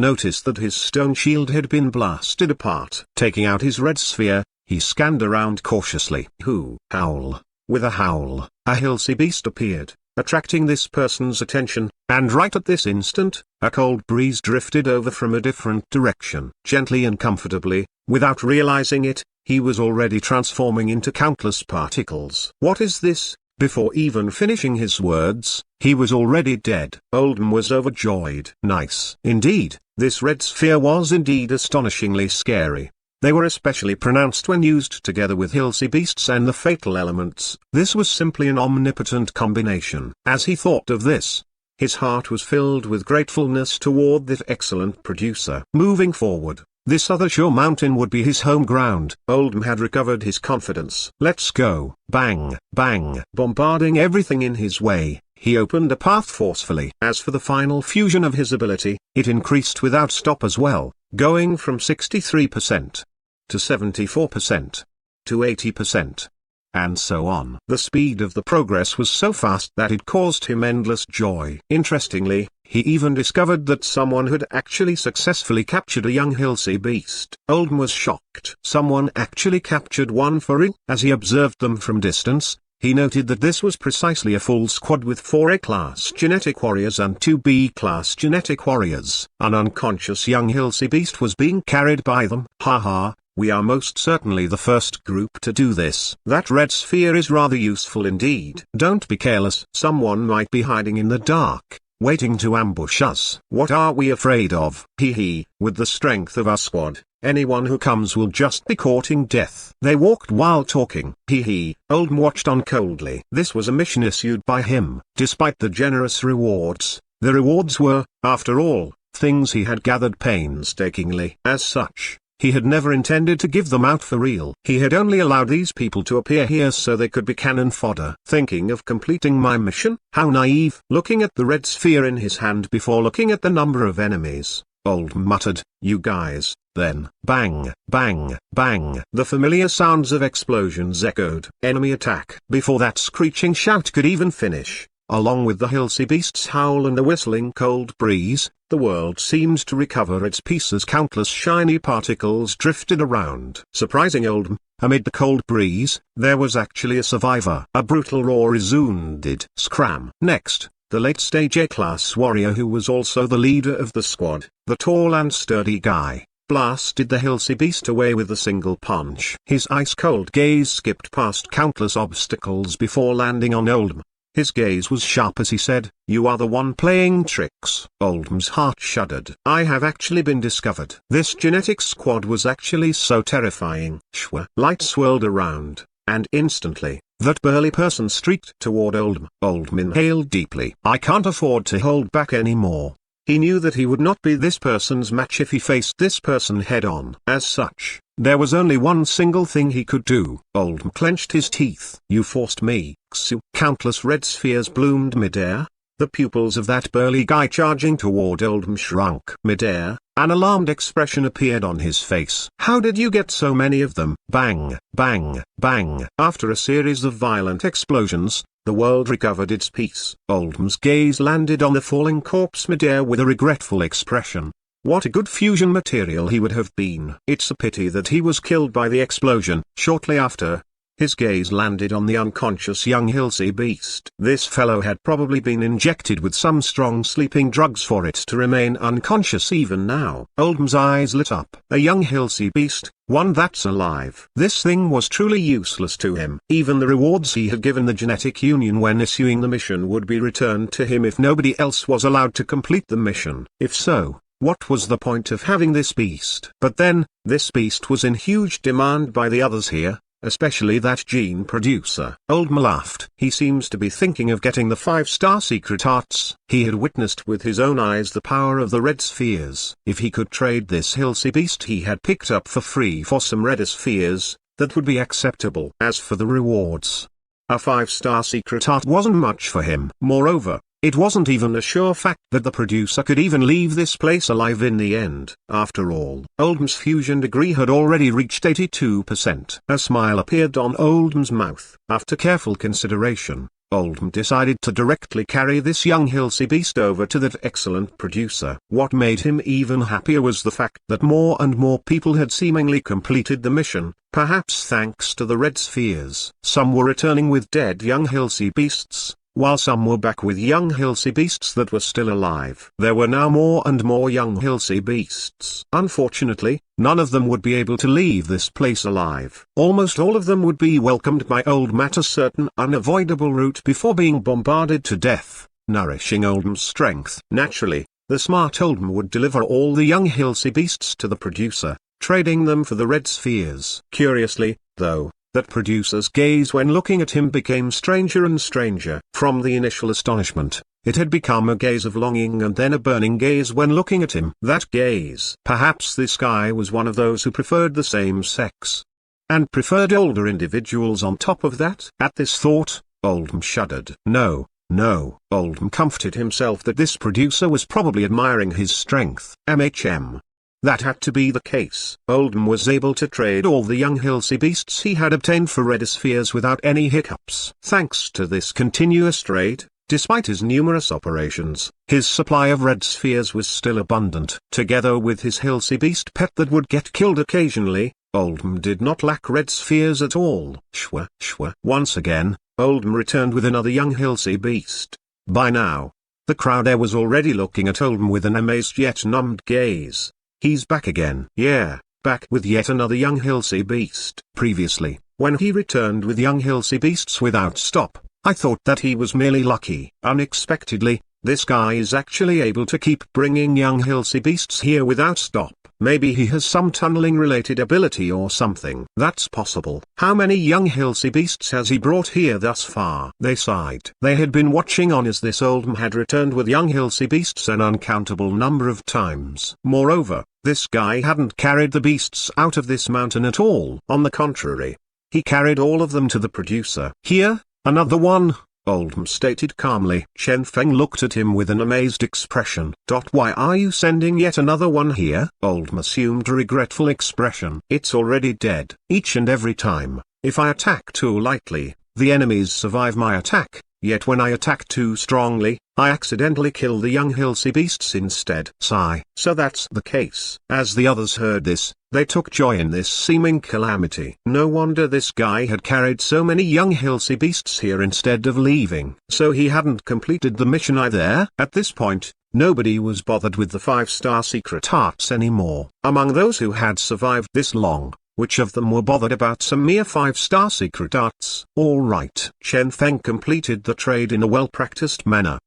notice that his stone shield had been blasted apart. Taking out his red sphere, he scanned around cautiously. Howl. With a howl, a Hilsey beast appeared, attracting this person's attention, and right at this instant, a cold breeze drifted over from a different direction. Gently and comfortably, without realizing it, he was already transforming into countless particles. What is this? Before even finishing his words, he was already dead. Oldham was overjoyed. Nice. Indeed, this red sphere was indeed astonishingly scary. They were especially pronounced when used together with Hilsey beasts and the fatal elements. This was simply an omnipotent combination. As he thought of this, his heart was filled with gratefulness toward this excellent producer. Moving forward, this other sure mountain would be his home ground. Oldham had recovered his confidence. Let's go. Bang, bang. Bombarding everything in his way, he opened a path forcefully. As for the final fusion of his ability, it increased without stop as well, going from 63% to 74% to 80%. And so on. The speed of the progress was so fast that it caused him endless joy. Interestingly, he even discovered that someone had actually successfully captured a young Hilsey beast. Oldham was shocked. Someone actually captured one for real. As he observed them from distance, he noted that this was precisely a full squad with 4 A-class genetic warriors and 2 B-class genetic warriors. An unconscious young Hilsey beast was being carried by them. Haha. We are most certainly the first group to do this. That red sphere is rather useful indeed. Don't be careless. Someone might be hiding in the dark, waiting to ambush us. What are we afraid of? Hee. With the strength of our squad, anyone who comes will just be courting death. They walked while talking. Hee. Oldham watched on coldly. This was a mission issued by him. Despite the generous rewards, the rewards were, after all, things he had gathered painstakingly. As such, he had never intended to give them out for real. He had only allowed these people to appear here so they could be cannon fodder. Thinking of completing my mission? How naive. Looking at the red sphere in his hand before looking at the number of enemies, Oldham muttered, "You guys." Then, bang, bang, bang. The familiar sounds of explosions echoed. Enemy attack. Before that screeching shout could even finish, along with the Hilsey beast's howl and the whistling cold breeze, the world seemed to recover its peace as countless shiny particles drifted around. Surprising Oldham, amid the cold breeze, there was actually a survivor. A brutal roar resounded. Scram. Next, the late-stage A-class warrior who was also the leader of the squad, the tall and sturdy guy, blasted the Hilsey beast away with a single punch. His ice-cold gaze skipped past countless obstacles before landing on Oldham. His gaze was sharp as he said, "You are the one playing tricks." Oldham's heart shuddered. I have actually been discovered. This genetic squad was actually so terrifying. Shwa. Light swirled around, and instantly, that burly person streaked toward Oldham. Oldham inhaled deeply. I can't afford to hold back anymore. He knew that he would not be this person's match if he faced this person head-on. As such, there was only one single thing he could do. Oldham clenched his teeth. You forced me, Xu. Countless red spheres bloomed midair. The pupils of that burly guy charging toward Oldham shrunk. Midair, an alarmed expression appeared on his face. How did you get so many of them? Bang, bang, bang. After a series of violent explosions, the world recovered its peace. Oldham's gaze landed on the falling corpse midair with a regretful expression. What a good fusion material he would have been. It's a pity that he was killed by the explosion. Shortly after, his gaze landed on the unconscious young Hilsey beast. This fellow had probably been injected with some strong sleeping drugs for it to remain unconscious even now. Oldham's eyes lit up. A young Hilsey beast, one that's alive. This thing was truly useless to him. Even the rewards he had given the genetic union when issuing the mission would be returned to him if nobody else was allowed to complete the mission. If so, what was the point of having this beast? But then, this beast was in huge demand by the others here, especially that gene producer. Oldham laughed. He seems to be thinking of getting the 5-star secret arts. He had witnessed with his own eyes the power of the red spheres. If he could trade this Hilsey beast he had picked up for free for some red spheres, that would be acceptable. As for the rewards, a 5-star secret art wasn't much for him. Moreover, It wasn't even a sure fact that the producer could even leave this place alive in the end. After all, Oldham's fusion degree had already reached 82%. A smile appeared on Oldham's mouth. After careful consideration, Oldham decided to directly carry this young Hilsey beast over to that excellent producer. What made him even happier was the fact that more and more people had seemingly completed the mission, perhaps thanks to the red spheres. Some were returning with dead young Hilsey beasts, while some were back with young Hilsey beasts that were still alive. There were now more and more young Hilsey beasts. Unfortunately, none of them would be able to leave this place alive. Almost all of them would be welcomed by Oldham at a certain unavoidable route before being bombarded to death, nourishing Oldham's strength. Naturally, the smart Oldham would deliver all the young Hilsey beasts to the producer, trading them for the red spheres. Curiously, though, that producer's gaze when looking at him became stranger and stranger. From the initial astonishment, it had become a gaze of longing and then a burning gaze when looking at him. That gaze. Perhaps this guy was one of those who preferred the same sex. And preferred older individuals on top of that. At this thought, Oldham shuddered. No, Oldham comforted himself that this producer was probably admiring his strength. That had to be the case. Oldham was able to trade all the young Hilsey beasts he had obtained for red spheres without any hiccups. Thanks to this continuous trade, despite his numerous operations, his supply of red spheres was still abundant. Together with his Hilsey beast pet that would get killed occasionally, Oldham did not lack red spheres at all. Shwa. Once again, Oldham returned with another young Hilsey beast. By now, the crowd there was already looking at Oldham with an amazed yet numbed gaze. He's back again. Yeah, back with yet another young Hilsey beast. Previously, when he returned with young Hilsey beasts without stop, I thought that he was merely lucky. Unexpectedly, this guy is actually able to keep bringing young Hilsey beasts here without stop. Maybe he has some tunneling related ability or something. That's possible. How many young Hilsey beasts has he brought here thus far? They sighed. They had been watching on as this Oldham had returned with young Hilsey beasts an uncountable number of times. Moreover, this guy hadn't carried the beasts out of this mountain at all. On the contrary, he carried all of them to the producer. Here, another one, Oldham stated calmly. Chen Feng looked at him with an amazed expression. Why are you sending yet another one here? Oldham assumed a regretful expression. It's already dead. Each and every time, if I attack too lightly, the enemies survive my attack, yet when I attack too strongly, I accidentally kill the young Hilsey beasts instead. Sigh. So that's the case. As the others heard this, they took joy in this seeming calamity. No wonder this guy had carried so many young Hilsey beasts here instead of leaving. So he hadn't completed the mission either. At this point, nobody was bothered with the 5-star secret arts anymore. Among those who had survived this long, which of them were bothered about some mere 5-star secret arts? Alright. Chen Feng completed the trade in a well-practiced manner.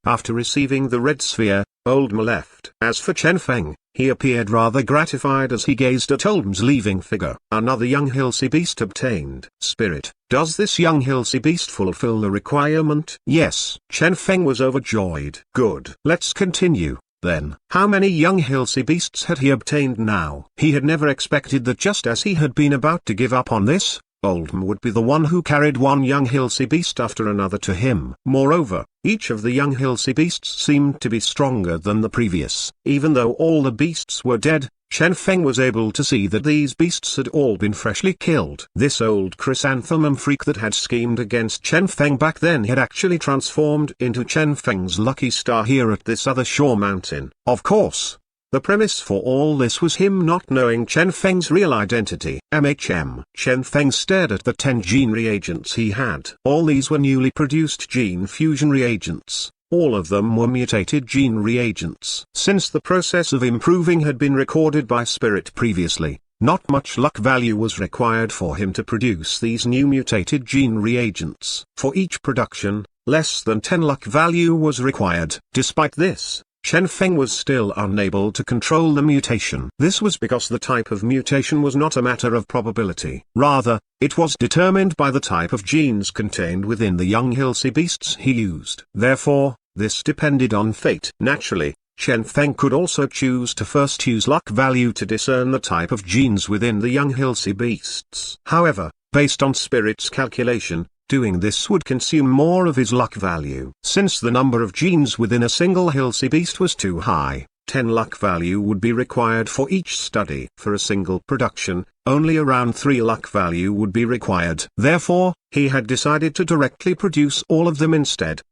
After receiving the red sphere, Oldham left. As for Chen Feng, he appeared rather gratified as he gazed at Oldham's leaving figure. Another young Hilsey beast obtained. Spirit, does this young Hilsey beast fulfill the requirement? Yes. Chen Feng was overjoyed. Good. Let's continue. Then, how many young Hilsey beasts had he obtained now? He had never expected that just as he had been about to give up on this, Oldham would be the one who carried one young Hilsey beast after another to him. Moreover, each of the young Hilsey beasts seemed to be stronger than the previous. Even though all the beasts were dead, Chen Feng was able to see that these beasts had all been freshly killed. This old chrysanthemum freak that had schemed against Chen Feng back then had actually transformed into Chen Feng's lucky star here at this other shore mountain. Of course, the premise for all this was him not knowing Chen Feng's real identity. Chen Feng stared at the 10 gene reagents he had. All these were newly produced gene fusion reagents. All of them were mutated gene reagents. Since the process of improving had been recorded by Spirit previously, not much luck value was required for him to produce these new mutated gene reagents. For each production, less than 10 luck value was required. Despite this, Chen Feng was still unable to control the mutation. This was because the type of mutation was not a matter of probability. Rather, it was determined by the type of genes contained within the young Hilsey beasts he used. Therefore, this depended on fate. Naturally, Chen Feng could also choose to first use luck value to discern the type of genes within the young Hilsey beasts. However, based on Spirit's calculation, Doing this would consume more of his luck value. Since the number of genes within a single Hilsey beast was too high, 10 luck value would be required for each study. For a single production, only around 3 luck value would be required. Therefore, he had decided to directly produce all of them instead.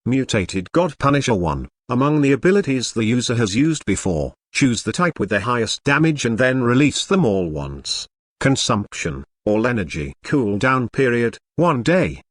Mutated God Punisher 1. Among the abilities the user has used before, choose the type with the highest damage and then release them all once. Consumption, all energy. Cooldown period, 1 day.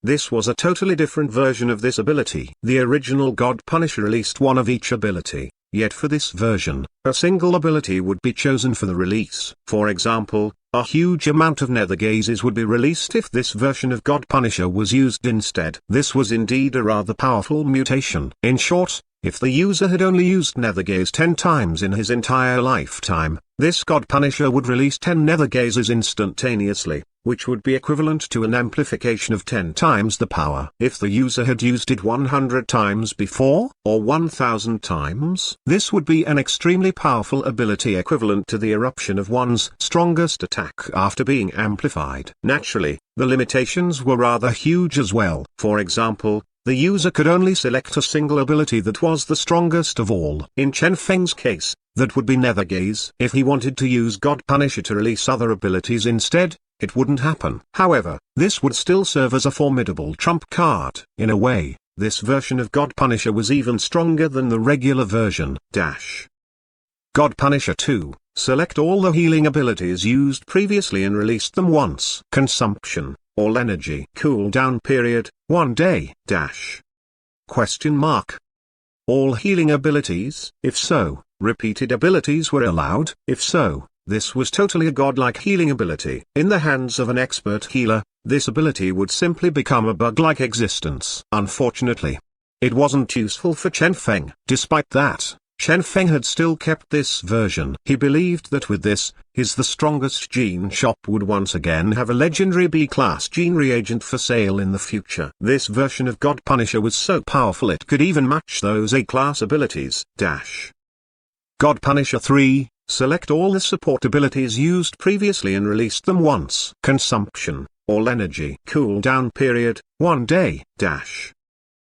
This was a totally different version of this ability. The original God Punisher released one of each ability, yet for this version, a single ability would be chosen for the release. For example, a huge amount of nether gazes would be released if this version of God Punisher was used instead. This was indeed a rather powerful mutation. In short, if the user had only used nether gaze 10 times in his entire lifetime, this God Punisher would release 10 nether gazes instantaneously, which would be equivalent to an amplification of 10 times the power. If the user had used it 100 times before, or 1000 times, this would be an extremely powerful ability equivalent to the eruption of one's strongest attack after being amplified. Naturally, the limitations were rather huge as well. For example, the user could only select a single ability that was the strongest of all. In Chen Feng's case, that would be Nether Gaze. If he wanted to use God Punisher to release other abilities instead, it wouldn't happen. However, this would still serve as a formidable trump card. In a way, this version of God Punisher was even stronger than the regular version. God Punisher 2. Select all the healing abilities used previously and release them once. Consumption, all energy. Cooldown period, 1 day. Question mark. All healing abilities? If so, repeated abilities were allowed? If so, this was totally a godlike healing ability. In the hands of an expert healer, this ability would simply become a bug-like existence. Unfortunately, it wasn't useful for Chen Feng. Despite that, Chen Feng had still kept this version. He believed that with this, the strongest gene shop would once again have a legendary B-class gene reagent for sale in the future. This version of God Punisher was so powerful it could even match those A-class abilities. God Punisher 3. Select all the support abilities used previously and release them once. Consumption, all energy. Cooldown period, 1 day.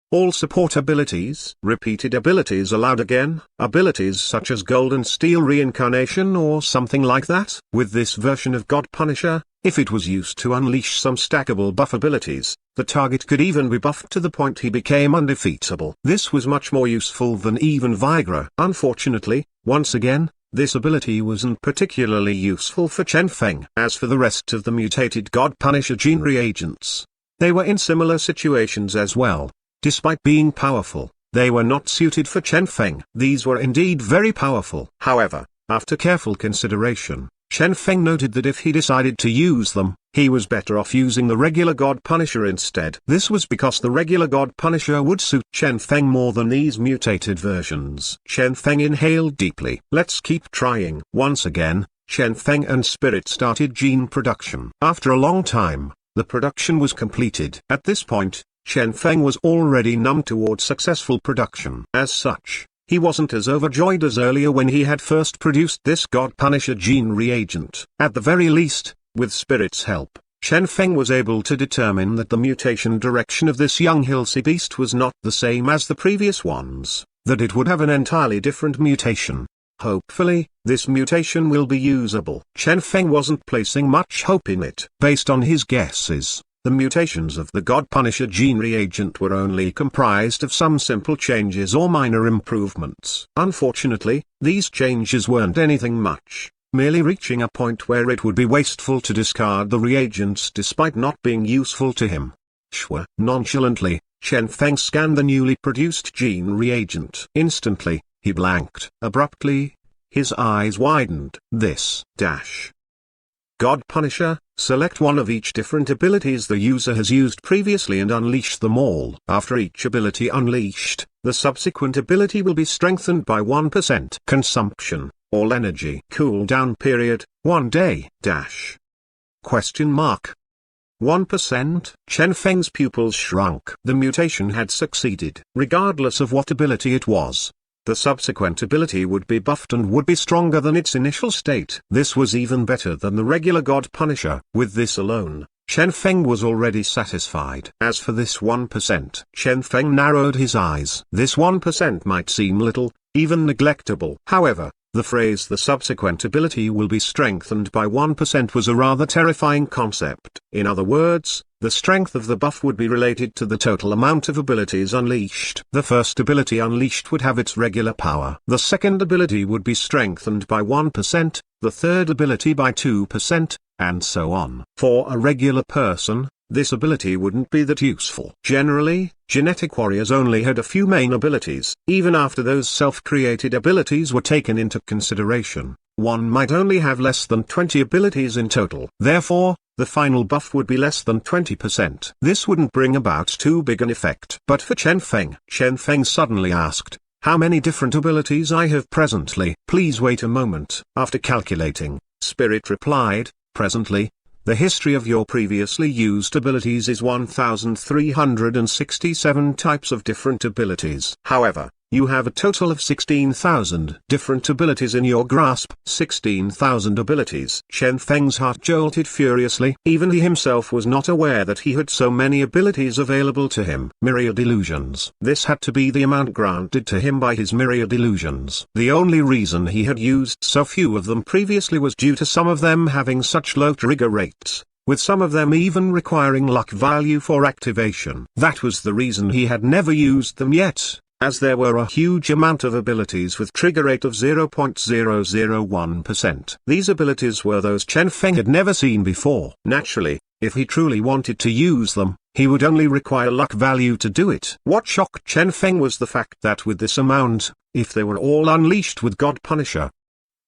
All support abilities. Repeated abilities allowed again. Abilities such as Golden Steel Reincarnation or something like that. With this version of God Punisher, if it was used to unleash some stackable buff abilities, the target could even be buffed to the point he became undefeatable. This was much more useful than even Vigra. Unfortunately, once again, this ability wasn't particularly useful for Chen Feng. As for the rest of the mutated God Punisher gene reagents, they were in similar situations as well. Despite being powerful, they were not suited for Chen Feng. These were indeed very powerful. However, after careful consideration, Chen Feng noted that if he decided to use them, he was better off using the regular God Punisher instead. This was because the regular God Punisher would suit Chen Feng more than these mutated versions. Chen Feng inhaled deeply. Let's keep trying. Once again, Chen Feng and Spirit started gene production. After a long time, the production was completed. At this point, Chen Feng was already numb toward successful production. As such, he wasn't as overjoyed as earlier when he had first produced this God Punisher gene reagent. At the very least, with Spirit's help, Chen Feng was able to determine that the mutation direction of this young Hilsey beast was not the same as the previous ones, that it would have an entirely different mutation. Hopefully, this mutation will be usable. Chen Feng wasn't placing much hope in it. Based on his guesses, the mutations of the God Punisher gene reagent were only comprised of some simple changes or minor improvements. Unfortunately, these changes weren't anything much, merely reaching a point where it would be wasteful to discard the reagents despite not being useful to him. Nonchalantly, Chen Feng scanned the newly produced gene reagent. Instantly, he blanked. Abruptly, his eyes widened. This God Punisher, select one of each different abilities the user has used previously and unleash them all. After each ability unleashed, the subsequent ability will be strengthened by 1%. Consumption, all energy. Cooldown period, 1 day. Question mark. 1%? Chen Feng's pupils shrunk. The mutation had succeeded. Regardless of what ability it was, the subsequent ability would be buffed and would be stronger than its initial state. This was even better than the regular God Punisher. With this alone, Chen Feng was already satisfied. As for this 1%, Chen Feng narrowed his eyes. This 1% might seem little, even neglectable. However, the phrase "the subsequent ability will be strengthened by 1% was a rather terrifying concept. In other words, the strength of the buff would be related to the total amount of abilities unleashed. The first ability unleashed would have its regular power. The second ability would be strengthened by 1%, the third ability by 2%, and so on. For a regular person, this ability wouldn't be that useful. Generally, genetic warriors only had a few main abilities. Even after those self-created abilities were taken into consideration, one might only have less than 20 abilities in total. Therefore, the final buff would be less than 20%. This wouldn't bring about too big an effect. But for Chen Feng suddenly asked, "How many different abilities I have presently?" "Please wait a moment." After calculating, Spirit replied, "Presently, the history of your previously used abilities is 1,367 types of different abilities. However, you have a total of 16,000 different abilities in your grasp." 16,000 abilities. Chen Feng's heart jolted furiously. Even he himself was not aware that he had so many abilities available to him. Myriad illusions. This had to be the amount granted to him by his myriad illusions. The only reason he had used so few of them previously was due to some of them having such low trigger rates, with some of them even requiring luck value for activation. That was the reason he had never used them yet, as there were a huge amount of abilities with trigger rate of 0.001%. These abilities were those Chen Feng had never seen before. Naturally, if he truly wanted to use them, he would only require luck value to do it. What shocked Chen Feng was the fact that with this amount, if they were all unleashed with God Punisher,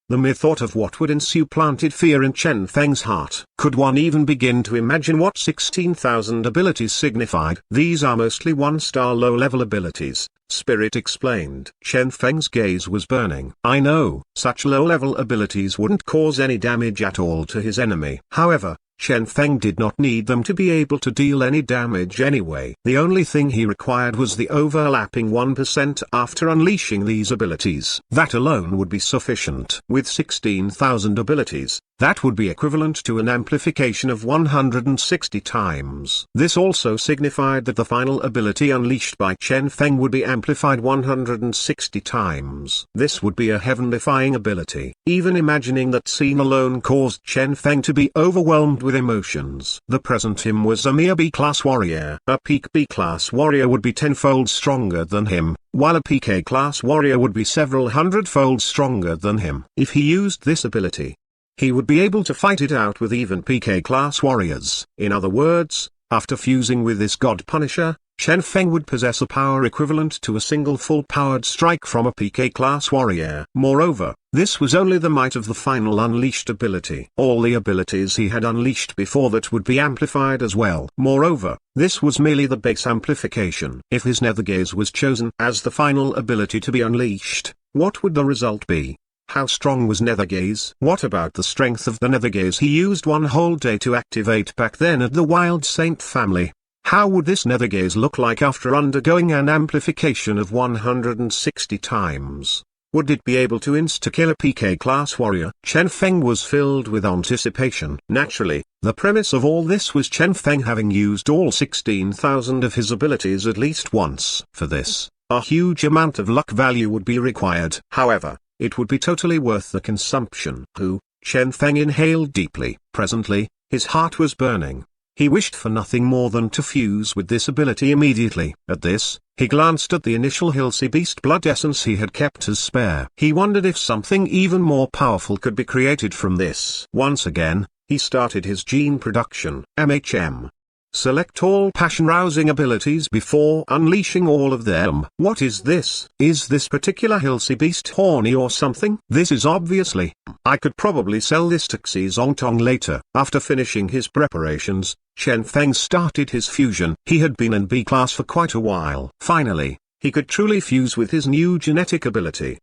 the mere thought of what would ensue planted fear in Chen Feng's heart. Could one even begin to imagine what 16,000 abilities signified? "These are mostly one-star low-level abilities," Spirit explained. Chen Feng's gaze was burning. "I know, such low-level abilities wouldn't cause any damage at all to his enemy." However, Chen Feng did not need them to be able to deal any damage anyway. The only thing he required was the overlapping 1% after unleashing these abilities. That alone would be sufficient. With 16,000 abilities, that would be equivalent to an amplification of 160 times. This also signified that the final ability unleashed by Chen Feng would be amplified 160 times. This would be a heaven-defying ability. Even imagining that scene alone caused Chen Feng to be overwhelmed with emotions. The present him was a mere B-class warrior. A peak B-class warrior would be tenfold stronger than him, while a peak A-class warrior would be several hundredfold stronger than him. If he used this ability, he would be able to fight it out with even PK class warriors. In other words, after fusing with this God Punisher, Chen Feng would possess a power equivalent to a single full-powered strike from a PK class warrior. Moreover, this was only the might of the final unleashed ability. All the abilities he had unleashed before that would be amplified as well. Moreover, this was merely the base amplification. If his nether gaze was chosen as the final ability to be unleashed, what would the result be? How strong was nether gaze? What about the strength of the nether gaze he used one whole day to activate back then at the Wild Saint family? How would this nether gaze look like after undergoing an amplification of 160 times? Would it be able to insta-kill a PK class warrior? Chen Feng was filled with anticipation. Naturally, the premise of all this was Chen Feng having used all 16,000 of his abilities at least once. For this, a huge amount of luck value would be required. However, it would be totally worth the consumption. Chen Feng inhaled deeply. Presently, his heart was burning. He wished for nothing more than to fuse with this ability immediately. At this, he glanced at the initial Hilsey Beast blood essence he had kept as spare. He wondered if something even more powerful could be created from this. Once again, he started his gene production. MHM. Select all passion-rousing abilities before unleashing all of them. What is this? Is this particular Hilsey Beast horny or something? This is obviously. I could probably sell this to Xi Zongtong later. After finishing his preparations, Chen Feng started his fusion. He had been in B-class for quite a while. Finally, he could truly fuse with his new genetic ability.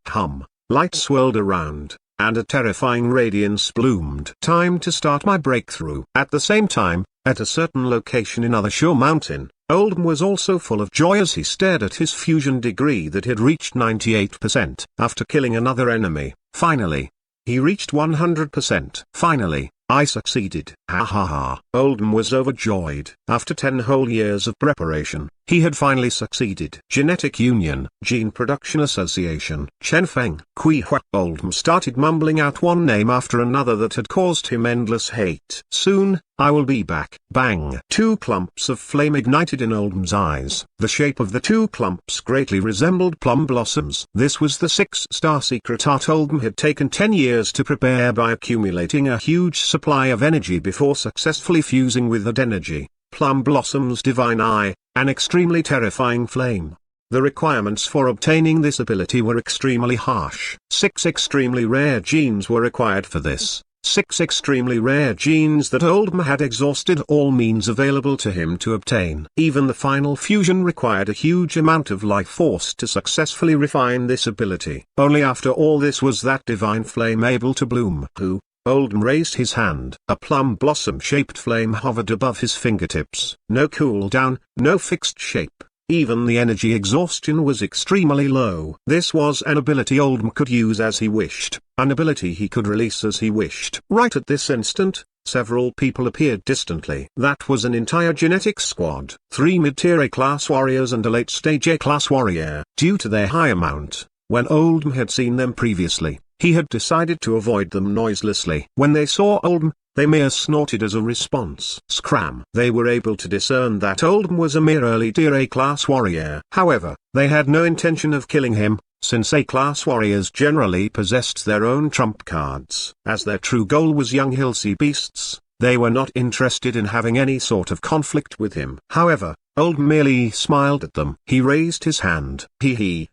Light swirled around, and a terrifying radiance bloomed. Time to start my breakthrough. At the same time, at a certain location in Other Shore Mountain, Oldham was also full of joy as he stared at his fusion degree that had reached 98%. After killing another enemy, finally, he reached 100%. Finally, I succeeded. Ha ha ha. Oldham was overjoyed. After 10 whole years of preparation, he had finally succeeded. Genetic Union, Gene Production Association, Chen Feng. Kui Hua. Oldham started mumbling out one name after another that had caused him endless hate. Soon, I will be back. Bang. 2 clumps of flame ignited in Oldham's eyes. The shape of the 2 clumps greatly resembled plum blossoms. This was the 6-star secret art Oldham had taken 10 years to prepare by accumulating a huge supply of energy before successfully fusing with that energy. Plum blossoms, divine eye, an extremely terrifying flame. The requirements for obtaining this ability were extremely harsh. 6 extremely rare genes were required for this. 6 extremely rare genes that Oldham had exhausted all means available to him to obtain. Even the final fusion required a huge amount of life force to successfully refine this ability. Only after all this was that divine flame able to bloom. Who? Oldham raised his hand. A plum blossom-shaped flame hovered above his fingertips. No cooldown, no fixed shape. Even the energy exhaustion was extremely low. This was an ability Oldham could use as he wished, an ability he could release as he wished. Right at this instant, several people appeared distantly. That was an entire genetic squad. 3 mid-tier A-class warriors and a late-stage A-class warrior. Due to their high amount, when Oldham had seen them previously, he had decided to avoid them noiselessly. When they saw Oldham, they mere snorted as a response. Scram! They were able to discern that Oldham was a mere early-tier A-class warrior. However, they had no intention of killing him, since A-class warriors generally possessed their own trump cards. As their true goal was young Hilsey beasts, they were not interested in having any sort of conflict with him. However, Oldham merely smiled at them. He raised his hand. Hee.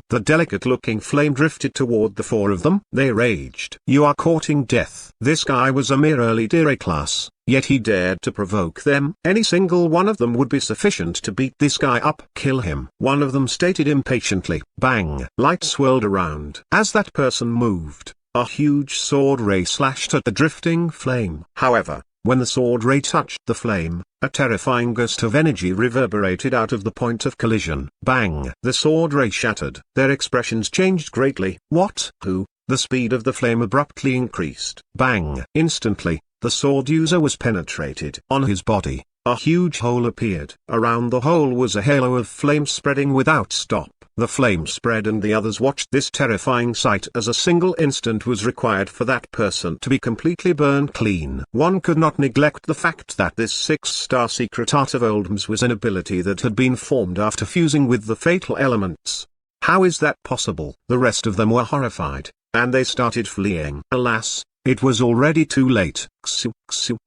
The delicate-looking flame drifted toward the 4 of them. They raged. You are courting death. This guy was a mere early-tier A-class, yet he dared to provoke them. Any single one of them would be sufficient to beat this guy up. Kill him. One of them stated impatiently. Bang. Light swirled around. As that person moved, a huge sword ray slashed at the drifting flame. However, when the sword ray touched the flame, a terrifying gust of energy reverberated out of the point of collision. Bang! The sword ray shattered. Their expressions changed greatly. What? Who? The speed of the flame abruptly increased. Bang! Instantly, the sword user was penetrated. On his body, a huge hole appeared. Around the hole was a halo of flame spreading without stop. The flame spread and the others watched this terrifying sight as a single instant was required for that person to be completely burned clean. One could not neglect the fact that this 6-star secret art of Oldham's was an ability that had been formed after fusing with the fatal elements. How is that possible? The rest of them were horrified, and they started fleeing. Alas, it was already too late.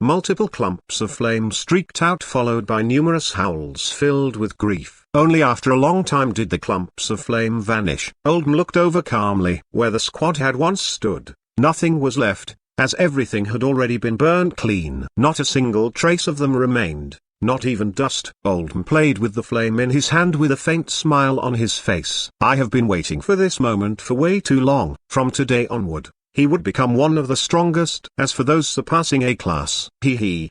Multiple clumps of flame streaked out, followed by numerous howls filled with grief. Only after a long time did the clumps of flame vanish. Oldham looked over calmly. Where the squad had once stood, nothing was left, as everything had already been burned clean. Not a single trace of them remained, not even dust. Oldham played with the flame in his hand with a faint smile on his face. I have been waiting for this moment for way too long. From today onward, he would become one of the strongest. As for those surpassing A-class,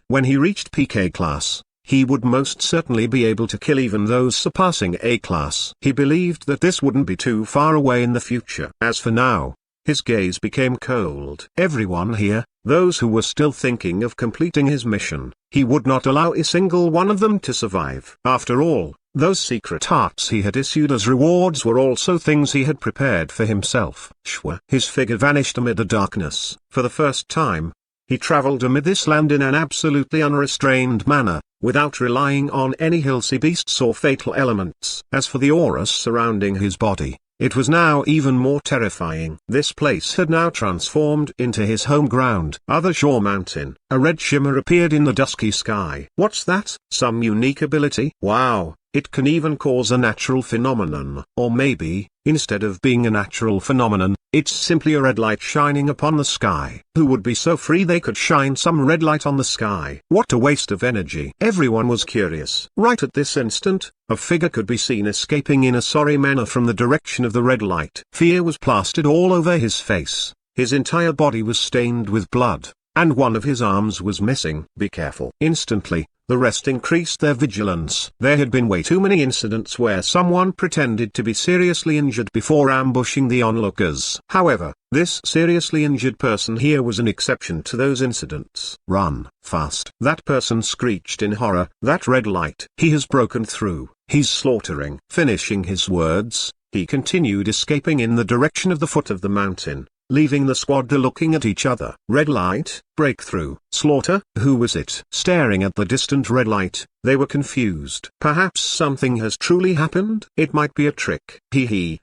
when he reached peak A-class, he would most certainly be able to kill even those surpassing A-class. He believed that this wouldn't be too far away in the future. As for now, his gaze became cold. Everyone here, those who were still thinking of completing his mission, he would not allow a single one of them to survive. After all, those secret arts he had issued as rewards were also things he had prepared for himself. Shwa. His figure vanished amid the darkness. For the first time, he traveled amid this land in an absolutely unrestrained manner, without relying on any Hilsey beasts or fatal elements. As for the auras surrounding his body, it was now even more terrifying. This place had now transformed into his home ground. Other Shore Mountain. A red shimmer appeared in the dusky sky. What's that? Some unique ability? Wow! It can even cause a natural phenomenon. Or maybe, instead of being a natural phenomenon, it's simply a red light shining upon the sky. Who would be so free they could shine some red light on the sky? What a waste of energy. Everyone was curious. Right at this instant, a figure could be seen escaping in a sorry manner from the direction of the red light. Fear was plastered all over his face. His entire body was stained with blood, and one of his arms was missing. Be careful. Instantly, the rest increased their vigilance. There had been way too many incidents where someone pretended to be seriously injured before ambushing the onlookers. However, this seriously injured person here was an exception to those incidents. "Run, fast!" that person screeched in horror. "That red light! He has broken through. He's slaughtering." Finishing his words, he continued escaping in the direction of the foot of the mountain, leaving the squad looking at each other. Red light, breakthrough, slaughter? Who was it? Staring at the distant red light, they were confused. Perhaps something has truly happened? It might be a trick.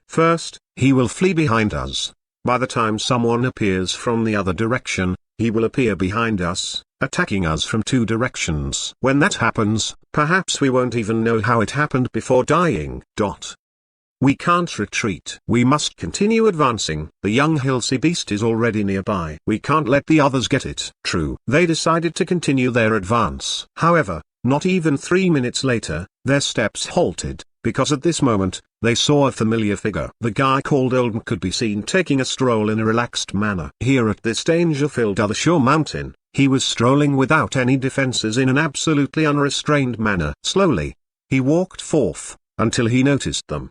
First, he will flee behind us. By the time someone appears from the other direction, he will appear behind us, attacking us from two directions. When that happens, perhaps we won't even know how it happened before dying. We can't retreat. We must continue advancing. The young Hilsey beast is already nearby. We can't let the others get it. True. They decided to continue their advance. However, not even 3 minutes later, their steps halted, because at this moment, they saw a familiar figure. The guy called Oldham could be seen taking a stroll in a relaxed manner. Here at this danger-filled other shore mountain, he was strolling without any defenses in an absolutely unrestrained manner. Slowly, he walked forth, until he noticed them.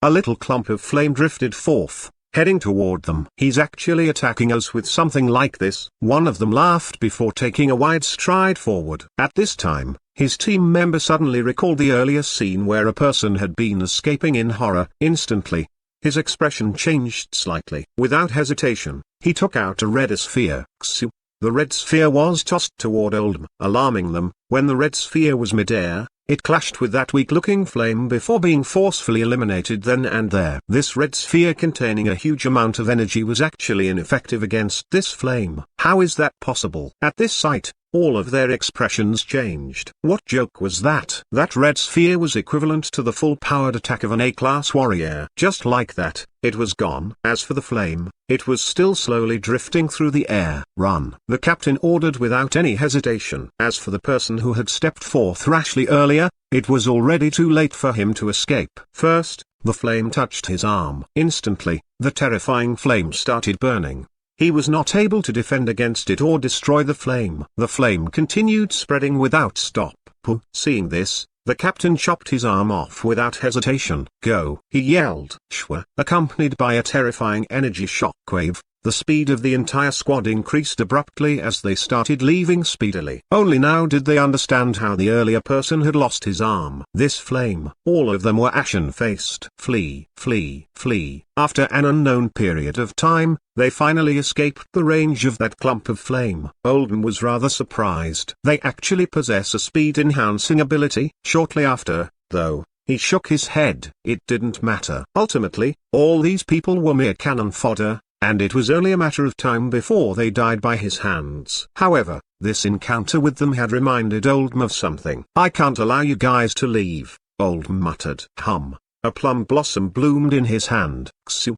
A little clump of flame drifted forth, heading toward them. "He's actually attacking us with something like this." One of them laughed before taking a wide stride forward. At this time, his team member suddenly recalled the earlier scene where a person had been escaping in horror. Instantly, his expression changed slightly. Without hesitation, he took out a red sphere. The red sphere was tossed toward Oldham, alarming them. When the red sphere was midair, it clashed with that weak-looking flame before being forcefully eliminated then and there. This red sphere containing a huge amount of energy was actually ineffective against this flame. How is that possible? At this sight, all of their expressions changed. What joke was that? That red sphere was equivalent to the full-powered attack of an A-class warrior. Just like that, it was gone. As for the flame, it was still slowly drifting through the air. "Run!" the captain ordered without any hesitation. As for the person who had stepped forth rashly earlier, it was already too late for him to escape. First, the flame touched his arm. Instantly, the terrifying flame started burning. He was not able to defend against it or destroy the flame. The flame continued spreading without stop. Seeing this, the captain chopped his arm off without hesitation. "Go!" he yelled. Shwa! Accompanied by a terrifying energy shockwave, the speed of the entire squad increased abruptly as they started leaving speedily. Only now did they understand how the earlier person had lost his arm. This flame. All of them were ashen-faced. Flee, flee, flee. After an unknown period of time, they finally escaped the range of that clump of flame. Oldham was rather surprised. They actually possess a speed-enhancing ability. Shortly after, though, he shook his head. It didn't matter. Ultimately, all these people were mere cannon fodder, and it was only a matter of time before they died by his hands. However, this encounter with them had reminded Oldham of something. "I can't allow you guys to leave," Oldham muttered. A plum blossom bloomed in his hand.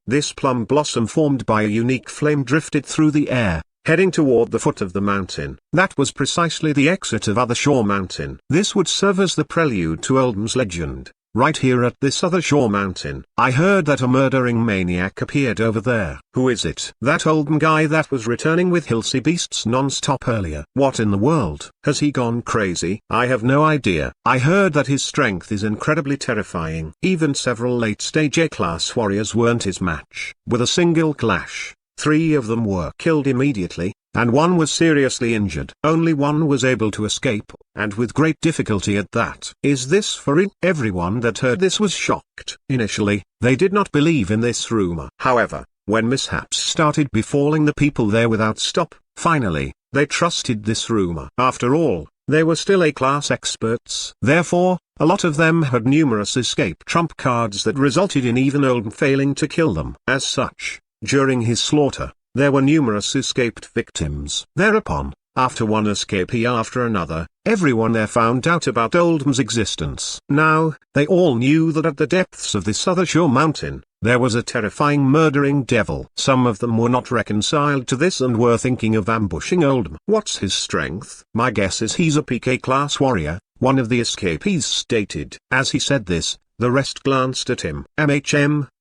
This plum blossom formed by a unique flame drifted through the air, heading toward the foot of the mountain. That was precisely the exit of Other Shore Mountain. This would serve as the prelude to Oldham's legend. Right here at this Other Shore Mountain. "I heard that a murdering maniac appeared over there." Who is it? That Oldham guy that was returning with Hilsey beasts non-stop earlier. What in the world? Has he gone crazy? I have no idea. I heard that his strength is incredibly terrifying. Even several late-stage A-class warriors weren't his match. With a single clash, 3 of them were killed immediately, and 1 was seriously injured. Only 1 was able to escape, and with great difficulty at that. Is this for real? Everyone that heard this was shocked. Initially, they did not believe in this rumor. However, when mishaps started befalling the people there without stop, finally, they trusted this rumor. After all, they were still A-class experts. Therefore, a lot of them had numerous escape trump cards that resulted in even Oldham failing to kill them. As such, during his slaughter, there were numerous escaped victims. Thereupon, after one escapee after another, everyone there found out about Oldham's existence. Now, they all knew that at the depths of this Other Shore Mountain, there was a terrifying murdering devil. Some of them were not reconciled to this and were thinking of ambushing Oldham. "What's his strength?" "My guess is he's a PK class warrior," one of the escapees stated. As he said this, the rest glanced at him.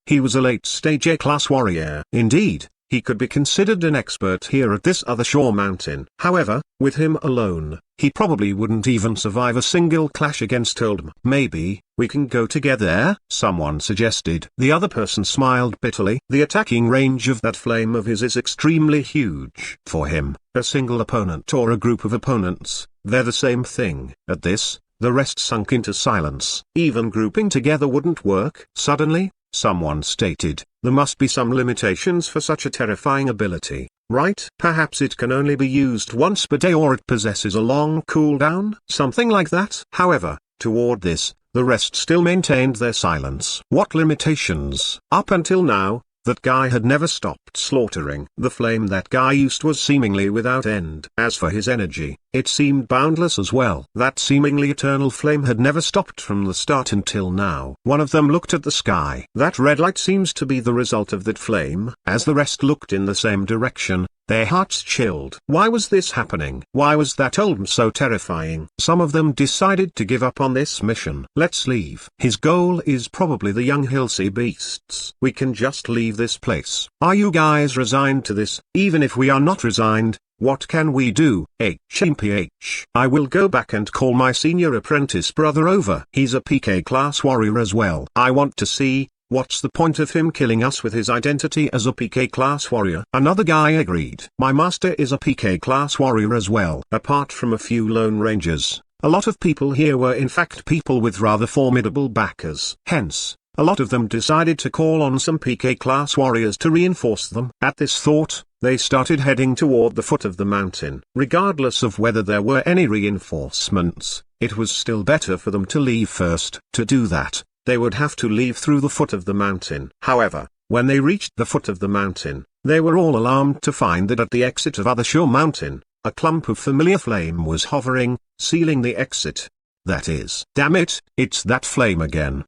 He was a late-stage A-class warrior. Indeed, he could be considered an expert here at this other shore mountain. However, with him alone, he probably wouldn't even survive a single clash against Oldham. Maybe, we can go together, someone suggested. The other person smiled bitterly. The attacking range of that flame of his is extremely huge. For him, a single opponent or a group of opponents, they're the same thing. At this, the rest sunk into silence. Even grouping together wouldn't work. Suddenly, someone stated, there must be some limitations for such a terrifying ability, right? Perhaps it can only be used once per day or it possesses a long cooldown, something like that. However, toward this, the rest still maintained their silence. What limitations? Up until now, that guy had never stopped slaughtering. The flame that guy used was seemingly without end. As for his energy, it seemed boundless as well. That seemingly eternal flame had never stopped from the start until now. One of them looked at the sky. That red light seems to be the result of that flame. As the rest looked in the same direction, their hearts chilled. Why was this happening? Why was that Oldham so terrifying? Some of them decided to give up on this mission. Let's leave. His goal is probably the young hillsea beasts. We can just leave this place. Are you guys resigned to this? Even if we are not resigned, what can we do? HMPH. I will go back and call my senior apprentice brother over. He's a PK class warrior as well. I want to see, what's the point of him killing us with his identity as a PK class warrior? Another guy agreed. My master is a PK class warrior as well. Apart from a few lone rangers, a lot of people here were in fact people with rather formidable backers. Hence, a lot of them decided to call on some PK class warriors to reinforce them. At this thought, they started heading toward the foot of the mountain. Regardless of whether there were any reinforcements, it was still better for them to leave first. To do that, they would have to leave through the foot of the mountain. However, when they reached the foot of the mountain, they were all alarmed to find that at the exit of Other Shore Mountain, a clump of familiar flame was hovering, sealing the exit. That is, damn it, it's that flame again.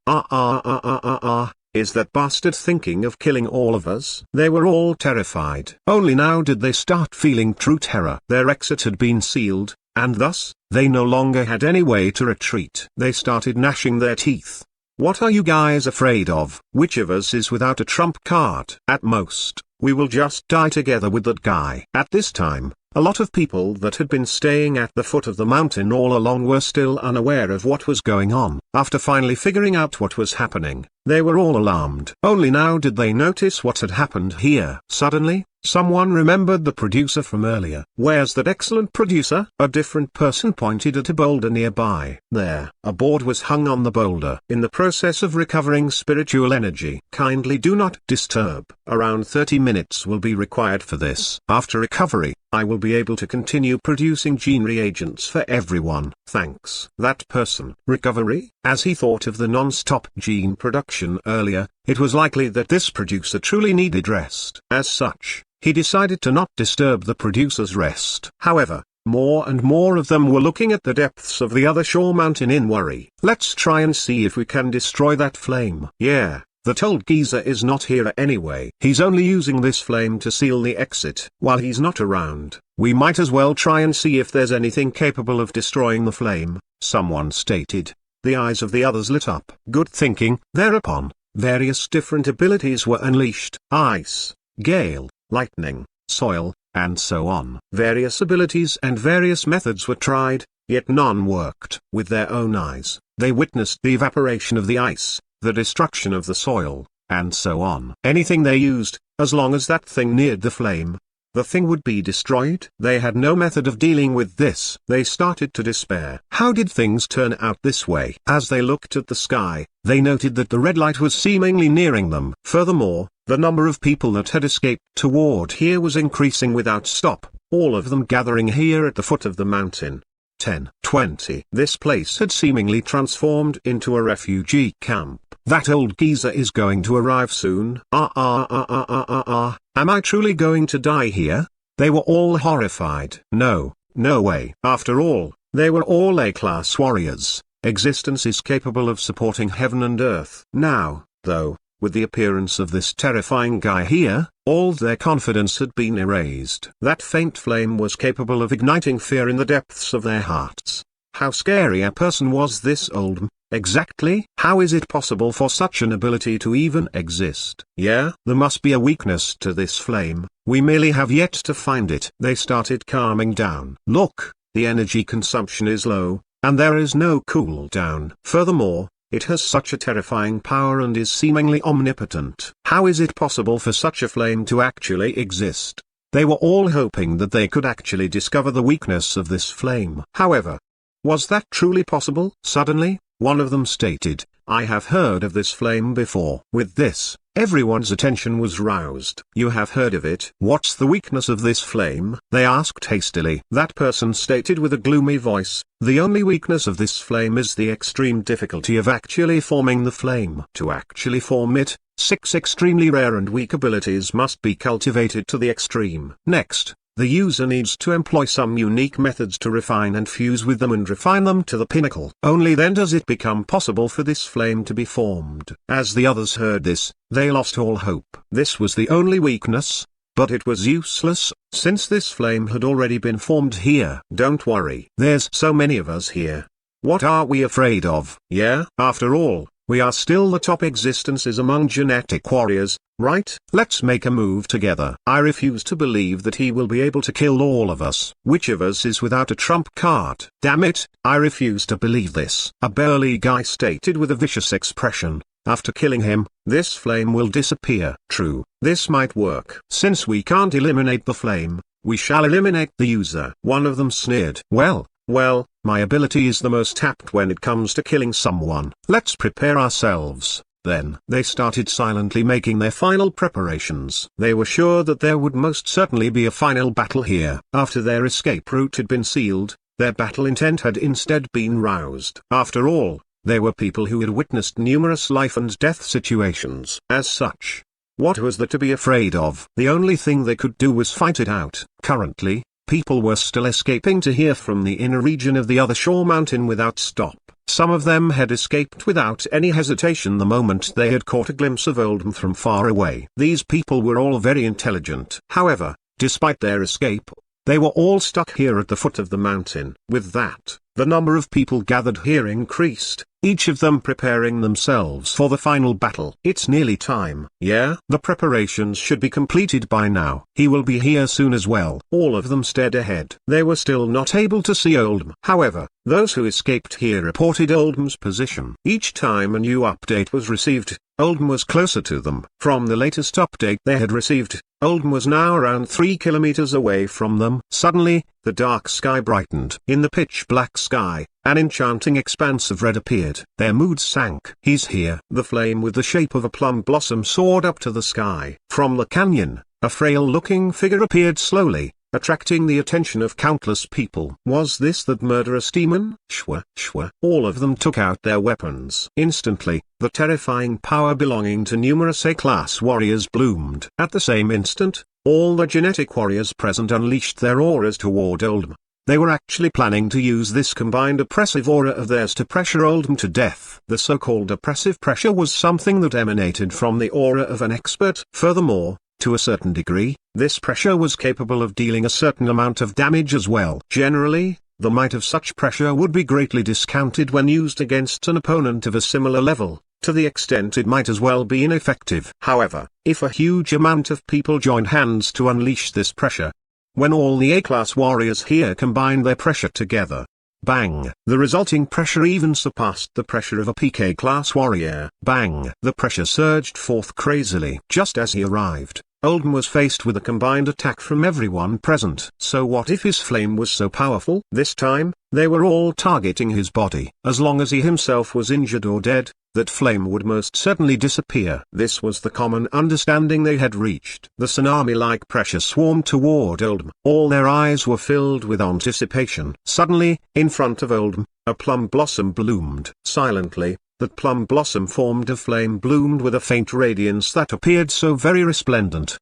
Is that bastard thinking of killing all of us? They were all terrified. Only now did they start feeling true terror. Their exit had been sealed, and thus, they no longer had any way to retreat. They started gnashing their teeth. What are you guys afraid of? Which of us is without a trump card? At most, we will just die together with that guy. At this time, a lot of people that had been staying at the foot of the mountain all along were still unaware of what was going on. After finally figuring out what was happening, they were all alarmed. Only now did they notice what had happened here. Suddenly, someone remembered the producer from earlier. Where's that excellent producer? A different person pointed at a boulder nearby. There, a board was hung on the boulder. In the process of recovering spiritual energy, kindly do not disturb. Around 30 minutes will be required for this. After recovery, I will be able to continue producing gene reagents for everyone. Thanks. That person. Recovery? As he thought of the non-stop gene production earlier, it was likely that this producer truly needed rest. As such, he decided to not disturb the producer's rest. However, more and more of them were looking at the depths of the Other Shore Mountain in worry. Let's try and see if we can destroy that flame. Yeah. That old geezer is not here anyway. He's only using this flame to seal the exit. While he's not around, we might as well try and see if there's anything capable of destroying the flame, someone stated. The eyes of the others lit up. Good thinking. Thereupon, various different abilities were unleashed. Ice, gale, lightning, soil, and so on. Various abilities and various methods were tried, yet none worked. With their own eyes, they witnessed the evaporation of the ice, the destruction of the soil, and so on. Anything they used, as long as that thing neared the flame, the thing would be destroyed. They had no method of dealing with this. They started to despair. How did things turn out this way? As they looked at the sky, they noted that the red light was seemingly nearing them. Furthermore, the number of people that had escaped toward here was increasing without stop, all of them gathering here at the foot of the mountain. 10, 20. This place had seemingly transformed into a refugee camp. That old geezer is going to arrive soon. Am I truly going to die here? They were all horrified. No, no way. After all, they were all A-class warriors. Existence is capable of supporting heaven and earth. Now, though, with the appearance of this terrifying guy here, all their confidence had been erased. That faint flame was capable of igniting fear in the depths of their hearts. How scary a person was this Oldham? exactly? How is it possible for such an ability to even exist? Yeah, there must be a weakness to this flame, we merely have yet to find it. They started calming down. Look, the energy consumption is low, and there is no cool down. Furthermore, it has such a terrifying power and is seemingly omnipotent. How is it possible for such a flame to actually exist? They were all hoping that they could actually discover the weakness of this flame. However, was that truly possible? Suddenly, one of them stated, "I have heard of this flame before." With this, everyone's attention was roused. "You have heard of it? What's the weakness of this flame?" they asked hastily. That person stated with a gloomy voice, "The only weakness of this flame is the extreme difficulty of actually forming the flame. To actually form it, 6 extremely rare and weak abilities must be cultivated to the extreme. Next, the user needs to employ some unique methods to refine and fuse with them and refine them to the pinnacle. Only then does it become possible for this flame to be formed." As the others heard this, they lost all hope. This was the only weakness, but it was useless, since this flame had already been formed here. "Don't worry. There's so many of us here. What are we afraid of? Yeah, after all, we are still the top existences among genetic warriors, right? Let's make a move together. I refuse to believe that he will be able to kill all of us. Which of us is without a trump card? Damn it, I refuse to believe this." A burly guy stated with a vicious expression. "After killing him, this flame will disappear." "True, this might work. Since we can't eliminate the flame, we shall eliminate the user." One of them sneered. Well, my ability is the most apt when it comes to killing someone. Let's prepare ourselves." Then they started silently making their final preparations. They were sure that there would most certainly be a final battle here. After their escape route had been sealed, their battle intent had instead been roused. After all, they were people who had witnessed numerous life and death situations. As such, what was there to be afraid of? The only thing they could do was fight it out. Currently, people were still escaping to here from the inner region of the other shore mountain without stop. Some of them had escaped without any hesitation the moment they had caught a glimpse of Oldham from far away. These people were all very intelligent. However, despite their escape, they were all stuck here at the foot of the mountain. With that, the number of people gathered here increased, each of them preparing themselves for the final battle. "It's nearly time." "Yeah, the preparations should be completed by now. He will be here soon as well." All of them stared ahead. They were still not able to see Oldham. However, those who escaped here reported Oldham's position. Each time a new update was received, Oldham was closer to them. From the latest update they had received, Oldham was now around 3 kilometers away from them. Suddenly, the dark sky brightened. In the pitch-black sky, an enchanting expanse of red appeared. Their mood sank. "He's here." The flame with the shape of a plum blossom soared up to the sky. From the canyon, a frail-looking figure appeared slowly, attracting the attention of countless people. Was this that murderous demon? Shwa, shwa. All of them took out their weapons. Instantly, the terrifying power belonging to numerous A-class warriors bloomed. At the same instant, all the genetic warriors present unleashed their auras toward Oldham. They were actually planning to use this combined oppressive aura of theirs to pressure Oldham to death. The so-called oppressive pressure was something that emanated from the aura of an expert. Furthermore, to a certain degree, this pressure was capable of dealing a certain amount of damage as well. Generally, the might of such pressure would be greatly discounted when used against an opponent of a similar level, to the extent it might as well be ineffective. However, if a huge amount of people joined hands to unleash this pressure, when all the A-class warriors here combined their pressure together, bang, the resulting pressure even surpassed the pressure of a PK-class warrior. Bang, the pressure surged forth crazily. Just as he arrived, Oldham was faced with a combined attack from everyone present. So what if his flame was so powerful? This time, they were all targeting his body. As long as he himself was injured or dead, that flame would most certainly disappear. This was the common understanding they had reached. The tsunami-like pressure swarmed toward Oldham. All their eyes were filled with anticipation. Suddenly, in front of Oldham, a plum blossom bloomed. Silently, that plum blossom formed a flame bloomed with a faint radiance that appeared so very resplendent.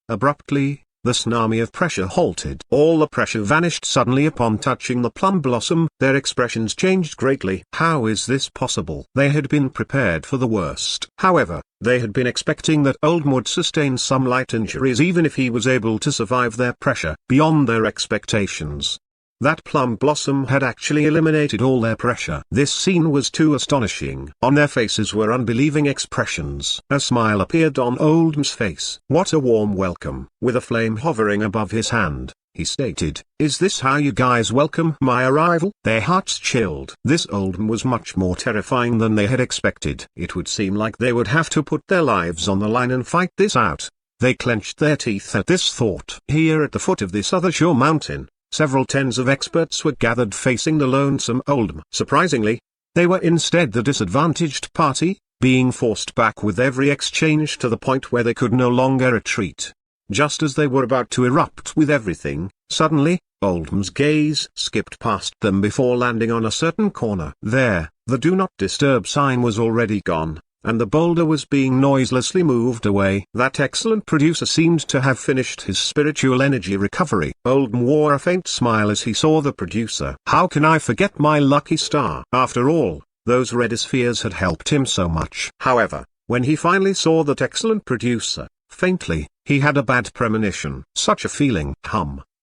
Abruptly, the tsunami of pressure halted. All the pressure vanished suddenly upon touching the plum blossom. Their expressions changed greatly. How is this possible? They had been prepared for the worst. However, they had been expecting that Oldham would sustain some light injuries even if he was able to survive their pressure. Beyond their expectations, That plum blossom had actually eliminated all their pressure. This scene was too astonishing. On their faces were unbelieving expressions. A smile appeared on Oldham's face. What a warm welcome. With a flame hovering above his hand, he stated, "Is this how you guys welcome my arrival?" Their hearts chilled. This Oldham was much more terrifying than they had expected. It would seem like they would have to put their lives on the line and fight this out. They clenched their teeth at this thought. Here at the foot of this other sure mountain, several tens of experts were gathered facing the lonesome Oldham. Surprisingly, they were instead the disadvantaged party, being forced back with every exchange to the point where they could no longer retreat. Just as they were about to erupt with everything, suddenly, Oldham's gaze skipped past them before landing on a certain corner. There, the Do Not Disturb sign was already gone, and the boulder was being noiselessly moved away. That excellent producer seemed to have finished his spiritual energy recovery. Oldham wore a faint smile as he saw the producer. How can I forget my lucky star? After all, those red spheres had helped him so much. However, when he finally saw that excellent producer, faintly, he had a bad premonition. Such a feeling.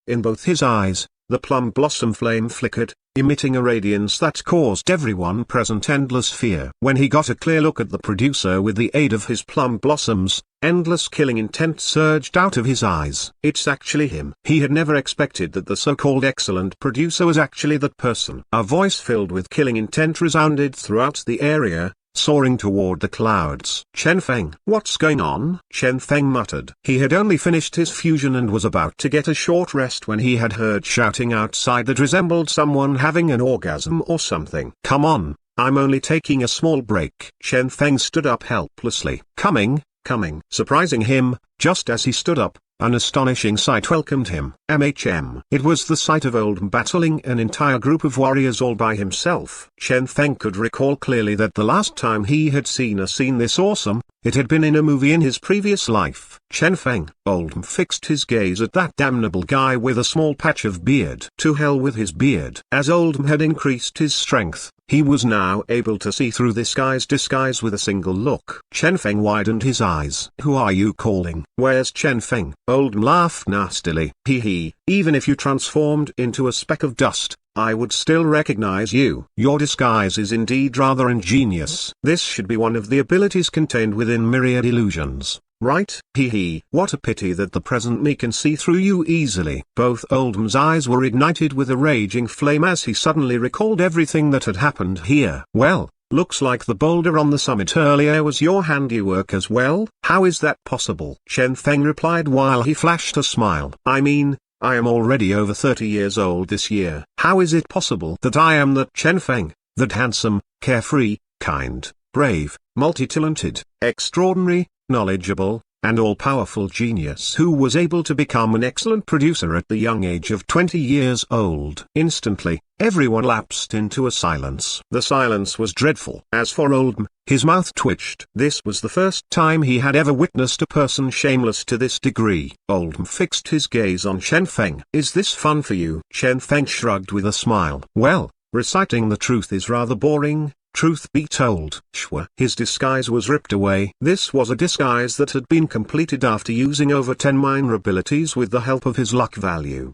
In both his eyes, the plum blossom flame flickered, emitting a radiance that caused everyone present endless fear. When he got a clear look at the producer with the aid of his plum blossoms, endless killing intent surged out of his eyes. It's actually him. He had never expected that the so-called excellent producer was actually that person. A voice filled with killing intent resounded throughout the area, soaring toward the clouds. Chen Feng. What's going on? Chen Feng muttered. He had only finished his fusion and was about to get a short rest when he had heard shouting outside that resembled someone having an orgasm or something. Come on, I'm only taking a small break. Chen Feng stood up helplessly. Coming. Surprising him, just as he stood up, an astonishing sight welcomed him. It was the sight of Oldham battling an entire group of warriors all by himself. Chen Feng could recall clearly that the last time he had seen a scene this awesome, it had been in a movie in his previous life. Chen Feng. Oldham fixed his gaze at that damnable guy with a small patch of beard. To hell with his beard. As Oldham had increased his strength, he was now able to see through this guy's disguise with a single look. Chen Feng widened his eyes. Who are you calling? Where's Chen Feng? Oldham laughed nastily. Even if you transformed into a speck of dust, I would still recognize you. Your disguise is indeed rather ingenious. This should be one of the abilities contained within myriad illusions, right? What a pity that the present me can see through you easily. Both Oldham's eyes were ignited with a raging flame as he suddenly recalled everything that had happened here. Well, looks like the boulder on the summit earlier was your handiwork as well. How is that possible? Chen Feng replied while he flashed a smile. I am already over 30 years old this year. How is it possible that I am that Chen Feng, that handsome, carefree, kind, brave, multi-talented, extraordinary, knowledgeable, and all-powerful genius who was able to become an excellent producer at the young age of 20 years old? Instantly, everyone lapsed into a silence. The silence was dreadful. As for Oldham, his mouth twitched. This was the first time he had ever witnessed a person shameless to this degree. Oldham fixed his gaze on Chen Feng. Is this fun for you? Chen Feng shrugged with a smile. Well, reciting the truth is rather boring. Truth be told, his disguise was ripped away. This was a disguise that had been completed after using over 10 minor abilities with the help of his luck value.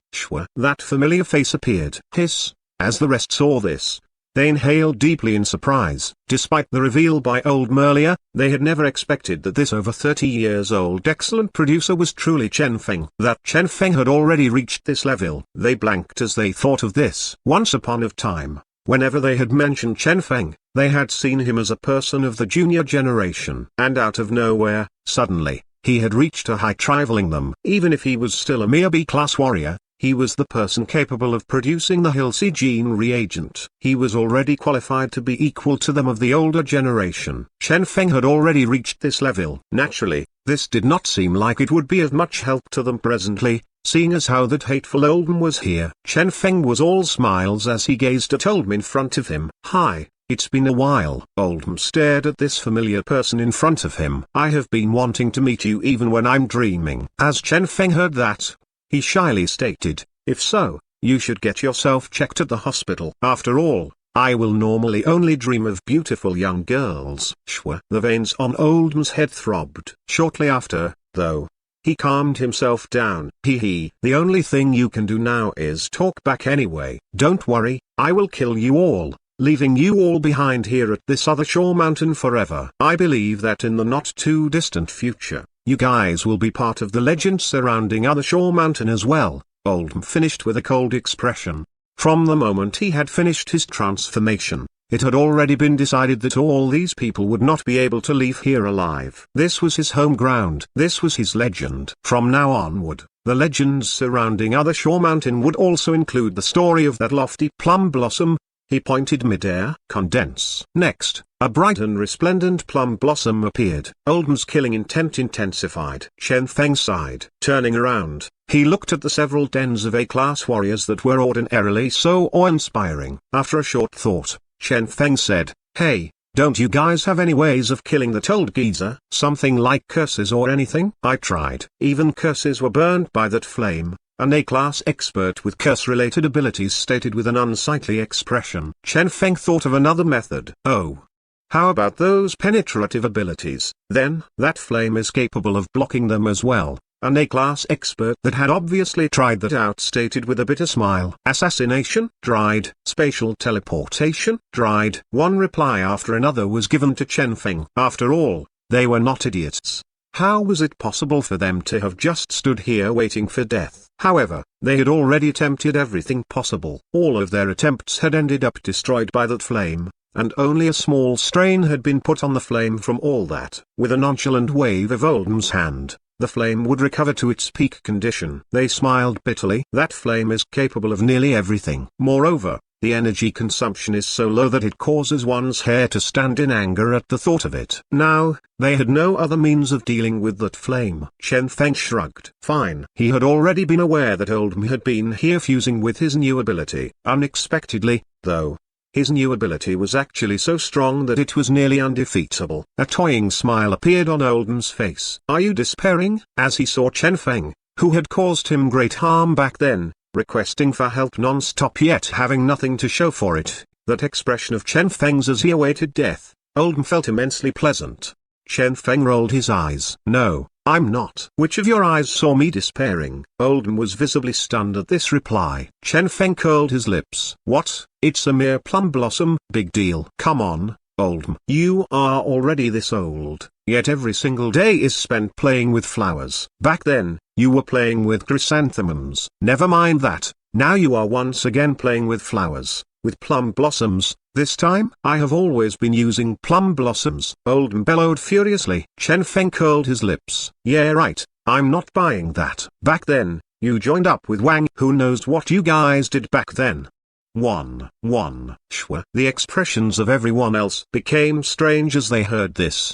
That familiar face appeared. As the rest saw this, they inhaled deeply in surprise. Despite the reveal by Oldham earlier, they had never expected that this over 30 years old excellent producer was truly Chen Feng. That Chen Feng had already reached this level. They blanked as they thought of this. Once upon a time, whenever they had mentioned Chen Feng, they had seen him as a person of the junior generation. And out of nowhere, suddenly, he had reached a height rivaling them. Even if he was still a mere B-class warrior, he was the person capable of producing the Hilsey gene reagent. He was already qualified to be equal to them of the older generation. Chen Feng had already reached this level. Naturally, this did not seem like it would be of much help to them presently, seeing as how that hateful Oldham was here. Chen Feng was all smiles as he gazed at Oldham in front of him. Hi, it's been a while. Oldham stared at this familiar person in front of him. I have been wanting to meet you even when I'm dreaming. As Chen Feng heard that, he shyly stated, if so, you should get yourself checked at the hospital. After all, I will normally only dream of beautiful young girls. The veins on Oldham's head throbbed. Shortly after, though, He calmed himself down. Hee. The only thing you can do now is talk back anyway. Don't worry, I will kill you all, leaving you all behind here at this other shore mountain forever. I believe that in the not too distant future, you guys will be part of the legend surrounding other shore mountain as well. Oldham finished with a cold expression. From the moment he had finished his transformation, it had already been decided that all these people would not be able to leave here alive. This was his home ground. This was his legend. From now onward, the legends surrounding other shore mountain would also include the story of that lofty plum blossom. He pointed mid-air. Condense. Next, a bright and resplendent plum blossom appeared. Oldham's killing intent intensified. Chen Feng sighed. Turning around, he looked at the several dens of A-class warriors that were ordinarily so awe-inspiring. After a short thought, Chen Feng said, "Hey, don't you guys have any ways of killing that old geezer? Something like curses or anything?" I tried. Even curses were burned by that flame. An A-class expert with curse-related abilities stated with an unsightly expression. Chen Feng thought of another method. "Oh. How about those penetrative abilities? Then, that flame is capable of blocking them as well." An A-class expert that had obviously tried that out stated with a bitter smile. "Assassination? Dried. Spatial teleportation? Dried." One reply after another was given to Chen Feng. After all, they were not idiots. How was it possible for them to have just stood here waiting for death? However, they had already attempted everything possible. All of their attempts had ended up destroyed by that flame, and only a small strain had been put on the flame from all that. With a nonchalant wave of Oldham's hand, the flame would recover to its peak condition. They smiled bitterly. That flame is capable of nearly everything. Moreover, the energy consumption is so low that it causes one's hair to stand in anger at the thought of it. Now, they had no other means of dealing with that flame. Chen Feng shrugged. Fine. He had already been aware that Oldham had been here fusing with his new ability. Unexpectedly, though, his new ability was actually so strong that it was nearly undefeatable. A toying smile appeared on Oldham's face. "Are you despairing?" As he saw Chen Feng, who had caused him great harm back then, requesting for help non-stop yet having nothing to show for it, that expression of Chen Feng's as he awaited death, Oldham felt immensely pleasant. Chen Feng rolled his eyes. "No, I'm not." "Which of your eyes saw me despairing?" Oldham was visibly stunned at this reply. Chen Feng curled his lips. "What? It's a mere plum blossom." "Big deal." "Come on, Oldham. You are already this old, yet every single day is spent playing with flowers. Back then, you were playing with chrysanthemums. Never mind that, now you are once again playing with flowers, with plum blossoms. This time, I have always been using plum blossoms." Oldham bellowed furiously. Chen Feng curled his lips. "Yeah right, I'm not buying that. Back then, you joined up with Wang. Who knows what you guys did back then?" Shwa. The expressions of everyone else became strange as they heard this.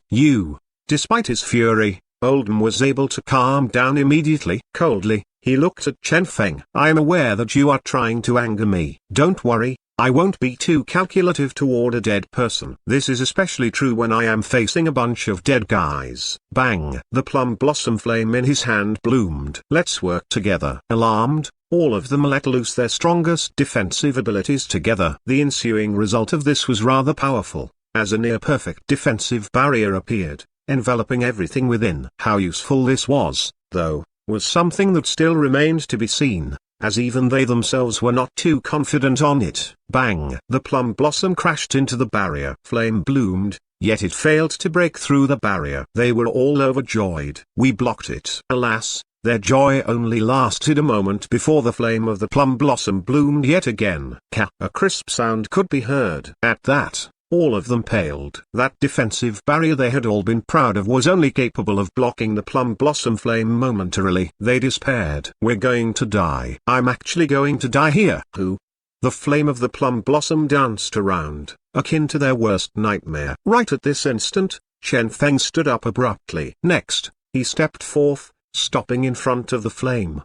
Despite his fury, Oldham was able to calm down immediately. Coldly, he looked at Chen Feng. "I am aware that you are trying to anger me. Don't worry, I won't be too calculative toward a dead person. This is especially true when I am facing a bunch of dead guys." Bang! The plum blossom flame in his hand bloomed. "Let's work together." Alarmed, all of them let loose their strongest defensive abilities together. The ensuing result of this was rather powerful, as a near-perfect defensive barrier appeared, enveloping everything within. How useful this was, though, was something that still remained to be seen, as even they themselves were not too confident on it. Bang! The plum blossom crashed into the barrier. Flame bloomed, yet it failed to break through the barrier. They were all overjoyed. "We blocked it." Alas, their joy only lasted a moment before the flame of the plum blossom bloomed yet again. A crisp sound could be heard. At that, all of them paled. That defensive barrier they had all been proud of was only capable of blocking the plum blossom flame momentarily. They despaired. "We're going to die. I'm actually going to die here." Who? The flame of the plum blossom danced around, akin to their worst nightmare. Right at this instant, Chen Feng stood up abruptly. Next, he stepped forth, stopping in front of the flame.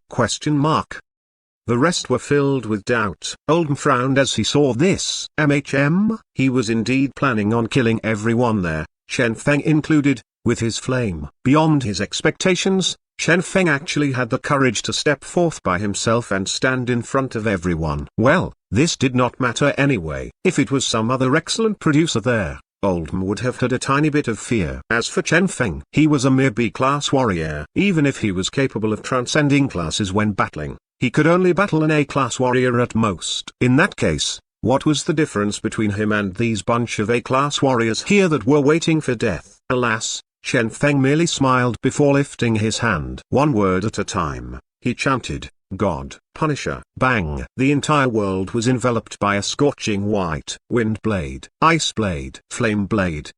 The rest were filled with doubt. Oldham frowned as he saw this. He was indeed planning on killing everyone there, Chen Feng included, with his flame. Beyond his expectations, Chen Feng actually had the courage to step forth by himself and stand in front of everyone. Well, this did not matter anyway. If it was some other excellent producer there, Oldham would have had a tiny bit of fear. As for Chen Feng, he was a mere B-class warrior. Even if he was capable of transcending classes when battling, he could only battle an A-class warrior at most. In that case, what was the difference between him and these bunch of A-class warriors here that were waiting for death? Alas, Chen Feng merely smiled before lifting his hand. One word at a time, he chanted, God, Punisher. Bang! The entire world was enveloped by a scorching white wind blade, ice blade, flame blade.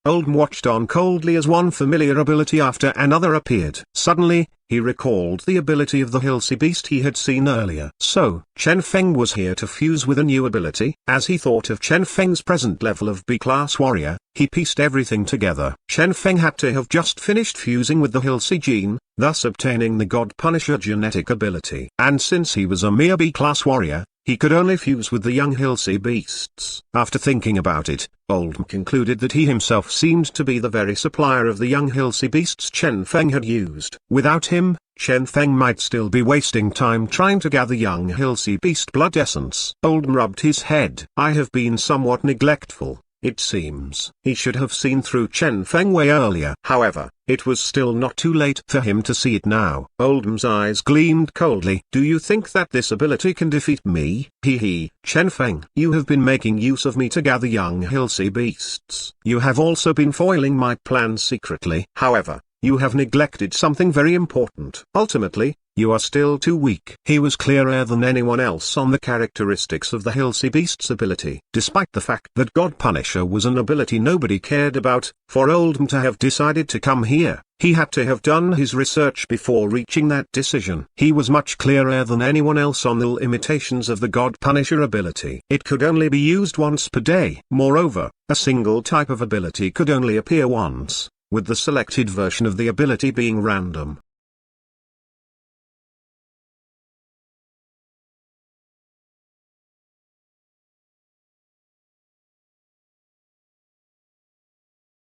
Oldham watched on coldly as one familiar ability after another appeared. Suddenly, he recalled the ability of the Hilsey beast he had seen earlier. So, Chen Feng was here to fuse with a new ability. As he thought of Chen Feng's present level of B-class warrior, he pieced everything together. Chen Feng had to have just finished fusing with the Hilsey gene, thus obtaining the God Punisher genetic ability. And since he was a mere B-class warrior, he could only fuse with the young Hilsey beasts. After thinking about it, Oldham concluded that he himself seemed to be the very supplier of the young Hilsey beasts Chen Feng had used. Without him, Chen Feng might still be wasting time trying to gather young Hilsey beast blood essence. Oldham rubbed his head. I have been somewhat neglectful, it seems. He should have seen through Chen Feng way earlier. However, it was still not too late for him to see it now. Oldham's eyes gleamed coldly. Do you think that this ability can defeat me? Chen Feng. You have been making use of me to gather young Hilsey beasts. You have also been foiling my plans secretly. However, you have neglected something very important. Ultimately, you are still too weak. He was clearer than anyone else on the characteristics of the Hilsey beast's ability. Despite the fact that God Punisher was an ability nobody cared about, for Oldham to have decided to come here, he had to have done his research before reaching that decision. He was much clearer than anyone else on the limitations of the God Punisher ability. It could only be used once per day. Moreover, a single type of ability could only appear once, with the selected version of the ability being random.